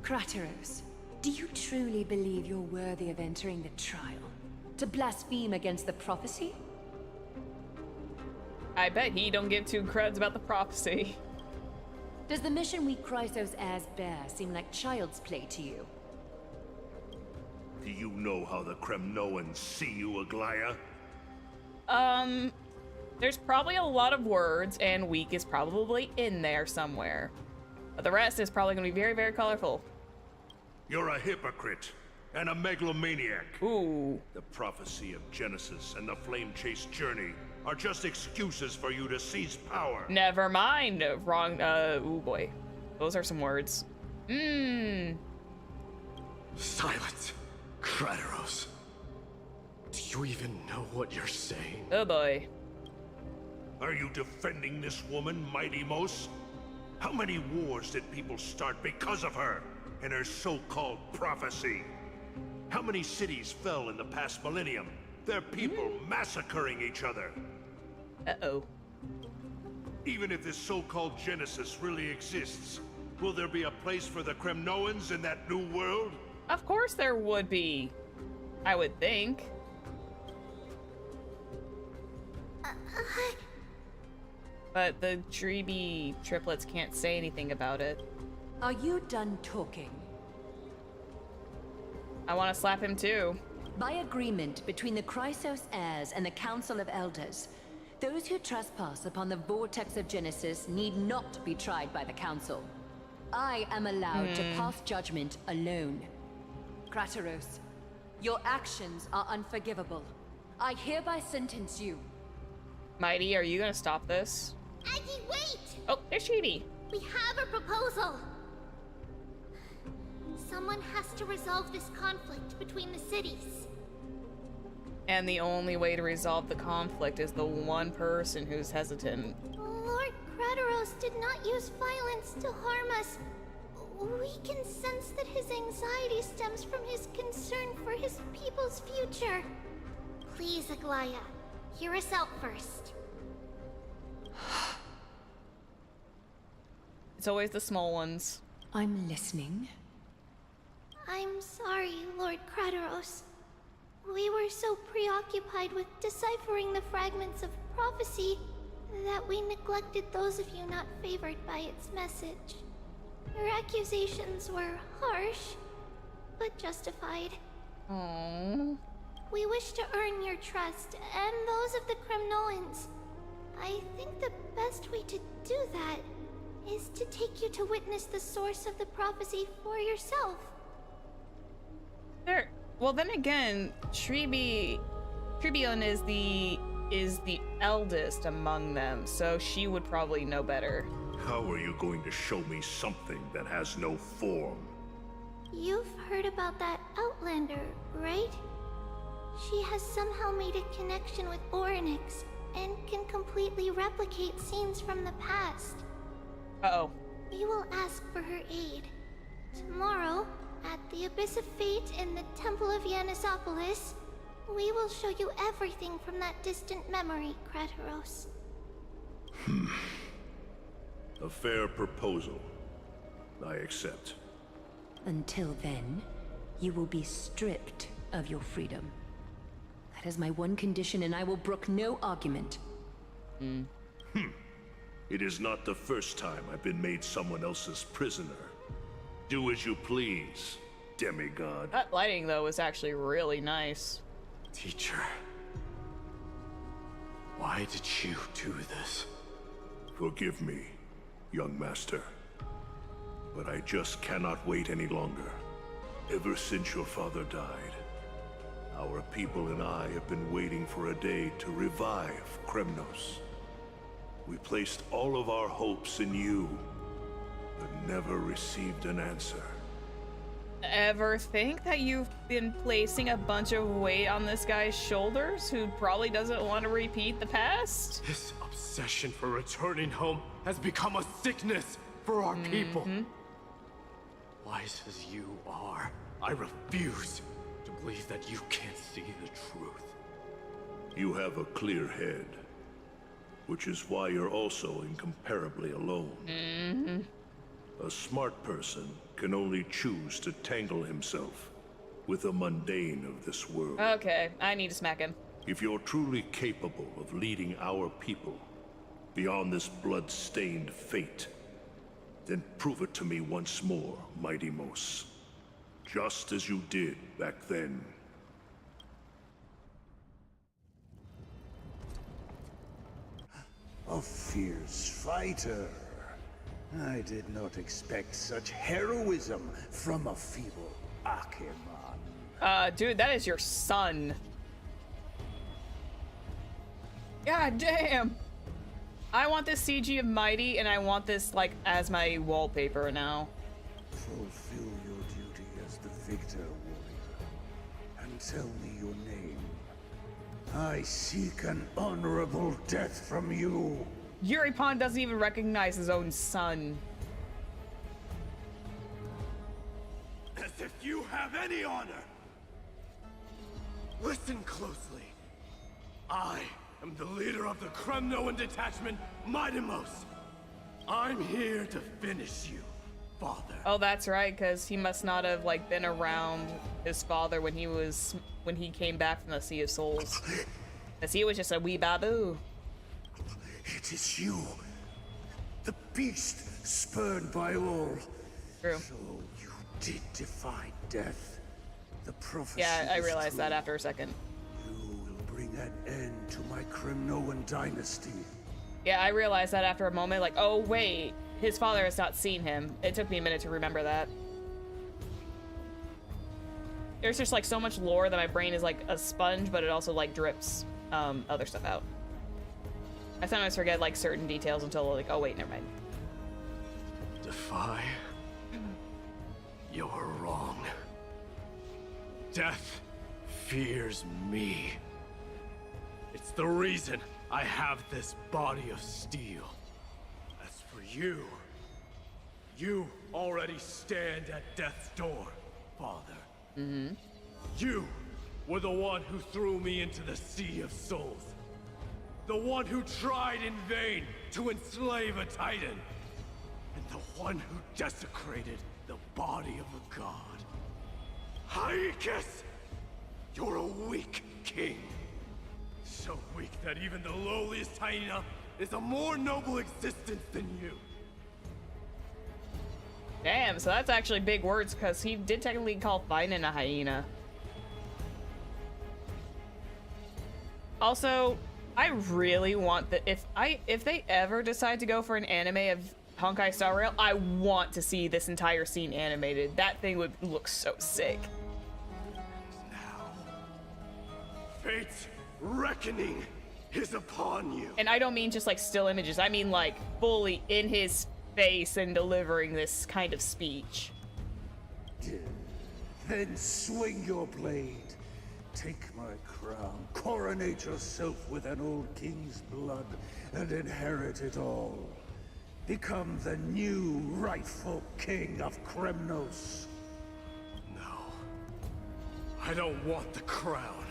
Crateros, do you truly believe you're worthy of entering the trial? To blaspheme against the prophecy? I bet he don't give two creds about the prophecy. Does the mission we Chrysos heirs bear seem like child's play to you? Do you know how the Kremnoans see you, Aglaya? There's probably a lot of words, and weak is probably in there somewhere. But the rest is probably gonna be very, very colorful. You're a hypocrite and a megalomaniac. Ooh. The prophecy of Genesis and the flame chase journey are just excuses for you to seize power. Never mind. Wrong. Ooh boy. Those are some words. Silence, Crateros. Do you even know what you're saying? Oh boy. Are you defending this woman, Mighty Mos? How many wars did people start because of her and her so-called prophecy? How many cities fell in the past millennium? Their people massacring each other. Uh-oh. Even if this so-called Genesis really exists, will there be a place for the Kremnoans in that new world? Of course there would be. I would think. But the Dreeby triplets can't say anything about it. Are you done talking? I want to slap him too. By agreement between the Chrysos heirs and the Council of Elders, those who trespass upon the vortex of Genesis need not be tried by the Council. I am allowed to pass judgment alone. Crateros, your actions are unforgivable. I hereby sentence you. Mighty, are you gonna stop this? Aggie, wait! Oh, there's Chibi. We have a proposal. Someone has to resolve this conflict between the cities. And the only way to resolve the conflict is the one person who's hesitant. Lord Crateros did not use violence to harm us. We can sense that his anxiety stems from his concern for his people's future. Please, Aglaya, hear us out first. It's always the small ones. I'm listening. I'm sorry, Lord Crateros. We were so preoccupied with deciphering the fragments of prophecy that we neglected those of you not favored by its message. Your accusations were harsh, but justified. Aww. We wish to earn your trust and those of the Kremnoans. I think the best way to do that is to take you to witness the source of the prophecy for yourself. There. Well, then again, Tribion is the eldest among them, so she would probably know better. How are you going to show me something that has no form? You've heard about that Outlander, right? She has somehow made a connection with Orynyx and can completely replicate scenes from the past. Uh-oh. We will ask for her aid. Tomorrow, at the Abyss of Fate in the Temple of Yanisopolis, we will show you everything from that distant memory, Krateros. A fair proposal. I accept. Until then, you will be stripped of your freedom. That is my one condition, and I will brook no argument. It is not the first time I've been made someone else's prisoner. Do as you please, demigod. That lighting, though, was actually really nice. Teacher, why did you do this? Forgive me, young master. But I just cannot wait any longer. Ever since your father died, our people and I have been waiting for a day to revive Kremnos. We placed all of our hopes in you, but never received an answer. Ever think that you've been placing a bunch of weight on this guy's shoulders who probably doesn't want to repeat the past? This obsession for returning home has become a sickness for our people. Wise as you are, I refuse to believe that you can't see the truth. You have a clear head, which is why you're also incomparably alone. A smart person can only choose to tangle himself with the mundane of this world. Okay, I need to smack him. If you're truly capable of leading our people beyond this blood-stained fate, then prove it to me once more, Mighty Mos. Just as you did back then. A fierce fighter. I did not expect such heroism from a feeble Acheman. Dude, that is your son. God damn! I want this CG of Mighty, and I want this, like, as my wallpaper now. Fulfill your duty as the victor, warrior, and tell me your name. I seek an honorable death from you. Yuri Pond doesn't even recognize his own son. As if you have any honor! Listen closely. I am the leader of the Kremnoan detachment, Mighty Mos. I'm here to finish you, father. Oh, that's right, because he must not have, like, been around his father when he came back from the Sea of Souls. Because he was just a wee babu. It is you, the beast spurned by all. True. So you did defy death. The prophecy. Yeah, I realized that after a second. You will bring an end to my Kremnoan dynasty. Yeah, I realized that after a moment, like, oh wait, his father has not seen him. It took me a minute to remember that. There's just like so much lore that my brain is like a sponge, but it also like drips other stuff out. I sometimes forget like certain details until like, oh wait, never mind. Defy? You're wrong. Death fears me. It's the reason I have this body of steel. As for you, you already stand at death's door, father. You were the one who threw me into the Sea of Souls. The one who tried in vain to enslave a Titan. And the one who desecrated the body of a god. Haikis! You're a weak king. So weak that even the lowliest hyena is a more noble existence than you. Damn, so that's actually big words, because he did technically call Finan a hyena. Also, I really want that if they ever decide to go for an anime of Honkai Star Rail, I want to see this entire scene animated. That thing would look so sick. Fate's reckoning is upon you. And I don't mean just like still images. I mean like fully in his face and delivering this kind of speech. Then swing your blade. Take my crown. Coronate yourself with an old king's blood and inherit it all. Become the new rightful king of Kremnos. No. I don't want the crown.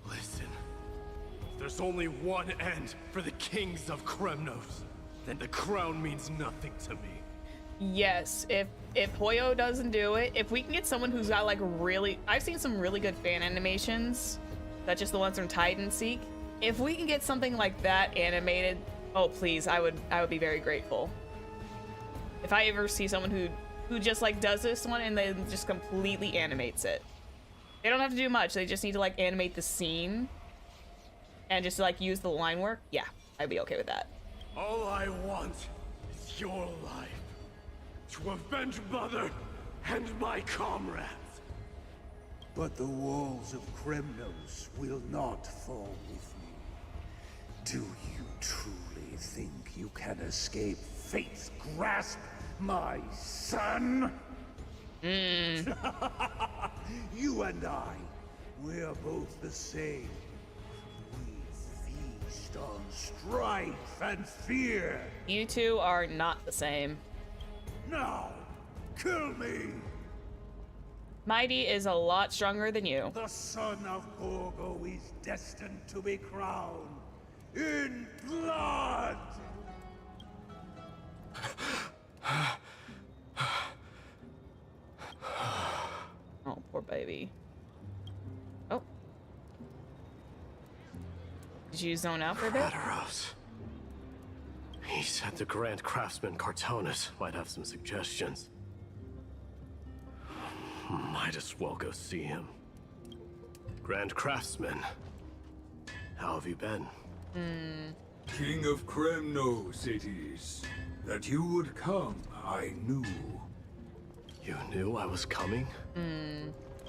Listen. If there's only one end for the kings of Kremnos, then the crown means nothing to me. Yes, if Hoyo doesn't do it, if we can get someone who's got like really, I've seen some really good fan animations, that's just the ones from Hide and Seek. If we can get something like that animated, oh please, I would be very grateful. If I ever see someone who just like does this one and then just completely animates it. They don't have to do much, they just need to like animate the scene and just like use the line work. Yeah, I'd be okay with that. All I want is your life. To avenge Mother and my comrades. But the walls of Kremnos will not fall with me. Do you truly think you can escape fate's grasp, my son? You and I, we're both the same. We feast on strife and fear. You two are not the same. Now, kill me! Mighty is a lot stronger than you. The son of Gorgo is destined to be crowned in blood! Oh, poor baby. Oh. Did you zone out for a bit? Radaros. He said the Grand Craftsman Cartonus might have some suggestions. Might as well go see him. Grand Craftsman, how have you been? King of Kremnos it is. That you would come, I knew. You knew I was coming?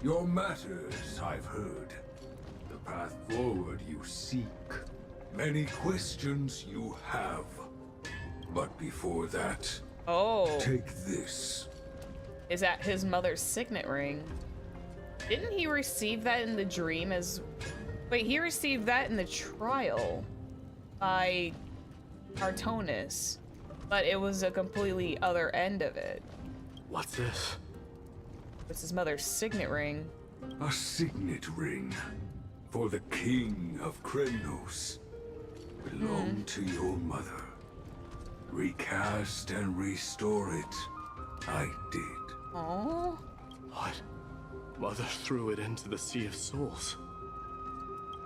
Your matters, I've heard. The path forward you seek. Many questions you have. But before that, take this. Is that his mother's signet ring? Didn't he receive that in the dream as... Wait, he received that in the trial by Cartonus, but it was a completely other end of it. What's this? It's his mother's signet ring. A signet ring for the king of Kremnos. Belonged to your mother. Recast and restore it. I did. Oh. What? Mother threw it into the Sea of Souls.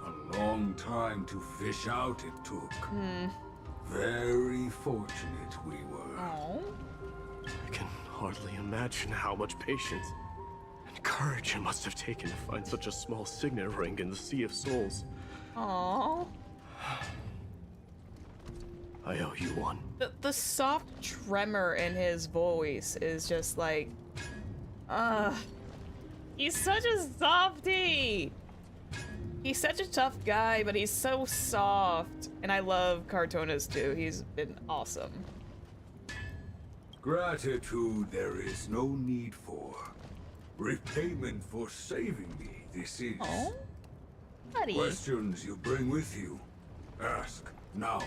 A long time to fish out it took. Very fortunate we were. Oh. I can hardly imagine how much patience and courage it must have taken to find such a small signet ring in the Sea of Souls. Oh. I owe you one. The soft tremor in his voice is just like, he's such a softie. He's such a tough guy, but he's so soft. And I love Cartonus too. He's been awesome. Gratitude there is no need for. Repayment for saving me, this is. Oh, buddy. Questions you bring with you. Ask, now.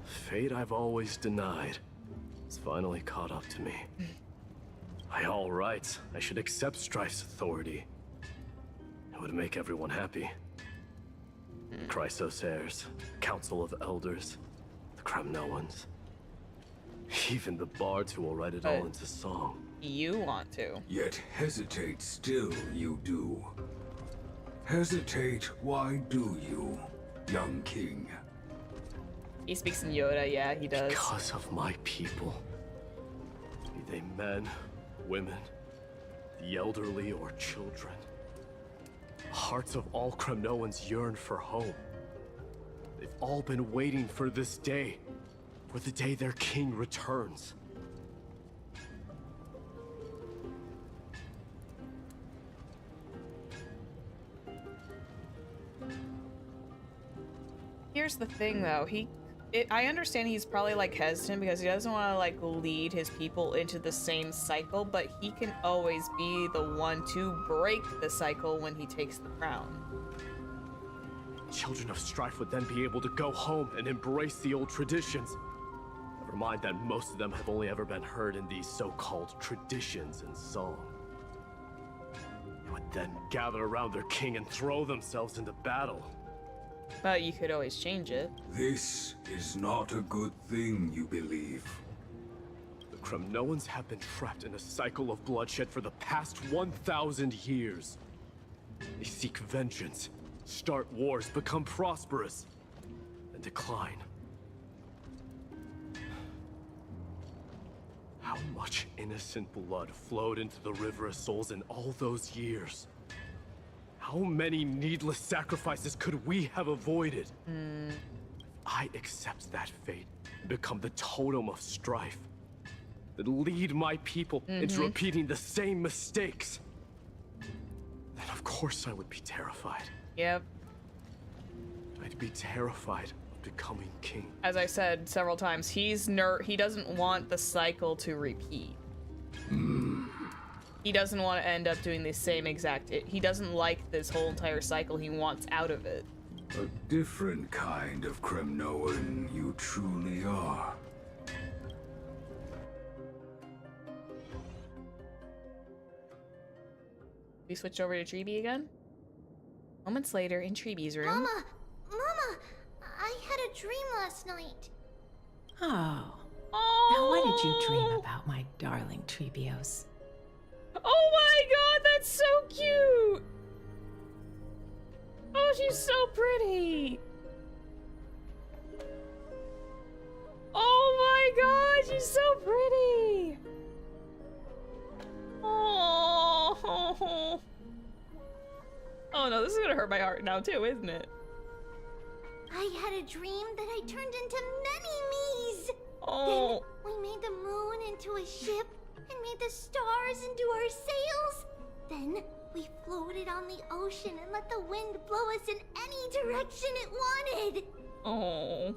Fate I've always denied has finally caught up to me. By all rights, I should accept Strife's authority. It would make everyone happy. The Chrysos heirs, Council of Elders, the Kremnoans. Even the bards who will write it all into song. You want to. Yet hesitate still you do. Hesitate, why do you, young king? He speaks in Yoda, yeah, he does. Because of my people. Be they men, women, the elderly, or children. The hearts of all Kremnoans yearn for home. They've all been waiting for this day. For the day their king returns. Here's the thing though, I understand he's probably like hesitant because he doesn't want to like lead his people into the same cycle, but he can always be the one to break the cycle when he takes the crown. Children of Strife would then be able to go home and embrace the old traditions. Never mind that most of them have only ever been heard in these so-called traditions and song. They would then gather around their king and throw themselves into battle. But you could always change it. This is not a good thing, you believe. The Kremnoans have been trapped in a cycle of bloodshed for the past 1,000 years. They seek vengeance, start wars, become prosperous, and decline. How much innocent blood flowed into the River of Souls in all those years? How many needless sacrifices could we have avoided? If I accept that fate and become the totem of strife, that lead my people into repeating the same mistakes, then of course I would be terrified. Yep. I'd be terrified of becoming king. As I said several times, he doesn't want the cycle to repeat. He doesn't want to end up doing the same exact... He doesn't like this whole entire cycle. He wants out of it. A different kind of Kremnoan you truly are. We switched over to Treeby again? Moments later, in Treeby's room... Mama! Mama! I had a dream last night. Oh. Now what did you dream about, my darling Treebios? Oh my god, that's so cute! Oh, she's so pretty! Oh my god, she's so pretty! Oh. Oh no, this is gonna hurt my heart now too, isn't it? I had a dream that I turned into many me's. Oh. Then we made the moon into a ship and made the stars into our sails. Then we floated on the ocean and let the wind blow us in any direction it wanted. Oh.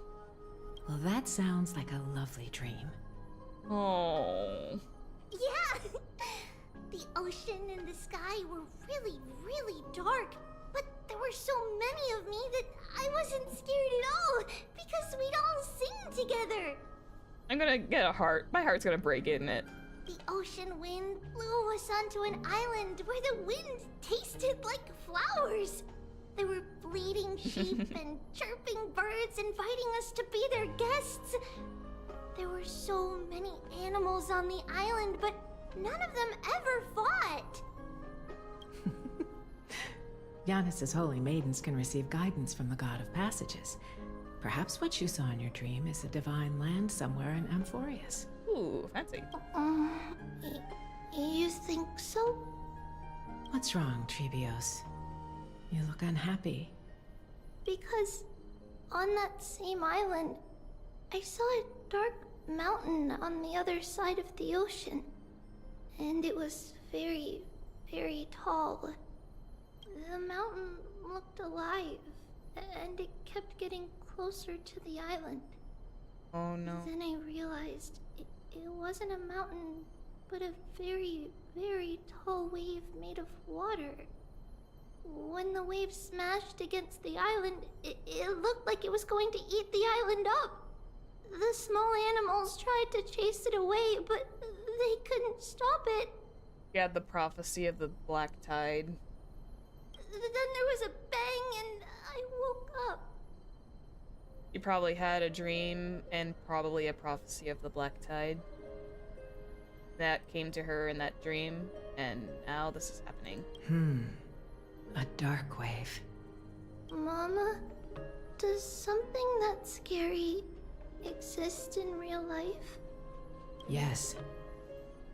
Well, that sounds like a lovely dream. Oh. Yeah. The ocean and the sky were really, really dark. But there were so many of me that I wasn't scared at all because we'd all sing together. I'm gonna get a heart. My heart's gonna break, isn't it? The ocean wind blew us onto an island where the wind tasted like flowers. There were bleating sheep and chirping birds inviting us to be their guests. There were so many animals on the island, but none of them ever fought. Giannis's holy maidens can receive guidance from the god of passages. Perhaps what you saw in your dream is a divine land somewhere in Amphorius. Ooh, fancy. You think so? What's wrong, Treebios? You look unhappy. Because on that same island, I saw a dark mountain on the other side of the ocean. And it was very, very tall. The mountain looked alive, and it kept getting closer to the island. Oh no. Then I realized it wasn't a mountain, but a very, very tall wave made of water. When the wave smashed against the island, it looked like it was going to eat the island up. The small animals tried to chase it away, but they couldn't stop it. You had the prophecy of the black tide. Then there was a bang and I woke up. You probably had a dream and probably a prophecy of the black tide. That came to her in that dream, and now this is happening. A dark wave. Mama, does something that scary exist in real life? Yes.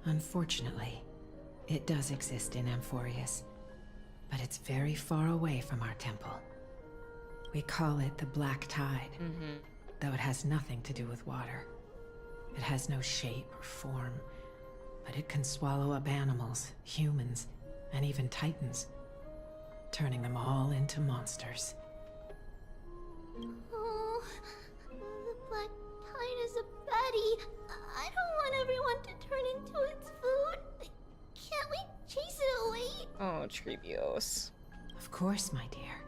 Unfortunately, it does exist in Amphorius. But it's very far away from our temple. We call it the Black Tide, though it has nothing to do with water. It has no shape or form, but it can swallow up animals, humans, and even titans, turning them all into monsters. Oh, the Black Tide is a baddie. I don't want everyone to turn into its food. Can't we chase it away? Oh, Treebios. Of course, my dear.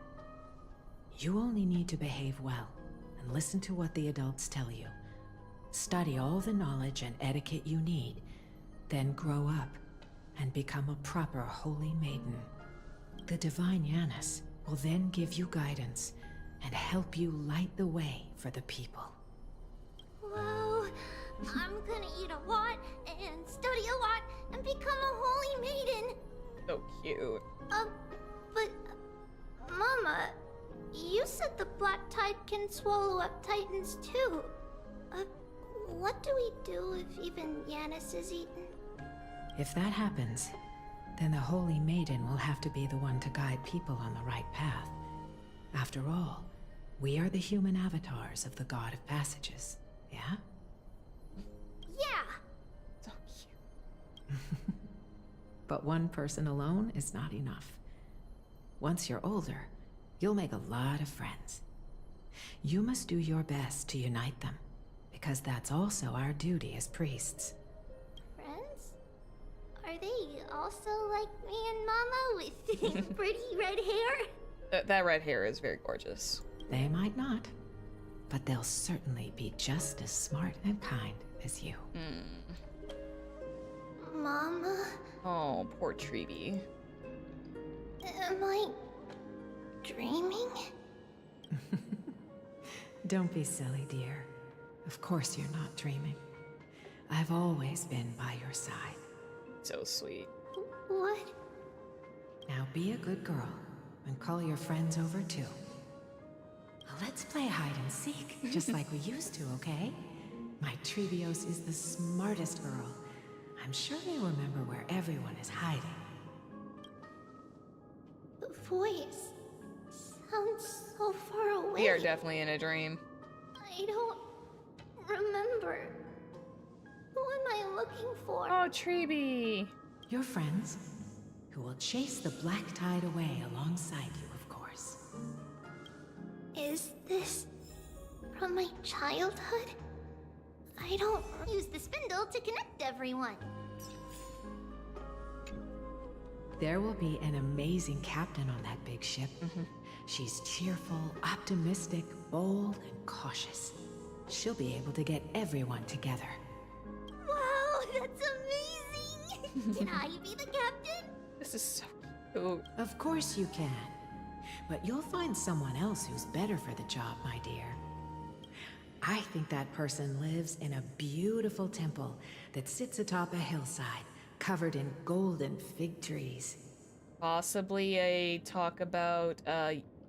You only need to behave well and listen to what the adults tell you. Study all the knowledge and etiquette you need, then grow up and become a proper holy maiden. The divine Yanis will then give you guidance and help you light the way for the people. Whoa, I'm gonna eat a lot and study a lot and become a holy maiden. So cute. But Mama, you said the black tide can swallow up titans too. What do we do if even Yanis is eaten? If that happens, then the holy maiden will have to be the one to guide people on the right path. After all, we are the human avatars of the God of Passages, yeah? Yeah! So cute. But one person alone is not enough. Once you're older, you'll make a lot of friends. You must do your best to unite them, because that's also our duty as priests. Friends? Are they also like me and Mama with pretty red hair? That red hair is very gorgeous. They might not, but they'll certainly be just as smart and kind as you. Mama? Oh, poor Treeby. Am I dreaming? Don't be silly, dear. Of course you're not dreaming. I've always been by your side. So sweet. What? Now be a good girl and call your friends over too. Let's play hide and seek, just like we used to, okay? My Treebios is the smartest girl. I'm sure they remember where everyone is hiding. The voice sounds so far away. We are definitely in a dream. I don't remember. Who am I looking for? Oh, Treeby. Your friends, who will chase the black tide away alongside you, of course. Is this from my childhood? I don't use the spindle to connect everyone. There will be an amazing captain on that big ship. She's cheerful, optimistic, bold, and cautious. She'll be able to get everyone together. Wow, that's amazing! Can I be the captain? This is so cute. Of course you can. But you'll find someone else who's better for the job, my dear. I think that person lives in a beautiful temple that sits atop a hillside, covered in golden fig trees. Possibly a talk about,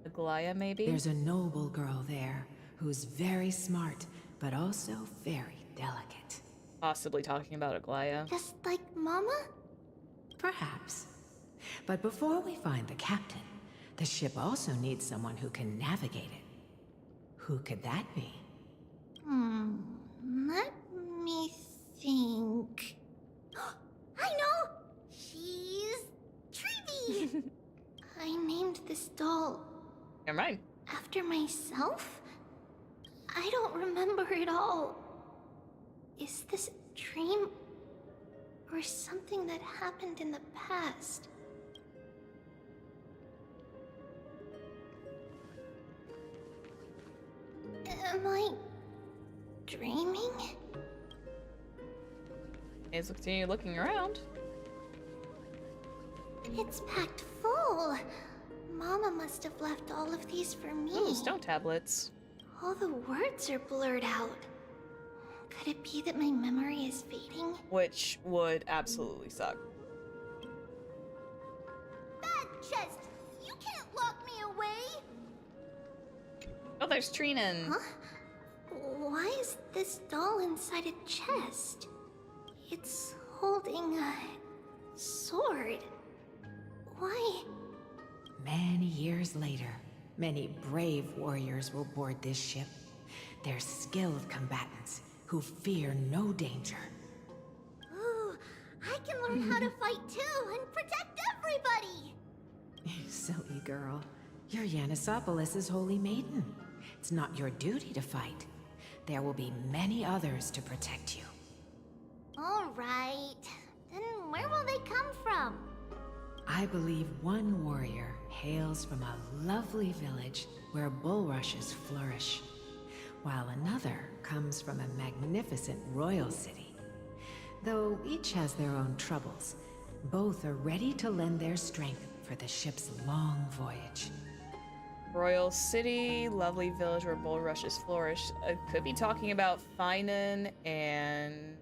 Aglaya, maybe? There's a noble girl there who's very smart, but also very delicate. Possibly talking about Aglaya. Just like Mama? Perhaps. But before we find the captain, the ship also needs someone who can navigate it. Who could that be? Let me think. I know! She's Treeby! I named this doll. Never mind. After myself? I don't remember it all. Is this a dream? Or something that happened in the past? Am I dreaming? Let's continue looking around. It's packed full. Mama must have left all of these for me. Ooh, stone tablets. All the words are blurred out. Could it be that my memory is fading? Which would absolutely suck. Bad chest! You can't lock me away! Oh, there's Trinan. Huh? Why is this doll inside a chest? It's holding a sword. Why? Many years later, many brave warriors will board this ship. They're skilled combatants who fear no danger. Ooh, I can learn how to fight too and protect everybody! Silly girl. You're Yanisopoulos' holy maiden. It's not your duty to fight. There will be many others to protect you. Alright. Then where will they come from? I believe one warrior hails from a lovely village where bulrushes flourish, while another comes from a magnificent royal city. Though each has their own troubles, both are ready to lend their strength for the ship's long voyage. Royal city, lovely village where bulrushes flourish. Could be talking about Finan and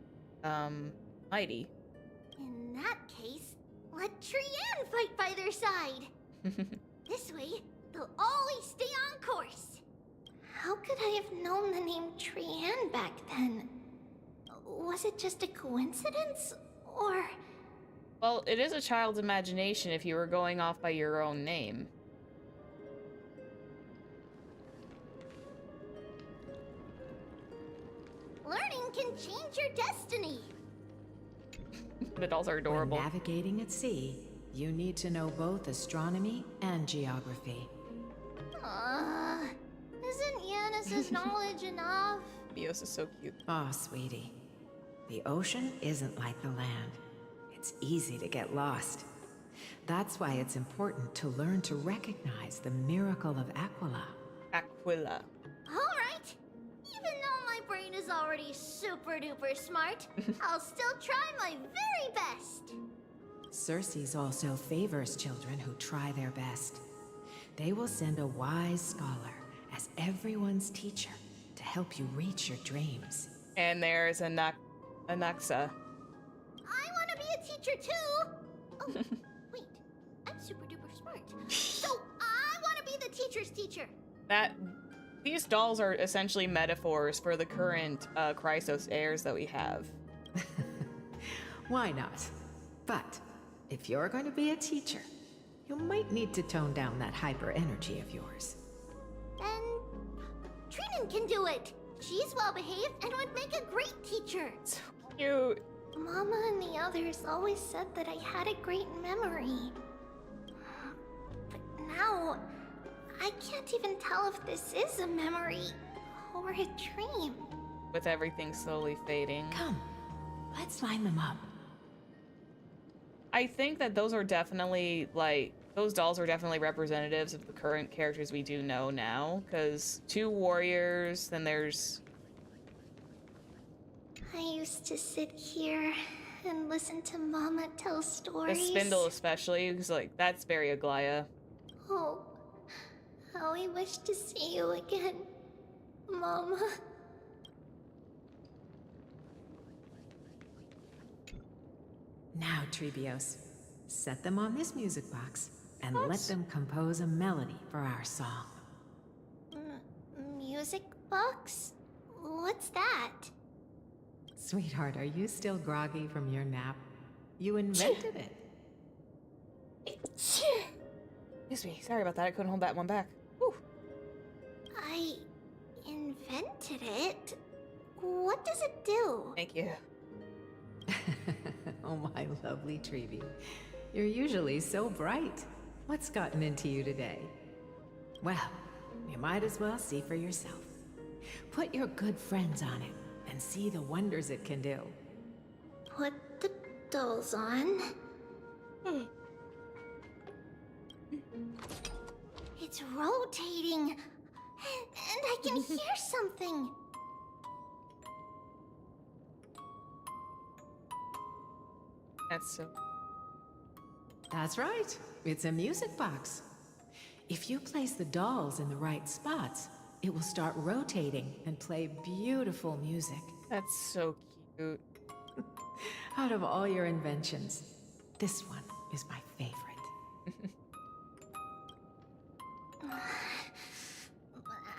Mighty. In that case, let Trian fight by their side. This way, they'll always stay on course. How could I have known the name Trian back then? Was it just a coincidence, or...? Well, it is a child's imagination if you were going off by your own name. Learning can change your destiny. The dolls are adorable. When navigating at sea, you need to know both astronomy and geography. Isn't Yanis's knowledge enough? Bios is so cute. Oh, sweetie. The ocean isn't like the land. It's easy to get lost. That's why it's important to learn to recognize the miracle of Aquila. Aquila. Alright. Even though my brain is already super duper smart, I'll still try my very best. Circe also favors children who try their best. They will send a wise scholar as everyone's teacher to help you reach your dreams. And there's Anaxa. I want to be a teacher too! Oh, wait. I'm super duper smart. So I want to be the teacher's teacher. These dolls are essentially metaphors for the current Chrysos heirs that we have. Why not? But if you're going to be a teacher, you might need to tone down that hyper energy of yours. Then Trinan can do it. She's well behaved and would make a great teacher. So cute. Mama and the others always said that I had a great memory. But now, I can't even tell if this is a memory or a dream. With everything slowly fading. Come, let's line them up. I think that those are definitely, like, those dolls are definitely representatives of the current characters we do know now. Because 2 warriors, then there's... I used to sit here and listen to Mama tell stories. The spindle especially, because, like, that's very Aglaya. Oh, how I wish to see you again, Mama. Now, Trebios, set them on this music box and let them compose a melody for our song. Music box? What's that? Sweetheart, are you still groggy from your nap? You invented it. Excuse me, sorry about that. I couldn't hold that one back. Whew. I invented it? What does it do? Thank you. Oh, my lovely Trebi. You're usually so bright. What's gotten into you today? Well, you might as well see for yourself. Put your good friends on it and see the wonders it can do. Put the dolls on. It's rotating. And I can hear something. That's right. It's a music box. If you place the dolls in the right spots, it will start rotating and play beautiful music. That's so cute. Out of all your inventions, this one is my favorite.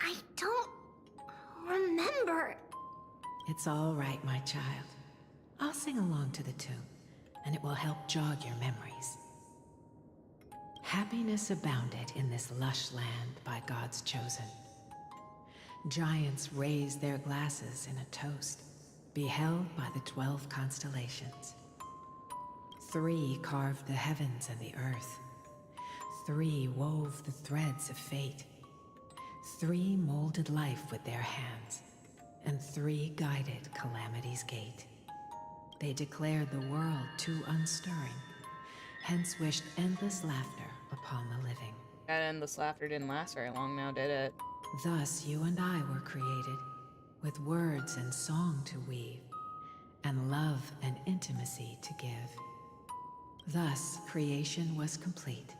I don't remember. It's all right, my child. I'll sing along to the tune, and it will help jog your memories. Happiness abounded in this lush land by God's chosen. Giants raised their glasses in a toast, beheld by the 12 constellations. 3 carved the heavens and the earth. 3 wove the threads of fate. 3 molded life with their hands, and 3 guided calamity's gate. They declared the world too unstirring, hence wished endless laughter upon the living. That endless laughter didn't last very long now, did it? Thus you and I were created, with words and song to weave, and love and intimacy to give. Thus creation was complete.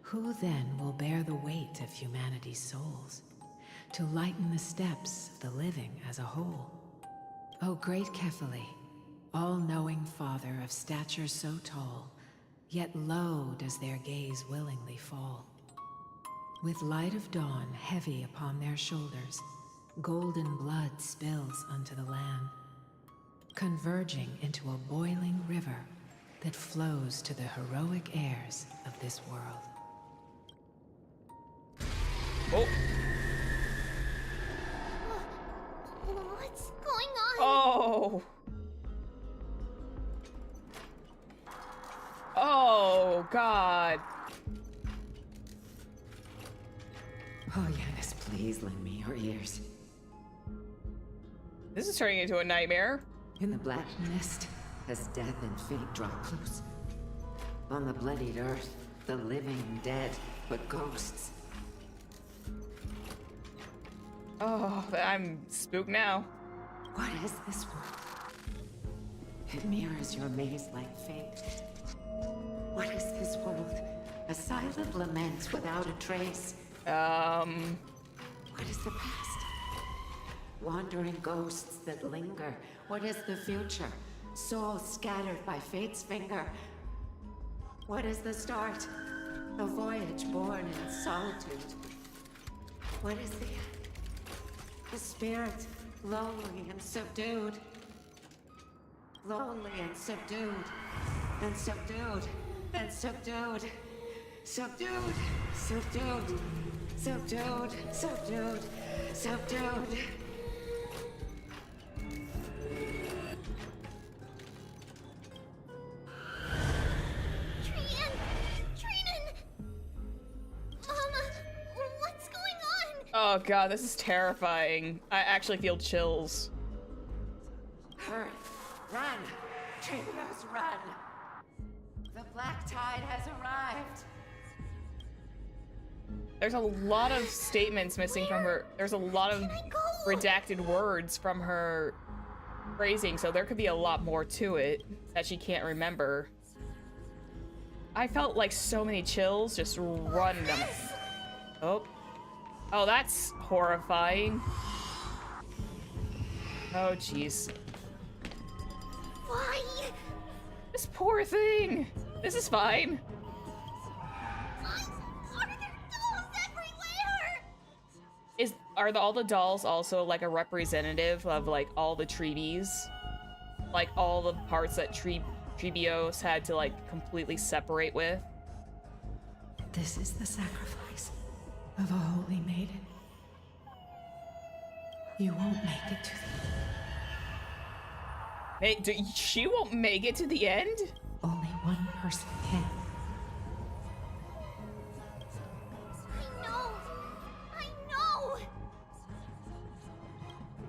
Who then will bear the weight of humanity's souls, to lighten the steps of the living as a whole? O great Kephili, all-knowing Father of stature so tall, yet low does their gaze willingly fall. With light of dawn heavy upon their shoulders, golden blood spills unto the land, converging into a boiling river that flows to the heroic heirs of this world. Oh. What's going on? Oh. Oh, God. Oh, yes, please lend me your ears. This is turning into a nightmare. In the black mist, as death and fate draw close. On the bloodied earth, the living dead, but ghosts. Oh, I'm spooked now. What is this world? It mirrors your maze-like fate. What is this world? A silent lament without a trace. What is the past? Wandering ghosts that linger. What is the future? Souls scattered by fate's finger. What is the start? A voyage born in solitude. What is the end? A spirit, lonely and subdued. Lonely and subdued. And subdued. And subdued. Subdued. Subdued. Subdued. Subdued. Subdued. Oh God, this is terrifying. I actually feel chills. Hurry, run! Trivios, run! The black tide has arrived. There's a lot of statements missing from her. There's a lot of redacted words from her phrasing, so there could be a lot more to it that she can't remember. I felt like so many chills just run down my... Oh. Oh, that's horrifying. Oh, jeez. Why? This poor thing. This is fine. Are there dolls everywhere? Are all the dolls also like a representative of like all the treaties? Like all the parts that Trebios had to like completely separate with? This is the sacrifice of a holy maiden. You won't make it to the end. She won't make it to the end? Only one person can. I know!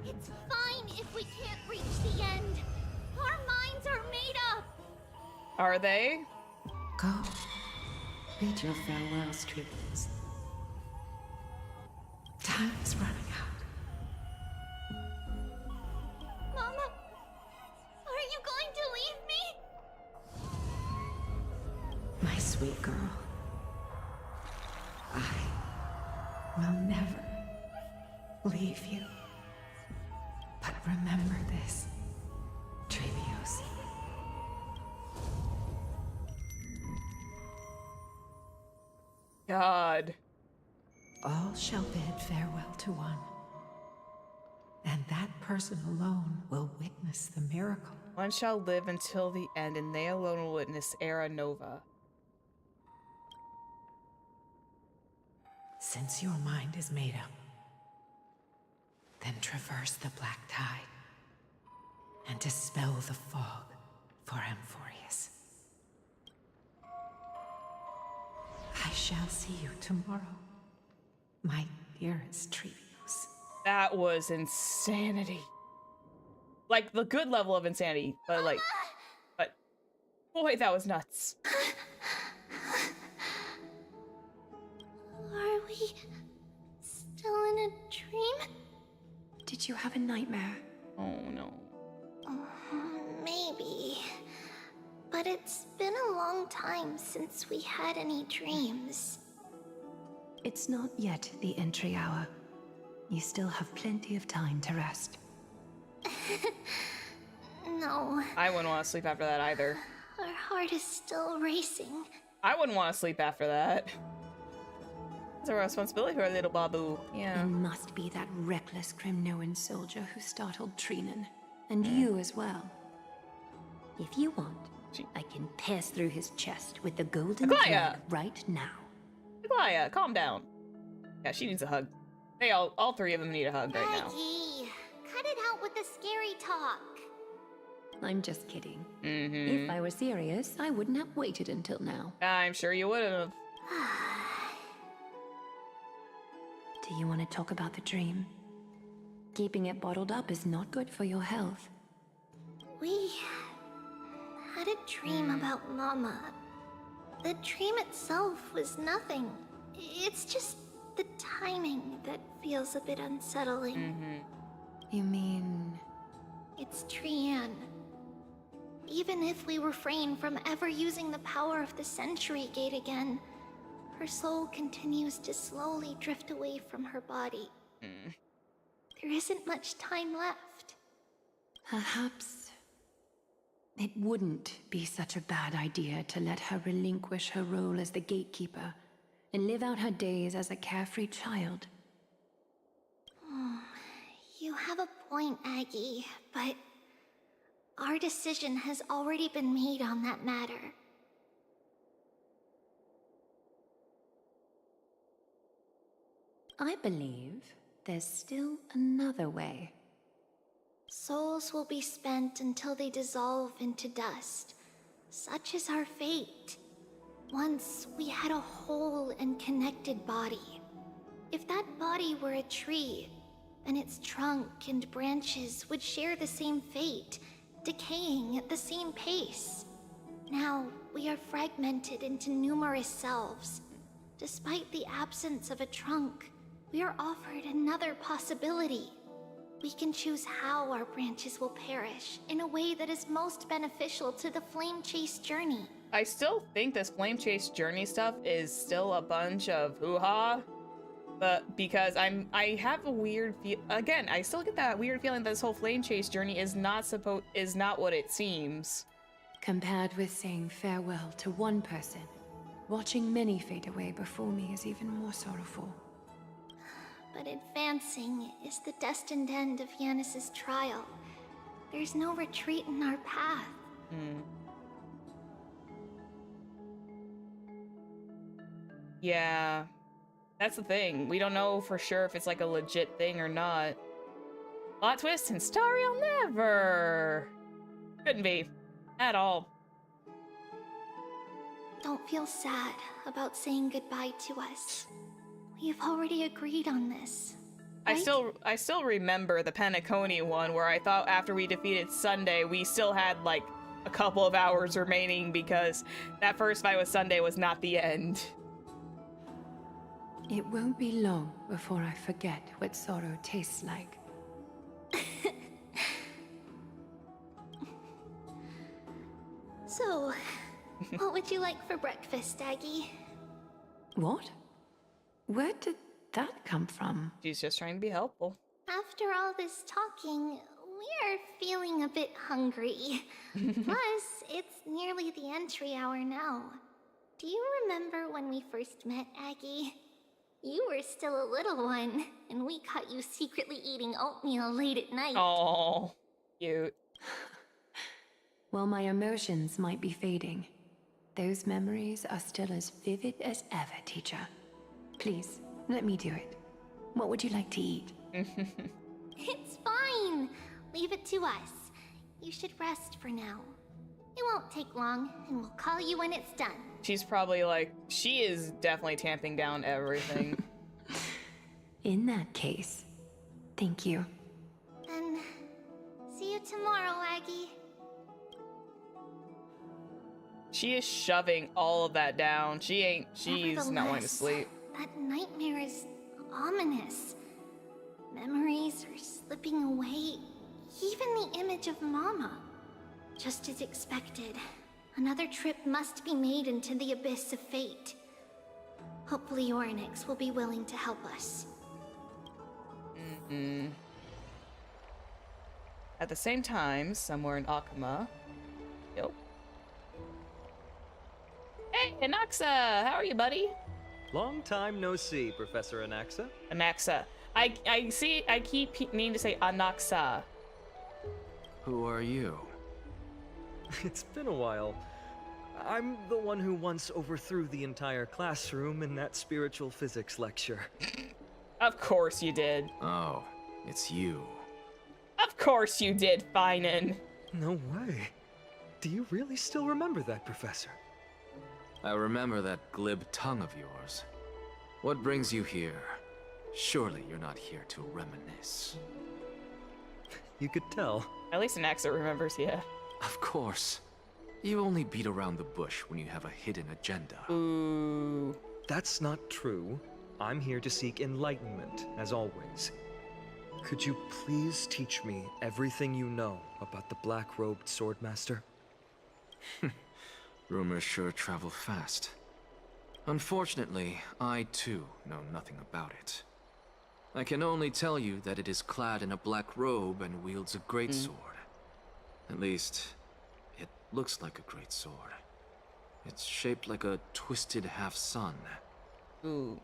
It's fine if we can't reach the end. Our minds are made up. Are they? Go. Bid your farewells, Trivians. Time is running out. Mama, are you going to leave me? My sweet girl. I will never leave you. But remember this, Trevios. God. All shall bid farewell to one. And that person alone will witness the miracle. One shall live until the end, and they alone will witness Era Nova. Since your mind is made up, then traverse the black tide and dispel the fog for Amphorius. I shall see you tomorrow, my dearest Trevios. That was insanity. Like the good level of insanity, but like, but Boy, that was nuts. Are we still in a dream? Did you have a nightmare? Oh no. Maybe. But it's been a long time since we had any dreams. It's not yet the entry hour. You still have plenty of time to rest. No. I wouldn't want to sleep after that either. Our heart is still racing. I wouldn't want to sleep after that. It's a responsibility for a little babu. Yeah. It must be that reckless Kremnoan soldier who startled Trinan. And you as well. If you want, I can pass through his chest with the golden thread right now. Aglaya, calm down. Yeah, she needs a hug. They all three of them need a hug right now. Maggie, cut it out with the scary talk. I'm just kidding. If I were serious, I wouldn't have waited until now. I'm sure you would have. Do you want to talk about the dream? Keeping it bottled up is not good for your health. We had a dream about Mama. The dream itself was nothing. It's just the timing that feels a bit unsettling. You mean... It's Trian. Even if we refrain from ever using the power of the Century Gate again, her soul continues to slowly drift away from her body. There isn't much time left. Perhaps it wouldn't be such a bad idea to let her relinquish her role as the gatekeeper and live out her days as a carefree child. You have a point, Aggie, but our decision has already been made on that matter. I believe there's still another way. Souls will be spent until they dissolve into dust. Such is our fate. Once we had a whole and connected body. If that body were a tree, then its trunk and branches would share the same fate, decaying at the same pace. Now, we are fragmented into numerous selves. Despite the absence of a trunk, we are offered another possibility. We can choose how our branches will perish in a way that is most beneficial to the Flame Chase journey. I still think this Flame Chase journey stuff is still a bunch of hoo-ha. But because I have a weird again, I still get that weird feeling that this whole Flame Chase journey is not what it seems. Compared with saying farewell to one person, watching many fade away before me is even more sorrowful. But advancing is the destined end of Yanis's trial. There's no retreat in our path. Yeah, that's the thing. We don't know for sure if it's like a legit thing or not. Plot twist and story I'll never. Couldn't be. At all. Don't feel sad about saying goodbye to us. We've already agreed on this. Right? I still remember the Penacony one where I thought after we defeated Sunday, we still had like a couple of hours remaining because that first fight with Sunday was not the end. It won't be long before I forget what sorrow tastes like. So, what would you like for breakfast, Aggie? What? Where did that come from? She's just trying to be helpful. After all this talking, we are feeling a bit hungry. Plus, it's nearly the entry hour now. Do you remember when we first met, Aggie? You were still a little one, and we caught you secretly eating oatmeal late at night. Oh, cute. While my emotions might be fading, those memories are still as vivid as ever, teacher. Please, let me do it. What would you like to eat? It's fine. Leave it to us. You should rest for now. It won't take long, and we'll call you when it's done. She's probably like, she is definitely tamping down everything. In that case, thank you. Then, see you tomorrow, Aggie. She is shoving all of that down. She's not wanting to sleep. That nightmare is ominous. Memories are slipping away. Even the image of Mama. Just as expected, another trip must be made into the abyss of fate. Hopefully Orynyx will be willing to help us. At the same time, somewhere in Akuma. Yo. Hey, Anaxa! How are you, buddy? Long time no see, Professor Anaxa. Anaxa. I keep meaning to say Anaxa. Who are you? It's been a while. I'm the one who once overthrew the entire classroom in that spiritual physics lecture. Of course you did. Oh, it's you. Of course you did, Finan. No way. Do you really still remember that, Professor? I remember that glib tongue of yours. What brings you here? Surely you're not here to reminisce. You could tell. At least Anaxa remembers, yeah. Of course. You only beat around the bush when you have a hidden agenda. Ooh. That's not true. I'm here to seek enlightenment, as always. Could you please teach me everything you know about the black-robed swordmaster? Rumors sure travel fast. Unfortunately, I too know nothing about it. I can only tell you that it is clad in a black robe and wields a greatsword. At least, it looks like a greatsword. It's shaped like a twisted half-sun. Ooh.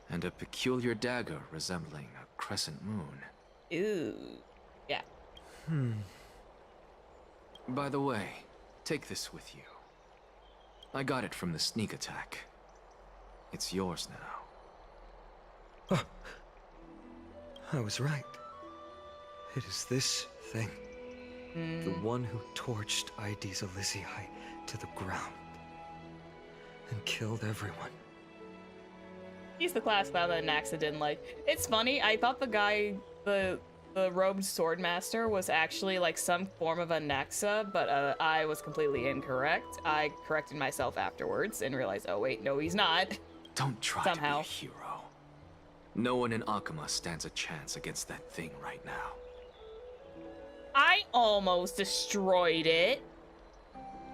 And a peculiar dagger resembling a crescent moon. Ooh. Yeah. By the way, take this with you. I got it from the sneak attack. It's yours now. Oh. I was right. It is this thing. The one who torched ID's Elysiae to the ground. And killed everyone. He's the class clown that Anaxa didn't like. It's funny, I thought the guy, the robed swordmaster was actually like some form of Anaxa, but I was completely incorrect. I corrected myself afterwards and realized, oh wait, no he's not. Don't try Somehow. to be a hero. No one in Akuma stands a chance against that thing right now. I almost destroyed it.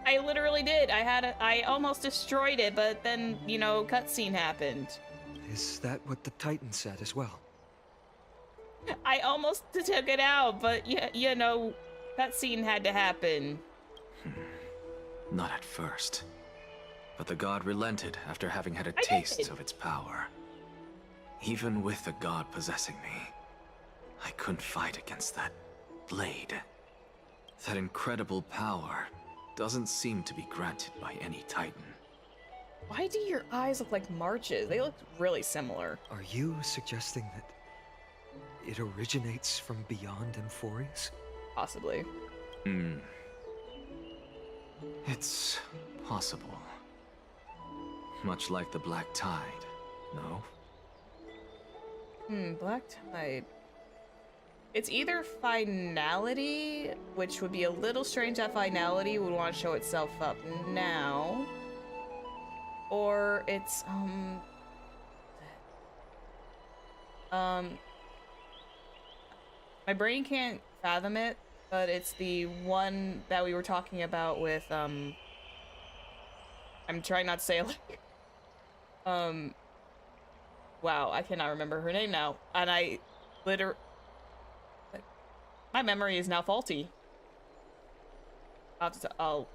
I literally did. I almost destroyed it, but then, you know, cutscene happened. Is that what the Titan said as well? I almost took it out, but you know, cutscene had to happen. Not at first. But the god relented after having had a taste of its power. Even with the god possessing me, I couldn't fight against that blade. That incredible power doesn't seem to be granted by any Titan. Why do your eyes look like marches? They look really similar. Are you suggesting that it originates from beyond Amphorius? Possibly. It's possible. Much like the Black Tide, no? Black Tide. It's either finality, which would be a little strange that finality would want to show itself up now. Or it's, my brain can't fathom it, but it's the one that we were talking about with, I'm trying not to say it like, wow, I cannot remember her name now. And my memory is now faulty. I'll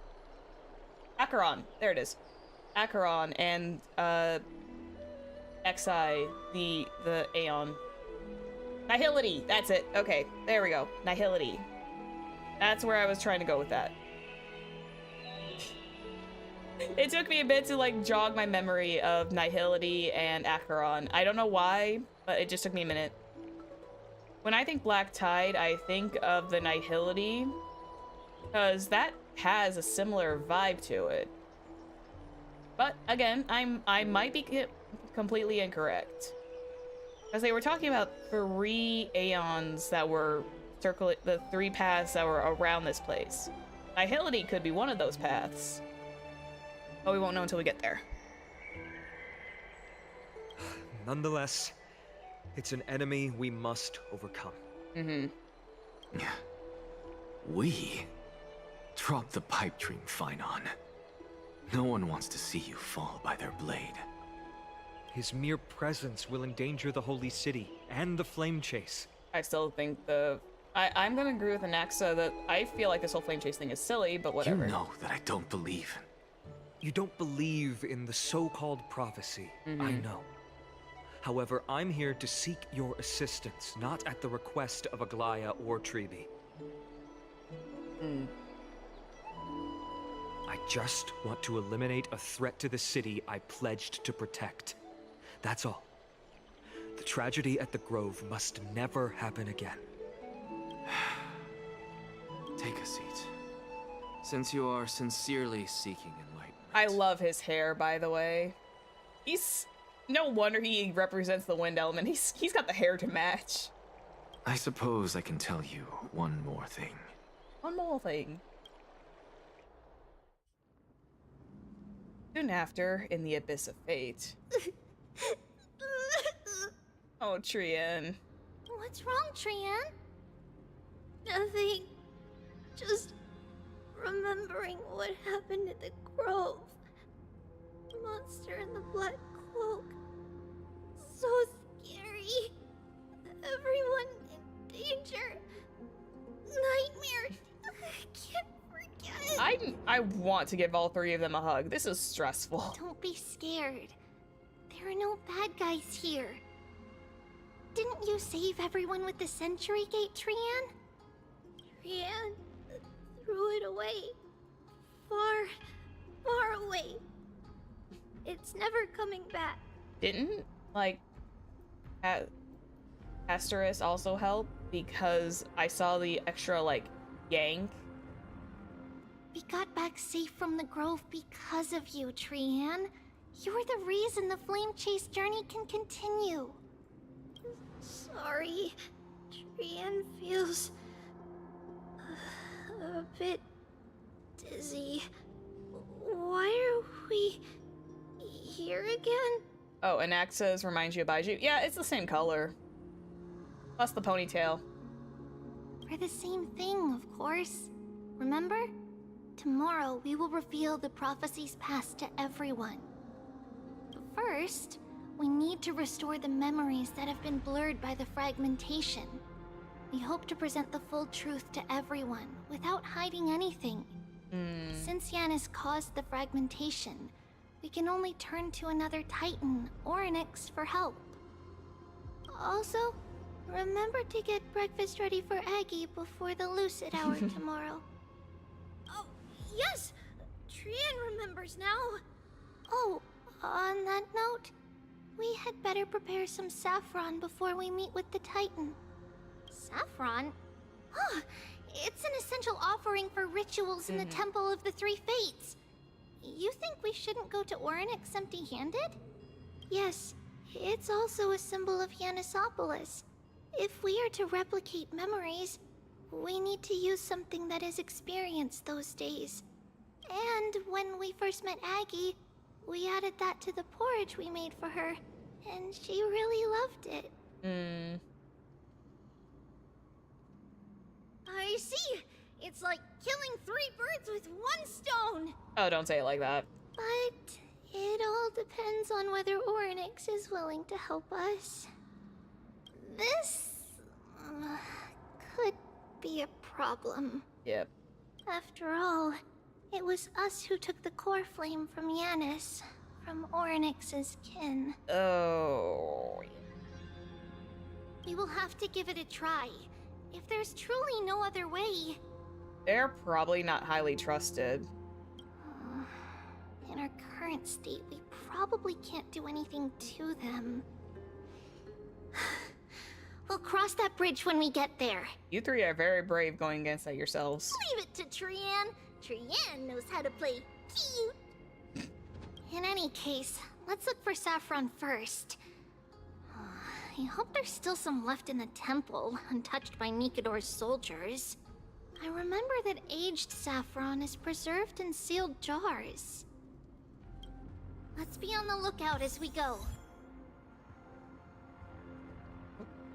Acheron, there it is. Acheron and Xi, the Aeon. Nihility, that's it. Okay, there we go. Nihility. That's where I was trying to go with that. It took me a bit to like jog my memory of Nihility and Acheron. I don't know why, but it just took me a minute. When I think Black Tide, I think of the Nihility, because that has a similar vibe to it. But again, I might be completely incorrect. Because they were talking about 3 Aeons that were the 3 paths that were around this place. Nihility could be one of those paths. But we won't know until we get there. Nonetheless, it's an enemy we must overcome. Mm-hmm. We? Drop the pipe dream, Finon. No one wants to see you fall by their blade. His mere presence will endanger the Holy City and the Flame Chase. I still think I'm gonna agree with Anaxa that I feel like this whole Flame Chase thing is silly, but whatever. You know that I don't believe. You don't believe in the so-called prophecy, I know. However, I'm here to seek your assistance, not at the request of Aglaya or Treeby. I just want to eliminate a threat to the city I pledged to protect. That's all. The tragedy at the Grove must never happen again. Take a seat. Since you are sincerely seeking enlightenment. I love his hair, by the way. He's... No wonder he represents the wind element. He's got the hair to match. I suppose I can tell you one more thing. One more thing. Soon after, in the Abyss of Fate. Oh, Trian. What's wrong, Trian? Nothing. Just remembering what happened at the Grove. The monster in the black cloak. So scary. Everyone in danger. Nightmares. I can't forget. I want to give all three of them a hug. This is stressful. Don't be scared. There are no bad guys here. Didn't you save everyone with the Century Gate, Trian? Trian threw it away. Far, far away. It's never coming back. Didn't, like, Asteris also help? Because I saw the extra, like, yank. We got back safe from the Grove because of you, Trian. You're the reason the Flame Chase journey can continue. Sorry. Trian feels a bit dizzy. Why are we here again? Oh, Anaxa's reminds you of Baiju. Yeah, it's the same color. Plus the ponytail. We're the same thing, of course. Remember? Tomorrow we will reveal the prophecies past to everyone. But first, we need to restore the memories that have been blurred by the fragmentation. We hope to present the full truth to everyone, without hiding anything. Since Yanis caused the fragmentation, we can only turn to another Titan, Orynyx, for help. Also, remember to get breakfast ready for Aggie before the Lucid Hour tomorrow. Oh, yes! Trian remembers now. Oh, on that note, we had better prepare some saffron before we meet with the Titan. Saffron? Huh, it's an essential offering for rituals in the Temple of the Three Fates. You think we shouldn't go to Orynyx empty-handed? Yes, it's also a symbol of Yanisopolis. If we are to replicate memories, we need to use something that has experienced those days. And when we first met Aggie, we added that to the porridge we made for her, and she really loved it. I see! It's like killing 3 birds with 1 stone! Oh, don't say it like that. But it all depends on whether Orynyx is willing to help us. This could be a problem. Yep. After all, it was us who took the core flame from Yanis, from Orynyx's kin. Oh. We will have to give it a try. If there's truly no other way. They're probably not highly trusted. In our current state, we probably can't do anything to them. We'll cross that bridge when we get there. You three are very brave going against that yourselves. Leave it to Trian. Trian knows how to play cute. In any case, let's look for saffron first. I hope there's still some left in the temple, untouched by Nikador's soldiers. I remember that aged saffron is preserved in sealed jars. Let's be on the lookout as we go.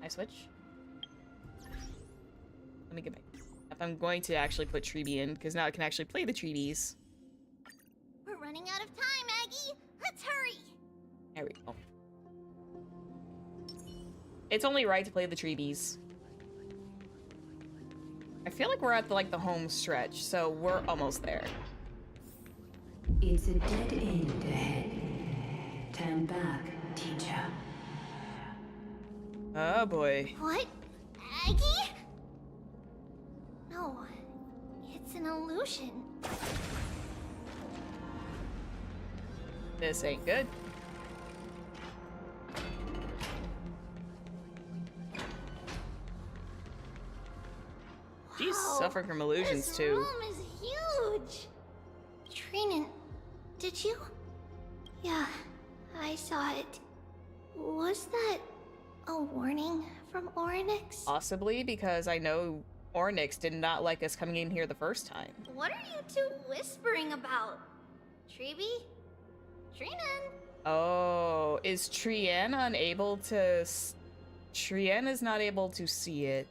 I switch? Let me get back. I'm going to actually put Treeby in, because now I can actually play the Treebies. We're running out of time, Aggie! Let's hurry! There we go. It's only right to play the Treebies. I feel like we're at the home stretch, so we're almost there. It's a dead end ahead. Turn back, teacher. Oh boy. What? Aggie? No, it's an illusion. This ain't good. She's suffering from illusions this too. room is huge. Trinan, did you? Yeah, I saw it. Was that a warning from Oryx? Possibly, because I know Oryx did not like us coming in here the first time. What are you two whispering about? Treeby? Trinan? Oh, is Trian unable to... Trian is not able to see it.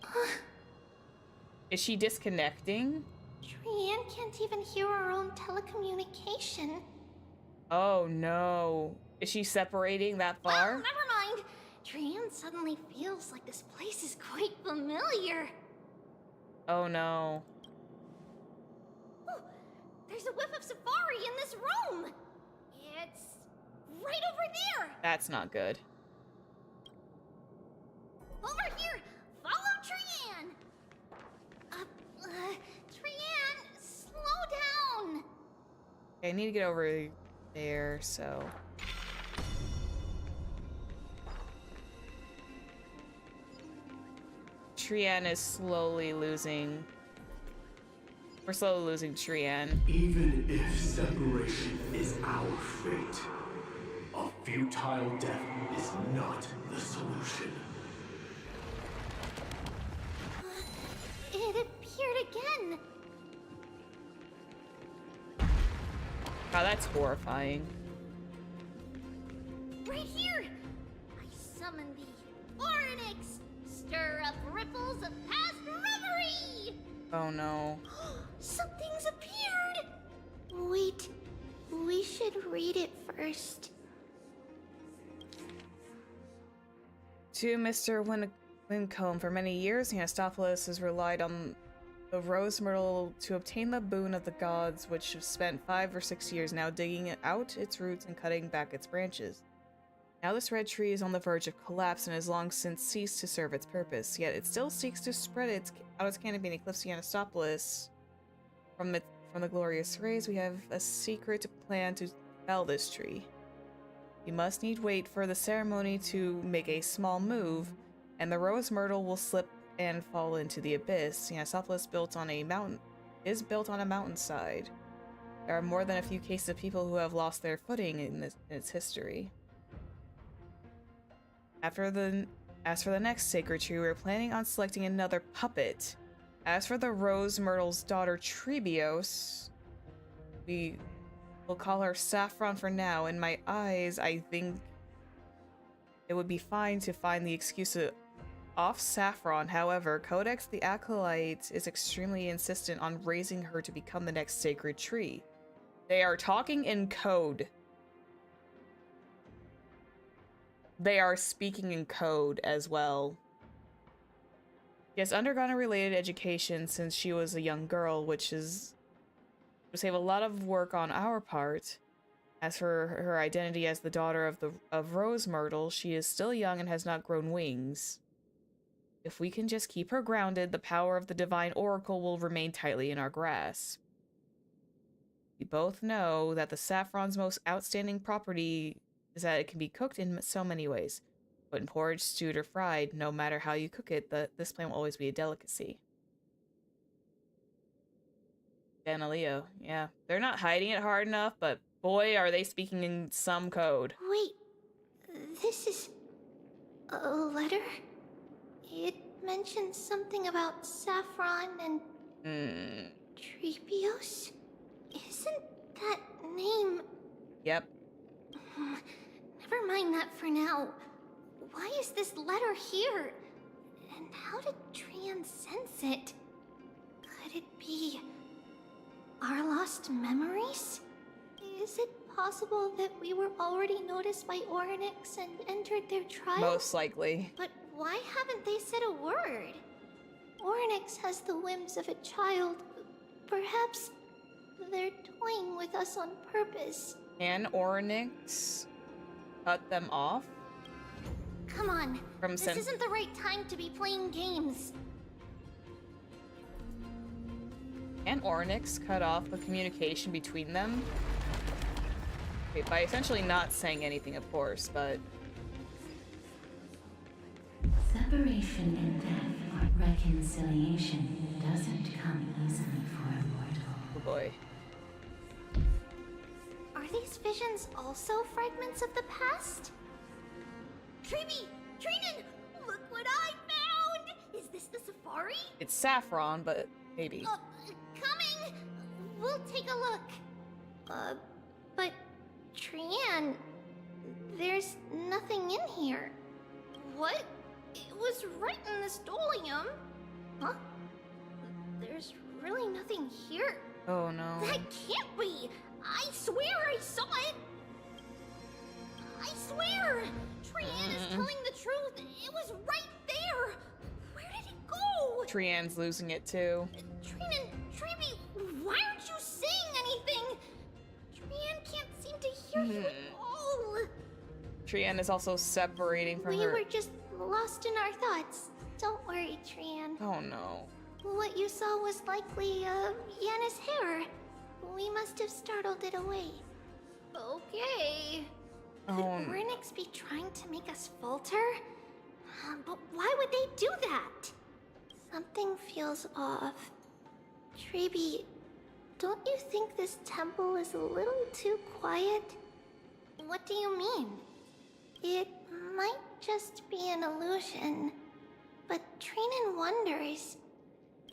Is she disconnecting? Trian can't even hear her own telecommunication. Oh no. Is she separating that far? Oh, never mind. Trian suddenly feels like this place is quite familiar. Oh no. Oh, there's a whiff of safari in this room. It's right over there. That's not good. Over here. Follow Trian. Trian, slow down. Okay, I need to get over there, so... Trian is slowly losing... We're slowly losing Trian. Even if separation is our fate, a futile death is not the solution. It appeared again. Wow, that's horrifying. Right here. I summon thee, Oryx. Stir up ripples of past reverie. Oh no. Something's appeared. Wait, we should read it first. To Mr. Wincombe, for many years, Anastapolis has relied on the rose myrtle to obtain the boon of the gods, which have spent 5 or 6 years now digging out its roots and cutting back its branches. Now this red tree is on the verge of collapse and has long since ceased to serve its purpose, yet it still seeks to spread out its canopy and eclipse Anastapolis. From the glorious rays, we have a secret plan to fell this tree. We must need wait for the ceremony to make a small move, and the rose myrtle will slip and fall into the abyss. Anastapolis is built on a mountainside. There are more than a few cases of people who have lost their footing in its history. As for the next sacred tree, we're planning on selecting another puppet. As for the rose myrtle's daughter Trebios, we will call her Saffron for now. In my eyes, I think it would be fine to find the excuse to off Saffron. However, Codex the Acolyte is extremely insistent on raising her to become the next sacred tree. They are talking in code. They are speaking in code as well. She has undergone a related education since she was a young girl, which would save a lot of work on our part. As for her identity as the daughter of Rose Myrtle, she is still young and has not grown wings. If we can just keep her grounded, the power of the Divine Oracle will remain tightly in our grasp. We both know that the saffron's most outstanding property is that it can be cooked in so many ways. But in porridge, stewed, or fried, no matter how you cook it, this plant will always be a delicacy. Danaleo, yeah. They're not hiding it hard enough, but boy, are they speaking in some code. Wait, this is a letter? It mentions something about saffron and Trebios? Isn't that name... Yep. Never mind that for now. Why is this letter here? And how did Trian sense it? Could it be our lost memories? Is it possible that we were already noticed by Orynyx and entered their trial? Most likely. But why haven't they said a word? Orynyx has the whims of a child. Perhaps they're toying with us on purpose. Can Orynyx cut them off? Come on, this isn't the right time to be playing games. Can Orynyx cut off the communication between them? Okay, by essentially not saying anything, of course, but... Separation and death, or reconciliation, doesn't come easily for a mortal. Oh boy. Are these visions also fragments of the past? Treeby! Trinan! Look what I found! Is this the safari? It's saffron, but maybe. Coming! We'll take a look. But Trian, there's nothing in here. What? It was right in the stolium. Huh? There's really nothing here. Oh no. That can't be! I swear I saw it! I swear! Trian is telling the truth. It was right there. Where did it go? Trian's losing it too. Trinan, Treeby, why aren't you saying anything? Trian can't seem to hear you at all. Trian is also separating from her. We were just lost in our thoughts. Don't worry, Trian. Oh no. What you saw was likely, Yanna's hair. We must have startled it away. Okay. Could Orynyx be trying to make us falter? But why would they do that? Something feels off. Treeby, don't you think this temple is a little too quiet? What do you mean? It might just be an illusion, but Trinan wonders,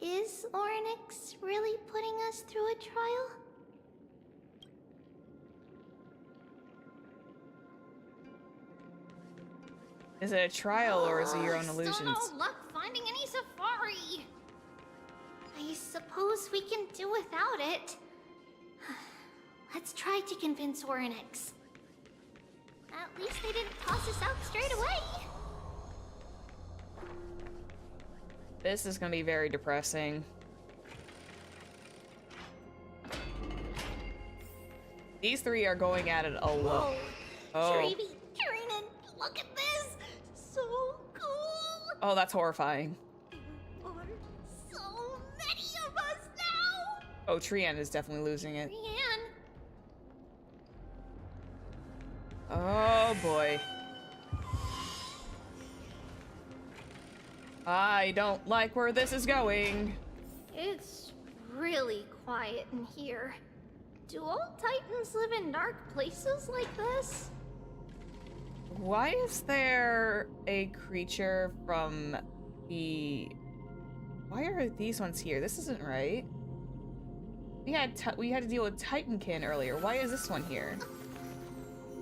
is Orynyx really putting us through a trial? Is it a trial or is it your own illusions? Still no luck finding any safari. I suppose we can do without it. Let's try to convince Orynyx. At least they didn't toss us out straight away. This is gonna be very depressing. These three are going at it a lot. Oh. Treeby, Trinan, look at this! So cool! Oh, that's horrifying. There are so many of us now! Oh, Trian is definitely losing it. Trian! Oh boy. I don't like where this is going. It's really quiet in here. Do all Titans live in dark places like this? Why is there a creature from the... Why are these ones here? This isn't right. We had to deal with Titankin earlier. Why is this one here?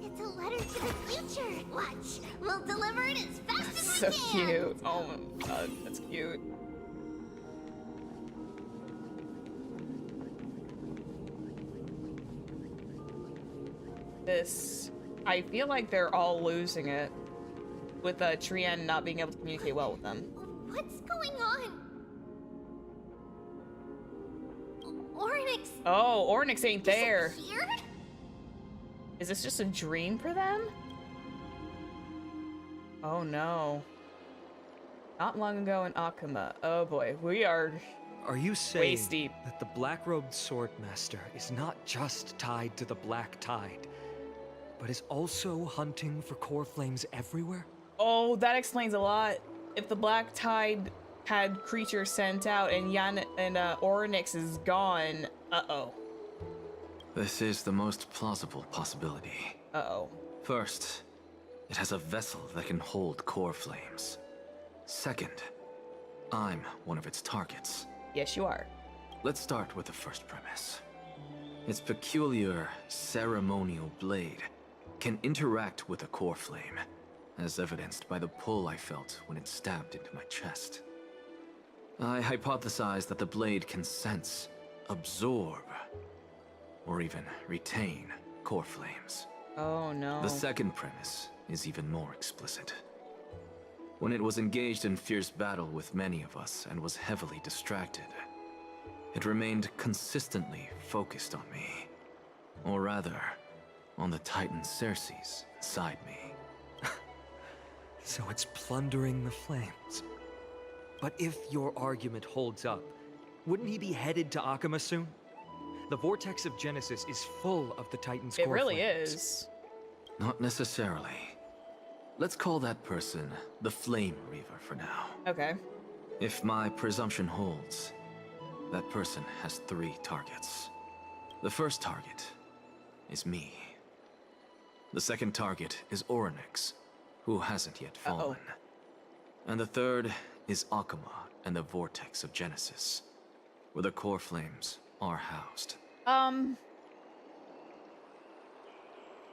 It's a letter to the future. Watch, we'll deliver it as fast as So we can. cute. Oh my god, that's cute. This... I feel like they're all losing it. With Trian not being able to communicate well with them. What's going on? Orynyx. Oh, Orynyx ain't there. Disappeared? Is this just a dream for them? Oh no. Not long ago in Akuma. Oh boy, we are you saying waist deep. that the black-robed swordmaster is not just tied to the Black Tide, but is also hunting for core flames everywhere? Oh, that explains a lot. If the Black Tide had creatures sent out and Orynyx is gone, uh-oh. This is the most plausible possibility. Uh-oh. First, it has a vessel that can hold core flames. Second, I'm one of its targets. Yes, you are. Let's start with the first premise. Its peculiar ceremonial blade can interact with a core flame, as evidenced by the pull I felt when it stabbed into my chest. I hypothesized that the blade can sense, absorb, or even retain core flames. Oh no. The second premise is even more explicit. When it was engaged in fierce battle with many of us and was heavily distracted, it remained consistently focused on me. Or rather, on the Titan Ceres inside me. So it's plundering the flames. But if your argument holds up, wouldn't he be headed to Akama soon? The vortex of Genesis is full of the Titan's core It really flames. is. Not necessarily. Let's call that person the Flame Reaver for now. Okay. If my presumption holds, that person has 3 targets. The first target is me. The second target is Orynyx, who hasn't yet fallen. And the third is Akama and the Vortex of Genesis, where the core flames are housed. I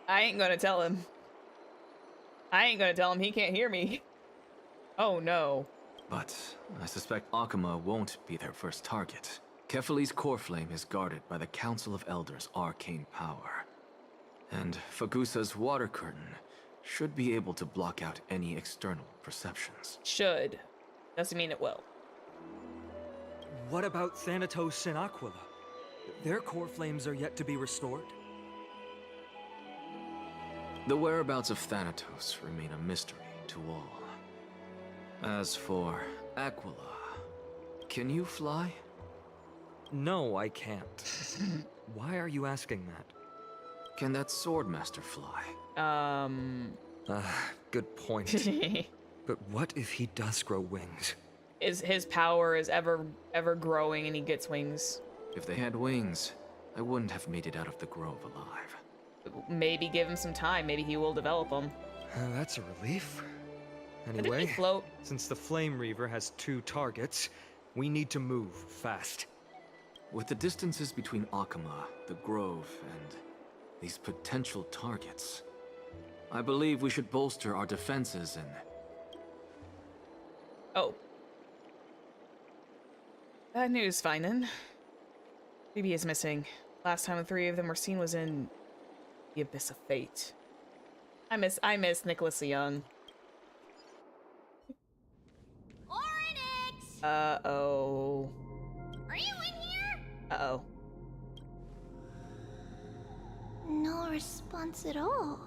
ain't gonna tell him. He can't hear me. Oh no. But I suspect Akama won't be their first target. Kefali's core flame is guarded by the Council of Elders' arcane power. And Fagusa's water curtain should be able to block out any external perceptions. Should. Doesn't mean it will. What about Thanatos and Aquila? Their core flames are yet to be restored. The whereabouts of Thanatos remain a mystery to all. As for Aquila, can you fly? No, I can't. Why are you asking that? Can that Swordmaster fly? Good point. But what if he does grow wings? His power is ever growing and he gets wings. If they had wings, I wouldn't have made it out of the grove alive. Maybe give him some time. Maybe he will develop them. That's a relief. Didn't Anyway, he float? Since the Flame Reaver has 2 targets, we need to move fast. With the distances between Akama, the grove, and these potential targets, I believe we should bolster our defenses and... Oh. Bad news, Finan. Phoebe is missing. Last time the 3 of them were seen was in the Abyss of Fate. I miss Nicholas the Young. Orynyx! Uh-oh. Are you in here? Uh-oh. No response at all.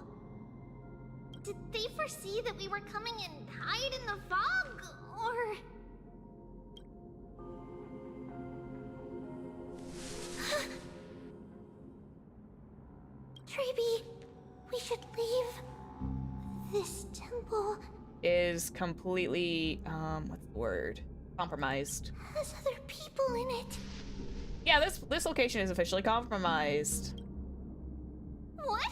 Did they foresee that we were coming and hide in the fog? Or... Treeby, we should leave this temple. Is completely, what's the word? Compromised. Has other people in it. Yeah, this location is officially compromised. What?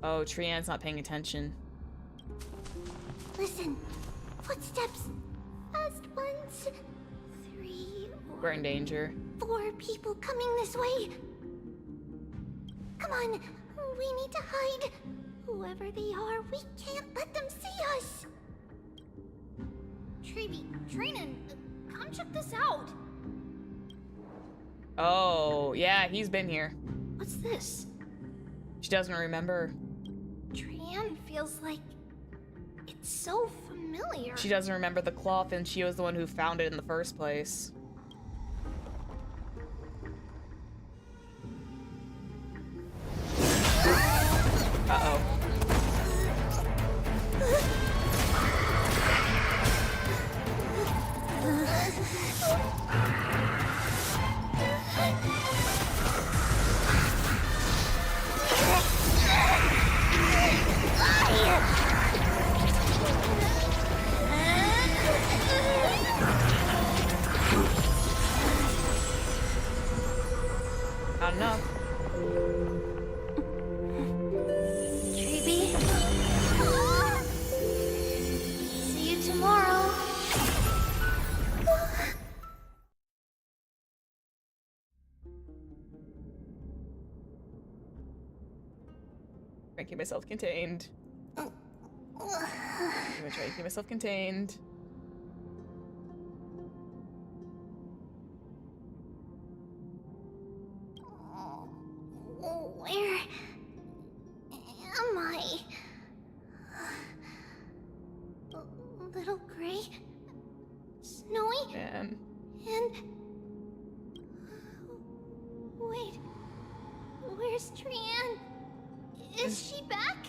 Oh, Trian's not paying attention. Listen, footsteps. Fast ones. 3 or We're in danger. 4 people coming this way. Come on, we need to hide. Whoever they are, we can't let them see us. Treeby, Trinan, come check this out. Oh, yeah, he's been here. What's this? She doesn't remember. Trian feels like it's so familiar. She doesn't remember the cloth, and she was the one who found it in the first place. Uh-oh. Try to keep myself contained. I'm gonna try to keep myself contained. Where am I? Little Gray? Snowy? Man. And... Wait. Where's Trianne? Is she back?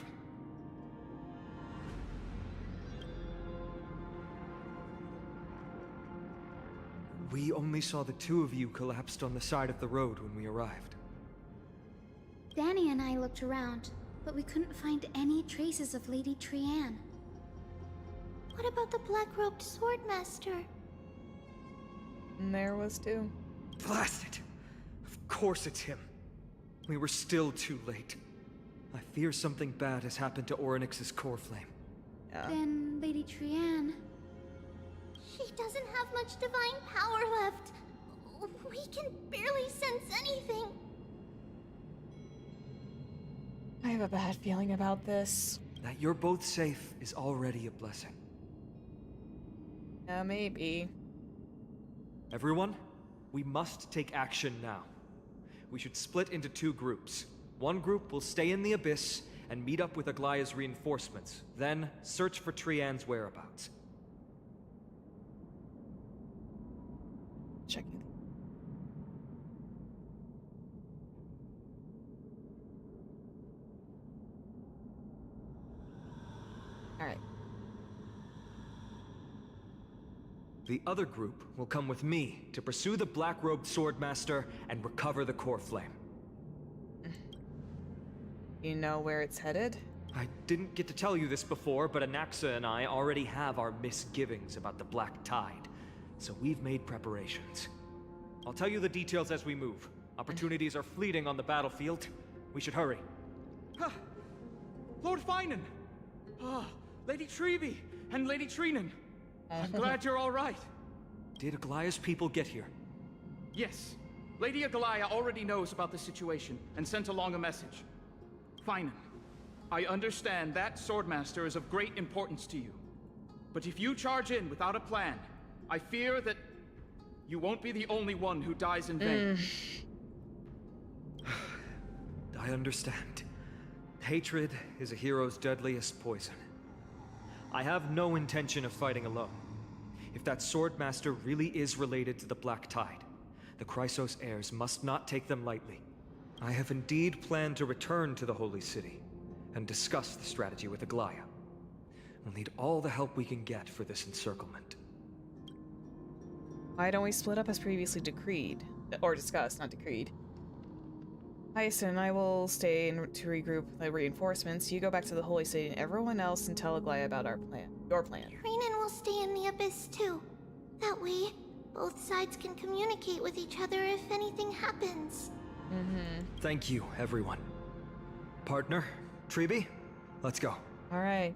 We only saw the two of you collapsed on the side of the road when we arrived. Danny and I looked around, but we couldn't find any traces of Lady Trianne. What about the black-robed swordmaster? And there was too. Blast it! Of course it's him. We were still too late. I fear something bad has happened to Orynyx's core flame. Yeah. Then Lady Trianne... She doesn't have much divine power left. We can barely sense anything. I have a bad feeling about this. That you're both safe is already a blessing. Yeah, maybe. Everyone, we must take action now. We should split into two groups. One group will stay in the Abyss and meet up with Aglaya's reinforcements, then search for Trianne's whereabouts. Checking. Alright. The other group will come with me to pursue the black-robed swordmaster and recover the core flame. You know where it's headed? I didn't get to tell you this before, but Anaxa and I already have our misgivings about the Black Tide, so we've made preparations. I'll tell you the details as we move. Opportunities are fleeting on the battlefield. We should hurry. Lord Finan! Lady Treby and Lady Trinan. I'm glad you're all right. Did Aglaya's people get here? Yes. Lady Aglaya already knows about the situation and sent along a message. Finan, I understand that Swordmaster is of great importance to you. But if you charge in without a plan, I fear that you won't be the only one who dies in vain. I understand. Hatred is a hero's deadliest poison. I have no intention of fighting alone. If that Swordmaster really is related to the Black Tide, the Chrysos heirs must not take them lightly. I have indeed planned to return to the Holy City and discuss the strategy with Aglaya. We'll need all the help we can get for this encirclement. Why don't we split up as previously decreed? Or discussed, not decreed. Hyacin and I will stay to regroup the reinforcements. You go back to the Holy City and everyone else and tell Aglaya about our plan. Your plan. Trinan will stay in the Abyss too. That way, both sides can communicate with each other if anything happens. Thank you, everyone. Partner, Treby, let's go. Alright.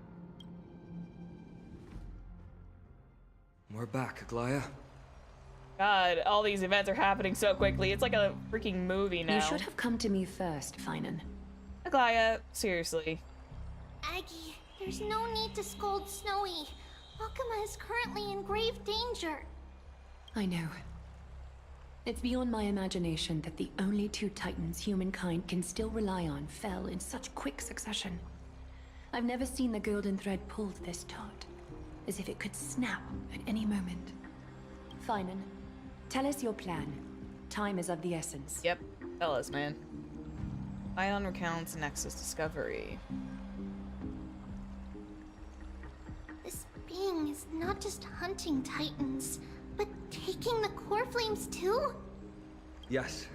We're back, Aglaya. God, all these events are happening so quickly. It's like a freaking movie now. You should have come to me first, Finan. Aglaya, seriously. Aggie, there's no need to scold Snowy. Alchema is currently in grave danger. I know. It's beyond my imagination that the only two titans humankind can still rely on fell in such quick succession. I've never seen the golden thread pulled this taut, as if it could snap at any moment. Finan, tell us your plan. Time is of the essence. Yep, tell us, man. Ion recounts Anexa's discovery. This being is not just hunting titans, but taking the core flames too? Yes,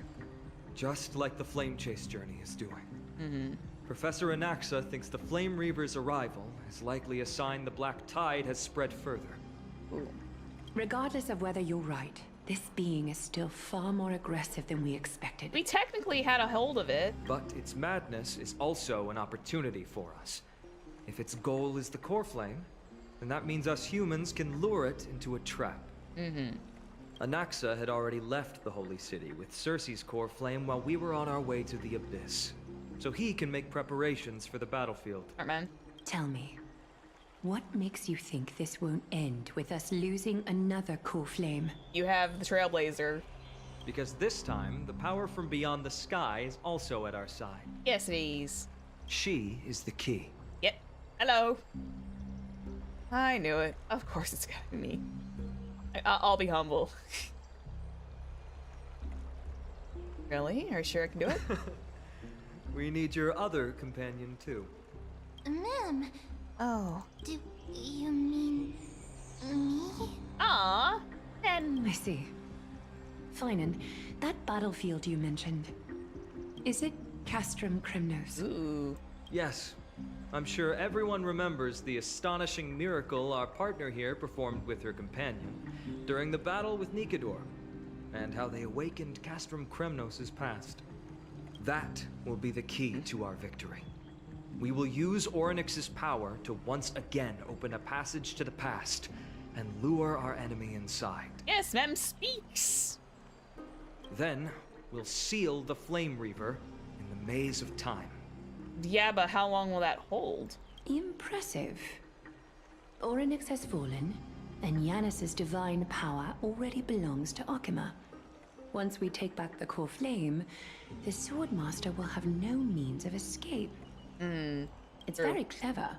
just like the Flame Chase journey is doing. Professor Anaxa thinks the Flame Reaver's arrival is likely a sign the Black Tide has spread further. Regardless of whether you're right, this being is still far more aggressive than we expected. We technically had a hold of it. But its madness is also an opportunity for us. If its goal is the core flame, then that means us humans can lure it into a trap. Anaxa had already left the Holy City with Circe's core flame while we were on our way to the Abyss. so he can make preparations for the battlefield. Alright, man. Tell me, what makes you think this won't end with us losing another core flame? You have the Trailblazer. Because this time, the power from beyond the sky is also at our side. Yes, it is. She is the key. Yep. Hello. I knew it. Of course it's gotta be me. I'll be humble. Really? Are you sure I can do it? We need your other companion, too. Ma'am. Oh. Do you mean me? Aww. I see. Fine, that battlefield you mentioned, is it Castrum Kremnos? Ooh. Yes. I'm sure everyone remembers the astonishing miracle our partner here performed with her companion during the battle with Nikador, and how they awakened Castrum Kremnos' past. That will be the key to our victory. We will use Orynyx's power to once again open a passage to the past and lure our enemy inside. Yes, Mem speaks. Then we'll seal the Flame Reaver in the maze of time. Yeah, but how long will that hold? Impressive. Orynyx has fallen, and Yanis's divine power already belongs to Akima. Once we take back the core flame, the Swordmaster will have no means of escape. It's True. very clever,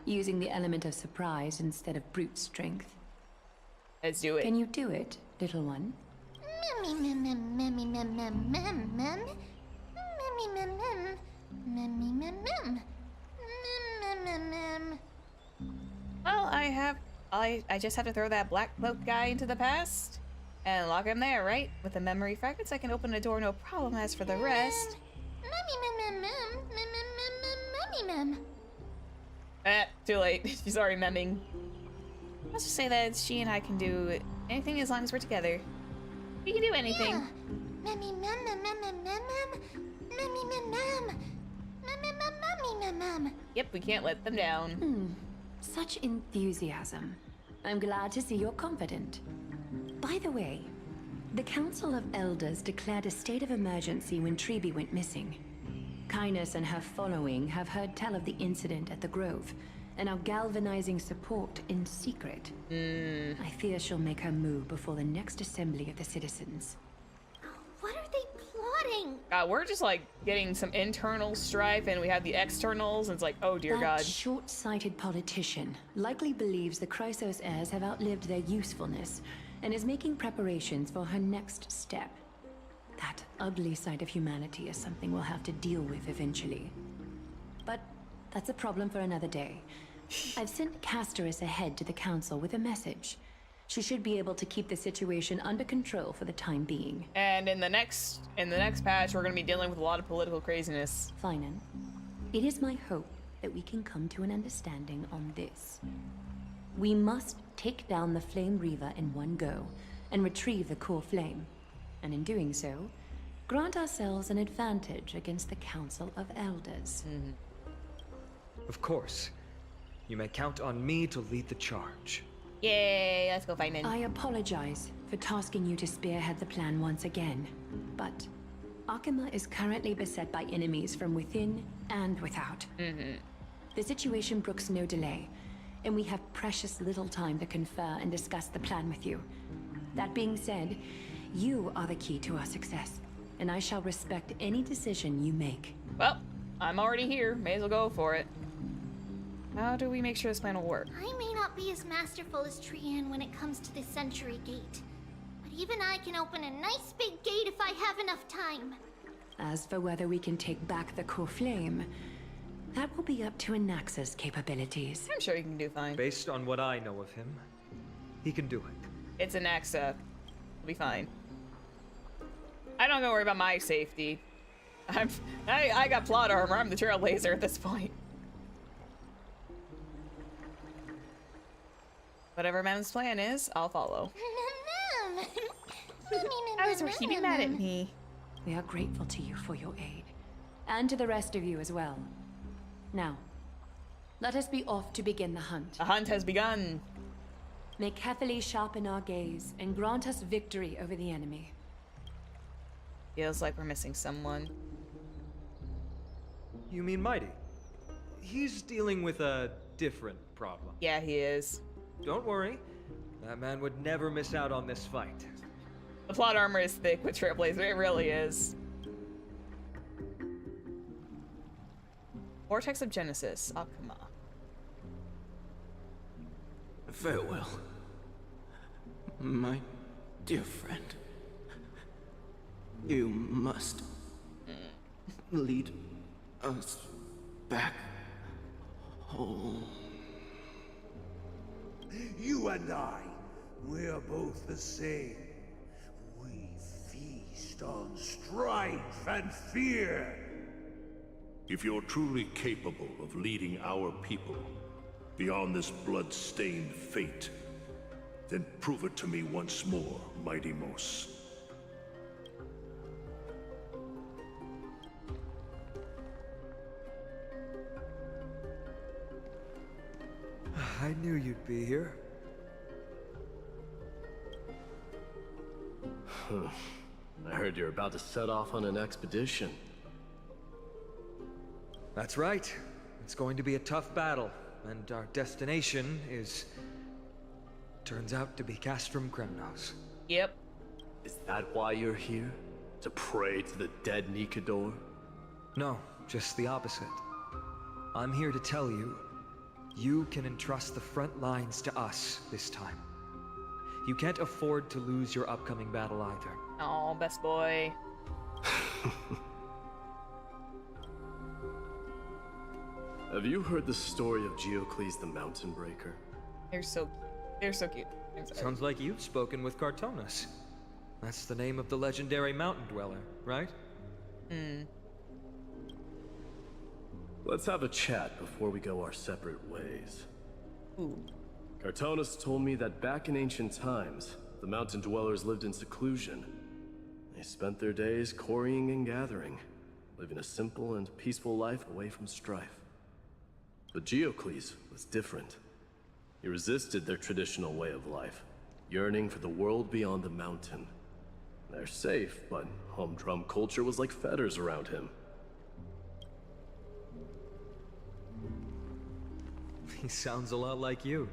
using the element of surprise instead of brute strength. Let's do it. Can you do it, little one? Well, I just have to throw that black cloak guy into the past and lock him there, right? With the memory fragments, I can open a door no problem. As for the rest... Too late. She's already memming. Let's just say that she and I can do anything as long as we're together. We can do anything. Yep, we can't let them down. Such enthusiasm. I'm glad to see you're confident. By the way, the Council of Elders declared a state of emergency when Treeby went missing. Kynus and her following have heard tell of the incident at the Grove, and are galvanizing support in secret. I fear she'll make her move before the next assembly of the citizens. What are they plotting? We're just like getting some internal strife, and we have the externals, and it's like, oh dear That God. short-sighted politician likely believes the Chrysos heirs have outlived their usefulness, and is making preparations for her next step. That ugly side of humanity is something we'll have to deal with eventually. But that's a problem for another day. I've sent Casterus ahead to the council with a message. She should be able to keep the situation under control for the time being. And in the next patch, we're gonna be dealing with a lot of political craziness. Finan, it is my hope that we can come to an understanding on this. We must take down the Flame Reaver in one go, and retrieve the core flame. And in doing so, grant ourselves an advantage against the Council of Elders. Of course. You may count on me to lead the charge. Yay, let's go find it. I apologize for tasking you to spearhead the plan once again, but Akima is currently beset by enemies from within and without. The situation brooks no delay, and we have precious little time to confer and discuss the plan with you. That being said, you are the key to our success, and I shall respect any decision you make. Well, I'm already here. May as well go for it. How do we make sure this plan will work? I may not be as masterful as Trian when it comes to the Century Gate, but even I can open a nice big gate if I have enough time. As for whether we can take back the core flame, that will be up to Anaxa's capabilities. I'm sure he can do fine. Based on what I know of him, he can do it. It's Anaxa. We'll be fine. I don't gotta worry about my safety. I got plot armor. I'm the Trailblazer at this point. Whatever Mem's plan is, I'll follow. I was worried he'd be mad at me. We are grateful to you for your aid, and to the rest of you as well. Now, let us be off to begin the hunt. The hunt has begun. May carefully sharpen our gaze and grant us victory over the enemy. Feels like we're missing someone. You mean Mighty? He's dealing with a different problem. Yeah, he is. Don't worry. That man would never miss out on this fight. The plot armor is thick with Trailblazer, it really is. Vortex of Genesis, Akuma. Farewell, my dear friend. You must lead us back home. You and I, we're both the same. We feast on strife and fear. If you're truly capable of leading our people beyond this blood-stained fate, then prove it to me once more, Mighty Mos. I knew you'd be here. I heard you're about to set off on an expedition. That's right. It's going to be a tough battle, and our destination is... turns out to be Castrum Kremnos. Yep. Is that why you're here? To pray to the dead Nikador? No, just the opposite. I'm here to tell you, you can entrust the front lines to us this time. You can't afford to lose your upcoming battle either. Oh, best boy. Have you heard the story of Geocles the Mountain Breaker? They're so cute. Sounds like you've spoken with Cartonus. That's the name of the legendary mountain dweller, right? Let's have a chat before we go our separate ways. Ooh. Cartonus told me that back in ancient times, the mountain dwellers lived in seclusion. They spent their days quarrying and gathering, living a simple and peaceful life away from strife. But Geocles was different. He resisted their traditional way of life, yearning for the world beyond the mountain. They're safe, but humdrum culture was like fetters around him. He sounds a lot like you.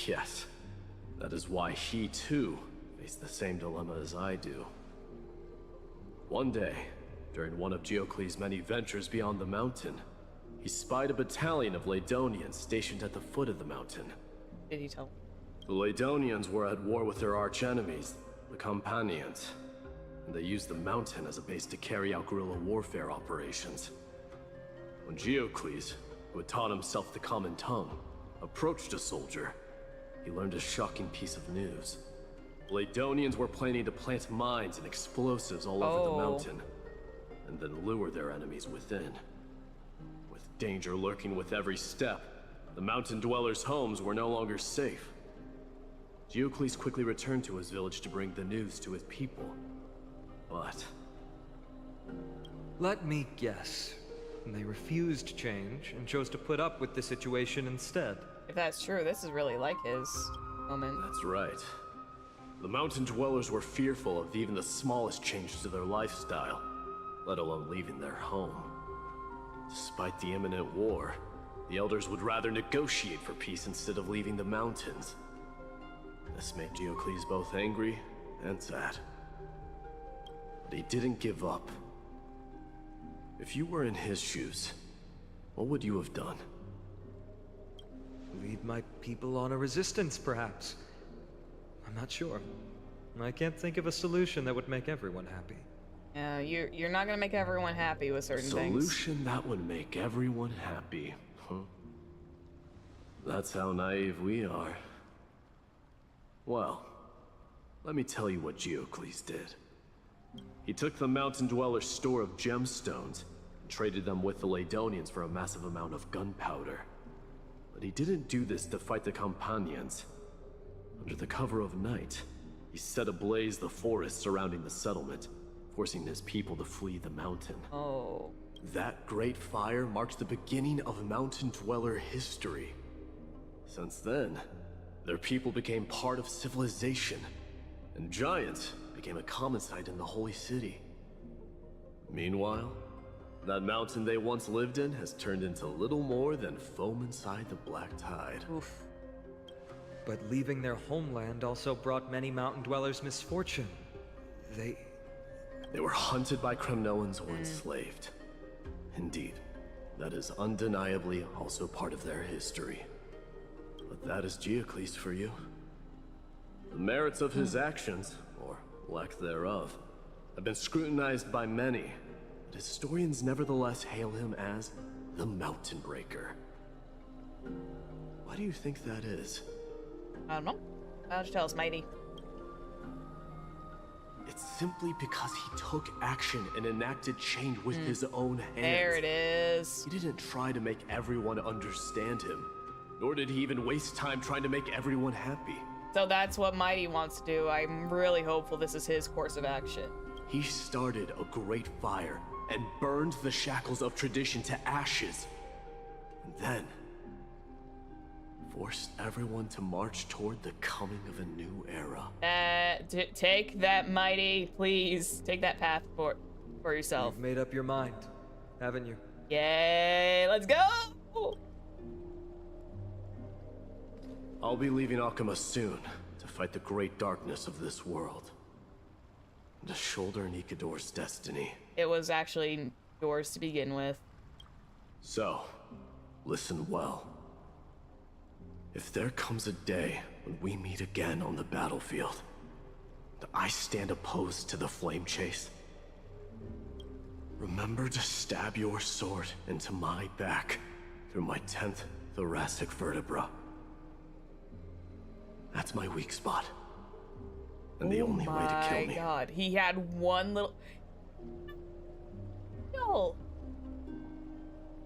Yes. That is why he, too, faced the same dilemma as I do. One day, during one of Geocles' many ventures beyond the mountain, he spied a battalion of Laedonians stationed at the foot of the mountain. Did he tell? The Laedonians were at war with their archenemies, the Companions, and they used the mountain as a base to carry out guerrilla warfare operations. When Geocles, who had taught himself the common tongue, approached a soldier, he learned a shocking piece of news. The Laedonians were planning to plant mines and explosives all over the mountain, and then lure their enemies within. With danger lurking with every step, the mountain dwellers' homes were no longer safe. Geocles quickly returned to his village to bring the news to his people. But... let me guess. They refused change and chose to put up with the situation instead. If that's true, this is really like his moment. That's right. The mountain dwellers were fearful of even the smallest changes to their lifestyle, let alone leaving their home. Despite the imminent war, the elders would rather negotiate for peace instead of leaving the mountains. This made Geocles both angry and sad. But he didn't give up. If you were in his shoes, what would you have done? Lead my people on a resistance, perhaps. I'm not sure. I can't think of a solution that would make everyone happy. Yeah, you're not gonna make everyone happy with certain things. Solution that would make everyone happy, huh? That's how naive we are. Well, let me tell you what Geocles did. He took the mountain dwellers' store of gemstones and traded them with the Laedonians for a massive amount of gunpowder. But he didn't do this to fight the Companions. Under the cover of night, he set ablaze the forest surrounding the settlement, forcing his people to flee the mountain. Oh. That great fire marked the beginning of mountain dweller history. Since then, their people became part of civilization, and giants became a common sight in the holy city. Meanwhile, That mountain they once lived in has turned into little more than foam inside the black tide. Oof. But leaving their homeland also brought many mountain dwellers misfortune. They were hunted by Kremnoans or enslaved. Indeed, that is undeniably also part of their history. But that is Geocles for you. The merits of his actions, or lack thereof, have been scrutinized by many, but historians nevertheless hail him as the Mountain Breaker. Why do you think that is? I don't know. I'll just tell us, Mighty. It's simply because he took action and enacted change with his own hands. There it is. He didn't try to make everyone understand him, nor did he even waste time trying to make everyone happy. So that's what Mighty wants to do. I'm really hopeful this is his course of action. He started a great fire and burned the shackles of tradition to ashes. And then forced everyone to march toward the coming of a new era. Take that, Mighty, please. Take that path for yourself. You've made up your mind, haven't you? Yay, let's go! I'll be leaving Akama soon to fight the great darkness of this world. And to shoulder Nikador's destiny. It was actually yours to begin with. So, listen well. If there comes a day when we meet again on the battlefield, and I stand opposed to the flame chase, remember to stab your sword into my back through my 10th thoracic vertebra. That's my weak spot. And the only way to kill me. Oh my god, he had one little... No.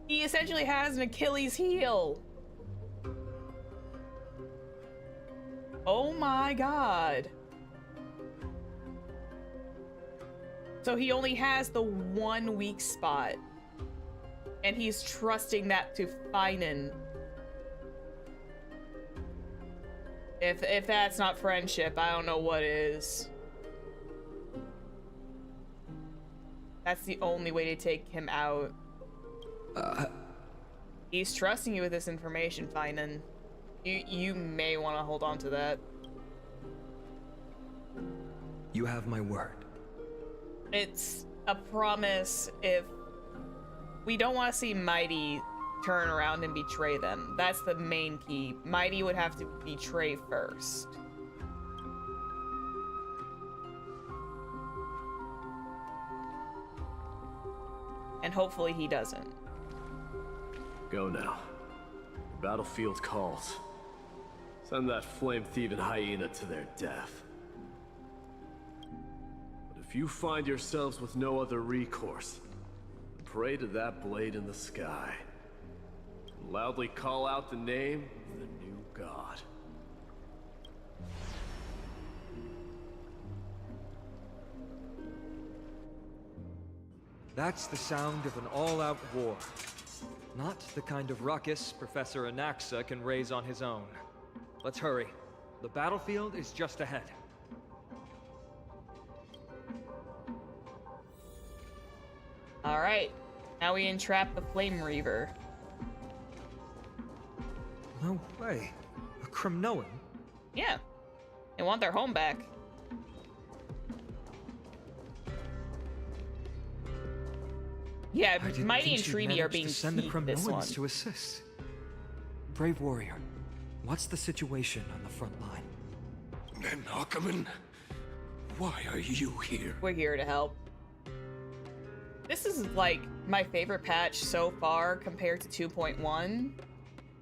He essentially has an Achilles heel. Oh my god. So he only has the one weak spot. And he's trusting that to Finan. If that's not friendship, I don't know what is. That's the only way to take him out. He's trusting you with this information, Finan. You may want to hold on to that. You have my word. It's a promise. If we don't want to see Mighty turn around and betray them. That's the main key. Mighty would have to betray first. And hopefully he doesn't. Go now. The battlefield calls. Send that flame-thieving hyena to their death. But if you find yourselves with no other recourse, pray to that blade in the sky. And loudly call out the name of the new god. That's the sound of an all-out war. Not the kind of ruckus Professor Anaxa can raise on his own. Let's hurry. The battlefield is just ahead. Alright. Now we entrap the Flame Reaver. No way. A Kremnoan? Yeah. They want their home back. Yeah, Mighty and Treaty are being send the key this one. Kremnoans to assist. Brave warrior, what's the situation on the front line? And Ackerman, why are you here? We're here to help. This is like my favorite patch so far compared to 2.1.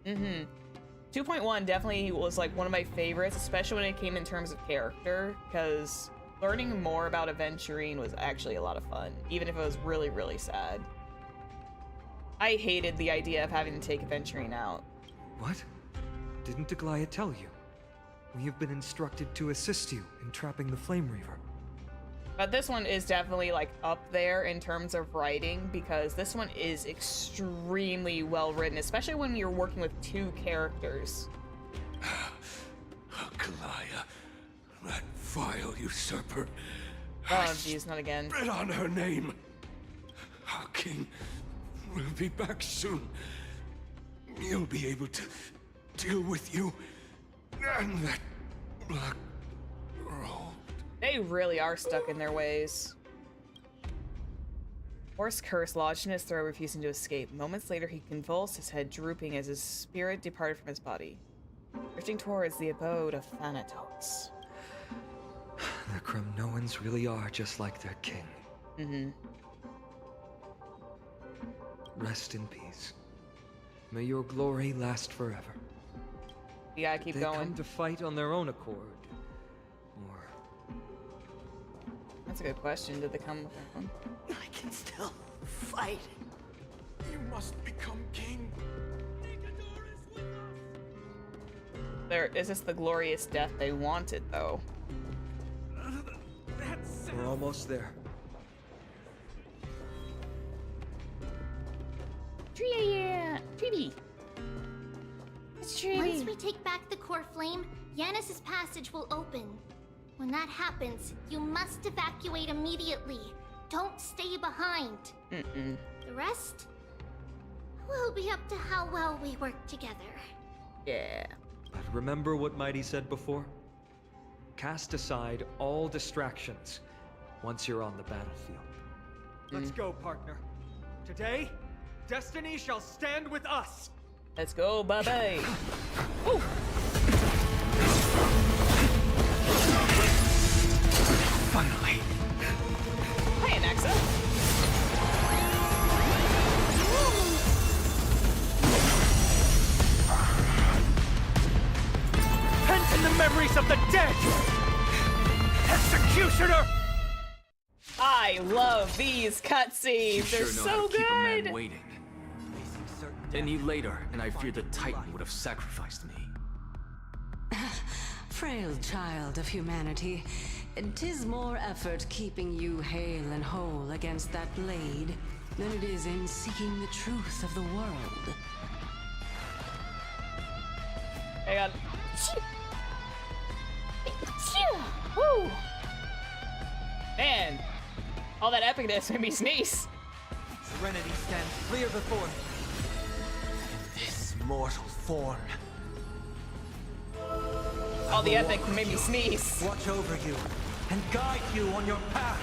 2.1 definitely was like one of my favorites, especially when it came in terms of character, because learning more about Aventurine was actually a lot of fun, even if it was really, really sad. I hated the idea of having to take Aventurine out. What? Didn't Aglaia tell you? We have been instructed to assist you in trapping the Flame Reaver. But this one is definitely like up there in terms of writing, because this one is extremely well written, especially when you're working with two characters. Aglaia, that vile usurper. Oh jeez, not again. Spit on her name. Our king will be back soon. He'll be able to deal with you and that black robe. They really are stuck in their ways. Horse curse lodged in his throat, refusing to escape. Moments later, he convulsed, his head drooping as his spirit departed from his body, drifting towards the abode of Thanatos. The Kremnoans really are just like their king. Mm-hmm. Rest in peace. May your glory last forever. You gotta keep going. They come to fight on their own accord, or... That's a good question. Did they come with their own? I can still fight. You must become king. Is this the glorious death they wanted, though? We're almost there. Treaty. It's Treaty. Once we take back the core flame, Yanis's passage will open. When that happens, you must evacuate immediately. Don't stay behind. Mm-mm. The rest will be up to how well we work together. Yeah. But remember what Mighty said before? Cast aside all distractions once you're on the battlefield. Let's go, partner. Today, destiny shall stand with us. Let's go, bye-bye. Finally. Hi, Anaxa. Pent in the memories of the dead! Executioner! I love these cutscenes. They're so Keep a good. man waiting. Any later, and I fear the Titan would have sacrificed me. Frail child of humanity, 'tis more effort keeping you hale and whole against that blade than it is in seeking the truth of the world. Hang on. Woo! Man, all that epicness made me sneeze. Serenity stands clear before me. In this mortal form. All the epic made me sneeze. Watch over you and guide you on your path.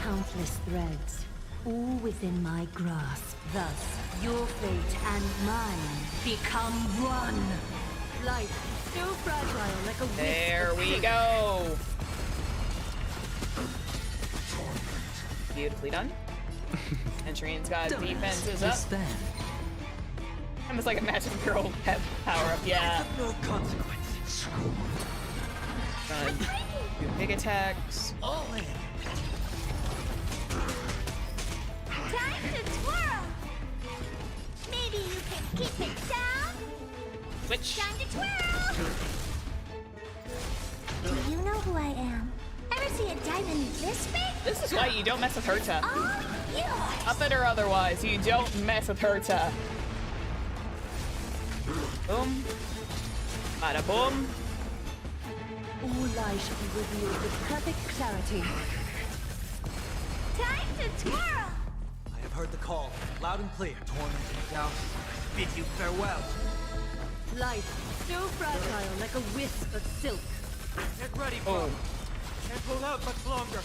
Countless threads, all within my grasp. Thus, your fate and mine become one. Life so fragile like a wisp There of we silk. go. Beautifully done. And Trine's got defenses up. Almost like a magic girl pet power up. Yeah. No consequences. Do big attacks. All in. Time to twirl! Maybe you can keep it down? Switch. Time to twirl! Do you know who I am? Ever see a diamond this big? This is why you don't mess with Herta. Oh, yours! Up it or otherwise, you don't mess with Herta. Boom. Bada boom. All lies shall be revealed with perfect clarity. Time to twirl! I have heard the call, loud and clear. Torment and doubt, bid you farewell. Life so fragile like a wisp of silk. Get ready, bro. Can't hold out much longer.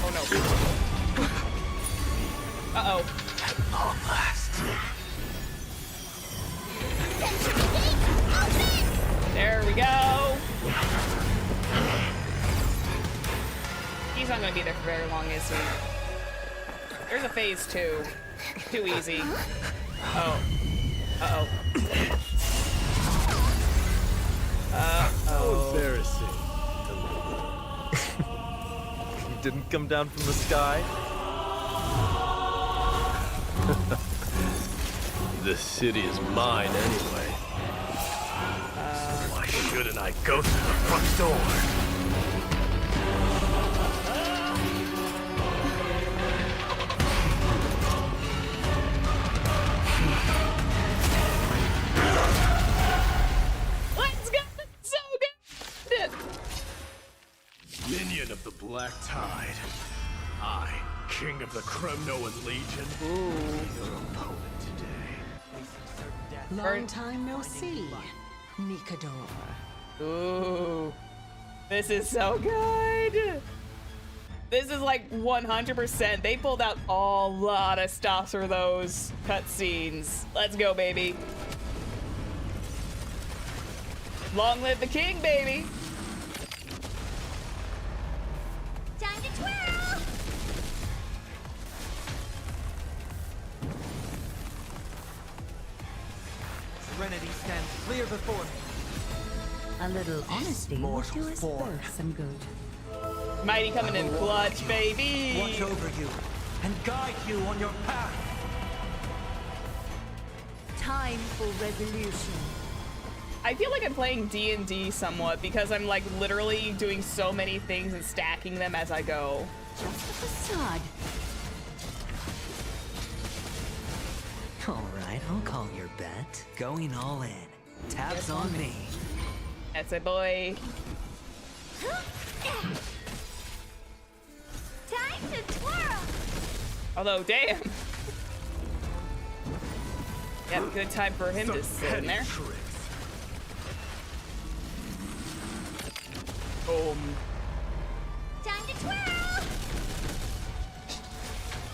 Oh no. Uh-oh. At long last. There we go. He's not gonna be there for very long, is he? There's a phase 2. Too easy. Oh. Uh-oh. Uh-oh. Embarrassing. He didn't come down from the sky? This city is mine anyway. Why shouldn't I go through the front door? Let's go! So good! Minion of the Black Tide. I, King of the Kremnoan Legion. Your opponent today. Long time no see, Mikador. Ooh. This is so good. This is like 100%. They pulled out a lot of stops for those cutscenes. Let's go, baby. Long live the king, baby. Time to twirl! Serenity stands clear before me. A little honesty will do us both some good. Mighty coming in clutch, baby. Watch over you and guide you on your path. Time for resolution. I feel like I'm playing D&D somewhat because I'm like literally doing so many things and stacking them as I go. Just a facade. All right, I'll call your bet. Going all in. Tabs on me. That's a boy. Time to twirl! Although, damn. Yep, good time for him to sit in there. Boom. Time to twirl!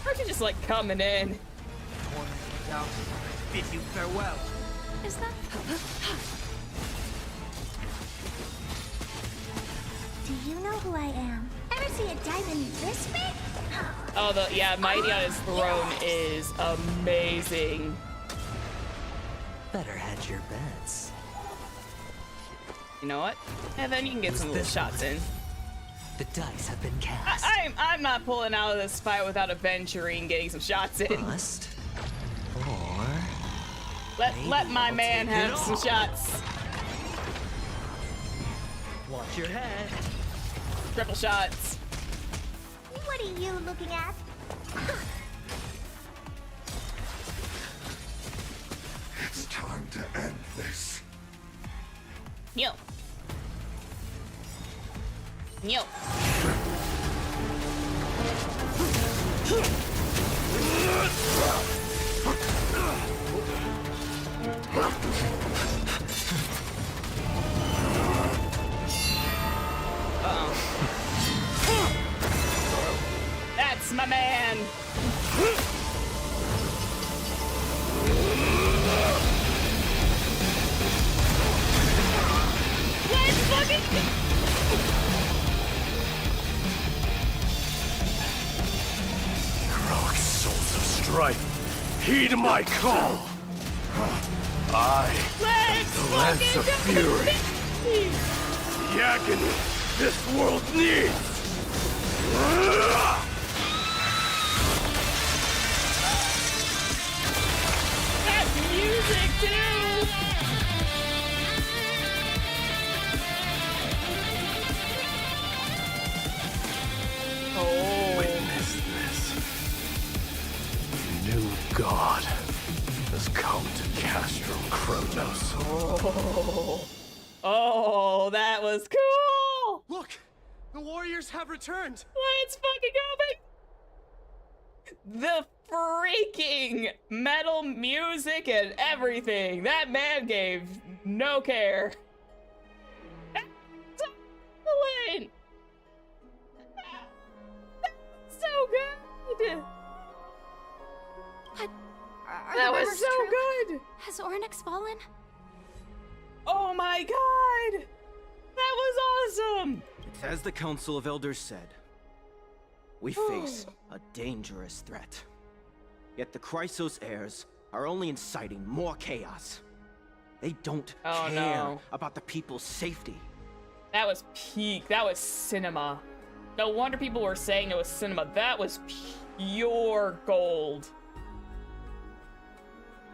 Aren't you just like coming in? Tormented out. Bid you farewell. Is that... Do you know who I am? Ever see a diamond this big? Oh, yeah, Mighty on his throne is amazing. Better hedge your bets. You know what? And then you can get some little shots in. The dice have been cast. I'm not pulling out of this fight without adventuring, getting some shots in. Bust. Or let my man have some shots. Watch your head. Triple shots. What are you looking at? It's time to end this. Yo. Yo. That's my man. Let's fucking. Heroic souls of strife, heed my call. I am the Lance of Fury. The agony this world needs. That's music too. Oh. Witness this. New God has come to Castro Kronos. Oh, that was cool. Look, the warriors have returned. Let's fucking go, baby. The freaking metal music and everything. That man gave no care. That's excellent. That's so good. That was so good. Has Ornyx fallen? Oh my god. That was awesome. It's as the Council of Elders said. We face a dangerous threat. Yet the Chrysos heirs are only inciting more chaos. They don't care about the people's safety. That was peak. That was cinema. No wonder people were saying it was cinema. That was pure gold.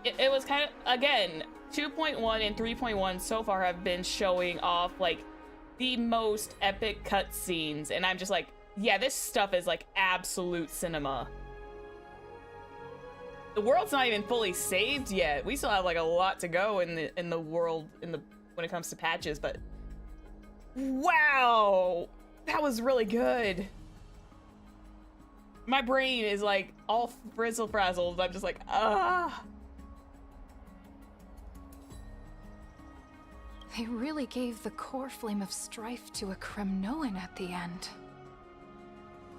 It was kind of, again, 2.1 and 3.1 so far have been showing off like the most epic cutscenes, and I'm just like, yeah, this stuff is like absolute cinema. The world's not even fully saved yet. We still have like a lot to go in the world when it comes to patches, but wow, That was really good. My brain is like all frizzle frazzled. I'm just like, ah. They really gave the core flame of strife to a Kremnoan at the end.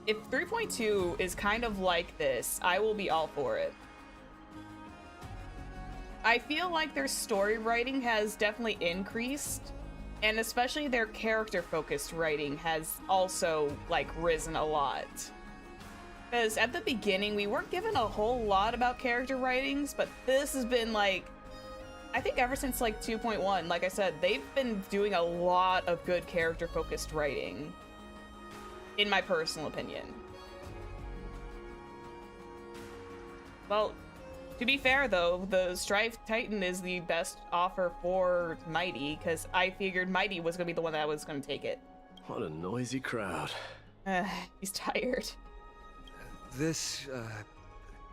If 3.2 is kind of like this, I will be all for it. I feel like their story writing has definitely increased, and especially their character-focused writing has also, like, risen a lot. Because at the beginning, we weren't given a whole lot about character writings, but this has been, like, I think ever since, like, 2.1, like I said, they've been doing a lot of good character-focused writing, in my personal opinion. Well, to be fair, though, the Strife Titan is the best offer for Mighty, because I figured Mighty was going to be the one that was going to take it. What a noisy crowd. He's tired. This,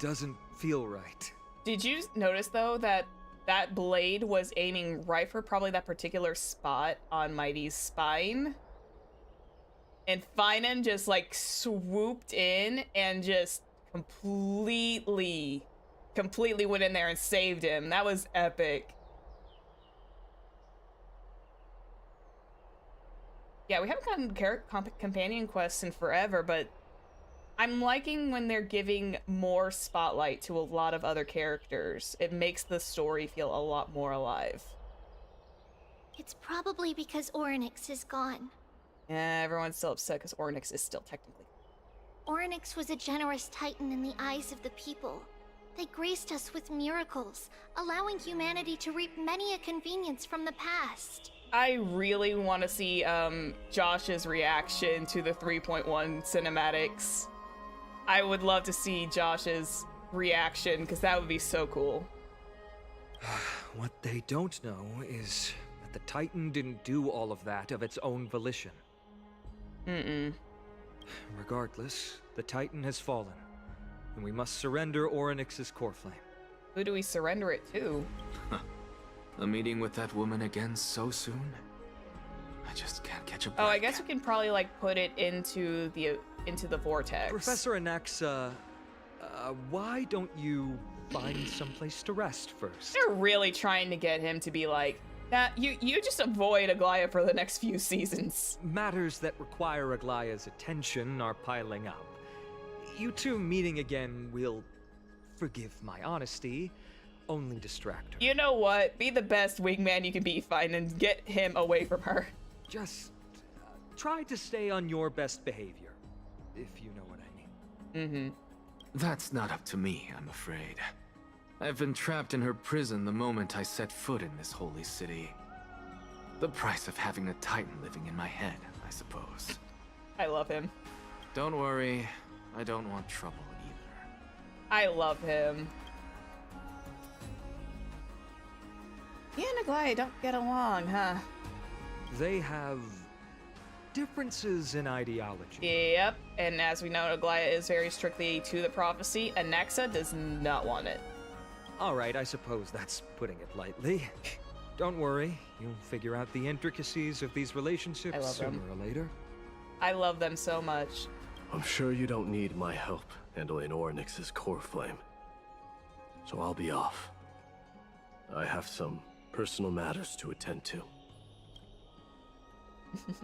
doesn't feel right. Did you notice, though, that that blade was aiming right for probably that particular spot on Mighty's spine? And Finan just, like, swooped in and just completely went in there and saved him. That was epic. Yeah, we haven't gotten companion quests in forever, but I'm liking when they're giving more spotlight to a lot of other characters. It makes the story feel a lot more alive. It's probably because Orynyx is gone. Yeah, everyone's still upset because Orynyx is still technically. Orynyx was a generous titan in the eyes of the people. They graced us with miracles, allowing humanity to reap many a convenience from the past. I really want to see Josh's reaction to the 3.1 cinematics. I would love to see Josh's reaction, because that would be so cool. What they don't know is that the Titan didn't do all of that of its own volition. Regardless, the Titan has fallen, and we must surrender Orynyx's core flame. Who do we surrender it to? A meeting with that woman again so soon? I just can't catch a break. Oh, I guess we can probably, like, put it into the vortex. Professor Anaxa, why don't you find someplace to rest first? They're really trying to get him to be like, that you just avoid Aglaya for the next few seasons. Matters that require Aglaya's attention are piling up. You two meeting again will, forgive my honesty, only distract her. You know what? Be the best wingman you can be, fine, and get him away from her. Just try to stay on your best behavior, if you know what I mean. That's not up to me, I'm afraid. I've been trapped in her prison the moment I set foot in this holy city. The price of having a Titan living in my head, I suppose. I love him. Don't worry, I don't want trouble either. I love him. He and Aglaya don't get along, huh? They have differences in ideology. Yep, and as we know, Aglaya is very strictly to the prophecy. Anaxa does not want it. All right, I suppose that's putting it lightly. Don't worry, you'll figure out the intricacies of these relationships sooner or later. I love them so much. I'm sure you don't need my help handling Orynyx's core flame. So I'll be off. I have some personal matters to attend to. It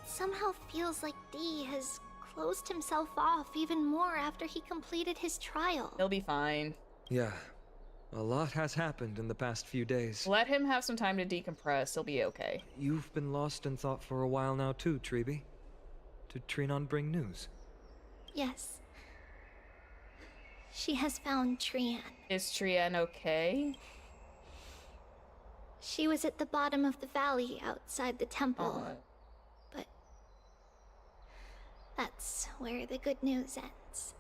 somehow feels like D has closed himself off even more after he completed his trial. He'll be fine. Yeah, a lot has happened in the past few days. Let him have some time to decompress. He'll be okay. You've been lost in thought for a while now too, Treeby. Did Trinon bring news? Yes. She has found Trian. Is Trian okay? She was at the bottom of the valley outside the temple. But that's where the good news ends.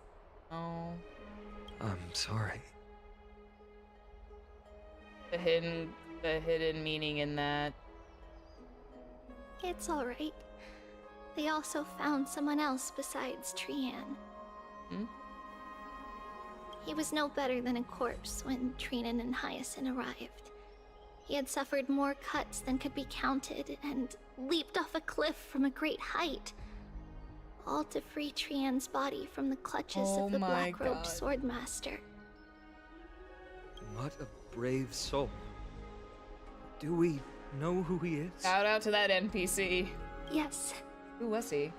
Oh. I'm sorry. The hidden meaning in that. It's alright. They also found someone else besides Trian. He was no better than a corpse when Trinan and Hyacinth arrived. He had suffered more cuts than could be counted and leaped off a cliff from a great height, all to free Trian's body from the clutches of the black-robed swordmaster. What a brave soul. Do we know who he is? Shout out to that NPC. Yes. Who was he?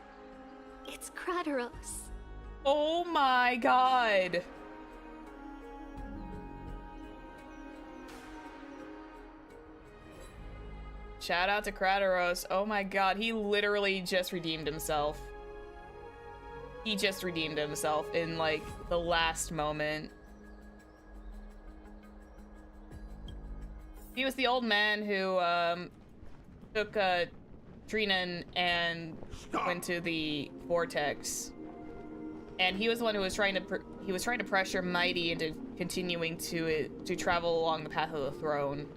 It's Crateros. Oh my god. Shout out to Crateros. Oh my god, he literally just redeemed himself. He just redeemed himself in, like, the last moment. He was the old man who, took, Trinan and went to the vortex. And he was the one who was trying to pressure Mighty into continuing to travel along the path of the throne.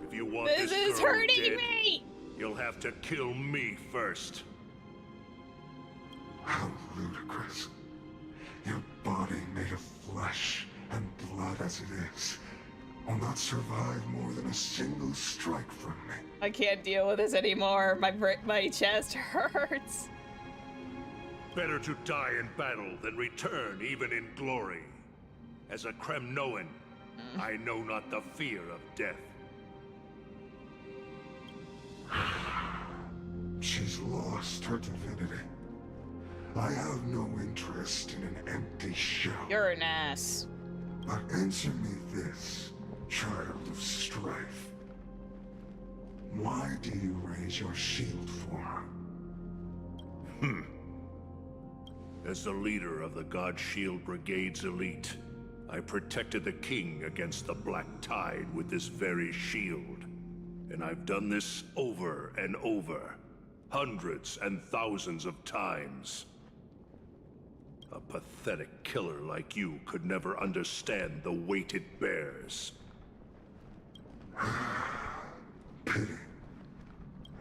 If you want This is girl hurting dead, me! you'll have to kill me first. How ludicrous. Your body made of flesh and blood as it is will not survive more than a single strike from me. I can't deal with this anymore. My chest hurts. Better to die in battle than return even in glory. As a Kremnoan, I know not the fear of death. She's lost her divinity. I have no interest in an empty shell. You're an ass. But answer me this, child of strife. Why do you raise your shield for her? As the leader of the God Shield Brigade's elite, I protected the king against the Black Tide with this very shield. And I've done this over and over, hundreds and thousands of times. A pathetic killer like you could never understand the weight it bears. Pity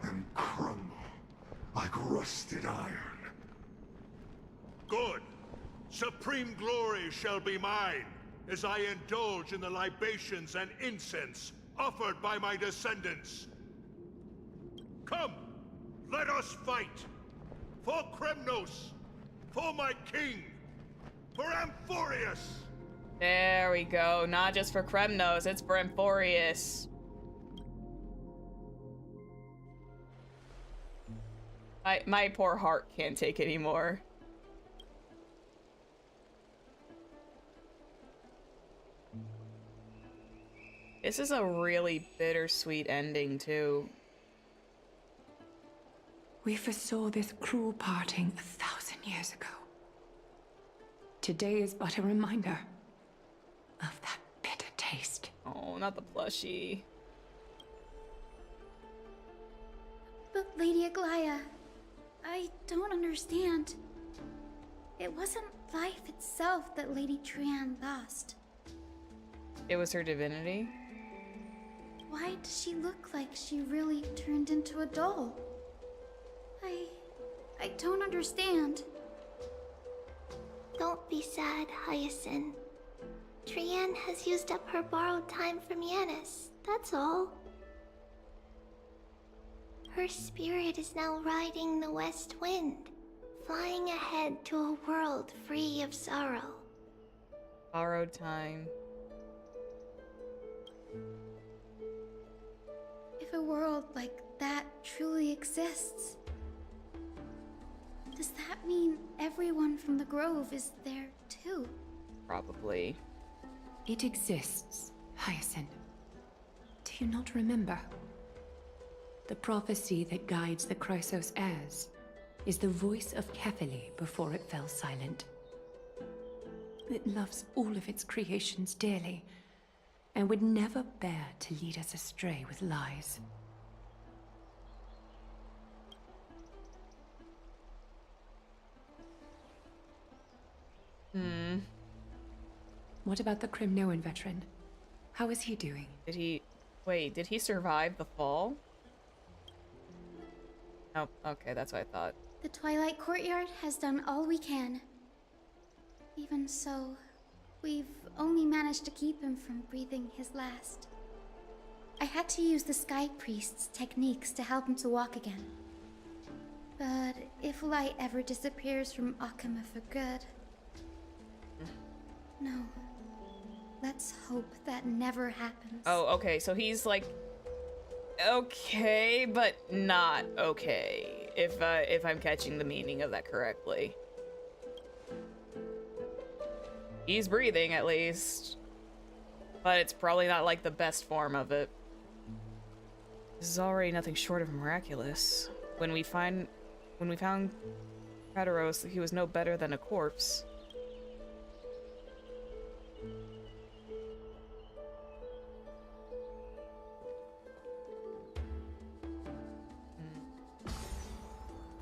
and crumble like rusted iron. Good. Supreme glory shall be mine, as I indulge in the libations and incense offered by my descendants. Come, let us fight! For Kremnos! For my king! For Amphorius! There we go. Not just for Kremnos, it's for Amphorius. My poor heart can't take anymore. This is a really bittersweet ending, too. We foresaw this cruel parting 1,000 years ago. Today is but a reminder of that bitter taste. Oh, not the plushie. But Lady Aglaya, I don't understand. It wasn't life itself that Lady Trian lost. It was her divinity? Why does she look like she really turned into a doll? I don't understand. Don't be sad, Hyacinth. Trian has used up her borrowed time from Yanis, that's all. Her spirit is now riding the west wind, flying ahead to a world free of sorrow. Borrowed time. If a world like that truly exists, does that mean everyone from the Grove is there too? Probably. It exists, Hyacinth. Do you not remember? The prophecy that guides the Chrysos heirs is the voice of Kefili before it fell silent. It loves all of its creations dearly, and would never bear to lead us astray with lies. What about the Kremnoan veteran? How is he doing? Wait, did he survive the fall? Oh, okay, that's what I thought. The Twilight Courtyard has done all we can. Even so, we've only managed to keep him from breathing his last. I had to use the Sky Priest's techniques to help him to walk again. But if light ever disappears from Akama for good... No. Let's hope that never happens. Oh, okay, so he's like... okay, but not okay, if I'm catching the meaning of that correctly. He's breathing, at least. But it's probably not, like, the best form of it. This is already nothing short of miraculous. When we found Kratos, he was no better than a corpse.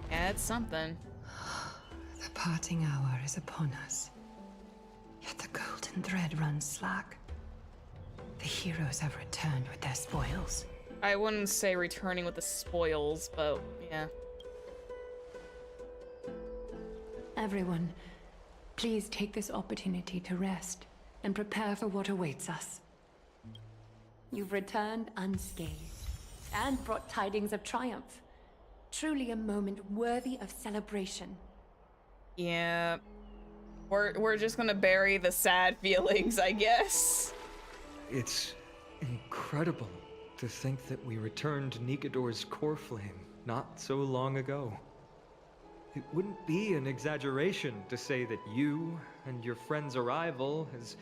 Yeah, it's something. The parting hour is upon us. Yet the golden thread runs slack. The heroes have returned with their spoils. I wouldn't say returning with the spoils, but yeah. Everyone, please take this opportunity to rest and prepare for what awaits us. You've returned unscathed and brought tidings of triumph. Truly a moment worthy of celebration. Yeah. We're just gonna bury the sad feelings, I guess. It's incredible to think that we returned Nikador's core flame not so long ago. It wouldn't be an exaggeration to say that you and your friend's arrival has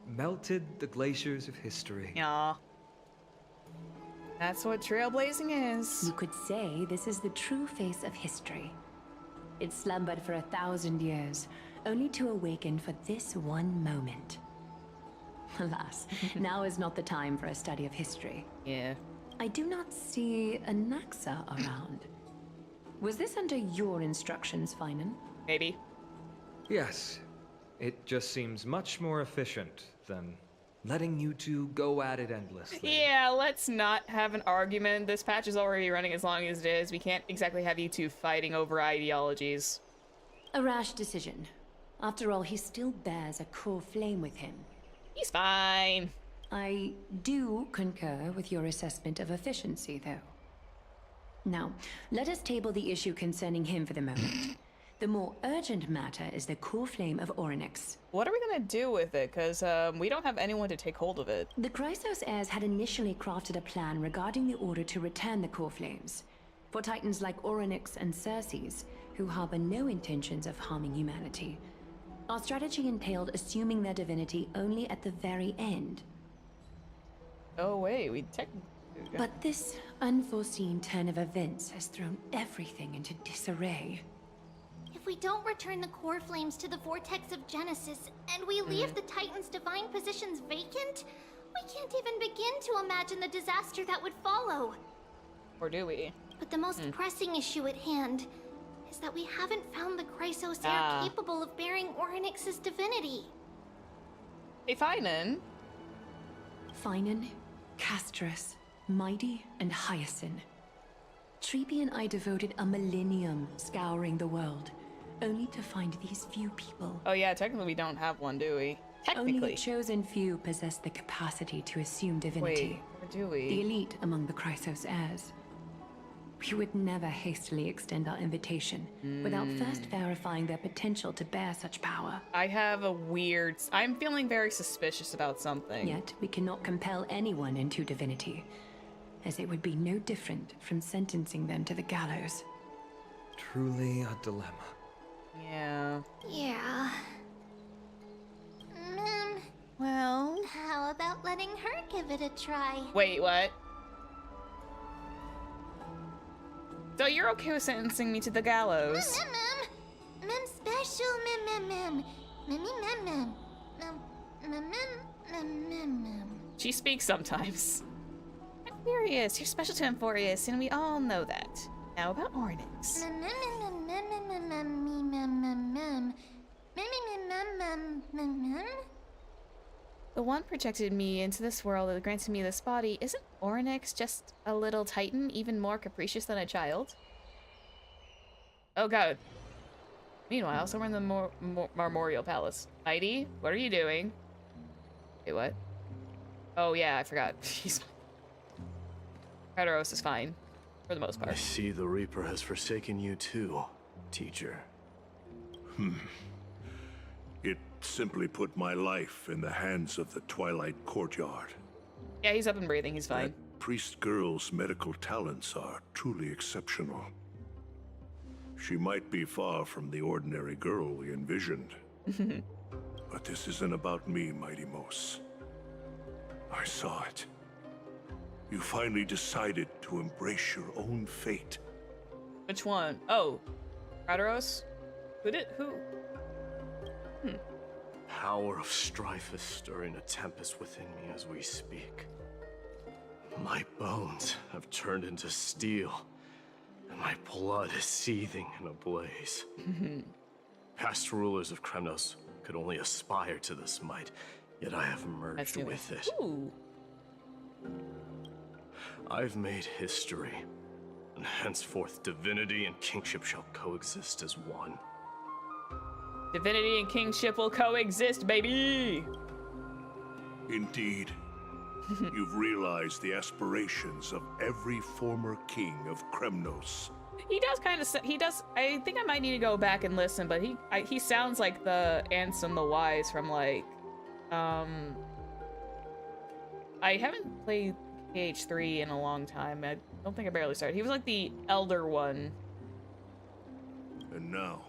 melted the glaciers of history. Yeah. That's what trailblazing is. You could say this is the true face of history. It slumbered for 1,000 years, only to awaken for this one moment. Alas, now is not the time for a study of history. Yeah. I do not see Anaxa around. Was this under your instructions, Finan? Maybe. Yes. It just seems much more efficient than letting you two go at it endlessly. Yeah, let's not have an argument. This patch is already running as long as it is. We can't exactly have you two fighting over ideologies. A rash decision. After all, he still bears a core flame with him. He's fine. I do concur with your assessment of efficiency, though. Now, let us table the issue concerning him for the moment. The more urgent matter is the core flame of Orynyx. What are we gonna do with it? Because we don't have anyone to take hold of it. The Chrysos heirs had initially crafted a plan regarding the order to return the core flames. For titans like Orynyx and Circes, who harbor no intentions of harming humanity. Our strategy entailed assuming their divinity only at the very end. Oh wait, we technically... But this unforeseen turn of events has thrown everything into disarray. If we don't return the core flames to the vortex of Genesis, and we leave the Titan's divine positions vacant, we can't even begin to imagine the disaster that would follow. Or do we? But the most pressing issue at hand is that we haven't found the Chrysos heir capable of bearing Orynyx's divinity. Hey, Finan. Finan, Castrus, Mighty, and Hyacinth. Treeby and I devoted a millennium scouring the world, only to find these few people. Oh yeah, technically we don't have one, do we? Technically. Only a chosen few possess the capacity to assume divinity. Wait, or do we? The elite among the Chrysos heirs. We would never hastily extend our invitation without first verifying their potential to bear such power. I have a weird... I'm feeling very suspicious about something. Yet, we cannot compel anyone into divinity, as it would be no different from sentencing them to the gallows. Truly a dilemma. Yeah. Yeah. Well... How about letting her give it a try? Wait, what? So you're okay with sentencing me to the gallows? Mem special, mem. She speaks sometimes. Amphorius, you're special to Amphorius, and we all know that. Now about Orynyx. The one projected me into this world that granted me this body, isn't Orynyx just a little titan, even more capricious than a child? Oh god. Meanwhile, somewhere in the Memorial Palace. Heidi, what are you doing? Wait, what? Oh yeah, I forgot. He's Kratos is fine. For the most part. I see the Reaper has forsaken you too, teacher. It simply put my life in the hands of the Twilight Courtyard. Yeah, he's up and breathing, he's fine. That priest girl's medical talents are truly exceptional. She might be far from the ordinary girl we envisioned. But this isn't about me, Mighty Mos. I saw it. You finally decided to embrace your own fate. Which one? Oh, Kratos? Who? Power of strife is stirring a tempest within me as we speak. My bones have turned into steel, and my blood is seething in a blaze. Past rulers of Kremnos could only aspire to this might, yet I have merged with it. Ooh. I've made history, and henceforth divinity and kingship shall coexist as one. Divinity and kingship will coexist, baby! Indeed. You've realized the aspirations of every former king of Kremnos. He does kind of, I think I might need to go back and listen, but he sounds like the Ansem the Wise from like, I haven't played KH3 in a long time. I don't think I barely started. He was like the elder one. And now,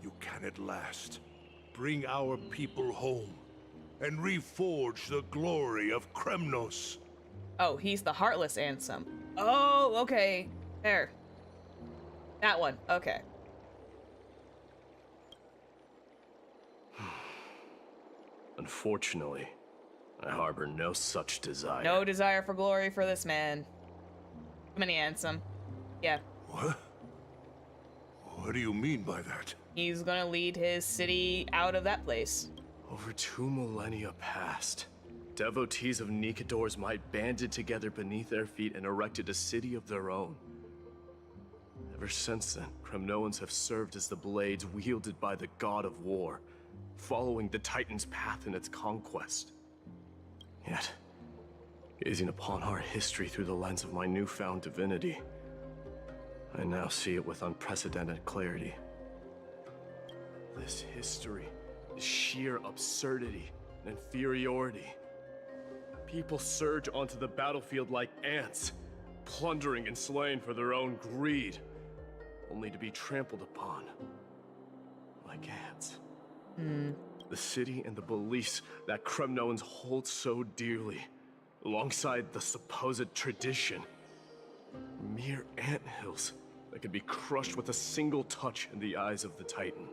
you can at last bring our people home and reforge the glory of Kremnos. Oh, he's the Heartless Ansem. Oh, okay. There. That one. Okay. Unfortunately, I harbor no such desire. No desire for glory for this man. Too many Ansem. Yeah. What? What do you mean by that? He's gonna lead his city out of that place. Over 2 millennia past, devotees of Nikador's might banded together beneath their feet and erected a city of their own. Ever since then, Kremnoans have served as the blades wielded by the god of war, following the Titan's path in its conquest. Yet, gazing upon our history through the lens of my newfound divinity, I now see it with unprecedented clarity. This history is sheer absurdity and inferiority. People surge onto the battlefield like ants, plundering and slaying for their own greed, only to be trampled upon like ants. The city and the beliefs that Kremnoans hold so dearly, alongside the supposed tradition, mere anthills that could be crushed with a single touch in the eyes of the Titan.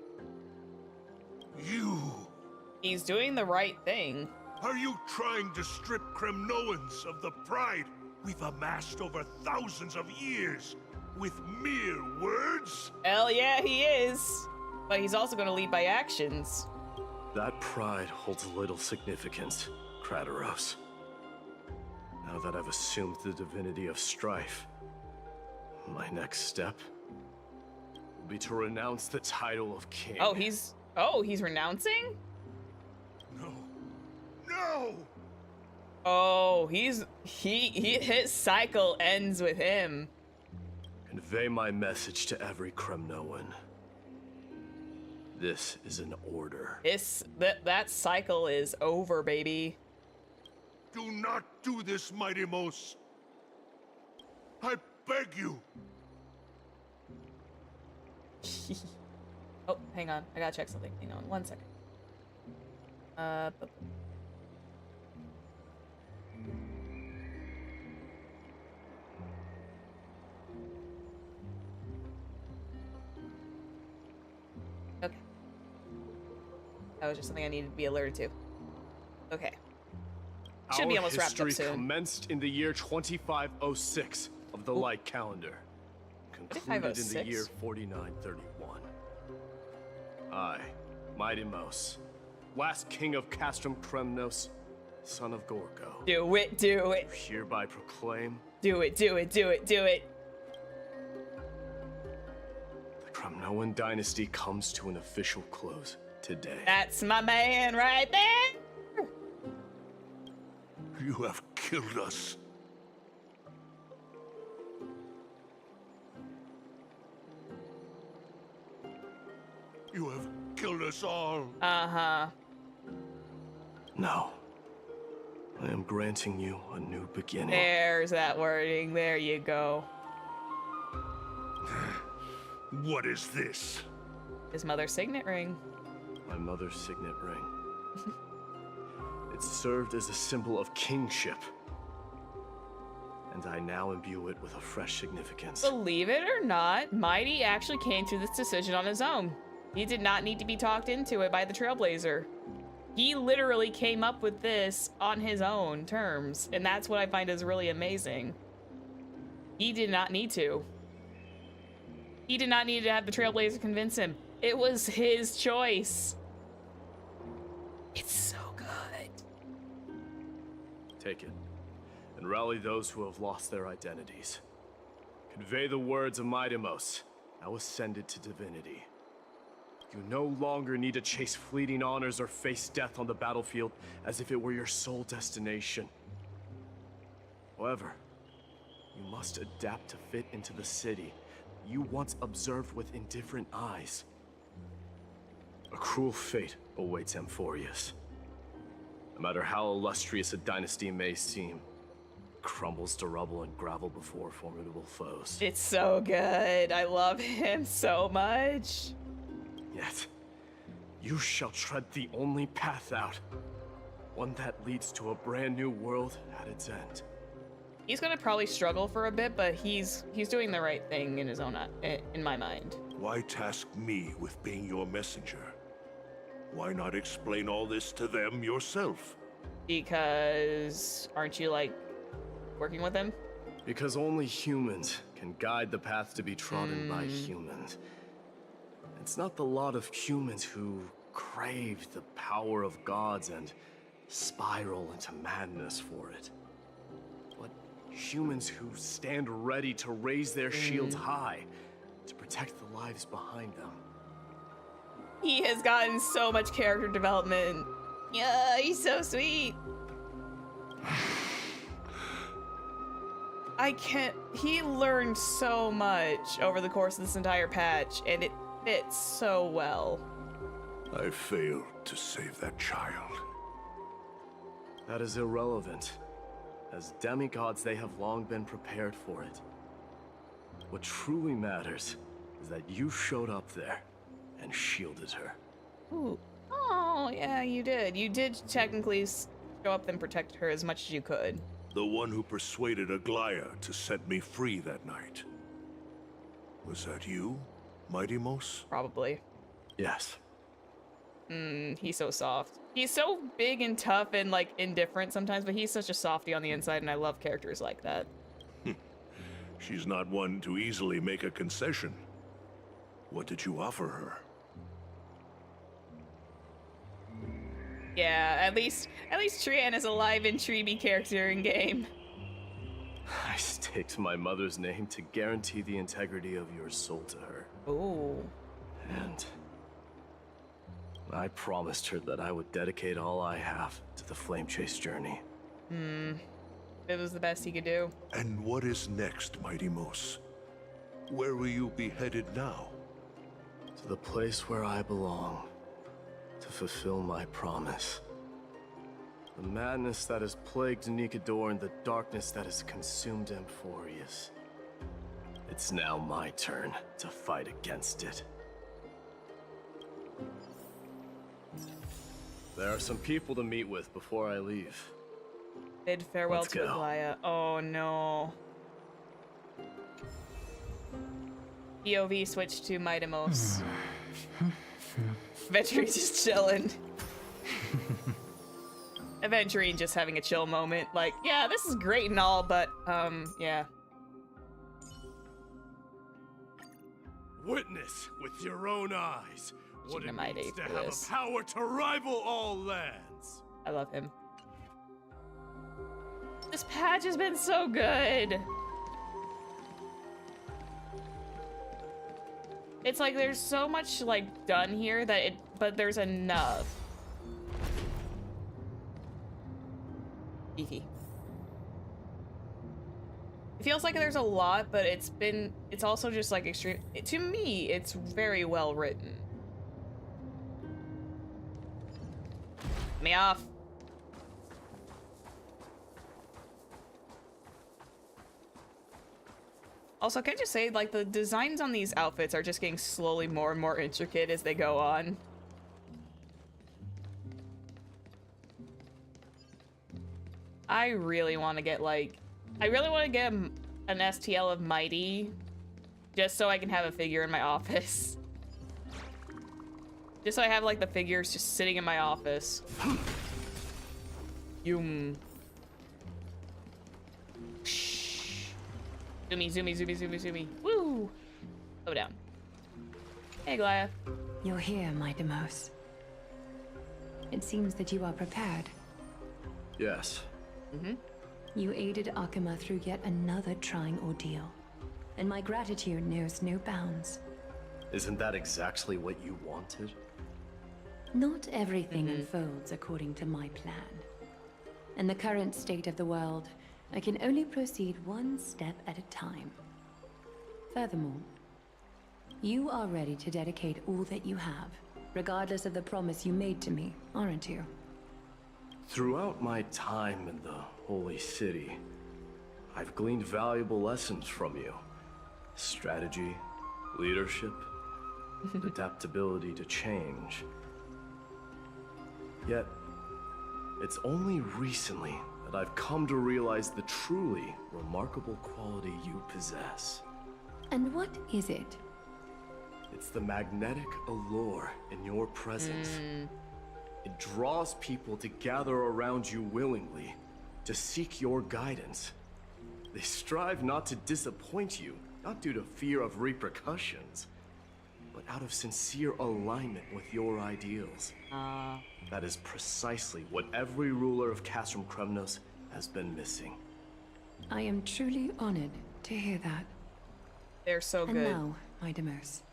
He's doing the right thing. Are you trying to strip Kremnoans of the pride we've amassed over thousands of years with mere words? Hell yeah, he is. But he's also going to lead by actions. That pride holds little significance, Kratos. Now that I've assumed the divinity of strife, my next step will be to renounce the title of king. Oh, he's renouncing? No! Oh, his cycle ends with him. Convey my message to every Kremnoan. This is an order. That cycle is over, baby. Do not do this, Mighty Mos. I beg you. Oh, hang on. I gotta check something. Hang on 1 second. Okay. That was just something I needed to be alerted to. Okay. Should be almost wrapped up soon. Our history commenced in the year 2506 of the light calendar, concluded in the year 4931. I, Mighty Mos, last king of Castrum Kremnos, son of Gorgo. Do it, do it. Hereby proclaim. Do it, do it, do it, do it. The Cremnoan dynasty comes to an official close today. That's my man right there! You have killed us. You have killed us all. Uh-huh. No. I am granting you a new beginning. There's that wording. There you go. What is this? His mother's signet ring. My mother's signet ring. It served as a symbol of kingship. And I now imbue it with a fresh significance. Believe it or not, Mighty actually came to this decision on his own. He did not need to be talked into it by the Trailblazer. He literally came up with this on his own terms, and that's what I find is really amazing. He did not need to. He did not need to have the Trailblazer convince him. It was his choice. It's so good. Take it, and rally those who have lost their identities. Convey the words of Mightimos, now ascended to divinity. You no longer need to chase fleeting honors or face death on the battlefield as if it were your sole destination. However, you must adapt to fit into the city you once observed with indifferent eyes. A cruel fate awaits Amphorius. No matter how illustrious a dynasty may seem, it crumbles to rubble and gravel before formidable foes. It's so good. I love him so much. Yet, you shall tread the only path out. One that leads to a brand new world at its end. He's gonna probably struggle for a bit, but he's doing the right thing in his own, in my mind. Why task me with being your messenger? Why not explain all this to them yourself? Because aren't you like working with him? Because only humans can guide the path to be trodden by humans. It's not the lot of humans who crave the power of gods and spiral into madness for it, but humans who stand ready to raise their shields high to protect the lives behind them. He has gotten so much character development. Yeah, he's so sweet. He learned so much over the course of this entire patch, and it fits so well. I failed to save that child. That is irrelevant. As demigods, they have long been prepared for it. What truly matters is that you showed up there and shielded her. Ooh. Oh, yeah, you did. You did technically show up and protect her as much as you could. The one who persuaded Aglaya to set me free that night. Was that you, Mightimos? Probably. Yes. He's so soft. He's so big and tough and like indifferent sometimes, but he's such a softie on the inside, and I love characters like that. She's not one to easily make a concession. What did you offer her? Yeah, at least Trian is a live and Treeby character in game. I staked my mother's name to guarantee the integrity of your soul to her. Ooh. And I promised her that I would dedicate all I have to the Flame Chase journey. It was the best he could do. And what is next, Mightimos? Where will you be headed now? To the place where I belong. To fulfill my promise. The madness that has plagued Nikador and the darkness that has consumed Amphorius. It's now my turn to fight against it. There are some people to meet with before I leave. Bid farewell Let's to go. Aglaya. Oh no. POV switched to Mightimos. Aventurine just chilling. Aventurine just having a chill moment. Like, yeah, this is great and all, but, yeah. Witness with your own eyes what it Mighty means to for have this. a power to rival all lands. I love him. This patch has been so good. It's like there's so much like done here that but there's enough. Eefy. It feels like there's a lot, but it's also just like extreme. To me, it's very well written. Me off. Also, can I just say, like, the designs on these outfits are just getting slowly more and more intricate as they go on. I really want to get, like, I really want to get an STL of Mighty, just so I can have a figure in my office. Just so I have, like, the figures just sitting in my office. Yum. Zoomy, zoomy, zoomy, zoomy, zoomy. Woo! Slow down. Hey, Glaya. You're here, my Demos. It seems that you are prepared. Yes. Mm-hmm. You aided Akuma through yet another trying ordeal, and my gratitude knows no bounds. Isn't that exactly what you wanted? Not everything unfolds according to my plan. In the current state of the world, I can only proceed one step at a time. Furthermore, you are ready to dedicate all that you have, regardless of the promise you made to me, aren't you? Throughout my time in the Holy City, I've gleaned valuable lessons from you. Strategy, leadership, adaptability to change. Yet, it's only recently that I've come to realize the truly remarkable quality you possess. And what is it? It's the magnetic allure in your presence. It draws people to gather around you willingly, to seek your guidance. They strive not to disappoint you, not due to fear of repercussions, but out of sincere alignment with your ideals. That is precisely what every ruler of Castrum Kremnos has been missing. I am truly honored to hear that. They're so good. And now, my Demos,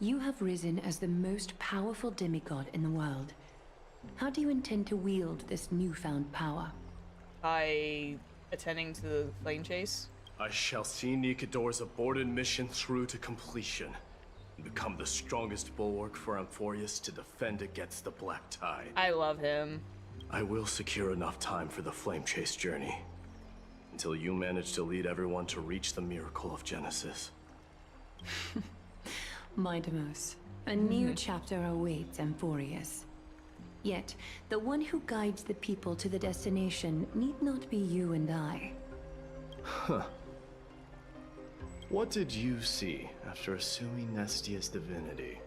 you have risen as the most powerful demigod in the world. How do you intend to wield this newfound power? By attending to the flame chase? I shall see Nikador's aborted mission through to completion, and become the strongest bulwark for Amphorius to defend against the Black Tide. I love him. I will secure enough time for the flame chase journey, until you manage to lead everyone to reach the miracle of Genesis. My Demos, a new chapter awaits Amphorius. Yet, the one who guides the people to the destination need not be you and I. Huh. What did you see after assuming Nestia's divinity?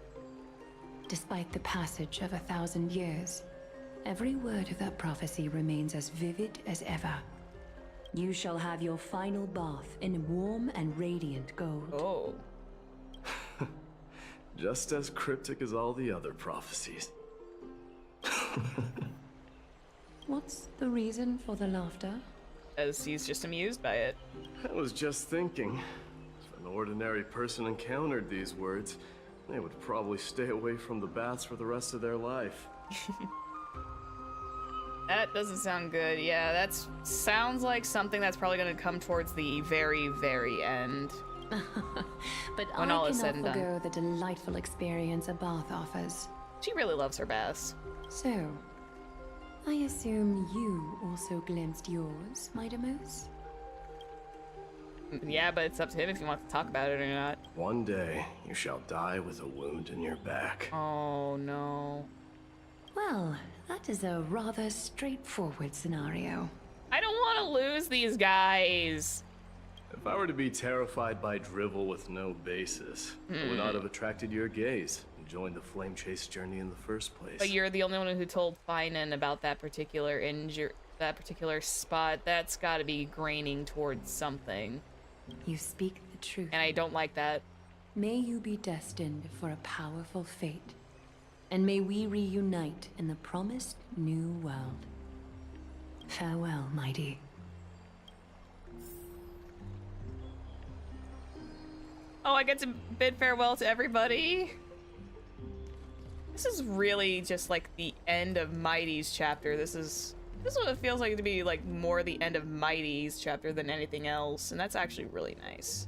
Despite the passage of 1,000 years, every word of that prophecy remains as vivid as ever. You shall have your final bath in warm and radiant gold. Oh. Just as cryptic as all the other prophecies. What's the reason for the laughter? As he's just amused by it. I was just thinking, if an ordinary person encountered these words, they would probably stay away from the baths for the rest of their life. That doesn't sound good. Yeah, that sounds like something that's probably going to come towards the very, very end. But when I all is cannot said and done. forgo the delightful experience a bath offers. She really loves her baths. So, I assume you also glimpsed yours, my Demos? Yeah, but it's up to him if he wants to talk about it or not. One day, you shall die with a wound in your back. Oh, no. Well, that is a rather straightforward scenario. I don't want to lose these guys. If I were to be terrified by drivel with no basis, I would not have attracted your gaze and joined the flame chase journey in the first place. But you're the only one who told Finan about that particular that particular spot. That's got to be graining towards something. You speak the truth. And I don't like that. May you be destined for a powerful fate. And may we reunite in the promised new world. Farewell, mighty. Oh, I get to bid farewell to everybody. This is really just like the end of Mighty's chapter. This is what it feels like to be like more the end of Mighty's chapter than anything else, and that's actually really nice.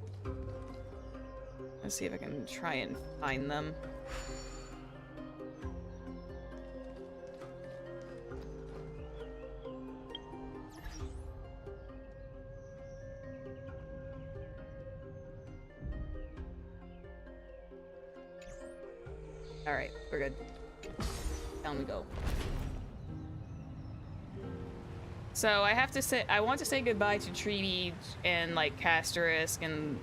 Let's see if I can try and find them. Alright, we're good. Down we go. So I have to say, I want to say goodbye to Treaty and like Casterisk and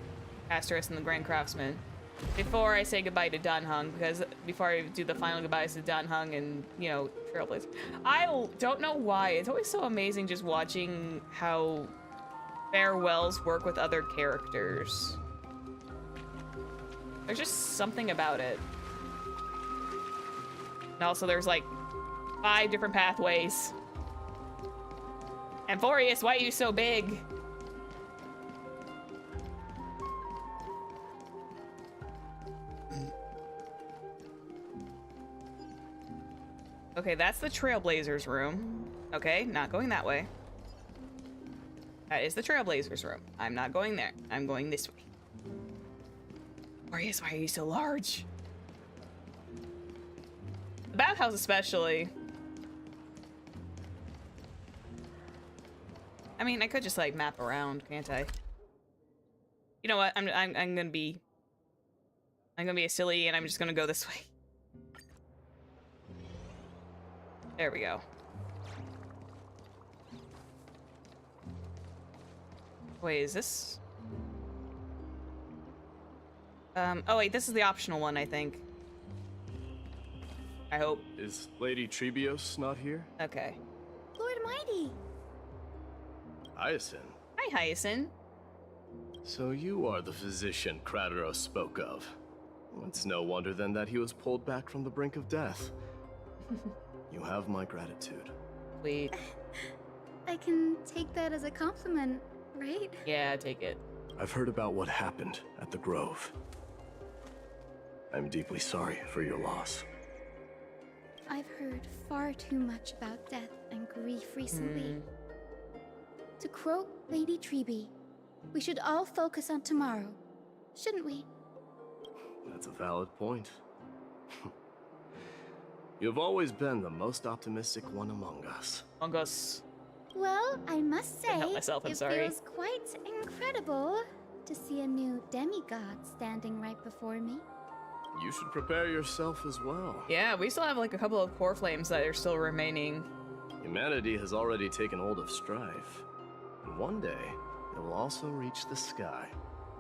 the Grand Craftsman before I say goodbye to Dunhung, because before I do the final goodbyes to Dunhung and, you know, Trailblaze. I don't know why. It's always so amazing just watching how farewells work with other characters. There's just something about it. And also there's like 5 different pathways. Amphorius, why are you so big? Okay, that's the Trailblazers room. Okay, not going that way. That is the Trailblazers room. I'm not going there. I'm going this way. Amphorius, why are you so large? The bathhouse especially. I mean, I could just like map around, can't I? You know what? I'm gonna be a silly and I'm just gonna go this way. There we go. Wait, is this? Oh wait, this is the optional one, I think. I hope. Is Lady Trebios not here? Okay. Lord Mighty! Hyacinth. Hi, Hyacinth. So you are the physician Krateros spoke of. It's no wonder then that he was pulled back from the brink of death. You have my gratitude. Sweet. I can take that as a compliment, right? Yeah, take it. I've heard about what happened at the Grove. I'm deeply sorry for your loss. I've heard far too much about death and grief recently. To quote Lady Treby, we should all focus on tomorrow, shouldn't we? That's a valid point. You've always been the most optimistic one among us. Among us. Well, I must say, help myself, I'm it sorry. feels quite incredible to see a new demigod standing right before me. You should prepare yourself as well. Yeah, we still have like a couple of core flames that are still remaining. Humanity has already taken hold of strife. And one day, it will also reach the sky.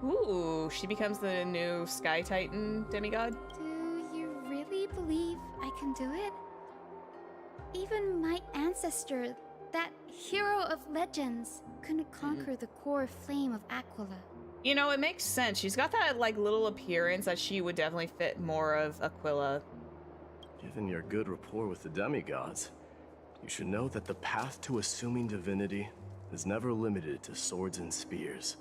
Ooh, she becomes the new Sky Titan demigod? Do you really believe I can do it? Even my ancestor, that hero of legends, couldn't conquer the core flame of Aquila. You know, it makes sense. She's got that like little appearance that she would definitely fit more of Aquila. Given your good rapport with the demigods, you should know that the path to assuming divinity is never limited to swords and spears.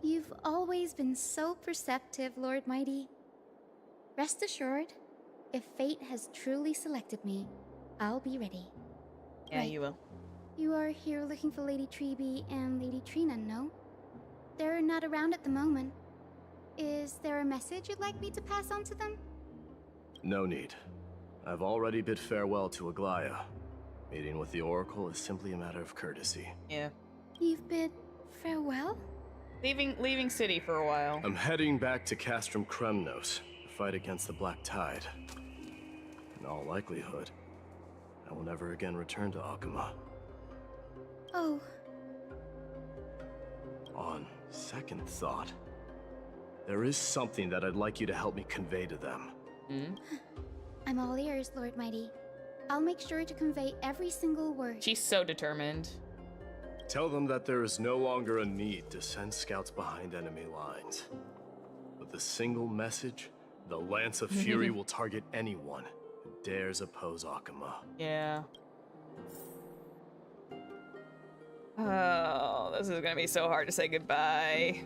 You've always been so perceptive, Lord Mighty. Rest assured, if fate has truly selected me, I'll be ready. Yeah, you will. You are here looking for Lady Treby and Lady Trina, no? They're not around at the moment. Is there a message you'd like me to pass on to them? No need. I've already bid farewell to Aglaya. Meeting with the Oracle is simply a matter of courtesy. Yeah. You've bid farewell? Leaving city for a while. I'm heading back to Castrum Kremnos to fight against the Black Tide. In all likelihood, I will never again return to Akuma. Oh. On second thought, there is something that I'd like you to help me convey to them. I'm all ears, Lord Mighty. I'll make sure to convey every single word. She's so determined. Tell them that there is no longer a need to send scouts behind enemy lines. With a single message, the Lance of Fury will target anyone who dares oppose Akuma. Yeah. Oh, this is gonna be so hard to say goodbye.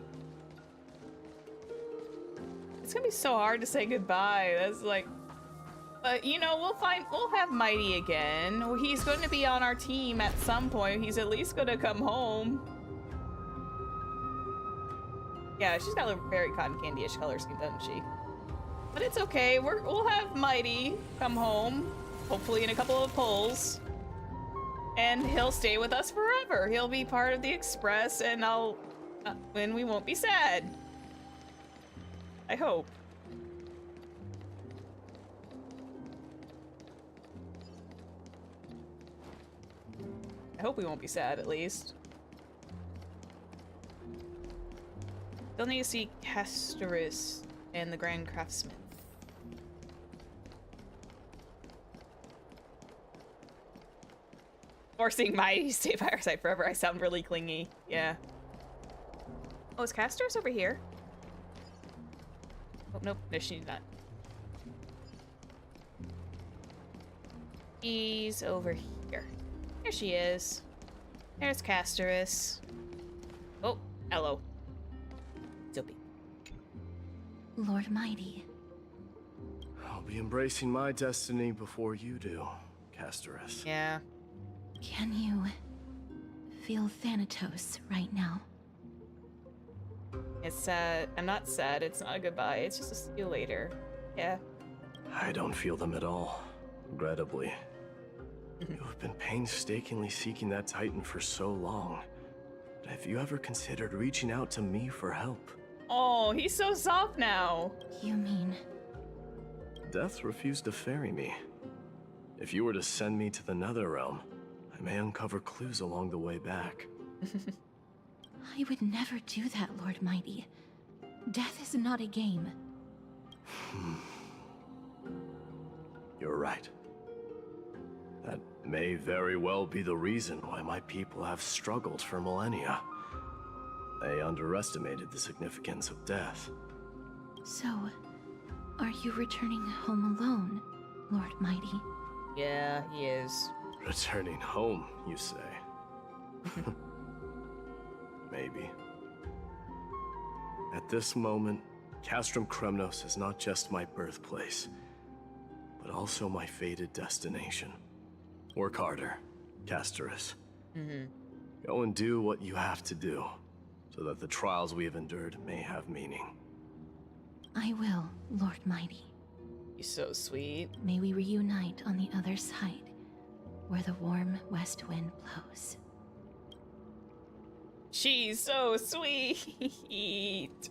It's gonna be so hard to say goodbye. That's like, but you know, we'll have Mighty again. He's going to be on our team at some point. He's at least gonna come home. Yeah, she's got a very cotton candy-ish color scheme, doesn't she? But it's okay. We'll have Mighty come home, hopefully in a couple of pulls. And he'll stay with us forever. He'll be part of the Express, and and we won't be sad. I hope. I hope we won't be sad, at least. Still need to see Castorus and the Grand Craftsman. Forcing Mighty to stay by our side forever. I sound really clingy. Yeah. Oh, is Castorus over here? Oh, nope. No, she's not. She's over here. There she is. There's Castorus. Oh, hello. Soapy. Lord Mighty. I'll be embracing my destiny before you do, Castorus. Yeah. Can you feel Thanatos right now? It's sad. I'm not sad. It's not a goodbye. It's just a see you later. Yeah. I don't feel them at all, regrettably. You have been painstakingly seeking that Titan for so long. But have you ever considered reaching out to me for help? Oh, he's so soft now. You mean? Death refused to ferry me. If you were to send me to the Netherrealm, I may uncover clues along the way back. I would never do that, Lord Mighty. Death is not a game. You're right. That may very well be the reason why my people have struggled for millennia. They underestimated the significance of death. So, are you returning home alone, Lord Mighty? Yeah, he is. Returning home, you say? Maybe. At this moment, Castrum Kremnos is not just my birthplace, but also my fated destination. Work harder, Castorus. Go and do what you have to do, so that the trials we have endured may have meaning. I will, Lord Mighty. He's so sweet. May we reunite on the other side, where the warm west wind blows. She's so sweet.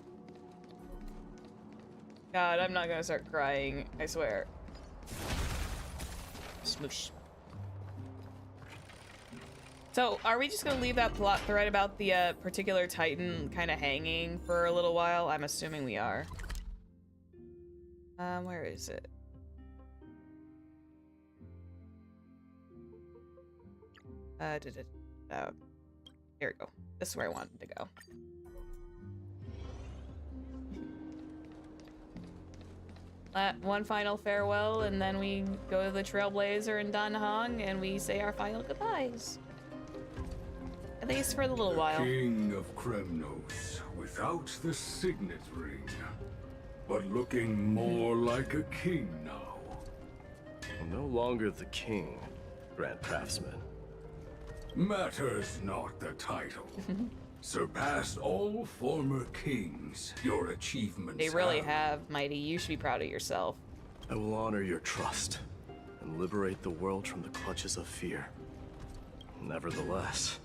God, I'm not gonna start crying, I swear. Smoosh. So, are we just gonna leave that plot thread about the particular Titan kind of hanging for a little while? I'm assuming we are. Where is it? Oh, here we go. This is where I wanted to go. One final farewell, and then we go to the Trailblazer in Danhong, and we say our final goodbyes. At least for a little while. King of Kremnos, without the signet ring, but looking more like a king now. I'm no longer the king, Grand Craftsman. Matters not the title. Surpassed all former kings, your achievements They really have, Mighty. You should be proud of yourself. I will honor your trust and liberate the world from the clutches of fear. Nevertheless,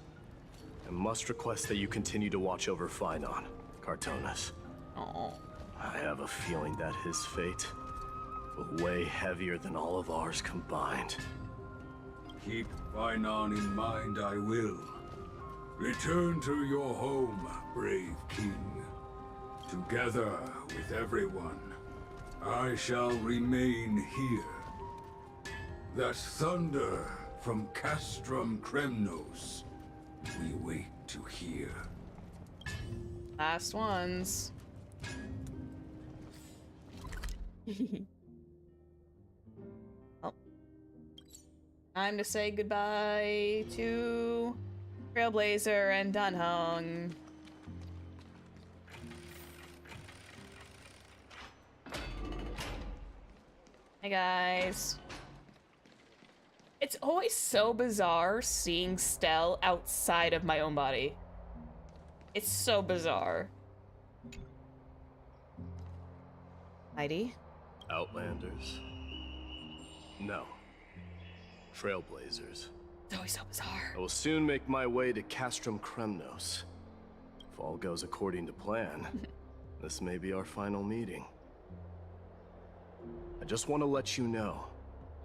I must request that you continue to watch over Finon, Cartonis. Oh. I have a feeling that his fate will weigh heavier than all of ours combined. Keep Finon in mind, I will. Return to your home, brave king. Together with everyone, I shall remain here. That thunder from Castrum Kremnos, we wait to hear. Last ones. Oh. Time to say goodbye to Trailblazer and Dunhung. Hey guys. It's always so bizarre seeing Stell outside of my own body. It's so bizarre. Heidi? Outlanders? No. Trailblazers. It's always so bizarre. I will soon make my way to Castrum Kremnos. If all goes according to plan, this may be our final meeting. I just want to let you know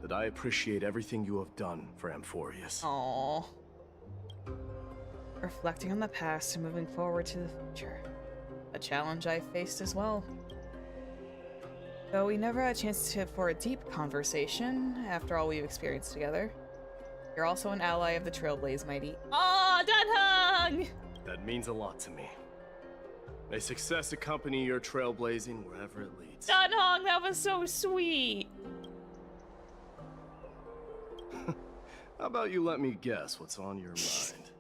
that I appreciate everything you have done for Amphorius. Aww. Reflecting on the past and moving forward to the future. A challenge I faced as well. Though we never had a chance for a deep conversation after all we've experienced together. You're also an ally of the Trailblaze, mighty. Oh, Dunhung! That means a lot to me. May success accompany your trailblazing wherever it leads. Dunhung, that was so sweet! How about you let me guess what's on your mind?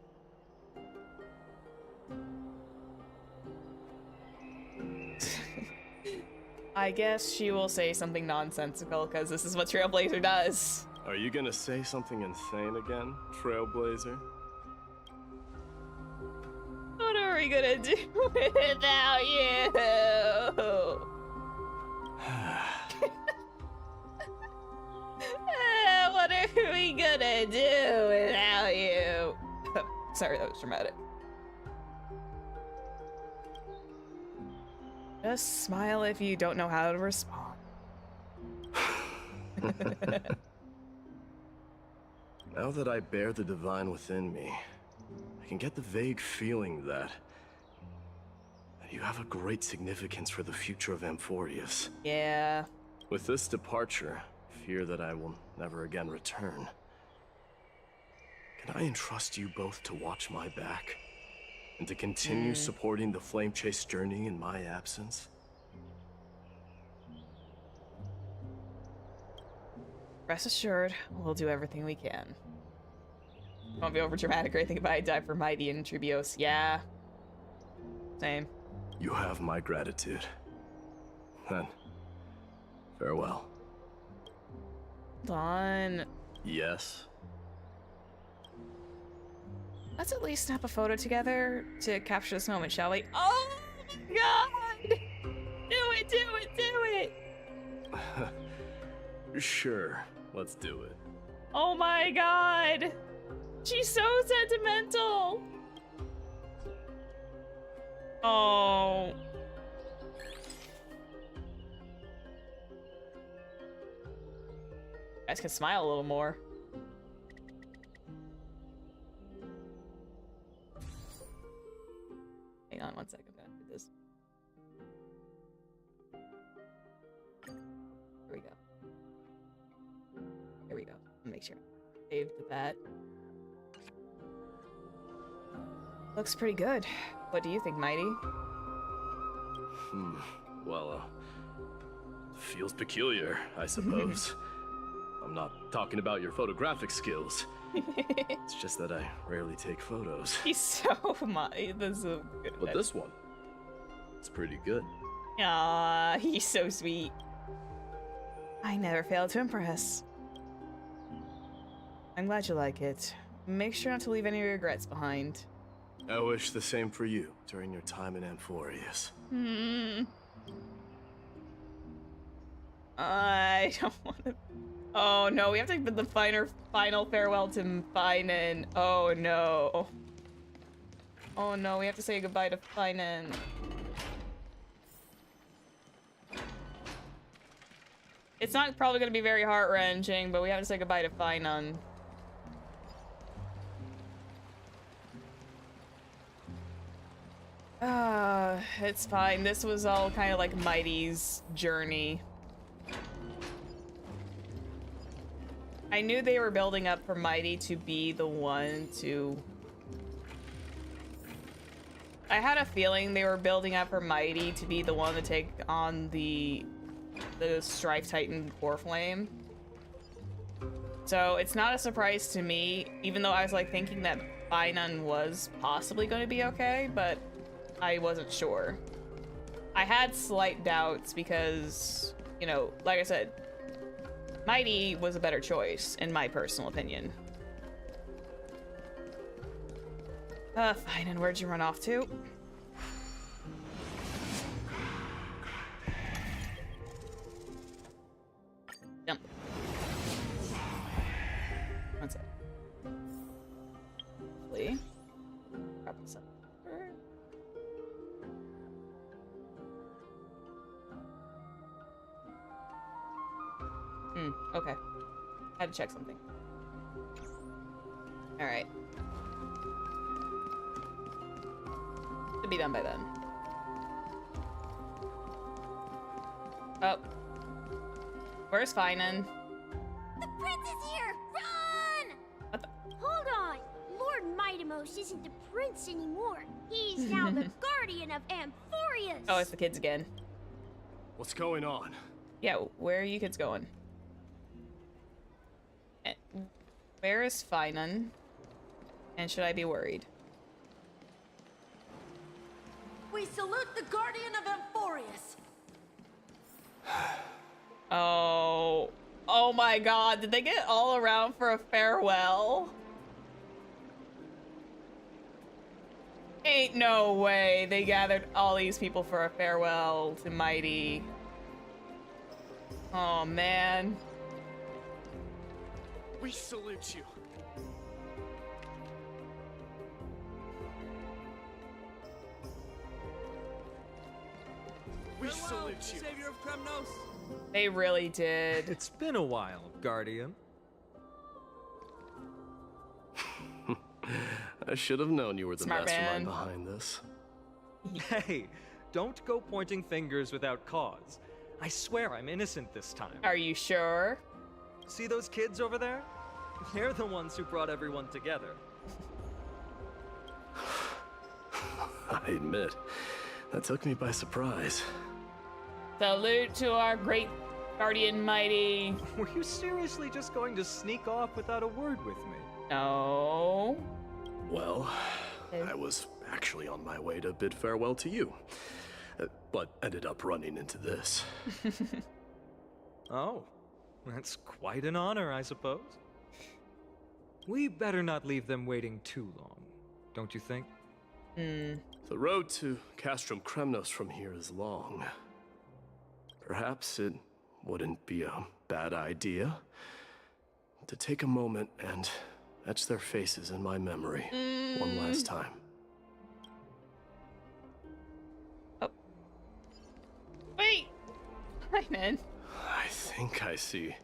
I guess she will say something nonsensical, because this is what Trailblazer does. Are you gonna say something insane again, Trailblazer? What are we gonna do without you? What are we gonna do without you? Sorry, that was dramatic. Just smile if you don't know how to respond. Now that I bear the divine within me, I can get the vague feeling that you have a great significance for the future of Amphorius. Yeah. With this departure, I fear that I will never again return. Can I entrust you both to watch my back? And to continue supporting the Flame Chase journey in my absence? Rest assured, we'll do everything we can. Won't be over dramatic or anything if I die for Mighty and Trubios. Yeah. Same. You have my gratitude. Then, farewell. Done. Yes. Let's at least snap a photo together to capture this moment, shall we? Oh my god! Do it, do it, do it! Sure, let's do it. Oh my god! She's so sentimental! Oh. You guys can smile a little more. Hang on one second, I'm gonna do this. Here we go. Here we go. Make sure I saved that. Looks pretty good. What do you think, Mighty? Well, feels peculiar, I suppose. I'm not talking about your photographic skills. It's just that I rarely take photos. He's so this is so good. But this one, it's pretty good. Ah, he's so sweet. I never fail to impress. I'm glad you like it. Make sure not to leave any regrets behind. I wish the same for you during your time in Amphorius. I don't want to. Oh no, we have to give the final farewell to Finan. Oh no. Oh no, we have to say goodbye to Finan. It's not probably going to be very heart-wrenching, but we have to say goodbye to Finan. It's fine. This was all kind of like Mighty's journey. I knew they were building up for Mighty to be the one to... I had a feeling they were building up for Mighty to be the one to take on the Strife Titan Core Flame. So it's not a surprise to me, even though I was like thinking that Finon was possibly going to be okay, but I wasn't sure. I had slight doubts because, you know, like I said, Mighty was a better choice, in my personal opinion. Fine, and where'd you run off to? Jump. One sec. Hopefully. Grab this up. Okay. Had to check something. Alright. Should be done by then. Oh. Where's Finon? The prince is here! Run! What the? Hold on. Lord Mightimos isn't the prince anymore. He's now the guardian of Amphorius. Oh, it's the kids again. What's going on? Yeah, where are you kids going? Where is Finon? And should I be worried? We salute the guardian of Amphorius. Oh. Oh my god, did they get all around for a farewell? Ain't no way they gathered all these people for a farewell to Mighty. Oh man. We salute you. We salute you. Savior of Kremnos. They really did. It's been a while, Guardian. I should have known you were the Smart mastermind man. behind this. Hey, don't go pointing fingers without cause. I swear I'm innocent this time. Are you sure? See those kids over there? They're the ones who brought everyone together. I admit, that took me by surprise. Salute to our great guardian Mighty. Were you seriously just going to sneak off without a word with me? No. Well, I was actually on my way to bid farewell to you, but ended up running into this. Oh, that's quite an honor, I suppose. We better not leave them waiting too long, don't you think? The road to Castrum Kremnos from here is long. Perhaps it wouldn't be a bad idea to take a moment and etch their faces in my memory one last time. Oh. Wait! Hi, man. I think I see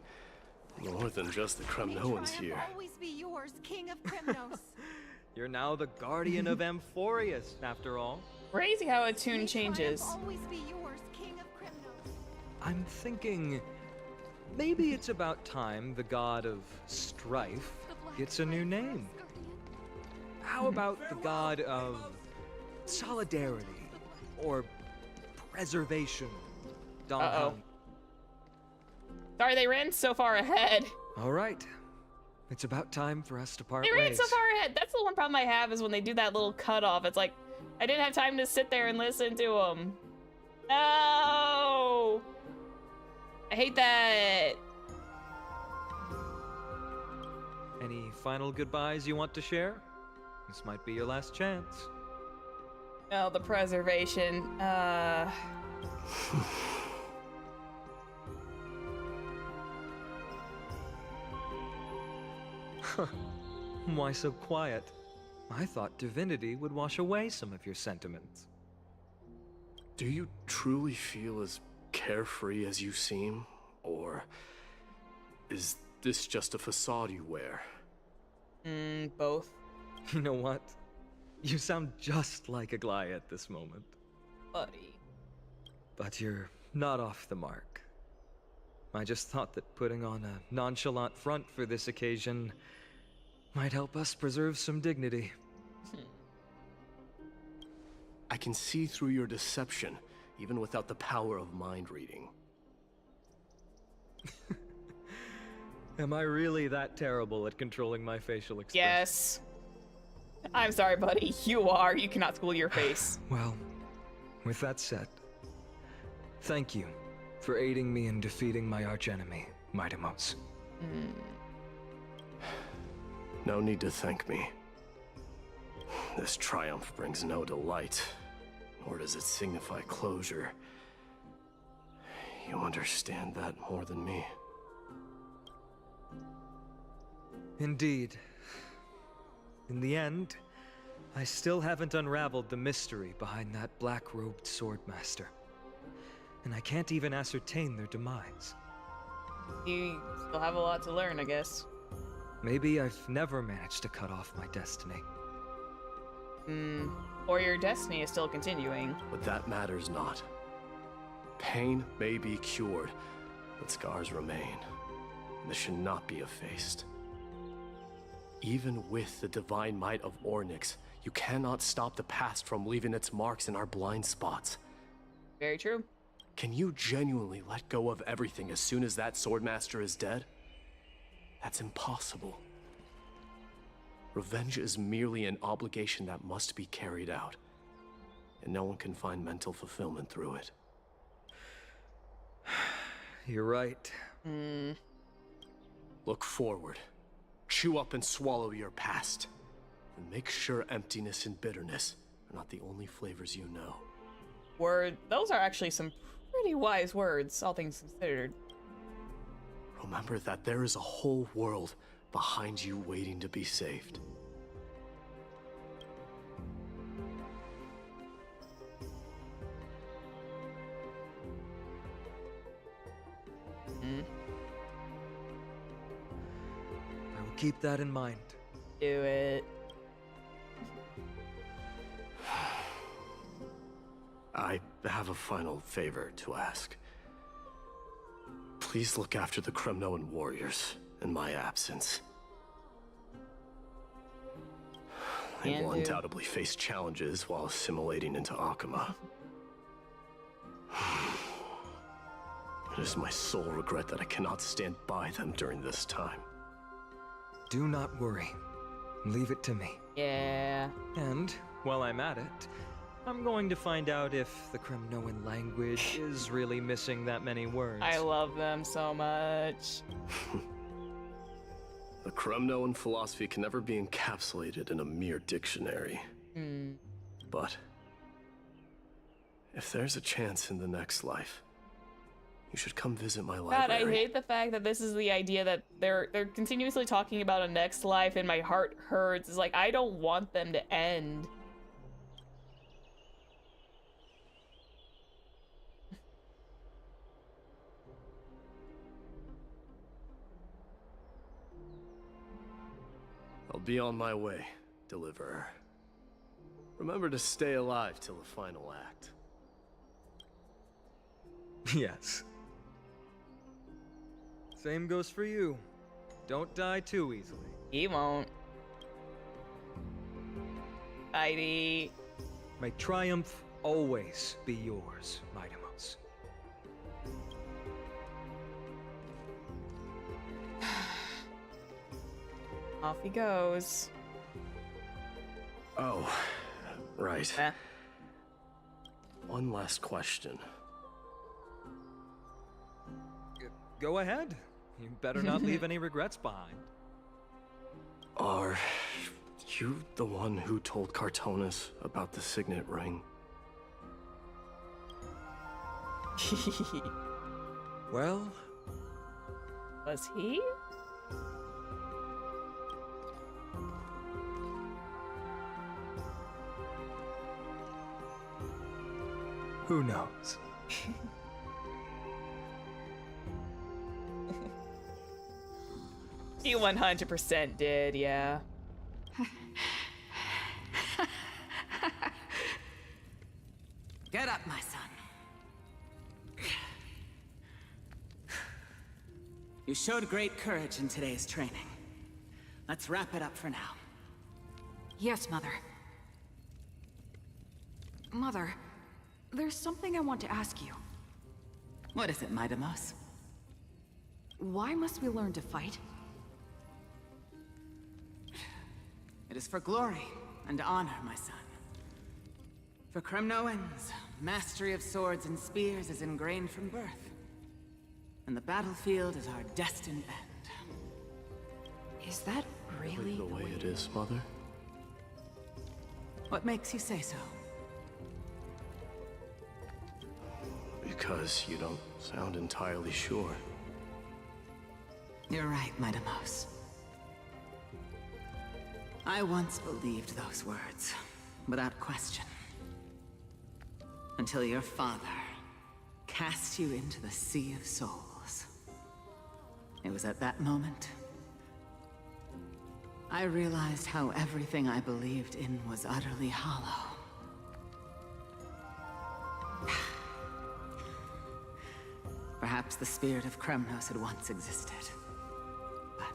more than just the Kremnoans here. Always be yours, King of Kremnos. You're now the guardian of Amphorius, after all. Crazy how a tune changes. Always be yours, King of Kremnos. I'm thinking maybe it's about time the god of strife gets a new name. How about the god of solidarity or preservation? Uh-oh. Sorry, they ran so far ahead. All right. It's about time for us to part They ran ways. so far ahead. That's the one problem I have is when they do that little cutoff. It's like, I didn't have time to sit there and listen to them. No! I hate that. Any final goodbyes you want to share? This might be your last chance. Oh, the preservation. Why so quiet? I thought divinity would wash away some of your sentiments. Do you truly feel as carefree as you seem? Or is this just a facade you wear? Both. You know what? You sound just like Aglaia at this moment. Buddy. But you're not off the mark. I just thought that putting on a nonchalant front for this occasion might help us preserve some dignity. I can see through your deception, even without the power of mind reading. Am I really that terrible at controlling my facial expression? Yes. I'm sorry, buddy. You are. You cannot school your face. Well, with that said, thank you for aiding me in defeating my archenemy, Mightimos. No need to thank me. This triumph brings no delight, nor does it signify closure. You understand that more than me. Indeed. In the end, I still haven't unraveled the mystery behind that black-robed swordmaster. And I can't even ascertain their demise. You still have a lot to learn, I guess. Maybe I've never managed to cut off my destiny. Or your destiny is still continuing. But that matters not. Pain may be cured, but scars remain. This should not be effaced. Even with the divine might of Ornyx, you cannot stop the past from leaving its marks in our blind spots. Very true. Can you genuinely let go of everything as soon as that swordmaster is dead? That's impossible. Revenge is merely an obligation that must be carried out, and no one can find mental fulfillment through it. You're right. Look forward. Chew up and swallow your past. And make sure emptiness and bitterness are not the only flavors you know. Those are actually some pretty wise words, all things considered. Remember that there is a whole world behind you waiting to be saved. I will keep that in mind. Do it. I have a final favor to ask. Please look after the Kremnoan warriors in my absence. They will undoubtedly face challenges while assimilating into Akama. It is my sole regret that I cannot stand by them during this time. Do not worry. Leave it to me. Yeah. And, while I'm at it, I'm going to find out if the Kremnoan language is really missing that many words. I love them so much. The Kremnoan philosophy can never be encapsulated in a mere dictionary. But if there's a chance in the next life, you should come visit my library. God, I hate the fact that this is the idea that they're continuously talking about a next life, and my heart hurts. It's like, I don't want them to end. I'll be on my way, Deliverer. Remember to stay alive till the final act. Yes. Same goes for you. Don't die too easily. He won't. Mighty. May triumph always be yours, Mightimos. Off he goes. Oh, right. One last question. Go ahead. You better not leave any regrets behind. Are you the one who told Cartonis about the signet ring? Well... Was he? Who knows? He 100% did, yeah. Get up, my son. You showed great courage in today's training. Let's wrap it up for now. Yes, Mother. Mother, there's something I want to ask you. What is it, Mightimos? Why must we learn to fight? It is for glory, and honor, my son. For Kremnoans, mastery of swords and spears is ingrained from birth. And the battlefield is our destined end. Is that really the way it is, Mother? What makes you say so? Because you don't sound entirely sure. You're right, Midamos. I once believed those words, without question. Until your father cast you into the Sea of Souls. It was at that moment I realized how everything I believed in was utterly hollow. Perhaps the spirit of Kremnos had once existed. But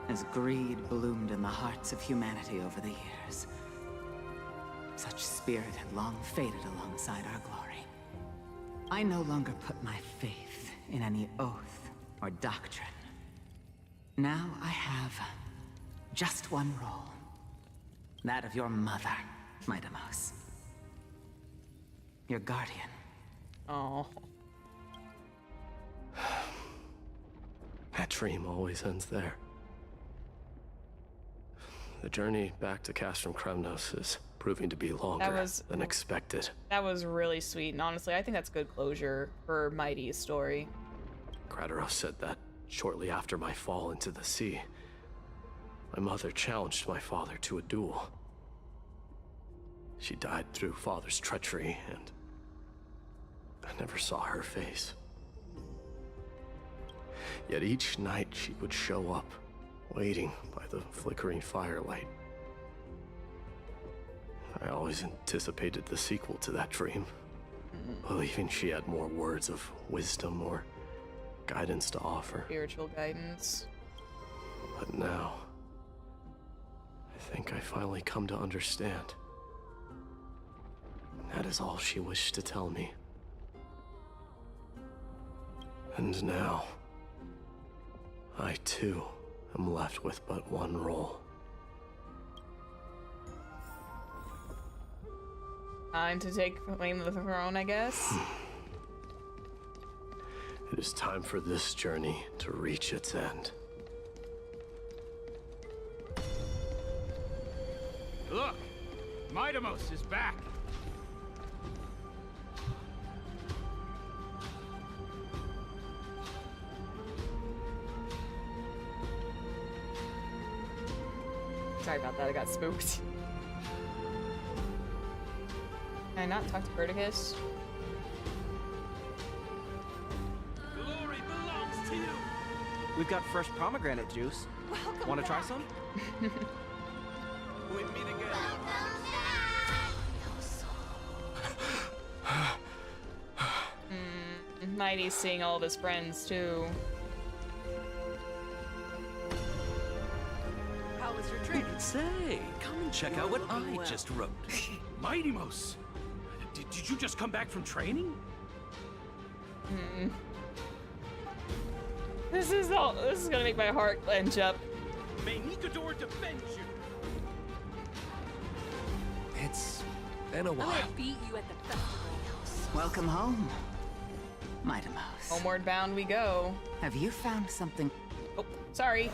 as greed bloomed in the hearts of humanity over the years, such spirit had long faded alongside our glory. I no longer put my faith in any oath or doctrine. Now I have just one role. That of your mother, Midamos. Your guardian. Oh. That dream always ends there. The journey back to Castrum Kremnos is proving to be longer than expected. That was really sweet, and honestly, I think that's good closure for Mighty's story. Krateros said that shortly after my fall into the sea, my mother challenged my father to a duel. She died through father's treachery, and I never saw her face. Yet each night she would show up, waiting by the flickering firelight. I always anticipated the sequel to that dream, believing she had more words of wisdom or guidance to offer. Spiritual guidance. But now, I think I finally come to understand. That is all she wished to tell me. And now, I too am left with but one role. Time to take claim of the throne, I guess. It is time for this journey to reach its end. Look! Midamos is back! Sorry about that, I got spooked. Can I not talk to Perdiccas? Glory belongs to you! We've got fresh pomegranate juice. Want to try some? We meet again. Mighty's seeing all of his friends too. How was your training? Say, come and check out what I just wrote. Midamos! Did you just come back from training? This is gonna make my heart clench up. May Nikador defend you! It's been a while. I'm gonna beat you at the festival. Welcome home, Midamos. Homeward bound we go. Have you found something? Oh, sorry.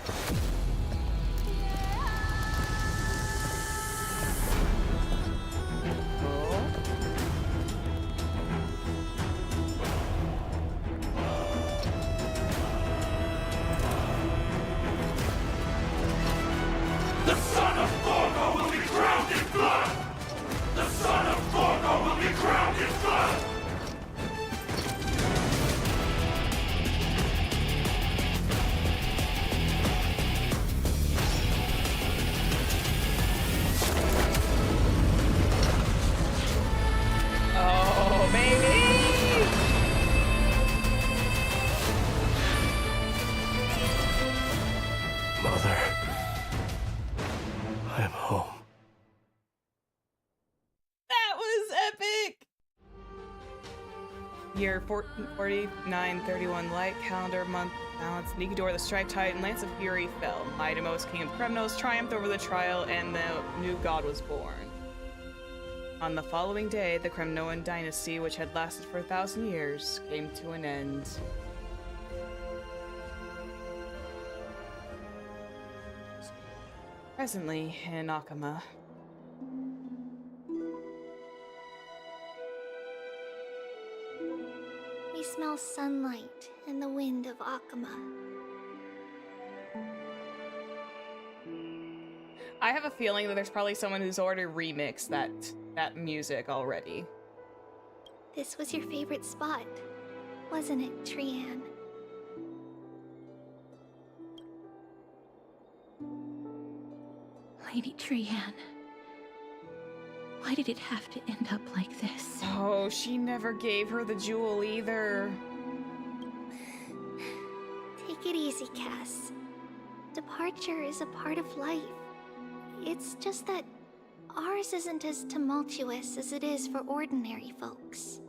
The son of Thorgo will be crowned in blood! The son of Thorgo will be crowned in blood! Oh, baby! Mother, I am home. That was epic! Year 4931 light calendar month Balance, Nikidor, the Striped Titan, Lance of Fury fell. Mightimos, King of Kremnos, triumphed over the trial, and the new god was born. On the following day, the Kremnoan dynasty, which had lasted for 1,000 years, came to an end. Presently, in Akama. We smell sunlight and the wind of Akama. I have a feeling that there's probably someone who's already remixed that music already. This was your favorite spot, wasn't it, Trian? Lady Trian. Why did it have to end up like this? Oh, she never gave her the jewel either. Take it easy, Cass. Departure is a part of life. It's just that ours isn't as tumultuous as it is for ordinary folks.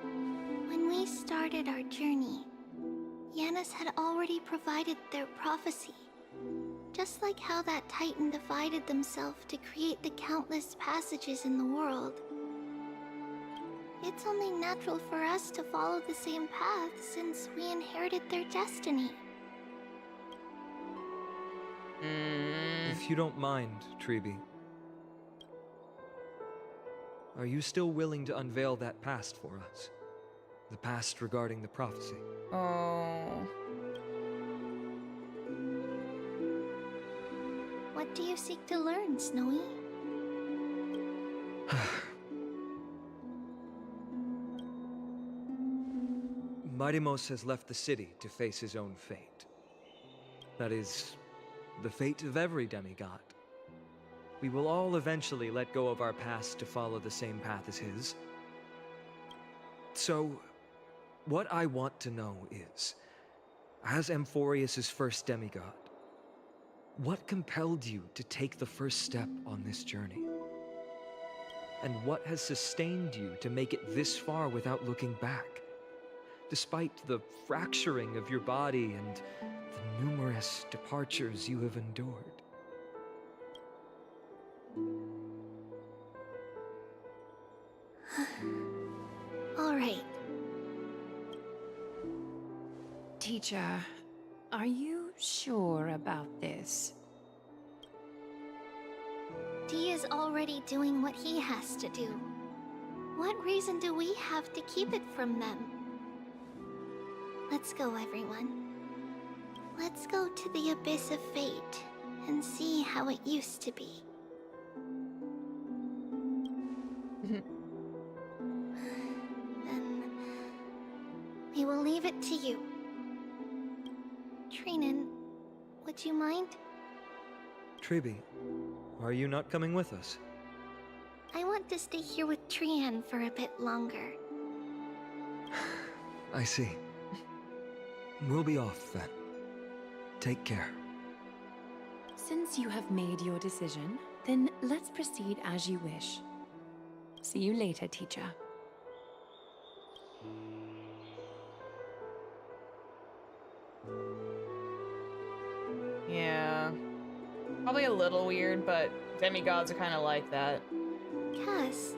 When we started our journey, Yanis had already provided their prophecy. Just like how that Titan divided themselves to create the countless passages in the world. It's only natural for us to follow the same path since we inherited their destiny. If you don't mind, Treeby, are you still willing to unveil that past for us? The past regarding the prophecy? Oh. What do you seek to learn, Snowy? Mightimos has left the city to face his own fate. That is, the fate of every demigod. We will all eventually let go of our past to follow the same path as his. So, what I want to know is, as Amphorius' first demigod, what compelled you to take the first step on this journey? And what has sustained you to make it this far without looking back? Despite the fracturing of your body and the numerous departures you have endured. All right. Teacher, are you sure about this? Dee is already doing what he has to do. What reason do we have to keep it from them? Let's go, everyone. Let's go to the abyss of fate and see how it used to be. Then we will leave it to you. Trinan, would you mind? Treeby, are you not coming with us? I want to stay here with Trian for a bit longer. I see. We'll be off then. Take care. Since you have made your decision, then let's proceed as you wish. See you later, teacher. Yeah. Probably a little weird, but demigods are kind of like that. Cass,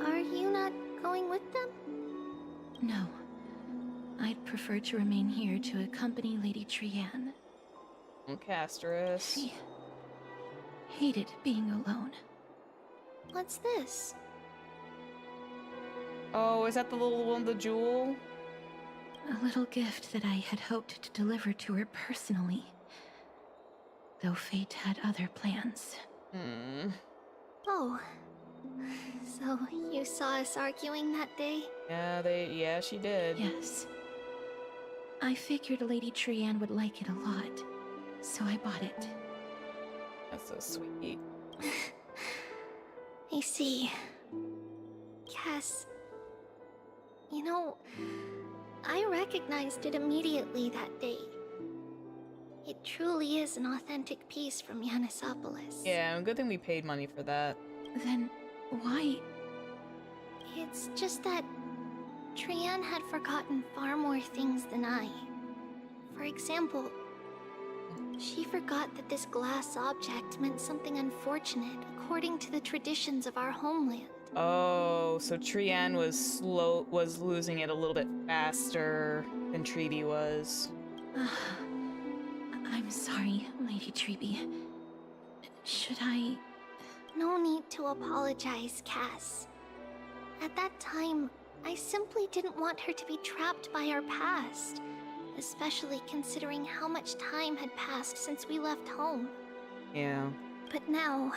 are you not going with them? No. I'd prefer to remain here to accompany Lady Trian. Casterus. She hated being alone. What's this? Oh, is that the little one, the jewel? A little gift that I had hoped to deliver to her personally. Though fate had other plans. Oh. So you saw us arguing that day? Yeah, she did. Yes. I figured Lady Trian would like it a lot, so I bought it. That's so sweet. I see. Cass, you know, I recognized it immediately that day. It truly is an authentic piece from Yanisopolis. Yeah, good thing we paid money for that. Then why? It's just that Trianne had forgotten far more things than I. For example, she forgot that this glass object meant something unfortunate according to the traditions of our homeland. Oh, so Trianne was losing it a little bit faster than Treeby was. I'm sorry, Lady Treeby. Should I... No need to apologize, Cass. At that time, I simply didn't want her to be trapped by our past, especially considering how much time had passed since we left home. Yeah. But now...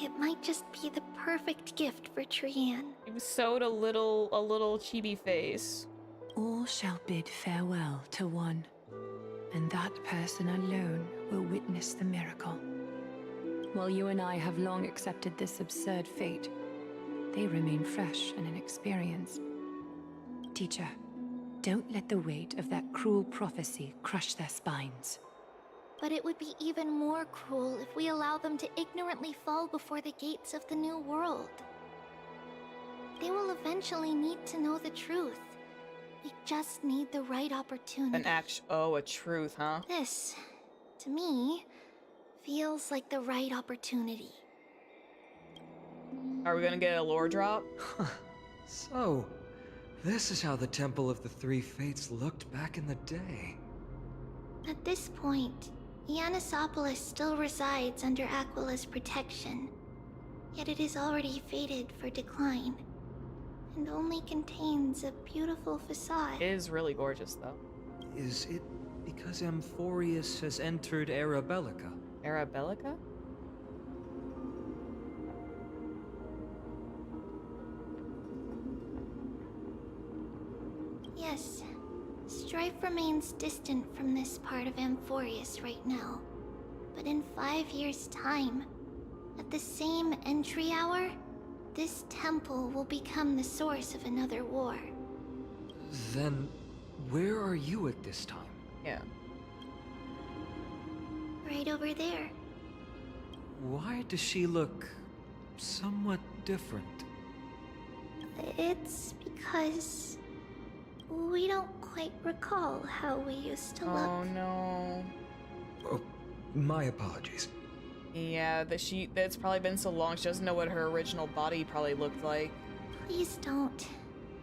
it might just be the perfect gift for Trianne. You sewed a little chibi face. All shall bid farewell to one, and that person alone will witness the miracle. While you and I have long accepted this absurd fate, they remain fresh and inexperienced. Teacher, don't let the weight of that cruel prophecy crush their spines. But it would be even more cruel if we allow them to ignorantly fall before the gates of the new world. They will eventually need to know the truth. We just need the right opportunity. A truth, huh? This, to me, feels like the right opportunity. Are we gonna get a lore drop? So, this is how the Temple of the Three Fates looked back in the day. At this point, Ionissopolis still resides under Aquila's protection, yet it is already fated for decline, and only contains a beautiful facade. It is really gorgeous, though. Is it because Amphorius has entered Era Bellica? Era Bellica? Yes. Strife remains distant from this part of Amphorius right now. But in 5 years' time, at the same entry hour, this temple will become the source of another war. Then, where are you at this time? Yeah. Right over there. Why does she look somewhat different? It's because we don't quite recall how we used to look. Oh no. Oh, my apologies. Yeah, that's probably been so long she doesn't know what her original body probably looked like. Please don't.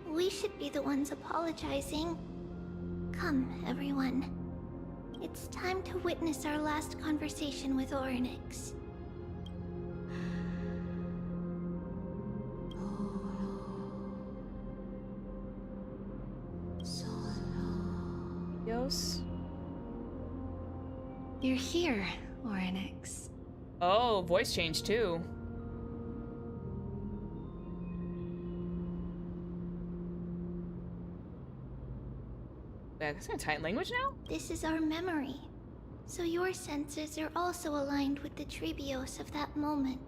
We should be the ones apologizing. Come, everyone. It's time to witness our last conversation with Orynyx. Yos? You're here, Orynyx. Oh, voice change too. Yeah, that's in Titan language now? This is our memory. So your senses are also aligned with the Trebios of that moment.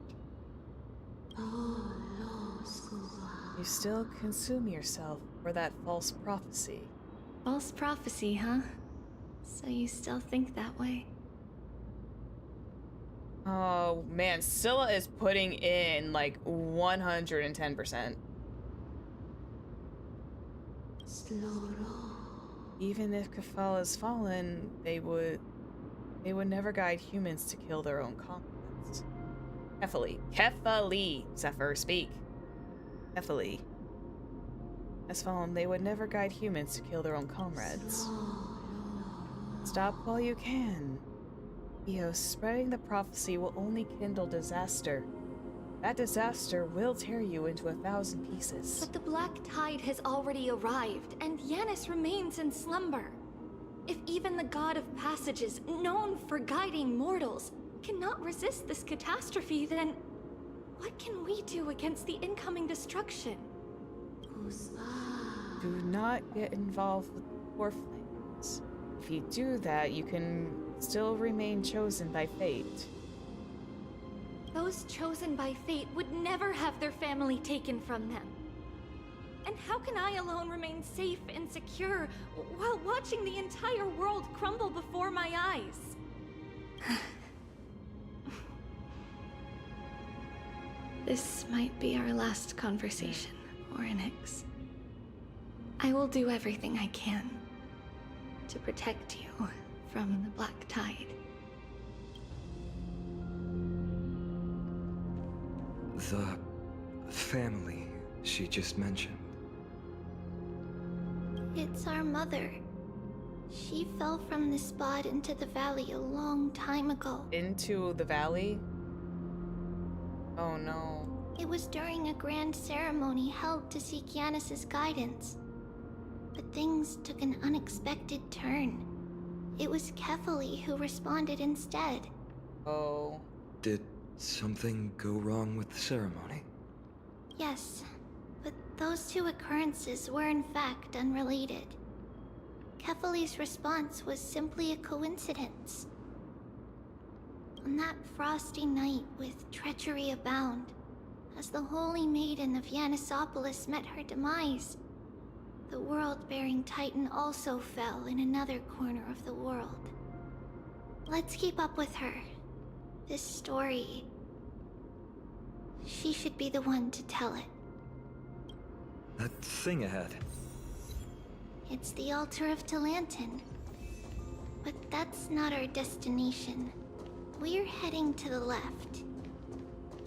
You still consume yourself for that false prophecy. False prophecy, huh? So you still think that way? Oh man, Scylla is putting in like 110%. Even if Kefal has fallen, they would never guide humans to kill their own comrades. Kefali, Zephyr, speak. Kefali has fallen, they would never guide humans to kill their own comrades. Stop while you can. Eos, spreading the prophecy will only kindle disaster. That disaster will tear you into 1,000 pieces. But the Black Tide has already arrived, and Yanis remains in slumber. If even the God of Passages, known for guiding mortals, cannot resist this catastrophe, then what can we do against the incoming destruction? Do not get involved with Core Flames. If you do that, you can still remain chosen by fate. Those chosen by fate would never have their family taken from them. And how can I alone remain safe and secure while watching the entire world crumble before my eyes? This might be our last conversation, Orynyx. I will do everything I can to protect you from the Black Tide. The family she just mentioned. It's our mother. She fell from this spot into the valley a long time ago. Into the valley? Oh no. It was during a grand ceremony held to seek Yanis's guidance. But things took an unexpected turn. It was Kefali who responded instead. Oh. Did something go wrong with the ceremony? Yes, but those two occurrences were in fact unrelated. Kefali's response was simply a coincidence. On that frosty night with treachery abound, as the Holy Maiden of Yanisopolis met her demise, the world-bearing Titan also fell in another corner of the world. Let's keep up with her. This story... she should be the one to tell it. That thing ahead. It's the altar of Talantin. But that's not our destination. We're heading to the left.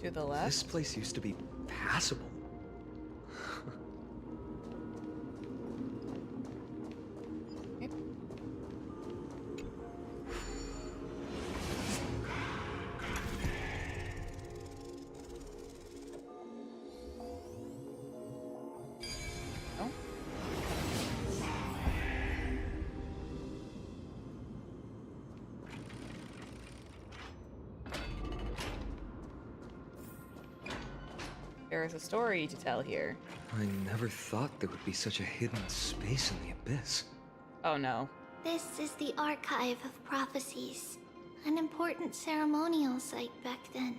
To the left? This place used to be passable. There is a story to tell here. I never thought there would be such a hidden space in the abyss. Oh no. This is the Archive of Prophecies, an important ceremonial site back then.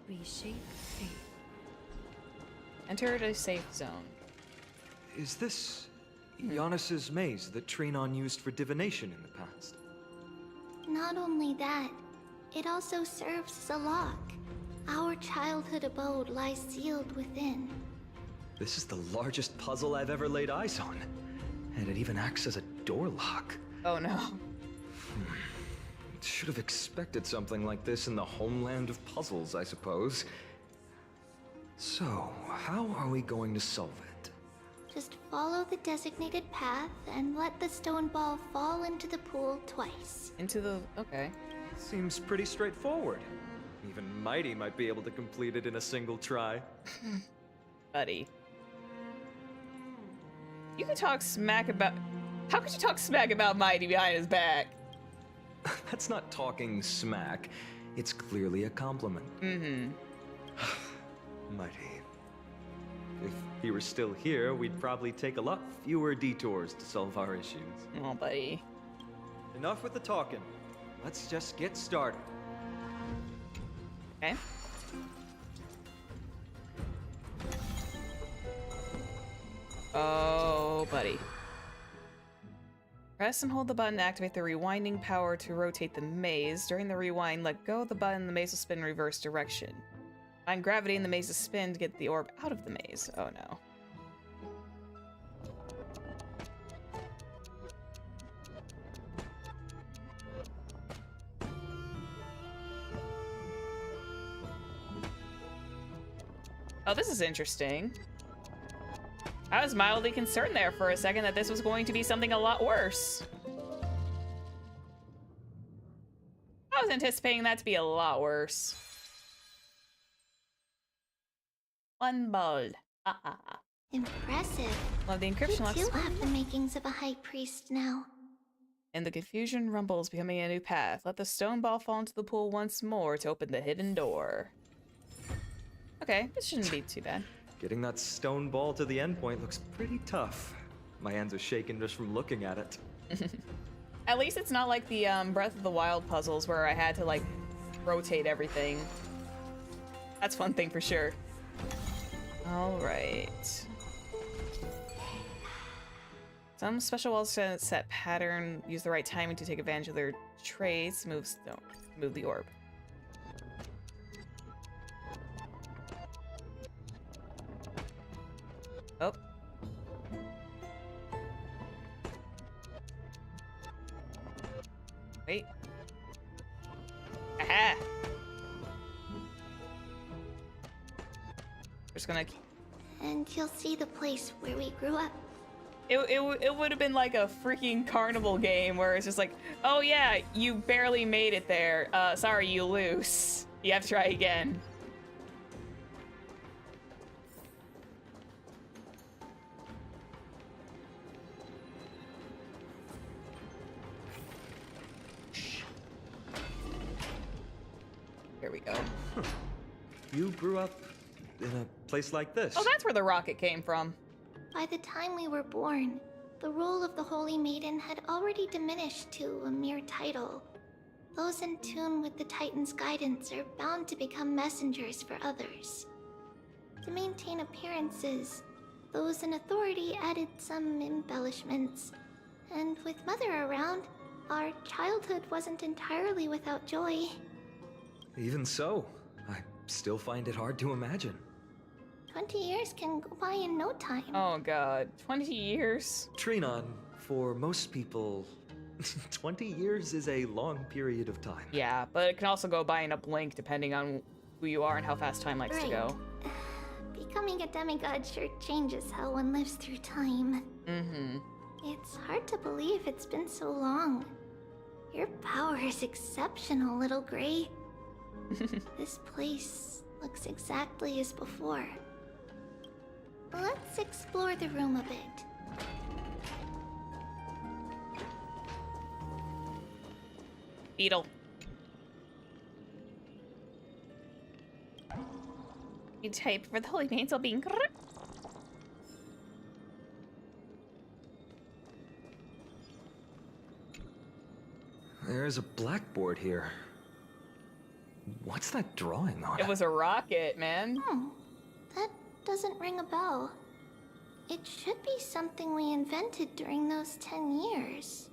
Reshape fate. Enter a safe zone. Is this Yanis's maze that Trinon used for divination in the past? Not only that, it also serves as a lock. Our childhood abode lies sealed within. This is the largest puzzle I've ever laid eyes on. And it even acts as a door lock. Oh no. Should have expected something like this in the homeland of puzzles, I suppose. So, how are we going to solve it? Just follow the designated path and let the stone ball fall into the pool twice. Into the... okay. Seems pretty straightforward. Even Mighty might be able to complete it in a single try. Buddy. You could talk smack about... How could you talk smack about Mighty behind his back? That's not talking smack. It's clearly a compliment. Mm-hmm. Mighty. If he were still here, we'd probably take a lot fewer detours to solve our issues. Oh, buddy. Enough with the talking. Let's just get started. Okay. Oh, buddy. Press and hold the button to activate the rewinding power to rotate the maze. During the rewind, let go of the button, the maze will spin in reverse direction. Find gravity in the maze's spin to get the orb out of the maze. Oh no. Oh, this is interesting. I was mildly concerned there for a second that this was going to be something a lot worse. I was anticipating that to be a lot worse. One ball. Impressive. Love the encryption locks. You have the makings of a high priest now. And the confusion rumbles, becoming a new path. Let the stone ball fall into the pool once more to open the hidden door. Okay, this shouldn't be too bad. Getting that stone ball to the endpoint looks pretty tough. My hands are shaking just from looking at it. At least it's not like the Breath of the Wild puzzles where I had to like rotate everything. That's one thing for sure. All right. Some special walls set pattern. Use the right timing to take advantage of their traits. Move the orb. Wait. Aha! Just gonna... And you'll see the place where we grew up. It would have been like a freaking carnival game where it's just like, oh yeah, you barely made it there. Sorry, you lose. You have to try again. Here we go. You grew up in a place like this? Oh, that's where the rocket came from. By the time we were born, the role of the Holy Maiden had already diminished to a mere title. Those in tune with the Titan's guidance are bound to become messengers for others. To maintain appearances, those in authority added some embellishments. And with Mother around, our childhood wasn't entirely without joy. Even so, I still find it hard to imagine. 20 years can go by in no time. Oh god, 20 years? Trinon, for most people, 20 years is a long period of time. Yeah, but it can also go by in a blink depending on who you are and how fast time likes to go. Becoming a demigod sure changes how one lives through time. Mm-hmm. It's hard to believe it's been so long. Your power is exceptional, little Gray. This place looks exactly as before. Let's explore the room a bit. Beetle. You type for the Holy Maidens will be. There's a blackboard here. What's that drawing on? It was a rocket, man. That doesn't ring a bell. It should be something we invented during those 10 years.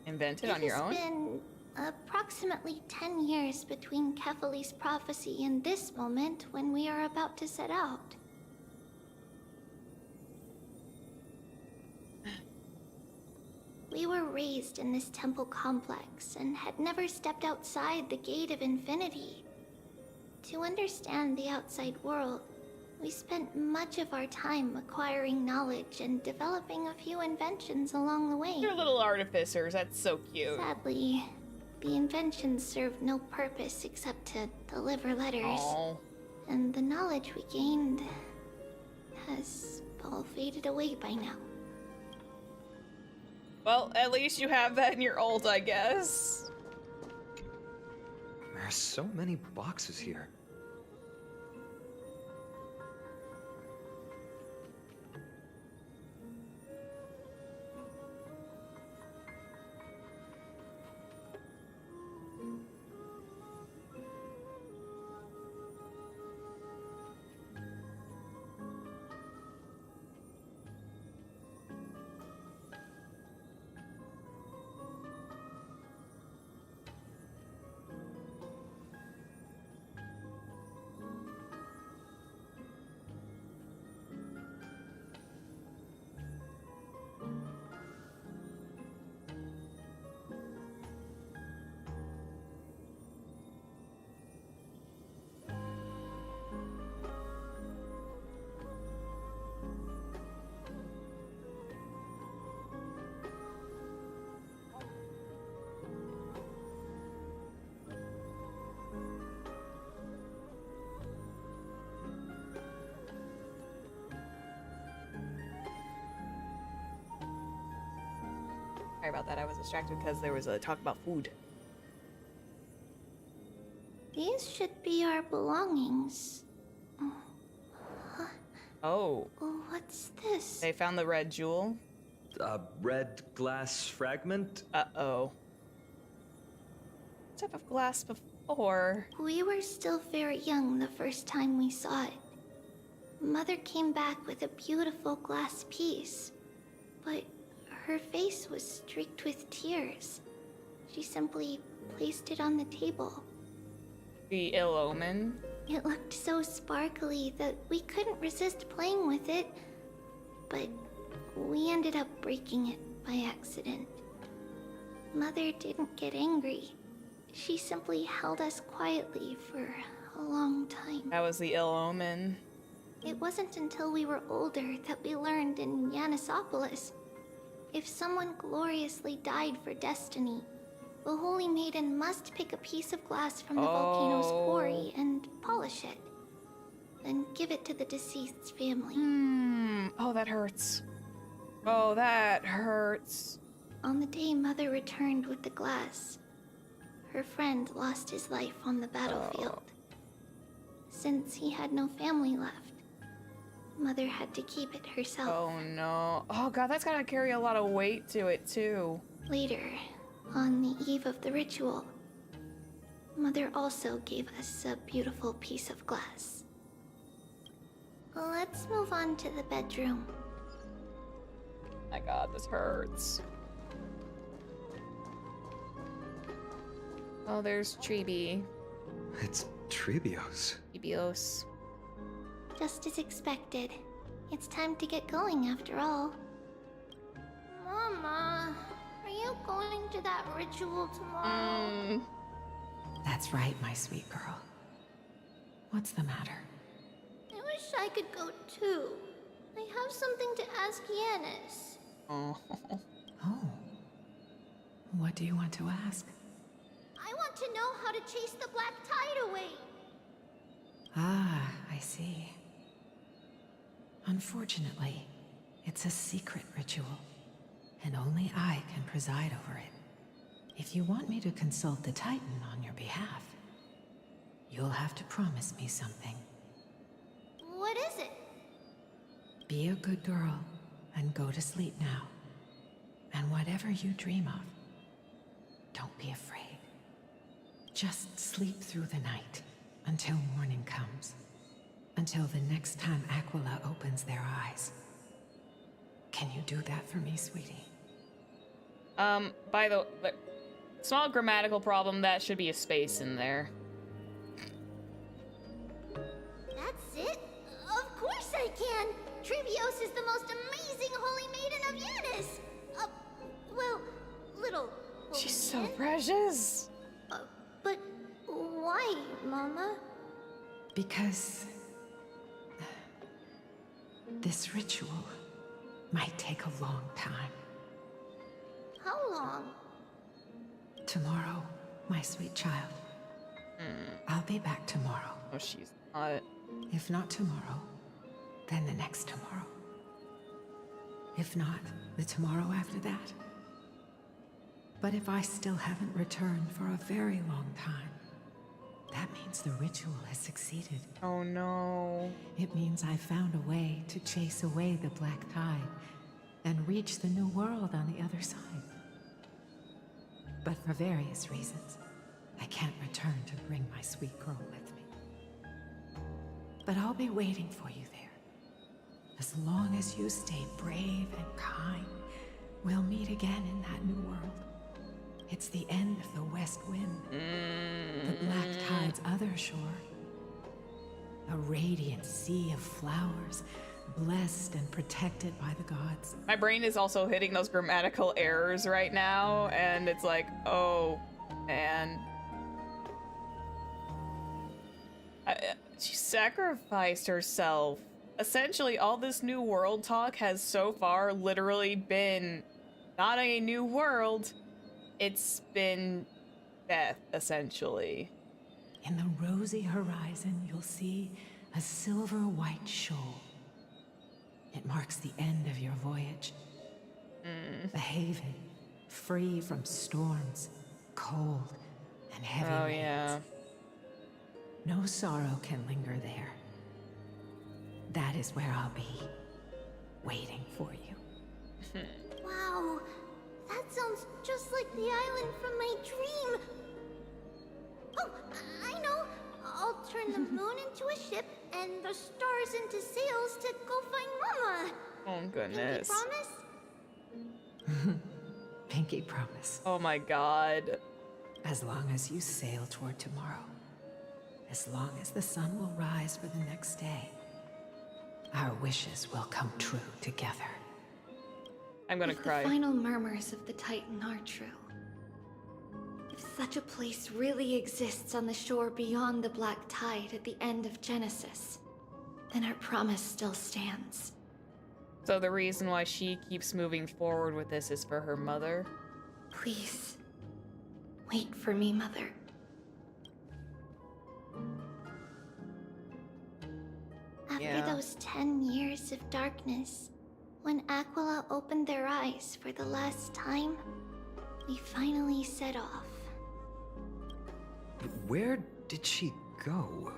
Invented on your own? It has been approximately 10 years between Kefali's prophecy and this moment when we are about to set out. We were raised in this temple complex and had never stepped outside the gate of infinity. To understand the outside world, we spent much of our time acquiring knowledge and developing a few inventions along the way. You're little artificers, that's so cute. Sadly, the inventions served no purpose except to deliver letters. Aww. And the knowledge we gained has all faded away by now. Well, at least you have that in your ult, I guess. There's so many boxes here. Sorry about that, I was distracted because there was a talk about food. These should be our belongings. Oh. What's this? They found the red jewel. A red glass fragment? Uh-oh. What type of glass before? We were still very young the first time we saw it. Mother came back with a beautiful glass piece, but her face was streaked with tears. She simply placed it on the table. The ill omen? It looked so sparkly that we couldn't resist playing with it, but we ended up breaking it by accident. Mother didn't get angry. She simply held us quietly for a long time. That was the ill omen. It wasn't until we were older that we learned in Yanisopolis. If someone gloriously died for destiny, the Holy Maiden must pick a piece of glass from the volcano's quarry and polish it. Then give it to the deceased's family. Oh, that hurts. Oh, that hurts. On the day Mother returned with the glass, her friend lost his life on the battlefield. Since he had no family left, Mother had to keep it herself. Oh no. Oh god, that's gotta carry a lot of weight to it too. Later, on the eve of the ritual, Mother also gave us a beautiful piece of glass. Let's move on to the bedroom. My god, this hurts. Oh, there's Treeby. It's Trebios. Trebios. Just as expected. It's time to get going after all. Mama, are you going to that ritual tomorrow? That's right, my sweet girl. What's the matter? I wish I could go too. I have something to ask Yanis. Oh. What do you want to ask? I want to know how to chase the black tide away. Ah, I see. Unfortunately, it's a secret ritual, and only I can preside over it. If you want me to consult the Titan on your behalf, you'll have to promise me something. What is it? Be a good girl and go to sleep now. And whatever you dream of, don't be afraid. Just sleep through the night until morning comes. Until the next time Aquila opens their eyes. Can you do that for me, sweetie? By the way, small grammatical problem, that should be a space in there. That's it? Of course I can! Trebios is the most amazing holy maiden of Yanis! Well, little holy She's so maiden. precious! But why, Mama? Because this ritual might take a long time. How long? Tomorrow, my sweet child. I'll be back tomorrow. Oh, she's not. If not tomorrow, then the next tomorrow. If not, the tomorrow after that. But if I still haven't returned for a very long time, that means the ritual has succeeded. Oh no. It means I found a way to chase away the black tide and reach the new world on the other side. But for various reasons, I can't return to bring my sweet girl with me. But I'll be waiting for you there. As long as you stay brave and kind, we'll meet again in that new world. It's the end of the west wind. The black tide's other shore. A radiant sea of flowers, blessed and protected by the gods. My brain is also hitting those grammatical errors right now, and it's like, oh, man. She sacrificed herself. Essentially, all this new world talk has so far literally been not a new world. It's been death, essentially. In the rosy horizon, you'll see a silver-white shoal. It marks the end of your voyage. A haven, free from storms, cold, and heavy Oh, winds. yeah. No sorrow can linger there. That is where I'll be, waiting for you. Wow, that sounds just like the island from my dream. Oh, I know. I'll turn the moon into a ship and the stars into sails to go find Mama. Oh, goodness. Pinky promise? Pinky promise. Oh my god. As long as you sail toward tomorrow, as long as the sun will rise for the next day, our wishes will come true together. I'm gonna If cry. the final murmurs of the Titan are true, such a place really exists on the shore beyond the Black Tide at the end of Genesis, then our promise still stands. So the reason why she keeps moving forward with this is for her mother? Please, wait for me, Mother. After those 10 years of darkness, when Aquila opened their eyes for the last time, we finally set off. Where did she go?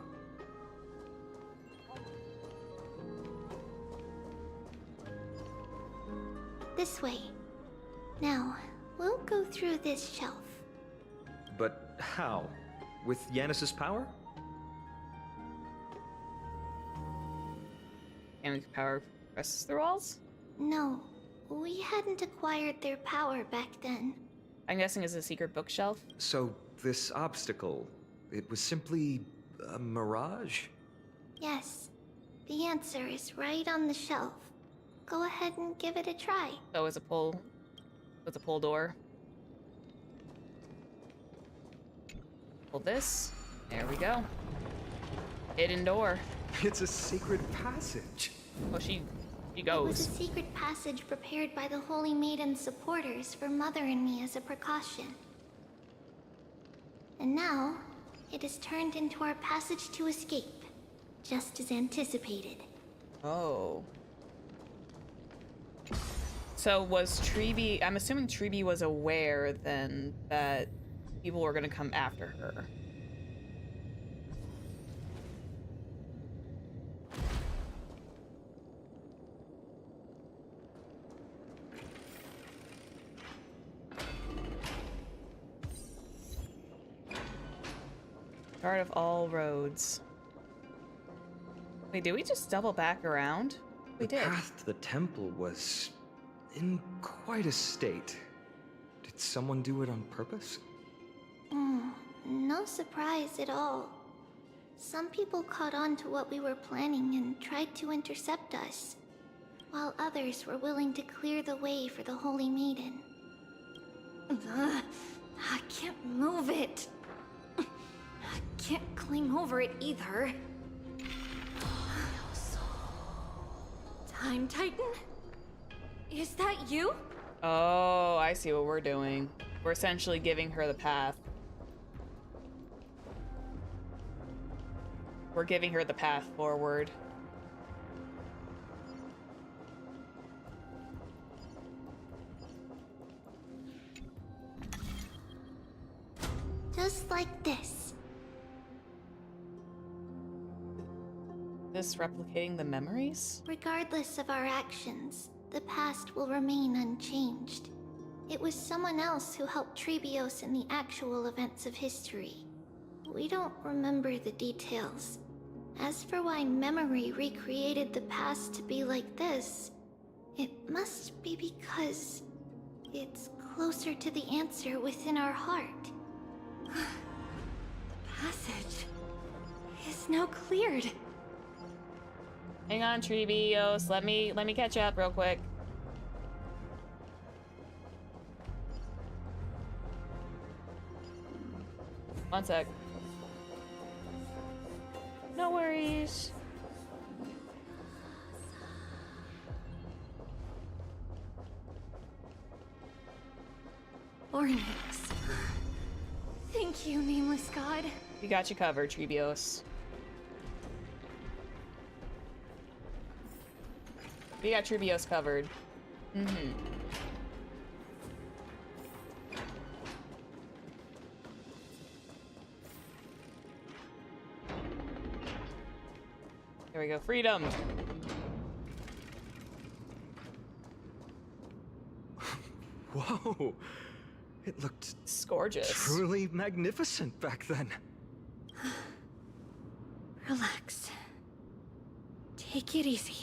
This way. Now, we'll go through this shelf. But how? With Yanis's power? And power presses the walls? No, we hadn't acquired their power back then. I'm guessing it's a secret bookshelf? So, this obstacle, it was simply a mirage? Yes, the answer is right on the shelf. Go ahead and give it a try. Oh, it's a pull door. Pull this. There we go. Hidden door. It's a secret passage. Oh, she It was goes. a secret passage prepared by the Holy Maiden's supporters for Mother and me as a precaution. And now, it has turned into our passage to escape, just as anticipated. Oh. So was Treeby... I'm assuming Treeby was aware then that people were gonna come after her. Start of all roads. Wait, did we just double back around? We did. The path to the temple was in quite a state. Did someone do it on purpose? No surprise at all. Some people caught on to what we were planning and tried to intercept us, while others were willing to clear the way for the Holy Maiden. I can't move it. I can't climb over it either. Time Titan? Is that you? Oh, I see what we're doing. We're essentially giving her the path. We're giving her the path forward. Just like this. This replicating the memories? Regardless of our actions, the past will remain unchanged. It was someone else who helped Trebios in the actual events of history. We don't remember the details. As for why memory recreated the past to be like this, it must be because it's closer to the answer within our heart. The passage is now cleared. Hang on, Trebios. Let me catch up real quick. One sec. No worries. Ornix. Thank you, nameless god. We got you covered, Trebios. We got Trebios covered. Mm-hmm. There we go. Freedom. Whoa. It looked gorgeous. Truly magnificent back then. Relax. Take it easy.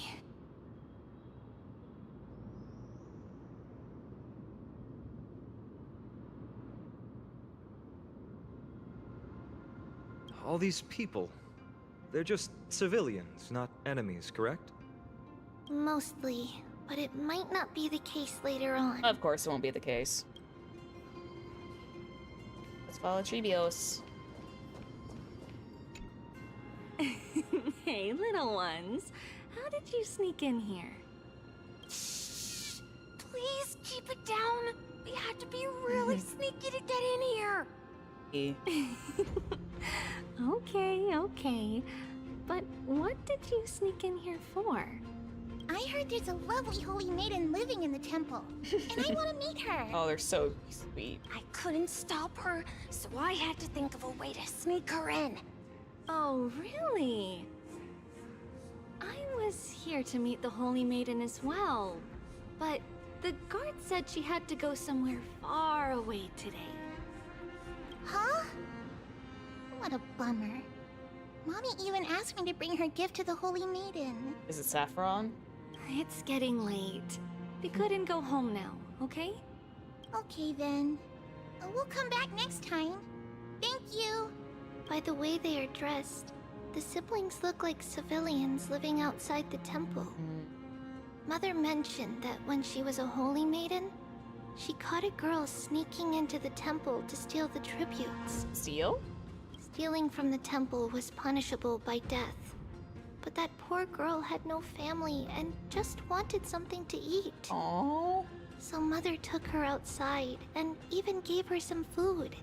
All these people, they're just civilians, not enemies, correct? Mostly, but it might not be the case later on. Of course it won't be the case. Let's follow Treebios. Hey, little ones. How did you sneak in here? Shh! Please keep it down. We had to be really sneaky to get in here. Okay. But what did you sneak in here for? I heard there's a lovely holy maiden living in the temple, and I want to meet her. Oh, they're so sweet. I couldn't stop her, so I had to think of a way to sneak her in. Oh, really? I was here to meet the holy maiden as well, but the guard said she had to go somewhere far away today. Huh? What a bummer. Mommy even asked me to bring her gift to the holy maiden. Is it saffron? It's getting late. We couldn't go home now, okay? Okay then. We'll come back next time. Thank you. By the way they are dressed, the siblings look like civilians living outside the temple. Mother mentioned that when she was a holy maiden, she caught a girl sneaking into the temple to steal the tributes. Steal? Stealing from the temple was punishable by death. But that poor girl had no family and just wanted something to eat. Aww. So Mother took her outside and even gave her some food.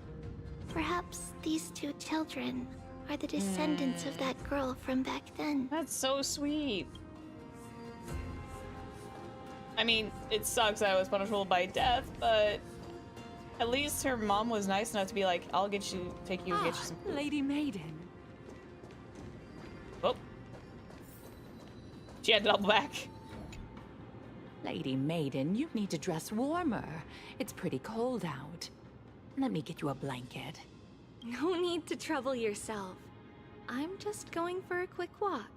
Perhaps these two children are the descendants of that girl from back then. That's so sweet. I mean, it sucks that I was punishable by death, but at least her mom was nice enough to be like, I'll get you, take you and get you some food. Lady Maiden. Oh. She had to double back. Lady Maiden, you need to dress warmer. It's pretty cold out. Let me get you a blanket. No need to trouble yourself. I'm just going for a quick walk.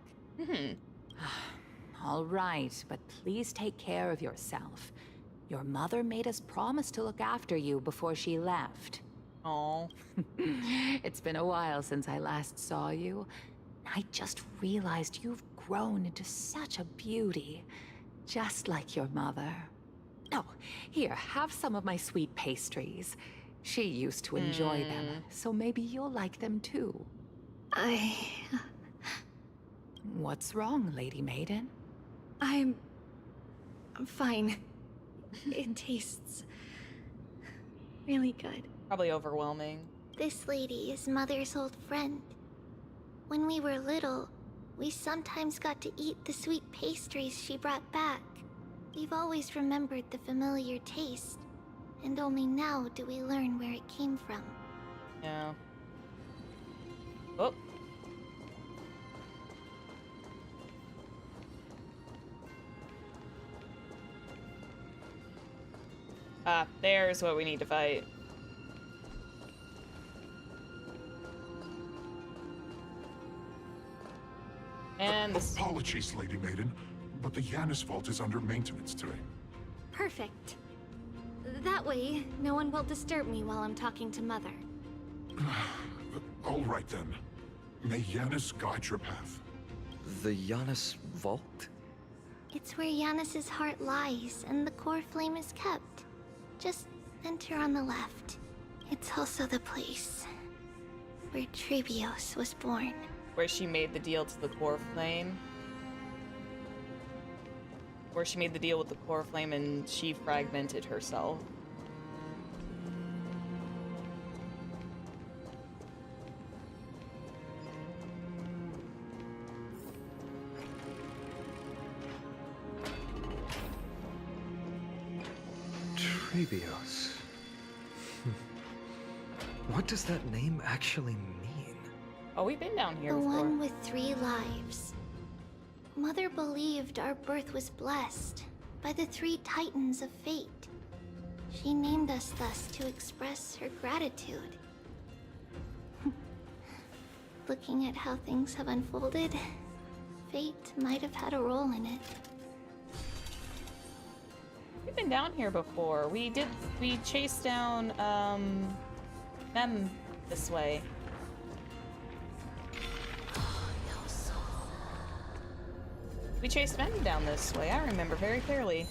All right, but please take care of yourself. Your mother made us promise to look after you before she left. Oh. It's been a while since I last saw you. I just realized you've grown into such a beauty, just like your mother. Oh, here, have some of my sweet pastries. She used to enjoy them, so maybe you'll like them too. What's wrong, Lady Maiden? I'm fine. It tastes really good. Probably overwhelming. This lady is Mother's old friend. When we were little, we sometimes got to eat the sweet pastries she brought back. We've always remembered the familiar taste, and only now do we learn where it came from. Yeah. Oh. Ah, there's what we need to fight. And this... Apologies, Lady Maiden, but the Yanis Vault is under maintenance today. Perfect. That way, no one will disturb me while I'm talking to Mother. All right then. May Yanis guide your path. The Yanis Vault? It's where Yanis's heart lies and the core flame is kept. Just enter on the left. It's also the place where Treebios was born. Where she made the deal to the core flame. Where she made the deal with the core flame and she fragmented herself. Treebios. What does that name actually mean? Oh, we've been down here the before. One with 3 lives. Mother believed our birth was blessed by the 3 titans of fate. She named us thus to express her gratitude. Looking at how things have unfolded, fate might have had a role in it. We've been down here before. We chased down, Mem this way. We chased Mem down this way, I remember very clearly.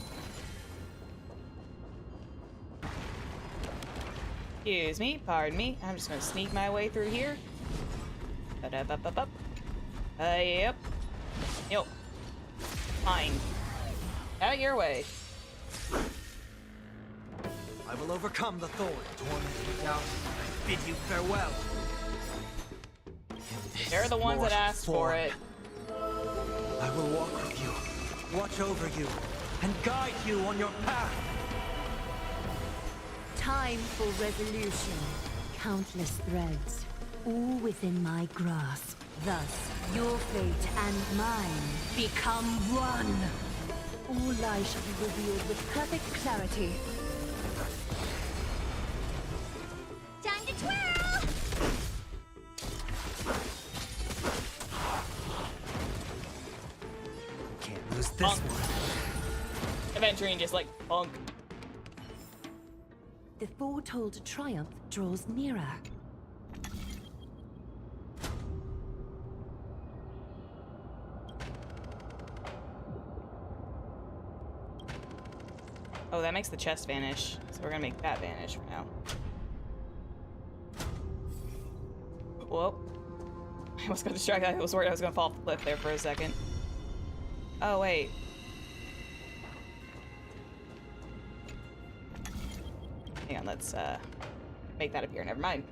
Excuse me, pardon me. I'm just gonna sneak my way through here. Ba-da-ba-ba-ba. Yep. Yo. Fine. Out of your way. I will overcome the thorn, torment you down. I bid you farewell. They're the ones that asked for it. I will walk with you, watch over you, and guide you on your path. Time for resolution. Countless threads, all within my grasp. Thus, your fate and mine become one. All lies shall be revealed with perfect clarity. Time to twirl! Can't lose this one. Aventurine just like bonk. The foretold triumph draws nearer. Oh, that makes the chest vanish. So we're gonna make that vanish for now. Whoa. I almost got distracted. I was worried I was gonna fall off the cliff there for a second. Oh, wait. Hang on, let's make that appear. Never mind.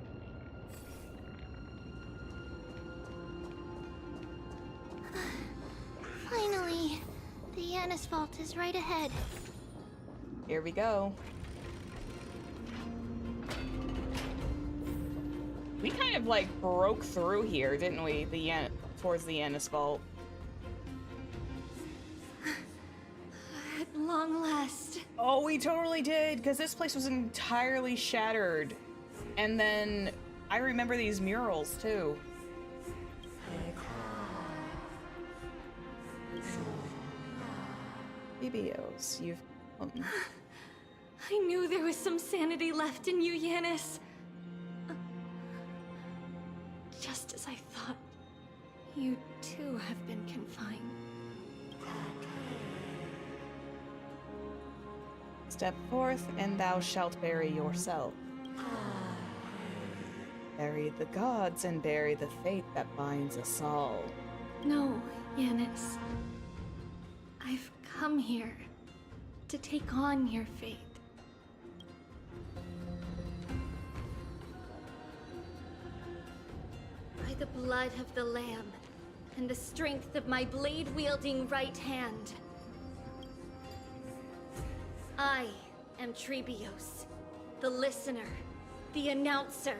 Finally, the Yanis Vault is right ahead. Here we go. We kind of like broke through here, didn't we? Towards the Yanis Vault. At long last. Oh, we totally did, because this place was entirely shattered. And then I remember these murals too. BBOs, you've I knew there was some sanity left in you, Yanis. Just as I thought, you too have been confined. Step forth, and thou shalt bury yourself. Bury the gods, and bury the fate that binds us all. No, Yanis. I've come here to take on your fate. By the blood of the Lamb and the strength of my blade-wielding right hand, I am Trebios, the listener, the announcer,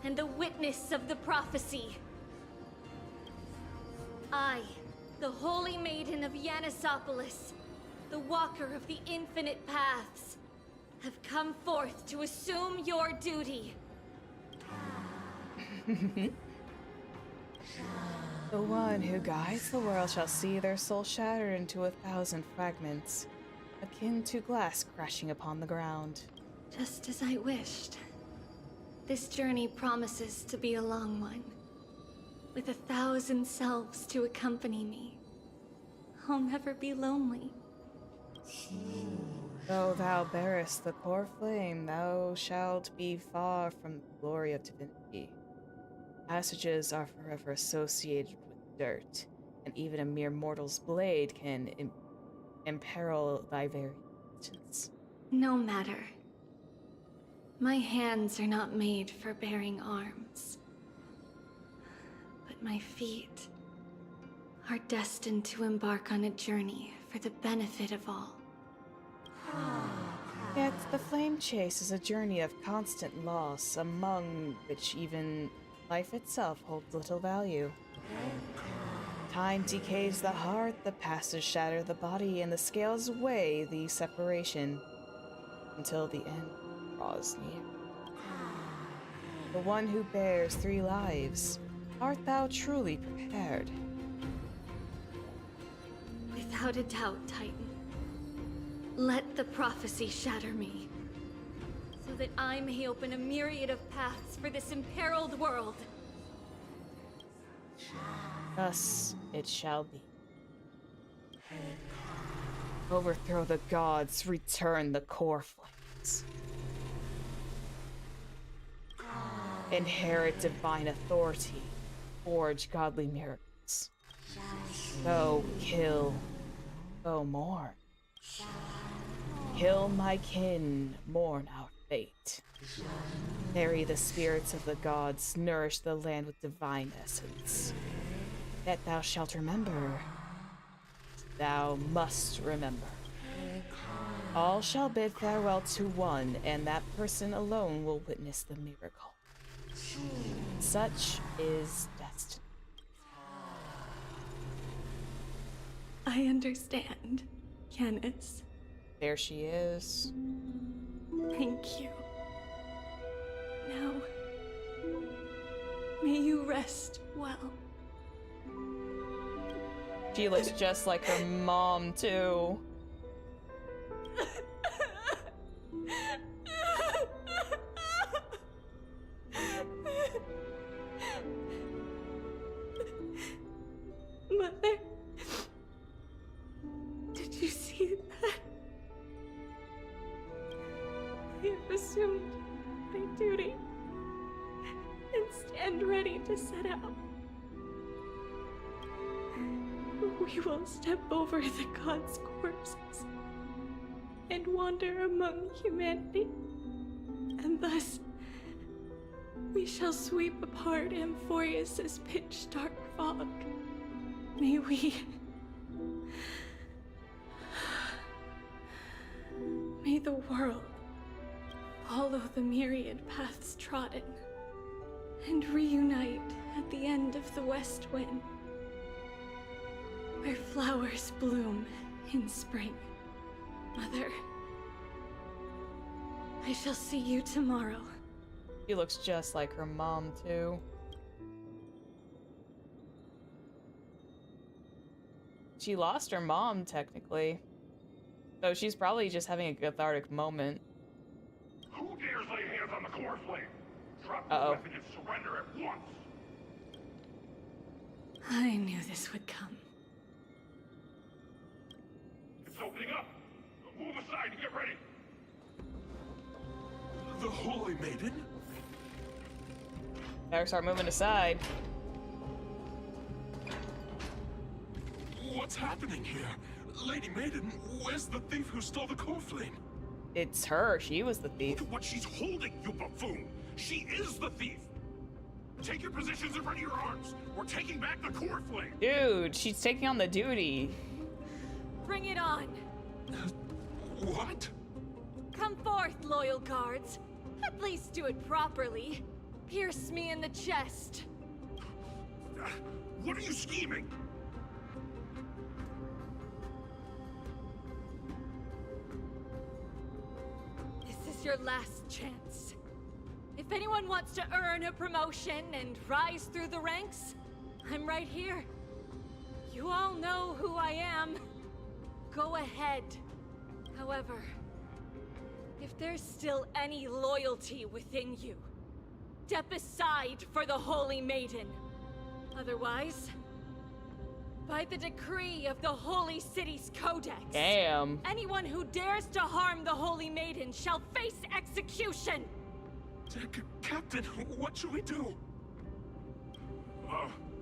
and the witness of the prophecy. I, the Holy Maiden of Yanisopolis, the Walker of the Infinite Paths, have come forth to assume your duty. The one who guides the world shall see their soul shattered into 1,000 fragments, akin to glass crashing upon the ground. Just as I wished. This journey promises to be a long one, with 1,000 selves to accompany me. I'll never be lonely. Though thou bearest the core flame, thou shalt be far from the glory of divinity. Passages are forever associated with dirt, and even a mere mortal's blade can imperil thy very existence. No matter. My hands are not made for bearing arms. But my feet are destined to embark on a journey for the benefit of all. Yet the flame chase is a journey of constant loss, among which even life itself holds little value. Time decays the heart, the passes shatter the body, and the scales weigh the separation, until the end draws near. The one who bears 3 lives, art thou truly prepared? Without a doubt, Titan. Let the prophecy shatter me, so that I may open a myriad of paths for this imperiled world. Thus it shall be. Overthrow the gods, return the core flames. inherit divine authority, forge godly miracles. Go kill, go mourn. Kill my kin, mourn our fate. Bury the spirits of the gods, nourish the land with divine essence. That thou shalt remember. Thou must remember. All shall bid farewell to one, and that person alone will witness the miracle. Such is destiny. I understand, Yanis. There she is. Thank you. Now, may you rest well. She looks just like her mom, too. Mother, did you see that? I have assumed my duty and stand ready to set out. We will step over the gods' corpses and wander among humanity, and thus we shall sweep apart Amphorius's pitch-dark fog. May the world follow the myriad paths trodden and reunite at the end of the west wind, where flowers bloom in spring. Mother, I shall see you tomorrow. She looks just like her mom, too. She lost her mom, technically. So she's probably just having a cathartic moment. Who dares lay hands on the core flame? Drop Uh-oh. the weapon and surrender at once! I knew this would come. It's opening up! Move aside and get ready! The Holy Maiden? Better start moving aside. What's happening here? Lady Maiden, where's the thief who stole the core flame? It's her. She was the thief. Look at what she's holding, you buffoon! She is the thief! Take your positions in front of your arms! We're taking back the core flame! Dude, she's taking on the duty. Bring it on! What? Come forth, loyal guards. At least do it properly. Pierce me in the chest. What are you scheming? This is your last chance. If anyone wants to earn a promotion and rise through the ranks, I'm right here. You all know who I am. Go ahead. However, if there's still any loyalty within you, step aside for the Holy Maiden. Otherwise, by the decree of the Holy City's Codex, damn, anyone who dares to harm the Holy Maiden shall face execution! Captain, what should we do?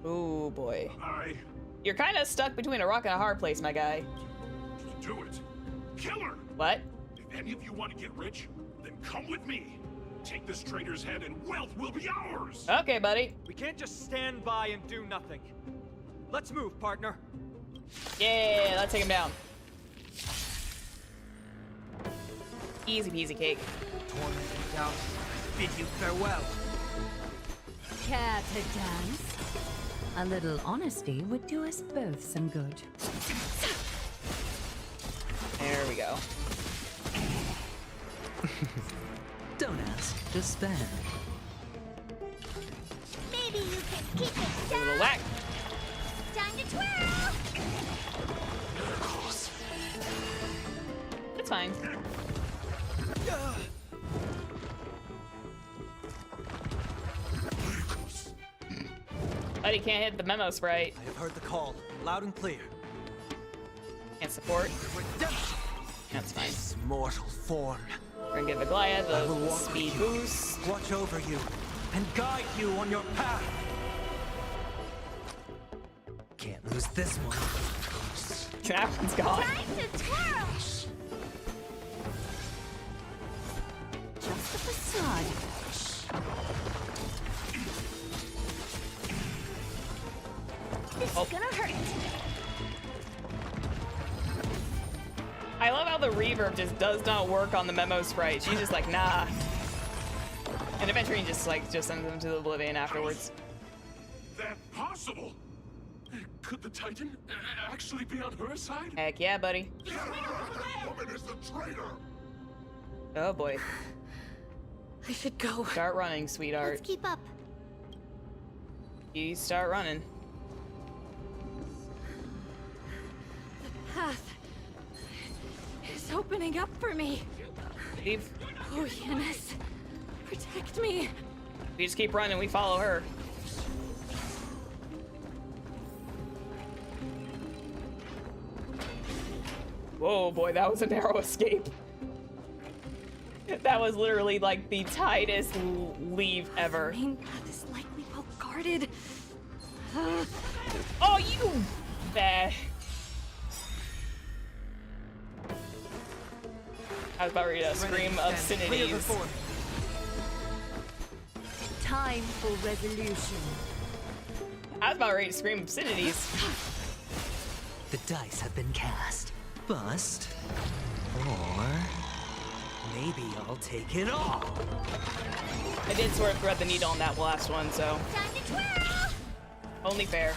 Oh boy. You're kind of stuck between a rock and a hard place, my guy. Do it. Kill her! What? If any of you want to get rich, then come with me. Take this traitor's head and wealth will be ours! Okay, buddy. We can't just stand by and do nothing. Let's move, partner. Yeah, let's take him down. Easy peasy cake. Torment and doubt bid you farewell. Care to dance? A little honesty would do us both some good. There we go. Don't ask, just stand. Maybe you can keep it A down. little whack. Time to twirl. It's fine. Buddy can't hit the memo sprite. I have heard the call, loud and clear. Can't support. Redemption. That's fine. This mortal form. We're gonna give Aglaia I will the walk speed with you, boost. watch over you, and guide you on your path. Can't lose this one. That one's gone. Time to twirl! Just a facade. This is gonna hurt. I love how the reverb just does not work on the memo sprite. She's just like, nah. And eventually just sends them to oblivion afterwards. That possible? Could the Titan actually be on her side? Heck yeah, buddy. Woman is the traitor. Oh boy. I should go. Start running, sweetheart. Let's keep up. You start running. The path is opening up for me. Leave. Oh, Yanis, protect me. We just keep running, we follow her. Whoa, boy, that was a narrow escape. That was literally like the tightest leave ever. The main path is likely well guarded. Oh, you bad. I was about ready to scream obscenities. Time for resolution. I was about ready to scream obscenities. The dice have been cast. Bust. Or maybe I'll take it all. I did sort of thread the needle on that last one, so. Time to twirl! Only fair.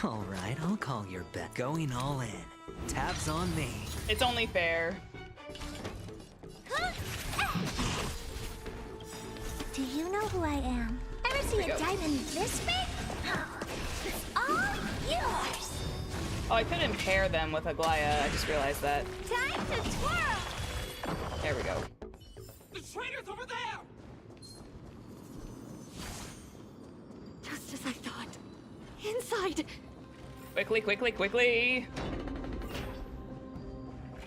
All right, I'll call your bet. Going all in. Tabs on me. It's only fair. Do you know who I am? Ever see a diamond this big? It's all yours! Oh, I could impair them with Aglaya. I just realized that. Time to twirl! There we go. The traitor's over there! Just as I thought. Inside! Quickly, quickly, quickly!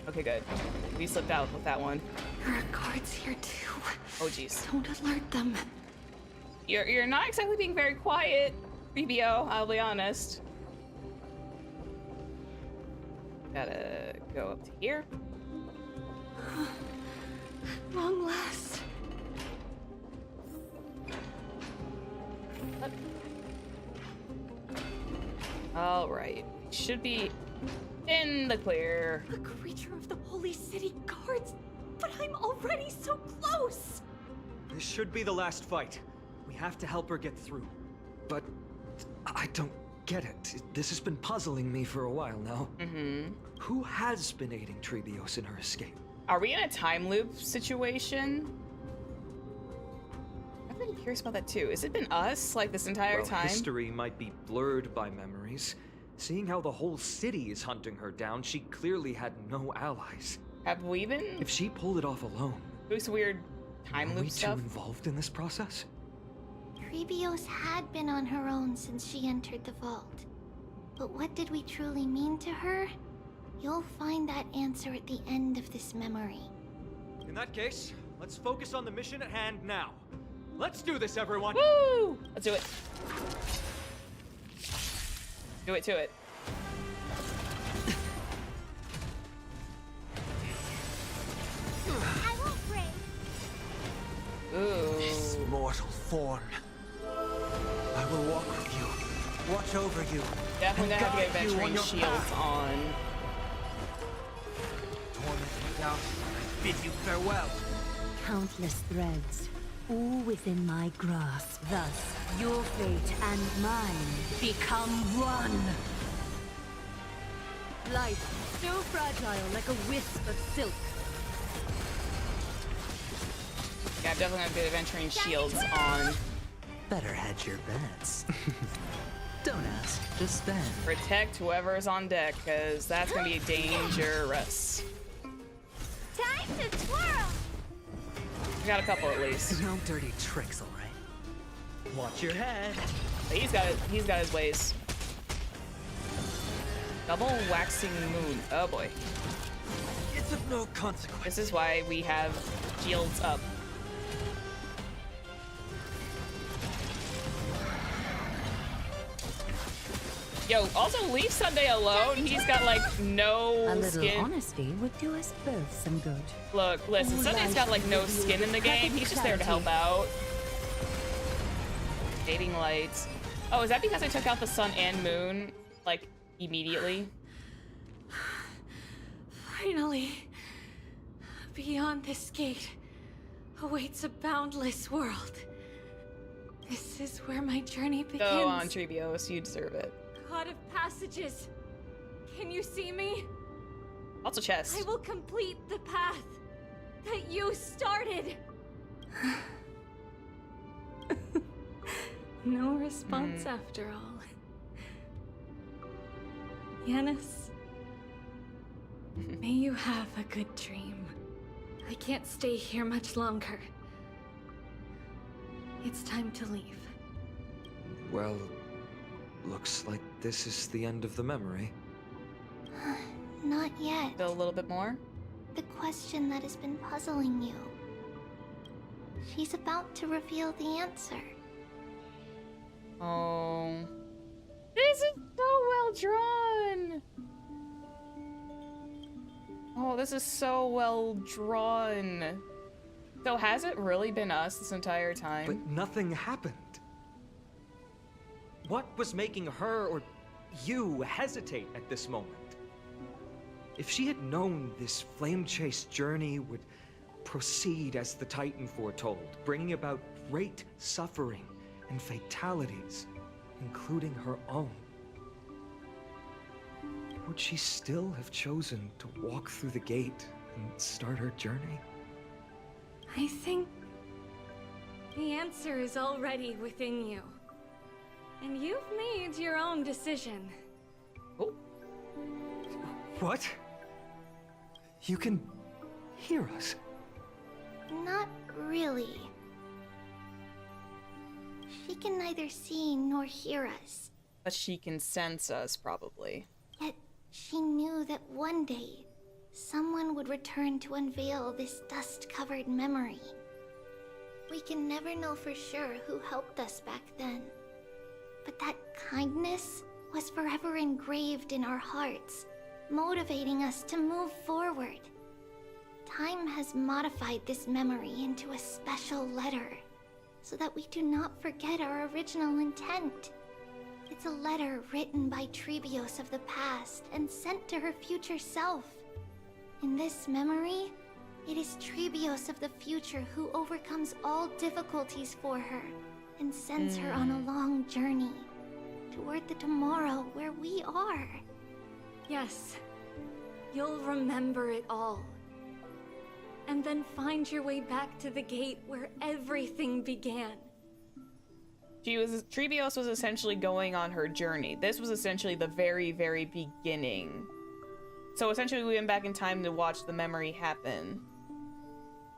Okay, good. We slipped out with that one. There are guards here too. Oh, jeez. Don't alert them. You're not exactly being very quiet, BBO, I'll be honest. Gotta go up to here. Long last. All right, should be in the clear. A creature of the holy city guards, but I'm already so close. This should be the last fight. We have to help her get through. But I don't get it. This has been puzzling me for a while now. Mm-hmm. Who has been aiding Trebios in her escape? Are we in a time loop situation? I've been curious about that too. Has it been us like this entire time? History might be blurred by memories. Seeing how the whole city is hunting her down, she clearly had no allies. Have we been? If she pulled it off alone, Who's weird time are loop we stuff? too involved in this process? Trebios had been on her own since she entered the vault. But what did we truly mean to her? You'll find that answer at the end of this memory. In that case, let's focus on the mission at hand now. Let's do this, everyone! Woo! Let's do it. Do it to it. I won't break. Ooh. This mortal form. I will walk with you, watch over you, Definitely and gonna have to get guide you on adventuring your shields path. on. Torment without, I bid you farewell. Countless threads, all within my grasp. Thus, your fate and mine become one. Life, so fragile like a wisp of silk. Yeah, I'm definitely gonna get adventuring shields on. Better hedge your bets. Don't ask, just spend. Protect whoever's on deck, because that's gonna be dangerous. Time to twirl! We got a couple at least. No dirty tricks, all right? Watch your head. But he's got his ways. Double waxing moon. Oh boy. It's of no consequence. This is why we have shields up. Yo, also leave Sunday alone. He's got like no A little skin. honesty would do us both some good. Look, listen, All Sunday's got like no life skin in the game. He's just there to help out. Fading lights. Oh, is that because I took out the sun and moon like immediately? Finally, beyond this gate awaits a boundless world. This is where my journey begins. Go on, Treebios, you deserve it. God of passages, can you see me? Also chest. I will complete the path that you started. No response after all. Yanis, may you have a good dream. I can't stay here much longer. It's time to leave. Well, looks like this is the end of the memory. Not yet. Still a little bit more? The question that has been puzzling you. She's about to reveal the answer. Oh. This is so well drawn! Oh, this is so well drawn. So has it really been us this entire time? But nothing happened. What was making her or you hesitate at this moment? If she had known this flame chase journey would proceed as the Titan foretold, bringing about great suffering and fatalities, including her own, would she still have chosen to walk through the gate and start her journey? I think the answer is already within you. And you've made your own decision. Oh. What? You can hear us? Not really. She can neither see nor hear us. But she can sense us, probably. Yet she knew that one day, someone would return to unveil this dust-covered memory. We can never know for sure who helped us back then. But that kindness was forever engraved in our hearts, motivating us to move forward. Time has modified this memory into a special letter, so that we do not forget our original intent. It's a letter written by Treebios of the past and sent to her future self. In this memory, it is Treebios of the future who overcomes all difficulties for her and sends her on a long journey toward the tomorrow where we are. Yes, you'll remember it all. And then find your way back to the gate where everything began. Treebios was essentially going on her journey. This was essentially the very, very beginning. So essentially we went back in time to watch the memory happen.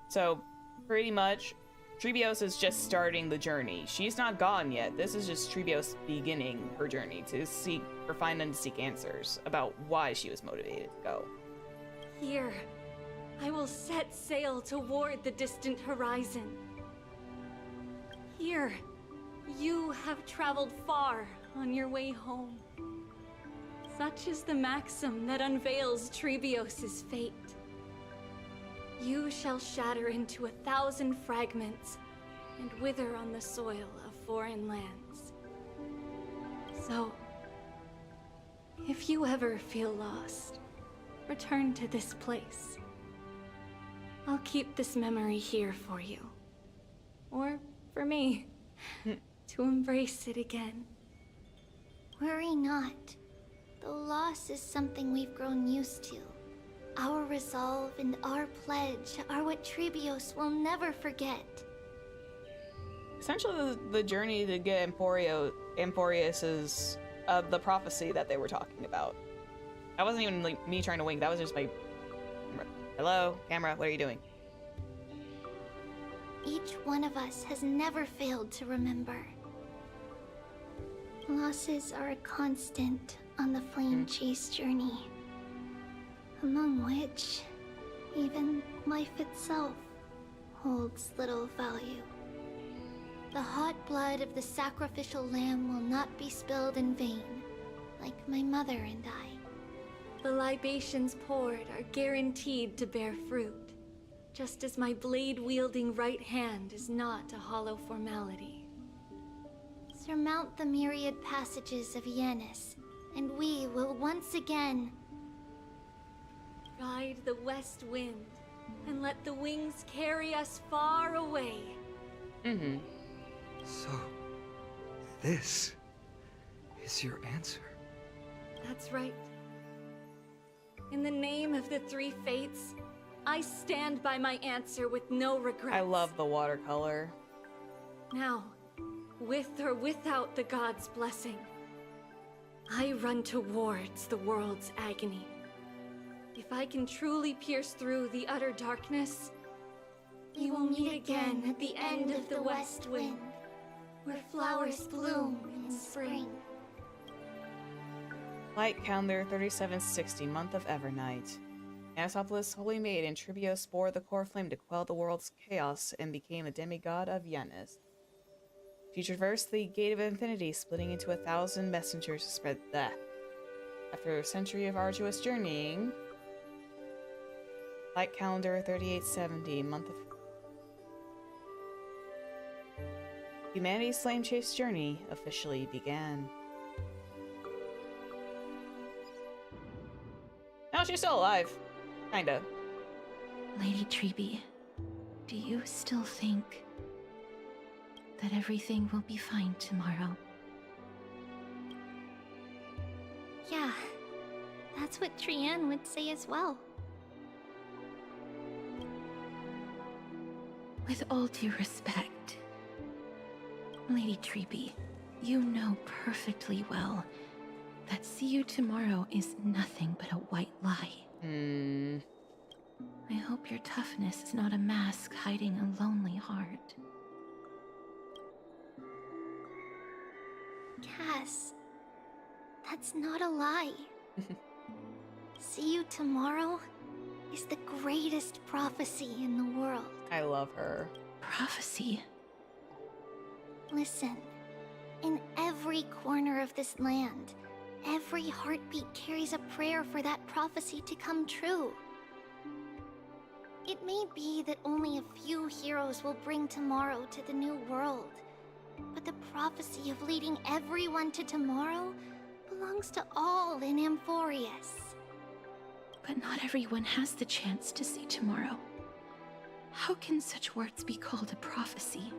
So pretty much, Treebios is just starting the journey. She's not gone yet. This is just Treebios beginning her journey to seek or find and seek answers about why she was motivated to go. Here, I will set sail toward the distant horizon. Here, you have traveled far on your way home. Such is the maxim that unveils Treebios' fate. You shall shatter into 1,000 fragments and wither on the soil of foreign lands. So, if you ever feel lost, return to this place. I'll keep this memory here for you. Or for me, to embrace it again. Worry not. Though loss is something we've grown used to, our resolve and our pledge are what Treebios will never forget. Essentially, the journey to get Emporius's the prophecy that they were talking about. That wasn't even like me trying to wink. That was just my hello, camera. What are you doing? Each one of us has never failed to remember. Losses are a constant on the flame chase journey. among which even life itself holds little value. The hot blood of the sacrificial lamb will not be spilled in vain, like my mother and I. The libations poured are guaranteed to bear fruit, just as my blade-wielding right hand is not a hollow formality. Surmount the myriad passages of Yanis, and we will once again ride the west wind and let the wings carry us far away. Mm-hmm. So, this is your answer? That's right. In the name of the three fates, I stand by my answer with no regrets. I love the watercolor. Now, with or without the gods' blessing, I run towards the world's agony. If I can truly pierce through the utter darkness, we will meet again at the end of the west wind, where flowers bloom in spring. Light calendar 3760, month of Evernight. Anaxapolis' holy maiden Tribios bore the core flame to quell the world's chaos and became the demigod of Yanis. She traversed the Gate of Infinity, splitting into 1,000 messengers to spread death. After a century of arduous journeying, Light calendar 3870, month of humanity's flame chase journey officially began. Now she's still alive. Kinda. Lady Treby, do you still think that everything will be fine tomorrow? Yeah, that's what Trianne would say as well. With all due respect, Lady Treby, you know perfectly well that see you tomorrow is nothing but a white lie. I hope your toughness is not a mask hiding a lonely heart. Cass, that's not a lie. See you tomorrow is the greatest prophecy in the world. I love her. Prophecy? Listen, in every corner of this land, every heartbeat carries a prayer for that prophecy to come true. It may be that only a few heroes will bring tomorrow to the new world, but the prophecy of leading everyone to tomorrow belongs to all in Amphorius. But not everyone has the chance to see tomorrow. How can such words be called a prophecy?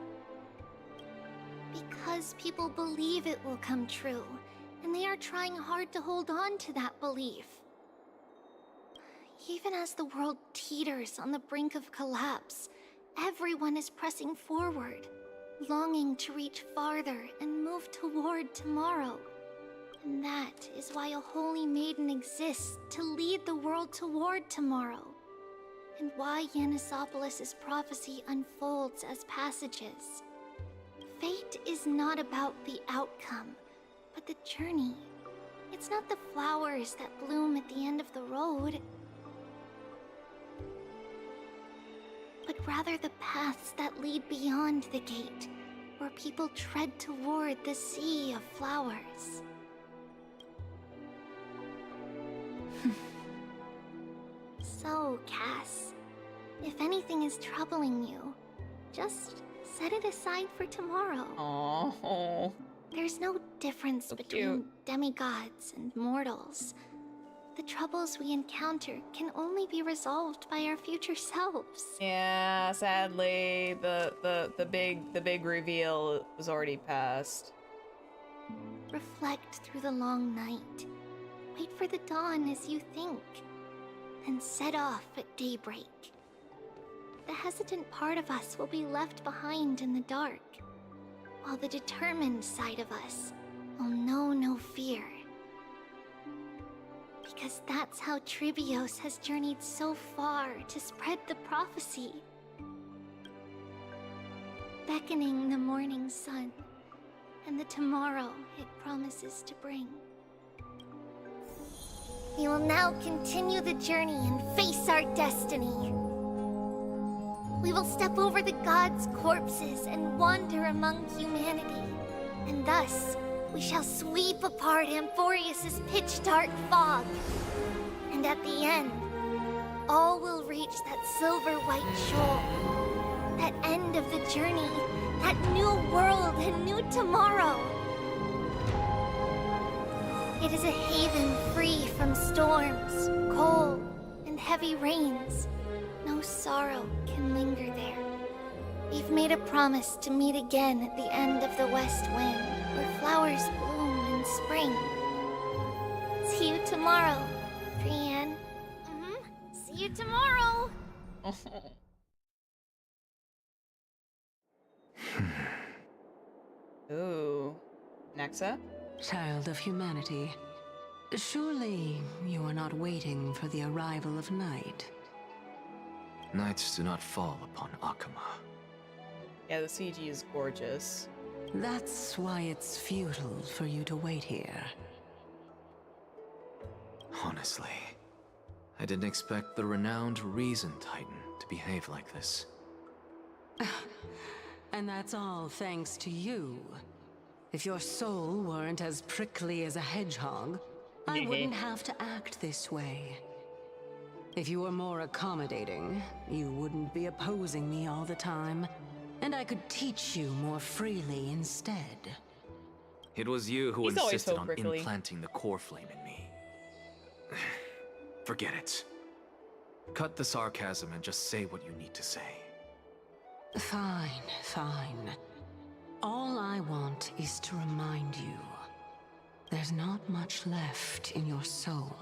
Because people believe it will come true, and they are trying hard to hold on to that belief. Even as the world teeters on the brink of collapse, everyone is pressing forward, longing to reach farther and move toward tomorrow. And that is why a holy maiden exists to lead the world toward tomorrow. And why Yanisopolis' prophecy unfolds as passages. Fate is not about the outcome, but the journey. It's not the flowers that bloom at the end of the road, but rather the paths that lead beyond the gate, where people tread toward the sea of flowers. So, Cass, if anything is troubling you, just set it aside for tomorrow. Aww. There's no difference between demigods and mortals. The troubles we encounter can only be resolved by our future selves. Yeah, sadly, the big reveal was already past. Reflect through the long night. Wait for the dawn as you think. Then set off at daybreak. The hesitant part of us will be left behind in the dark, while the determined side of us will know no fear. Because that's how Tribios has journeyed so far to spread the prophecy. Beckoning the morning sun, and the tomorrow it promises to bring. We will now continue the journey and face our destiny. We will step over the gods' corpses and wander among humanity. And thus, we shall sweep apart Amphorius's pitch-dark fog. And at the end, all will reach that silver-white shoal. That end of the journey, that new world and new tomorrow. It is a haven free from storms, cold, and heavy rains. No sorrow can linger there. We've made a promise to meet again at the end of the west wind, where flowers bloom in spring. See you tomorrow, Brienne. See you tomorrow. Ooh. Anaxa? Child of humanity, surely you are not waiting for the arrival of night. Nights do not fall upon Akama. Yeah, the CG is gorgeous. That's why it's futile for you to wait here. Honestly, I didn't expect the renowned Reason Titan to behave like this. And that's all thanks to you. If your soul weren't as prickly as a hedgehog, I wouldn't have to act this way. If you were more accommodating, you wouldn't be opposing me all the time, and I could teach you more freely instead. It was you who insisted on implanting the core flame in me. Forget it. Cut the sarcasm and just say what you need to say. Fine, fine. All I want is to remind you, there's not much left in your soul.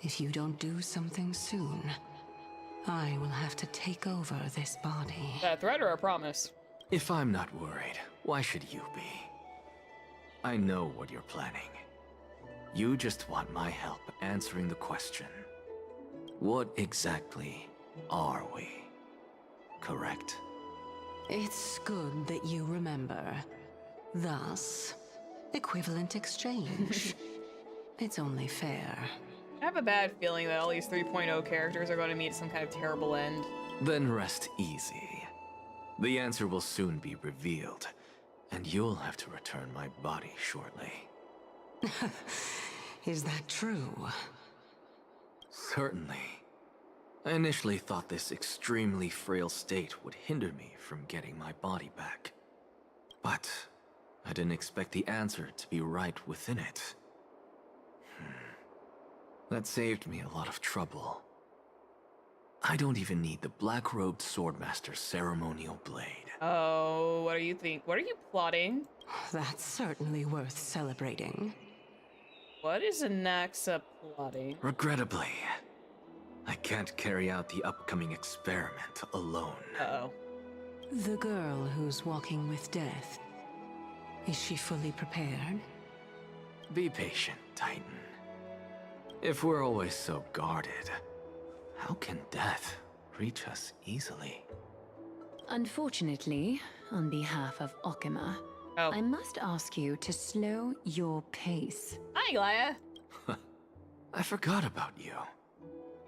If you don't do something soon, I will have to take over this body. A threat or a promise? If I'm not worried, why should you be? I know what you're planning. You just want my help answering the question. What exactly are we? Correct? It's good that you remember. Thus, equivalent exchange. It's only fair. I have a bad feeling that all these 3.0 characters are going to meet some kind of terrible end. Then rest easy. The answer will soon be revealed, and you'll have to return my body shortly. Is that true? Certainly. I initially thought this extremely frail state would hinder me from getting my body back. But I didn't expect the answer to be right within it. That saved me a lot of trouble. I don't even need the black-robed swordmaster's ceremonial blade. Oh, what do you think? What are you plotting? That's certainly worth celebrating. What is Anaxa plotting? Regrettably, I can't carry out the upcoming experiment alone. Uh-oh. The girl who's walking with death, is she fully prepared? Be patient, Titan. If we're always so guarded, how can death reach us easily? Unfortunately, on behalf of Okima, I must ask you to slow your pace. Hi, Glaya. I forgot about you.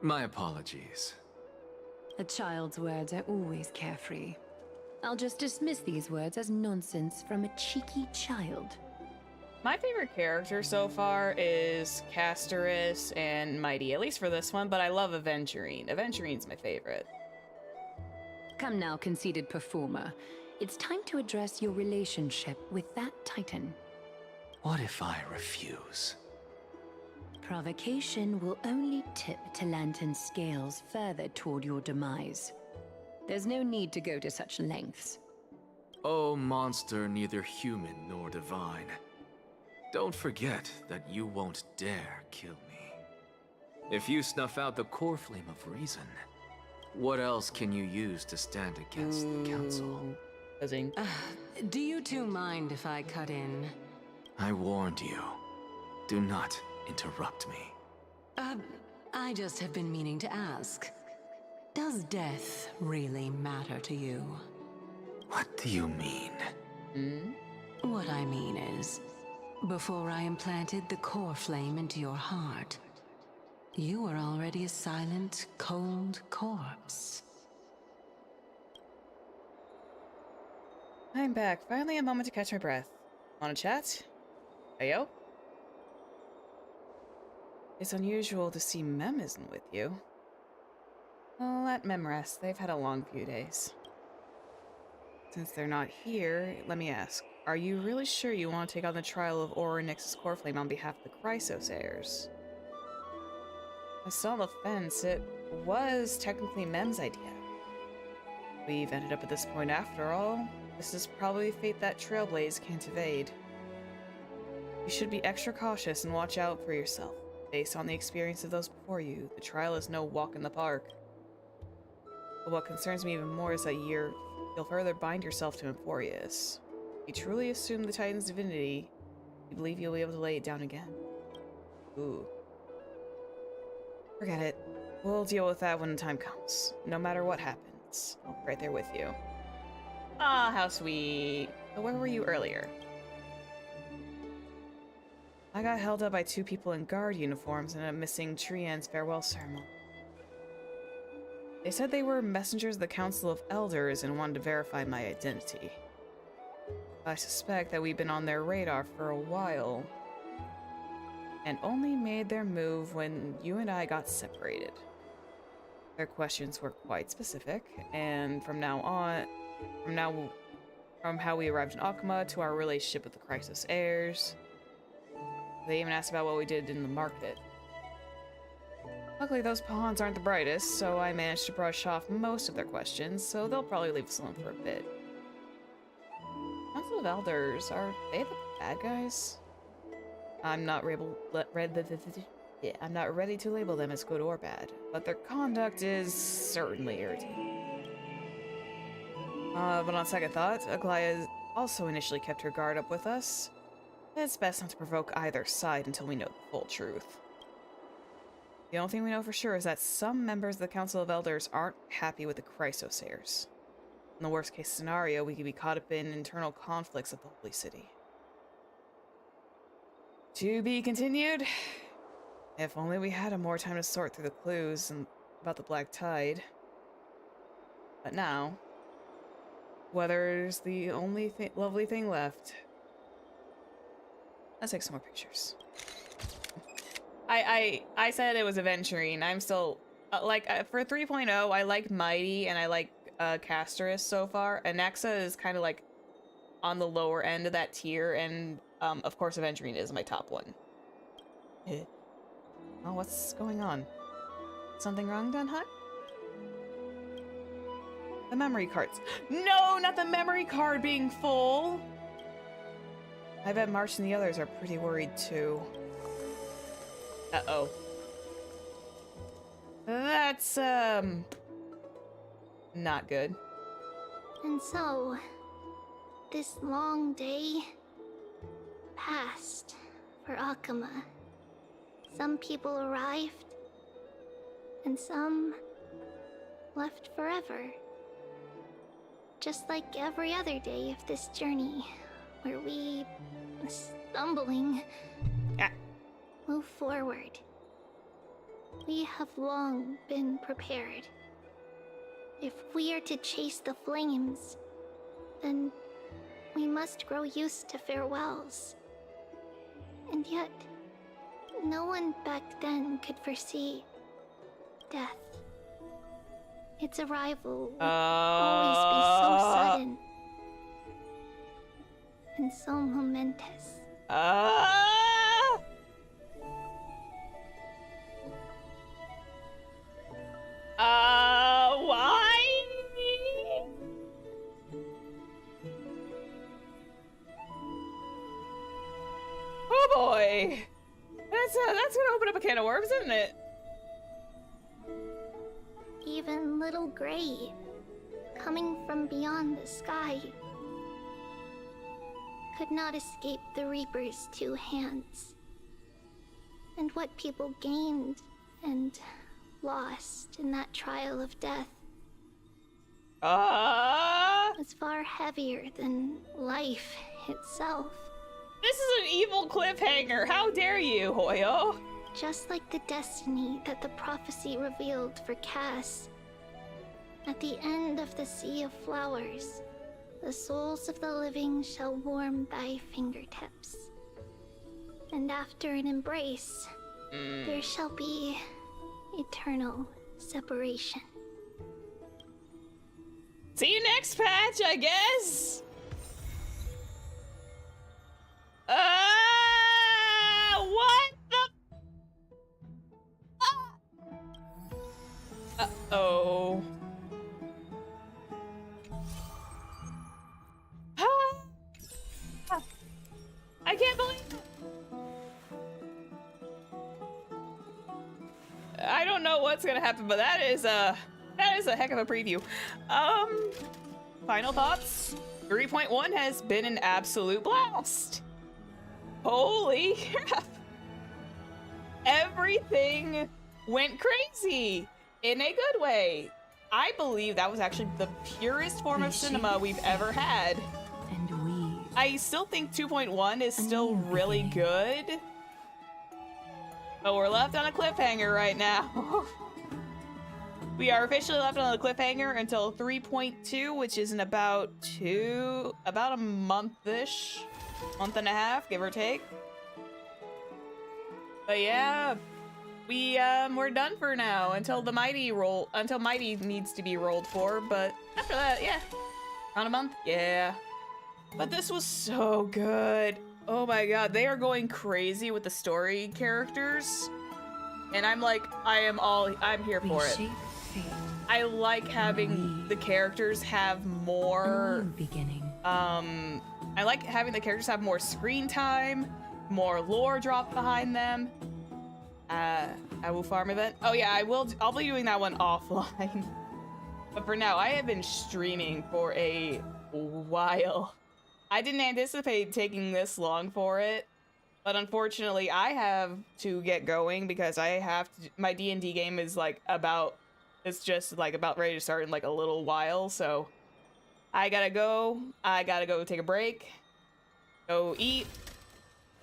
My apologies. A child's words are always carefree. I'll just dismiss these words as nonsense from a cheeky child. My favorite character so far is Casterus and Mighty, at least for this one, but I love Aventurine. Aventurine's my favorite. Come now, conceited performer. It's time to address your relationship with that Titan. What if I refuse? Provocation will only tip Talantan's scales further toward your demise. There's no need to go to such lengths. Oh, monster neither human nor divine. Don't forget that you won't dare kill me. If you snuff out the core flame of reason, what else can you use to stand against the council? Do you two mind if I cut in? I warned you. Do not interrupt me. I just have been meaning to ask. Does death really matter to you? What do you mean? What I mean is, before I implanted the core flame into your heart, You were already a silent, cold corpse. I'm back. Finally a moment to catch my breath. Wanna chat? Heyo? It's unusual to see Mem isn't with you. Well, let Mem rest. They've had a long few days. Since they're not here, let me ask. Are you really sure you want to take on the trial of Oryx's core flame on behalf of the Chrysos heirs? I saw on the fence. It was technically Mem's idea. We've ended up at this point after all. This is probably fate that Trailblaze can't evade. You should be extra cautious and watch out for yourself. Based on the experience of those before you, the trial is no walk in the park. But what concerns me even more is that you'll further bind yourself to Emphorius. If you truly assume the Titan's divinity, you believe you'll be able to lay it down again. Ooh. Forget it. We'll deal with that when the time comes. No matter what happens, I'll be right there with you. Ah, how sweet. So where were you earlier? I got held up by two people in guard uniforms in a missing Trian's farewell ceremony. They said they were messengers of the Council of Elders and wanted to verify my identity. I suspect that we've been on their radar for a while, and only made their move when you and I got separated. Their questions were quite specific, and from how we arrived in Akama to our relationship with the Chrysos heirs, they even asked about what we did in the market. Luckily, those pawns aren't the brightest, so I managed to brush off most of their questions, so they'll probably leave us alone for a bit. Council of Elders, are they the bad guys? I'm not ready to label them as good or bad, but their conduct is certainly irritating. But on second thought, Aglaya also initially kept her guard up with us. It's best not to provoke either side until we know the full truth. The only thing we know for sure is that some members of the Council of Elders aren't happy with the Chrysos heirs. In the worst case scenario, we could be caught up in internal conflicts of the Holy City. To be continued. If only we had more time to sort through the clues about the Black Tide. But now, weather's the only lovely thing left. Let's take some more pictures. I said it was adventuring. I'm still for 3.0. I like Mighty and I like Casterus so far. Anaxa is kind of like on the lower end of that tier, and of course, adventuring is my top one. Oh, what's going on? Something wrong, Dunhut? The memory cards. No, not the memory card being full. I bet March and the others are pretty worried too. Uh-oh. That's, not good. And so, this long day passed for Akama. Some people arrived, and some left forever. Just like every other day of this journey, where we, stumbling, move forward. We have long been prepared. If we are to chase the flames, then we must grow used to farewells. And yet, no one back then could foresee death. Its arrival would always be so sudden and so momentous. Why? Oh boy. That's gonna open up a can of worms, isn't it? Even little Gray, coming from beyond the sky, could not escape the Reaper's two hands. And what people gained and lost in that trial of death was far heavier than life itself. This is an evil cliffhanger. How dare you, Hoyo? just like the destiny that the prophecy revealed for Cass. At the end of the Sea of Flowers, the souls of the living shall warm thy fingertips. And after an embrace, there shall be eternal separation. See you next patch, I guess. What the? Uh-oh. I can't believe it. I don't know what's gonna happen, but that is a heck of a preview. Final thoughts. 3.1 has been an absolute blast. Holy crap. Everything went crazy in a good way. I believe that was actually the purest form of cinema we've ever had. I still think 2.1 is still really good. But we're left on a cliffhanger right now. We are officially left on a cliffhanger until 3.2, which is in about a month-ish. Month and a half, give or take. But yeah, we're done for now until Mighty needs to be rolled for, but after that, yeah. Around a month? Yeah. But this was so good. Oh my god, they are going crazy with the story characters. And I'm like, I'm here for it. I like having the characters have more I like having the characters have more screen time, more lore dropped behind them. AWU farm event. Oh yeah, I'll be doing that one offline. But for now, I have been streaming for a while. I didn't anticipate taking this long for it, but unfortunately I have to get going because my D&D game is it's just like about ready to start in like a little while, so I gotta go take a break, go eat,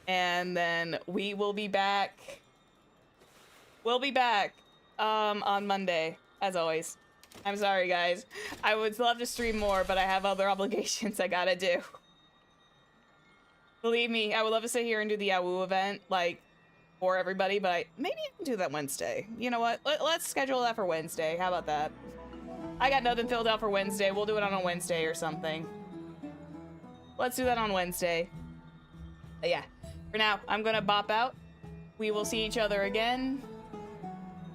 and then we will be back. We'll be back on Monday, as always. I'm sorry, guys. I would love to stream more, but I have other obligations I gotta do. Believe me, I would love to sit here and do the AWU event, like, for everybody, but maybe I can do that Wednesday. You know what? Let's schedule that for Wednesday. How about that? I got nothing filled out for Wednesday. We'll do it on a Wednesday or something. Let's do that on Wednesday. But yeah, for now, I'm gonna bop out. We will see each other again.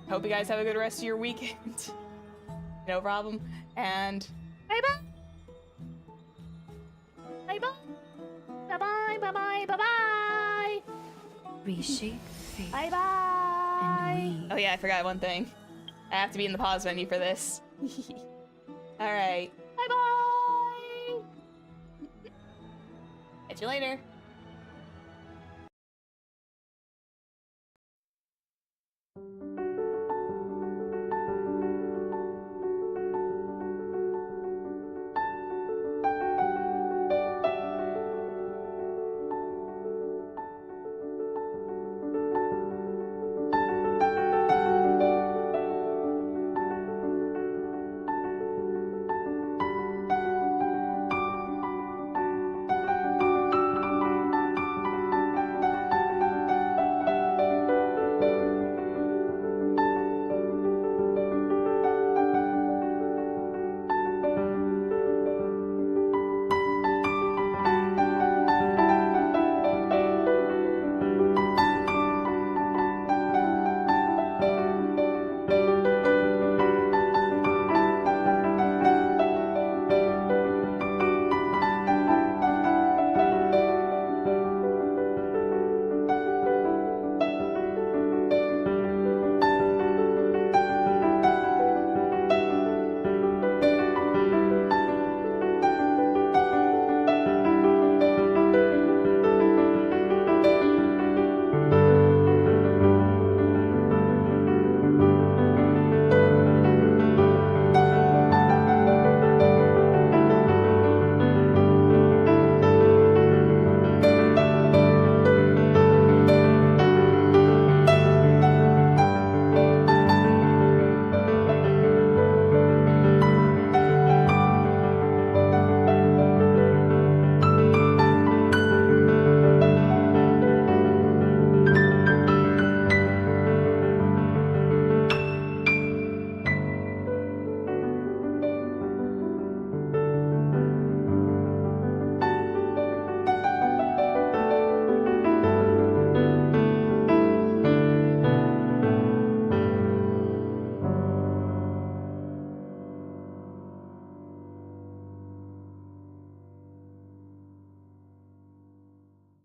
Hope you guys have a good rest of your weekend. No problem. And bye-bye. Bye-bye. Bye-bye, bye-bye, bye-bye. Reshape fate. Bye-bye. Oh yeah, I forgot one thing. I have to be in the pause menu for this. All right. Bye-bye. Catch you later.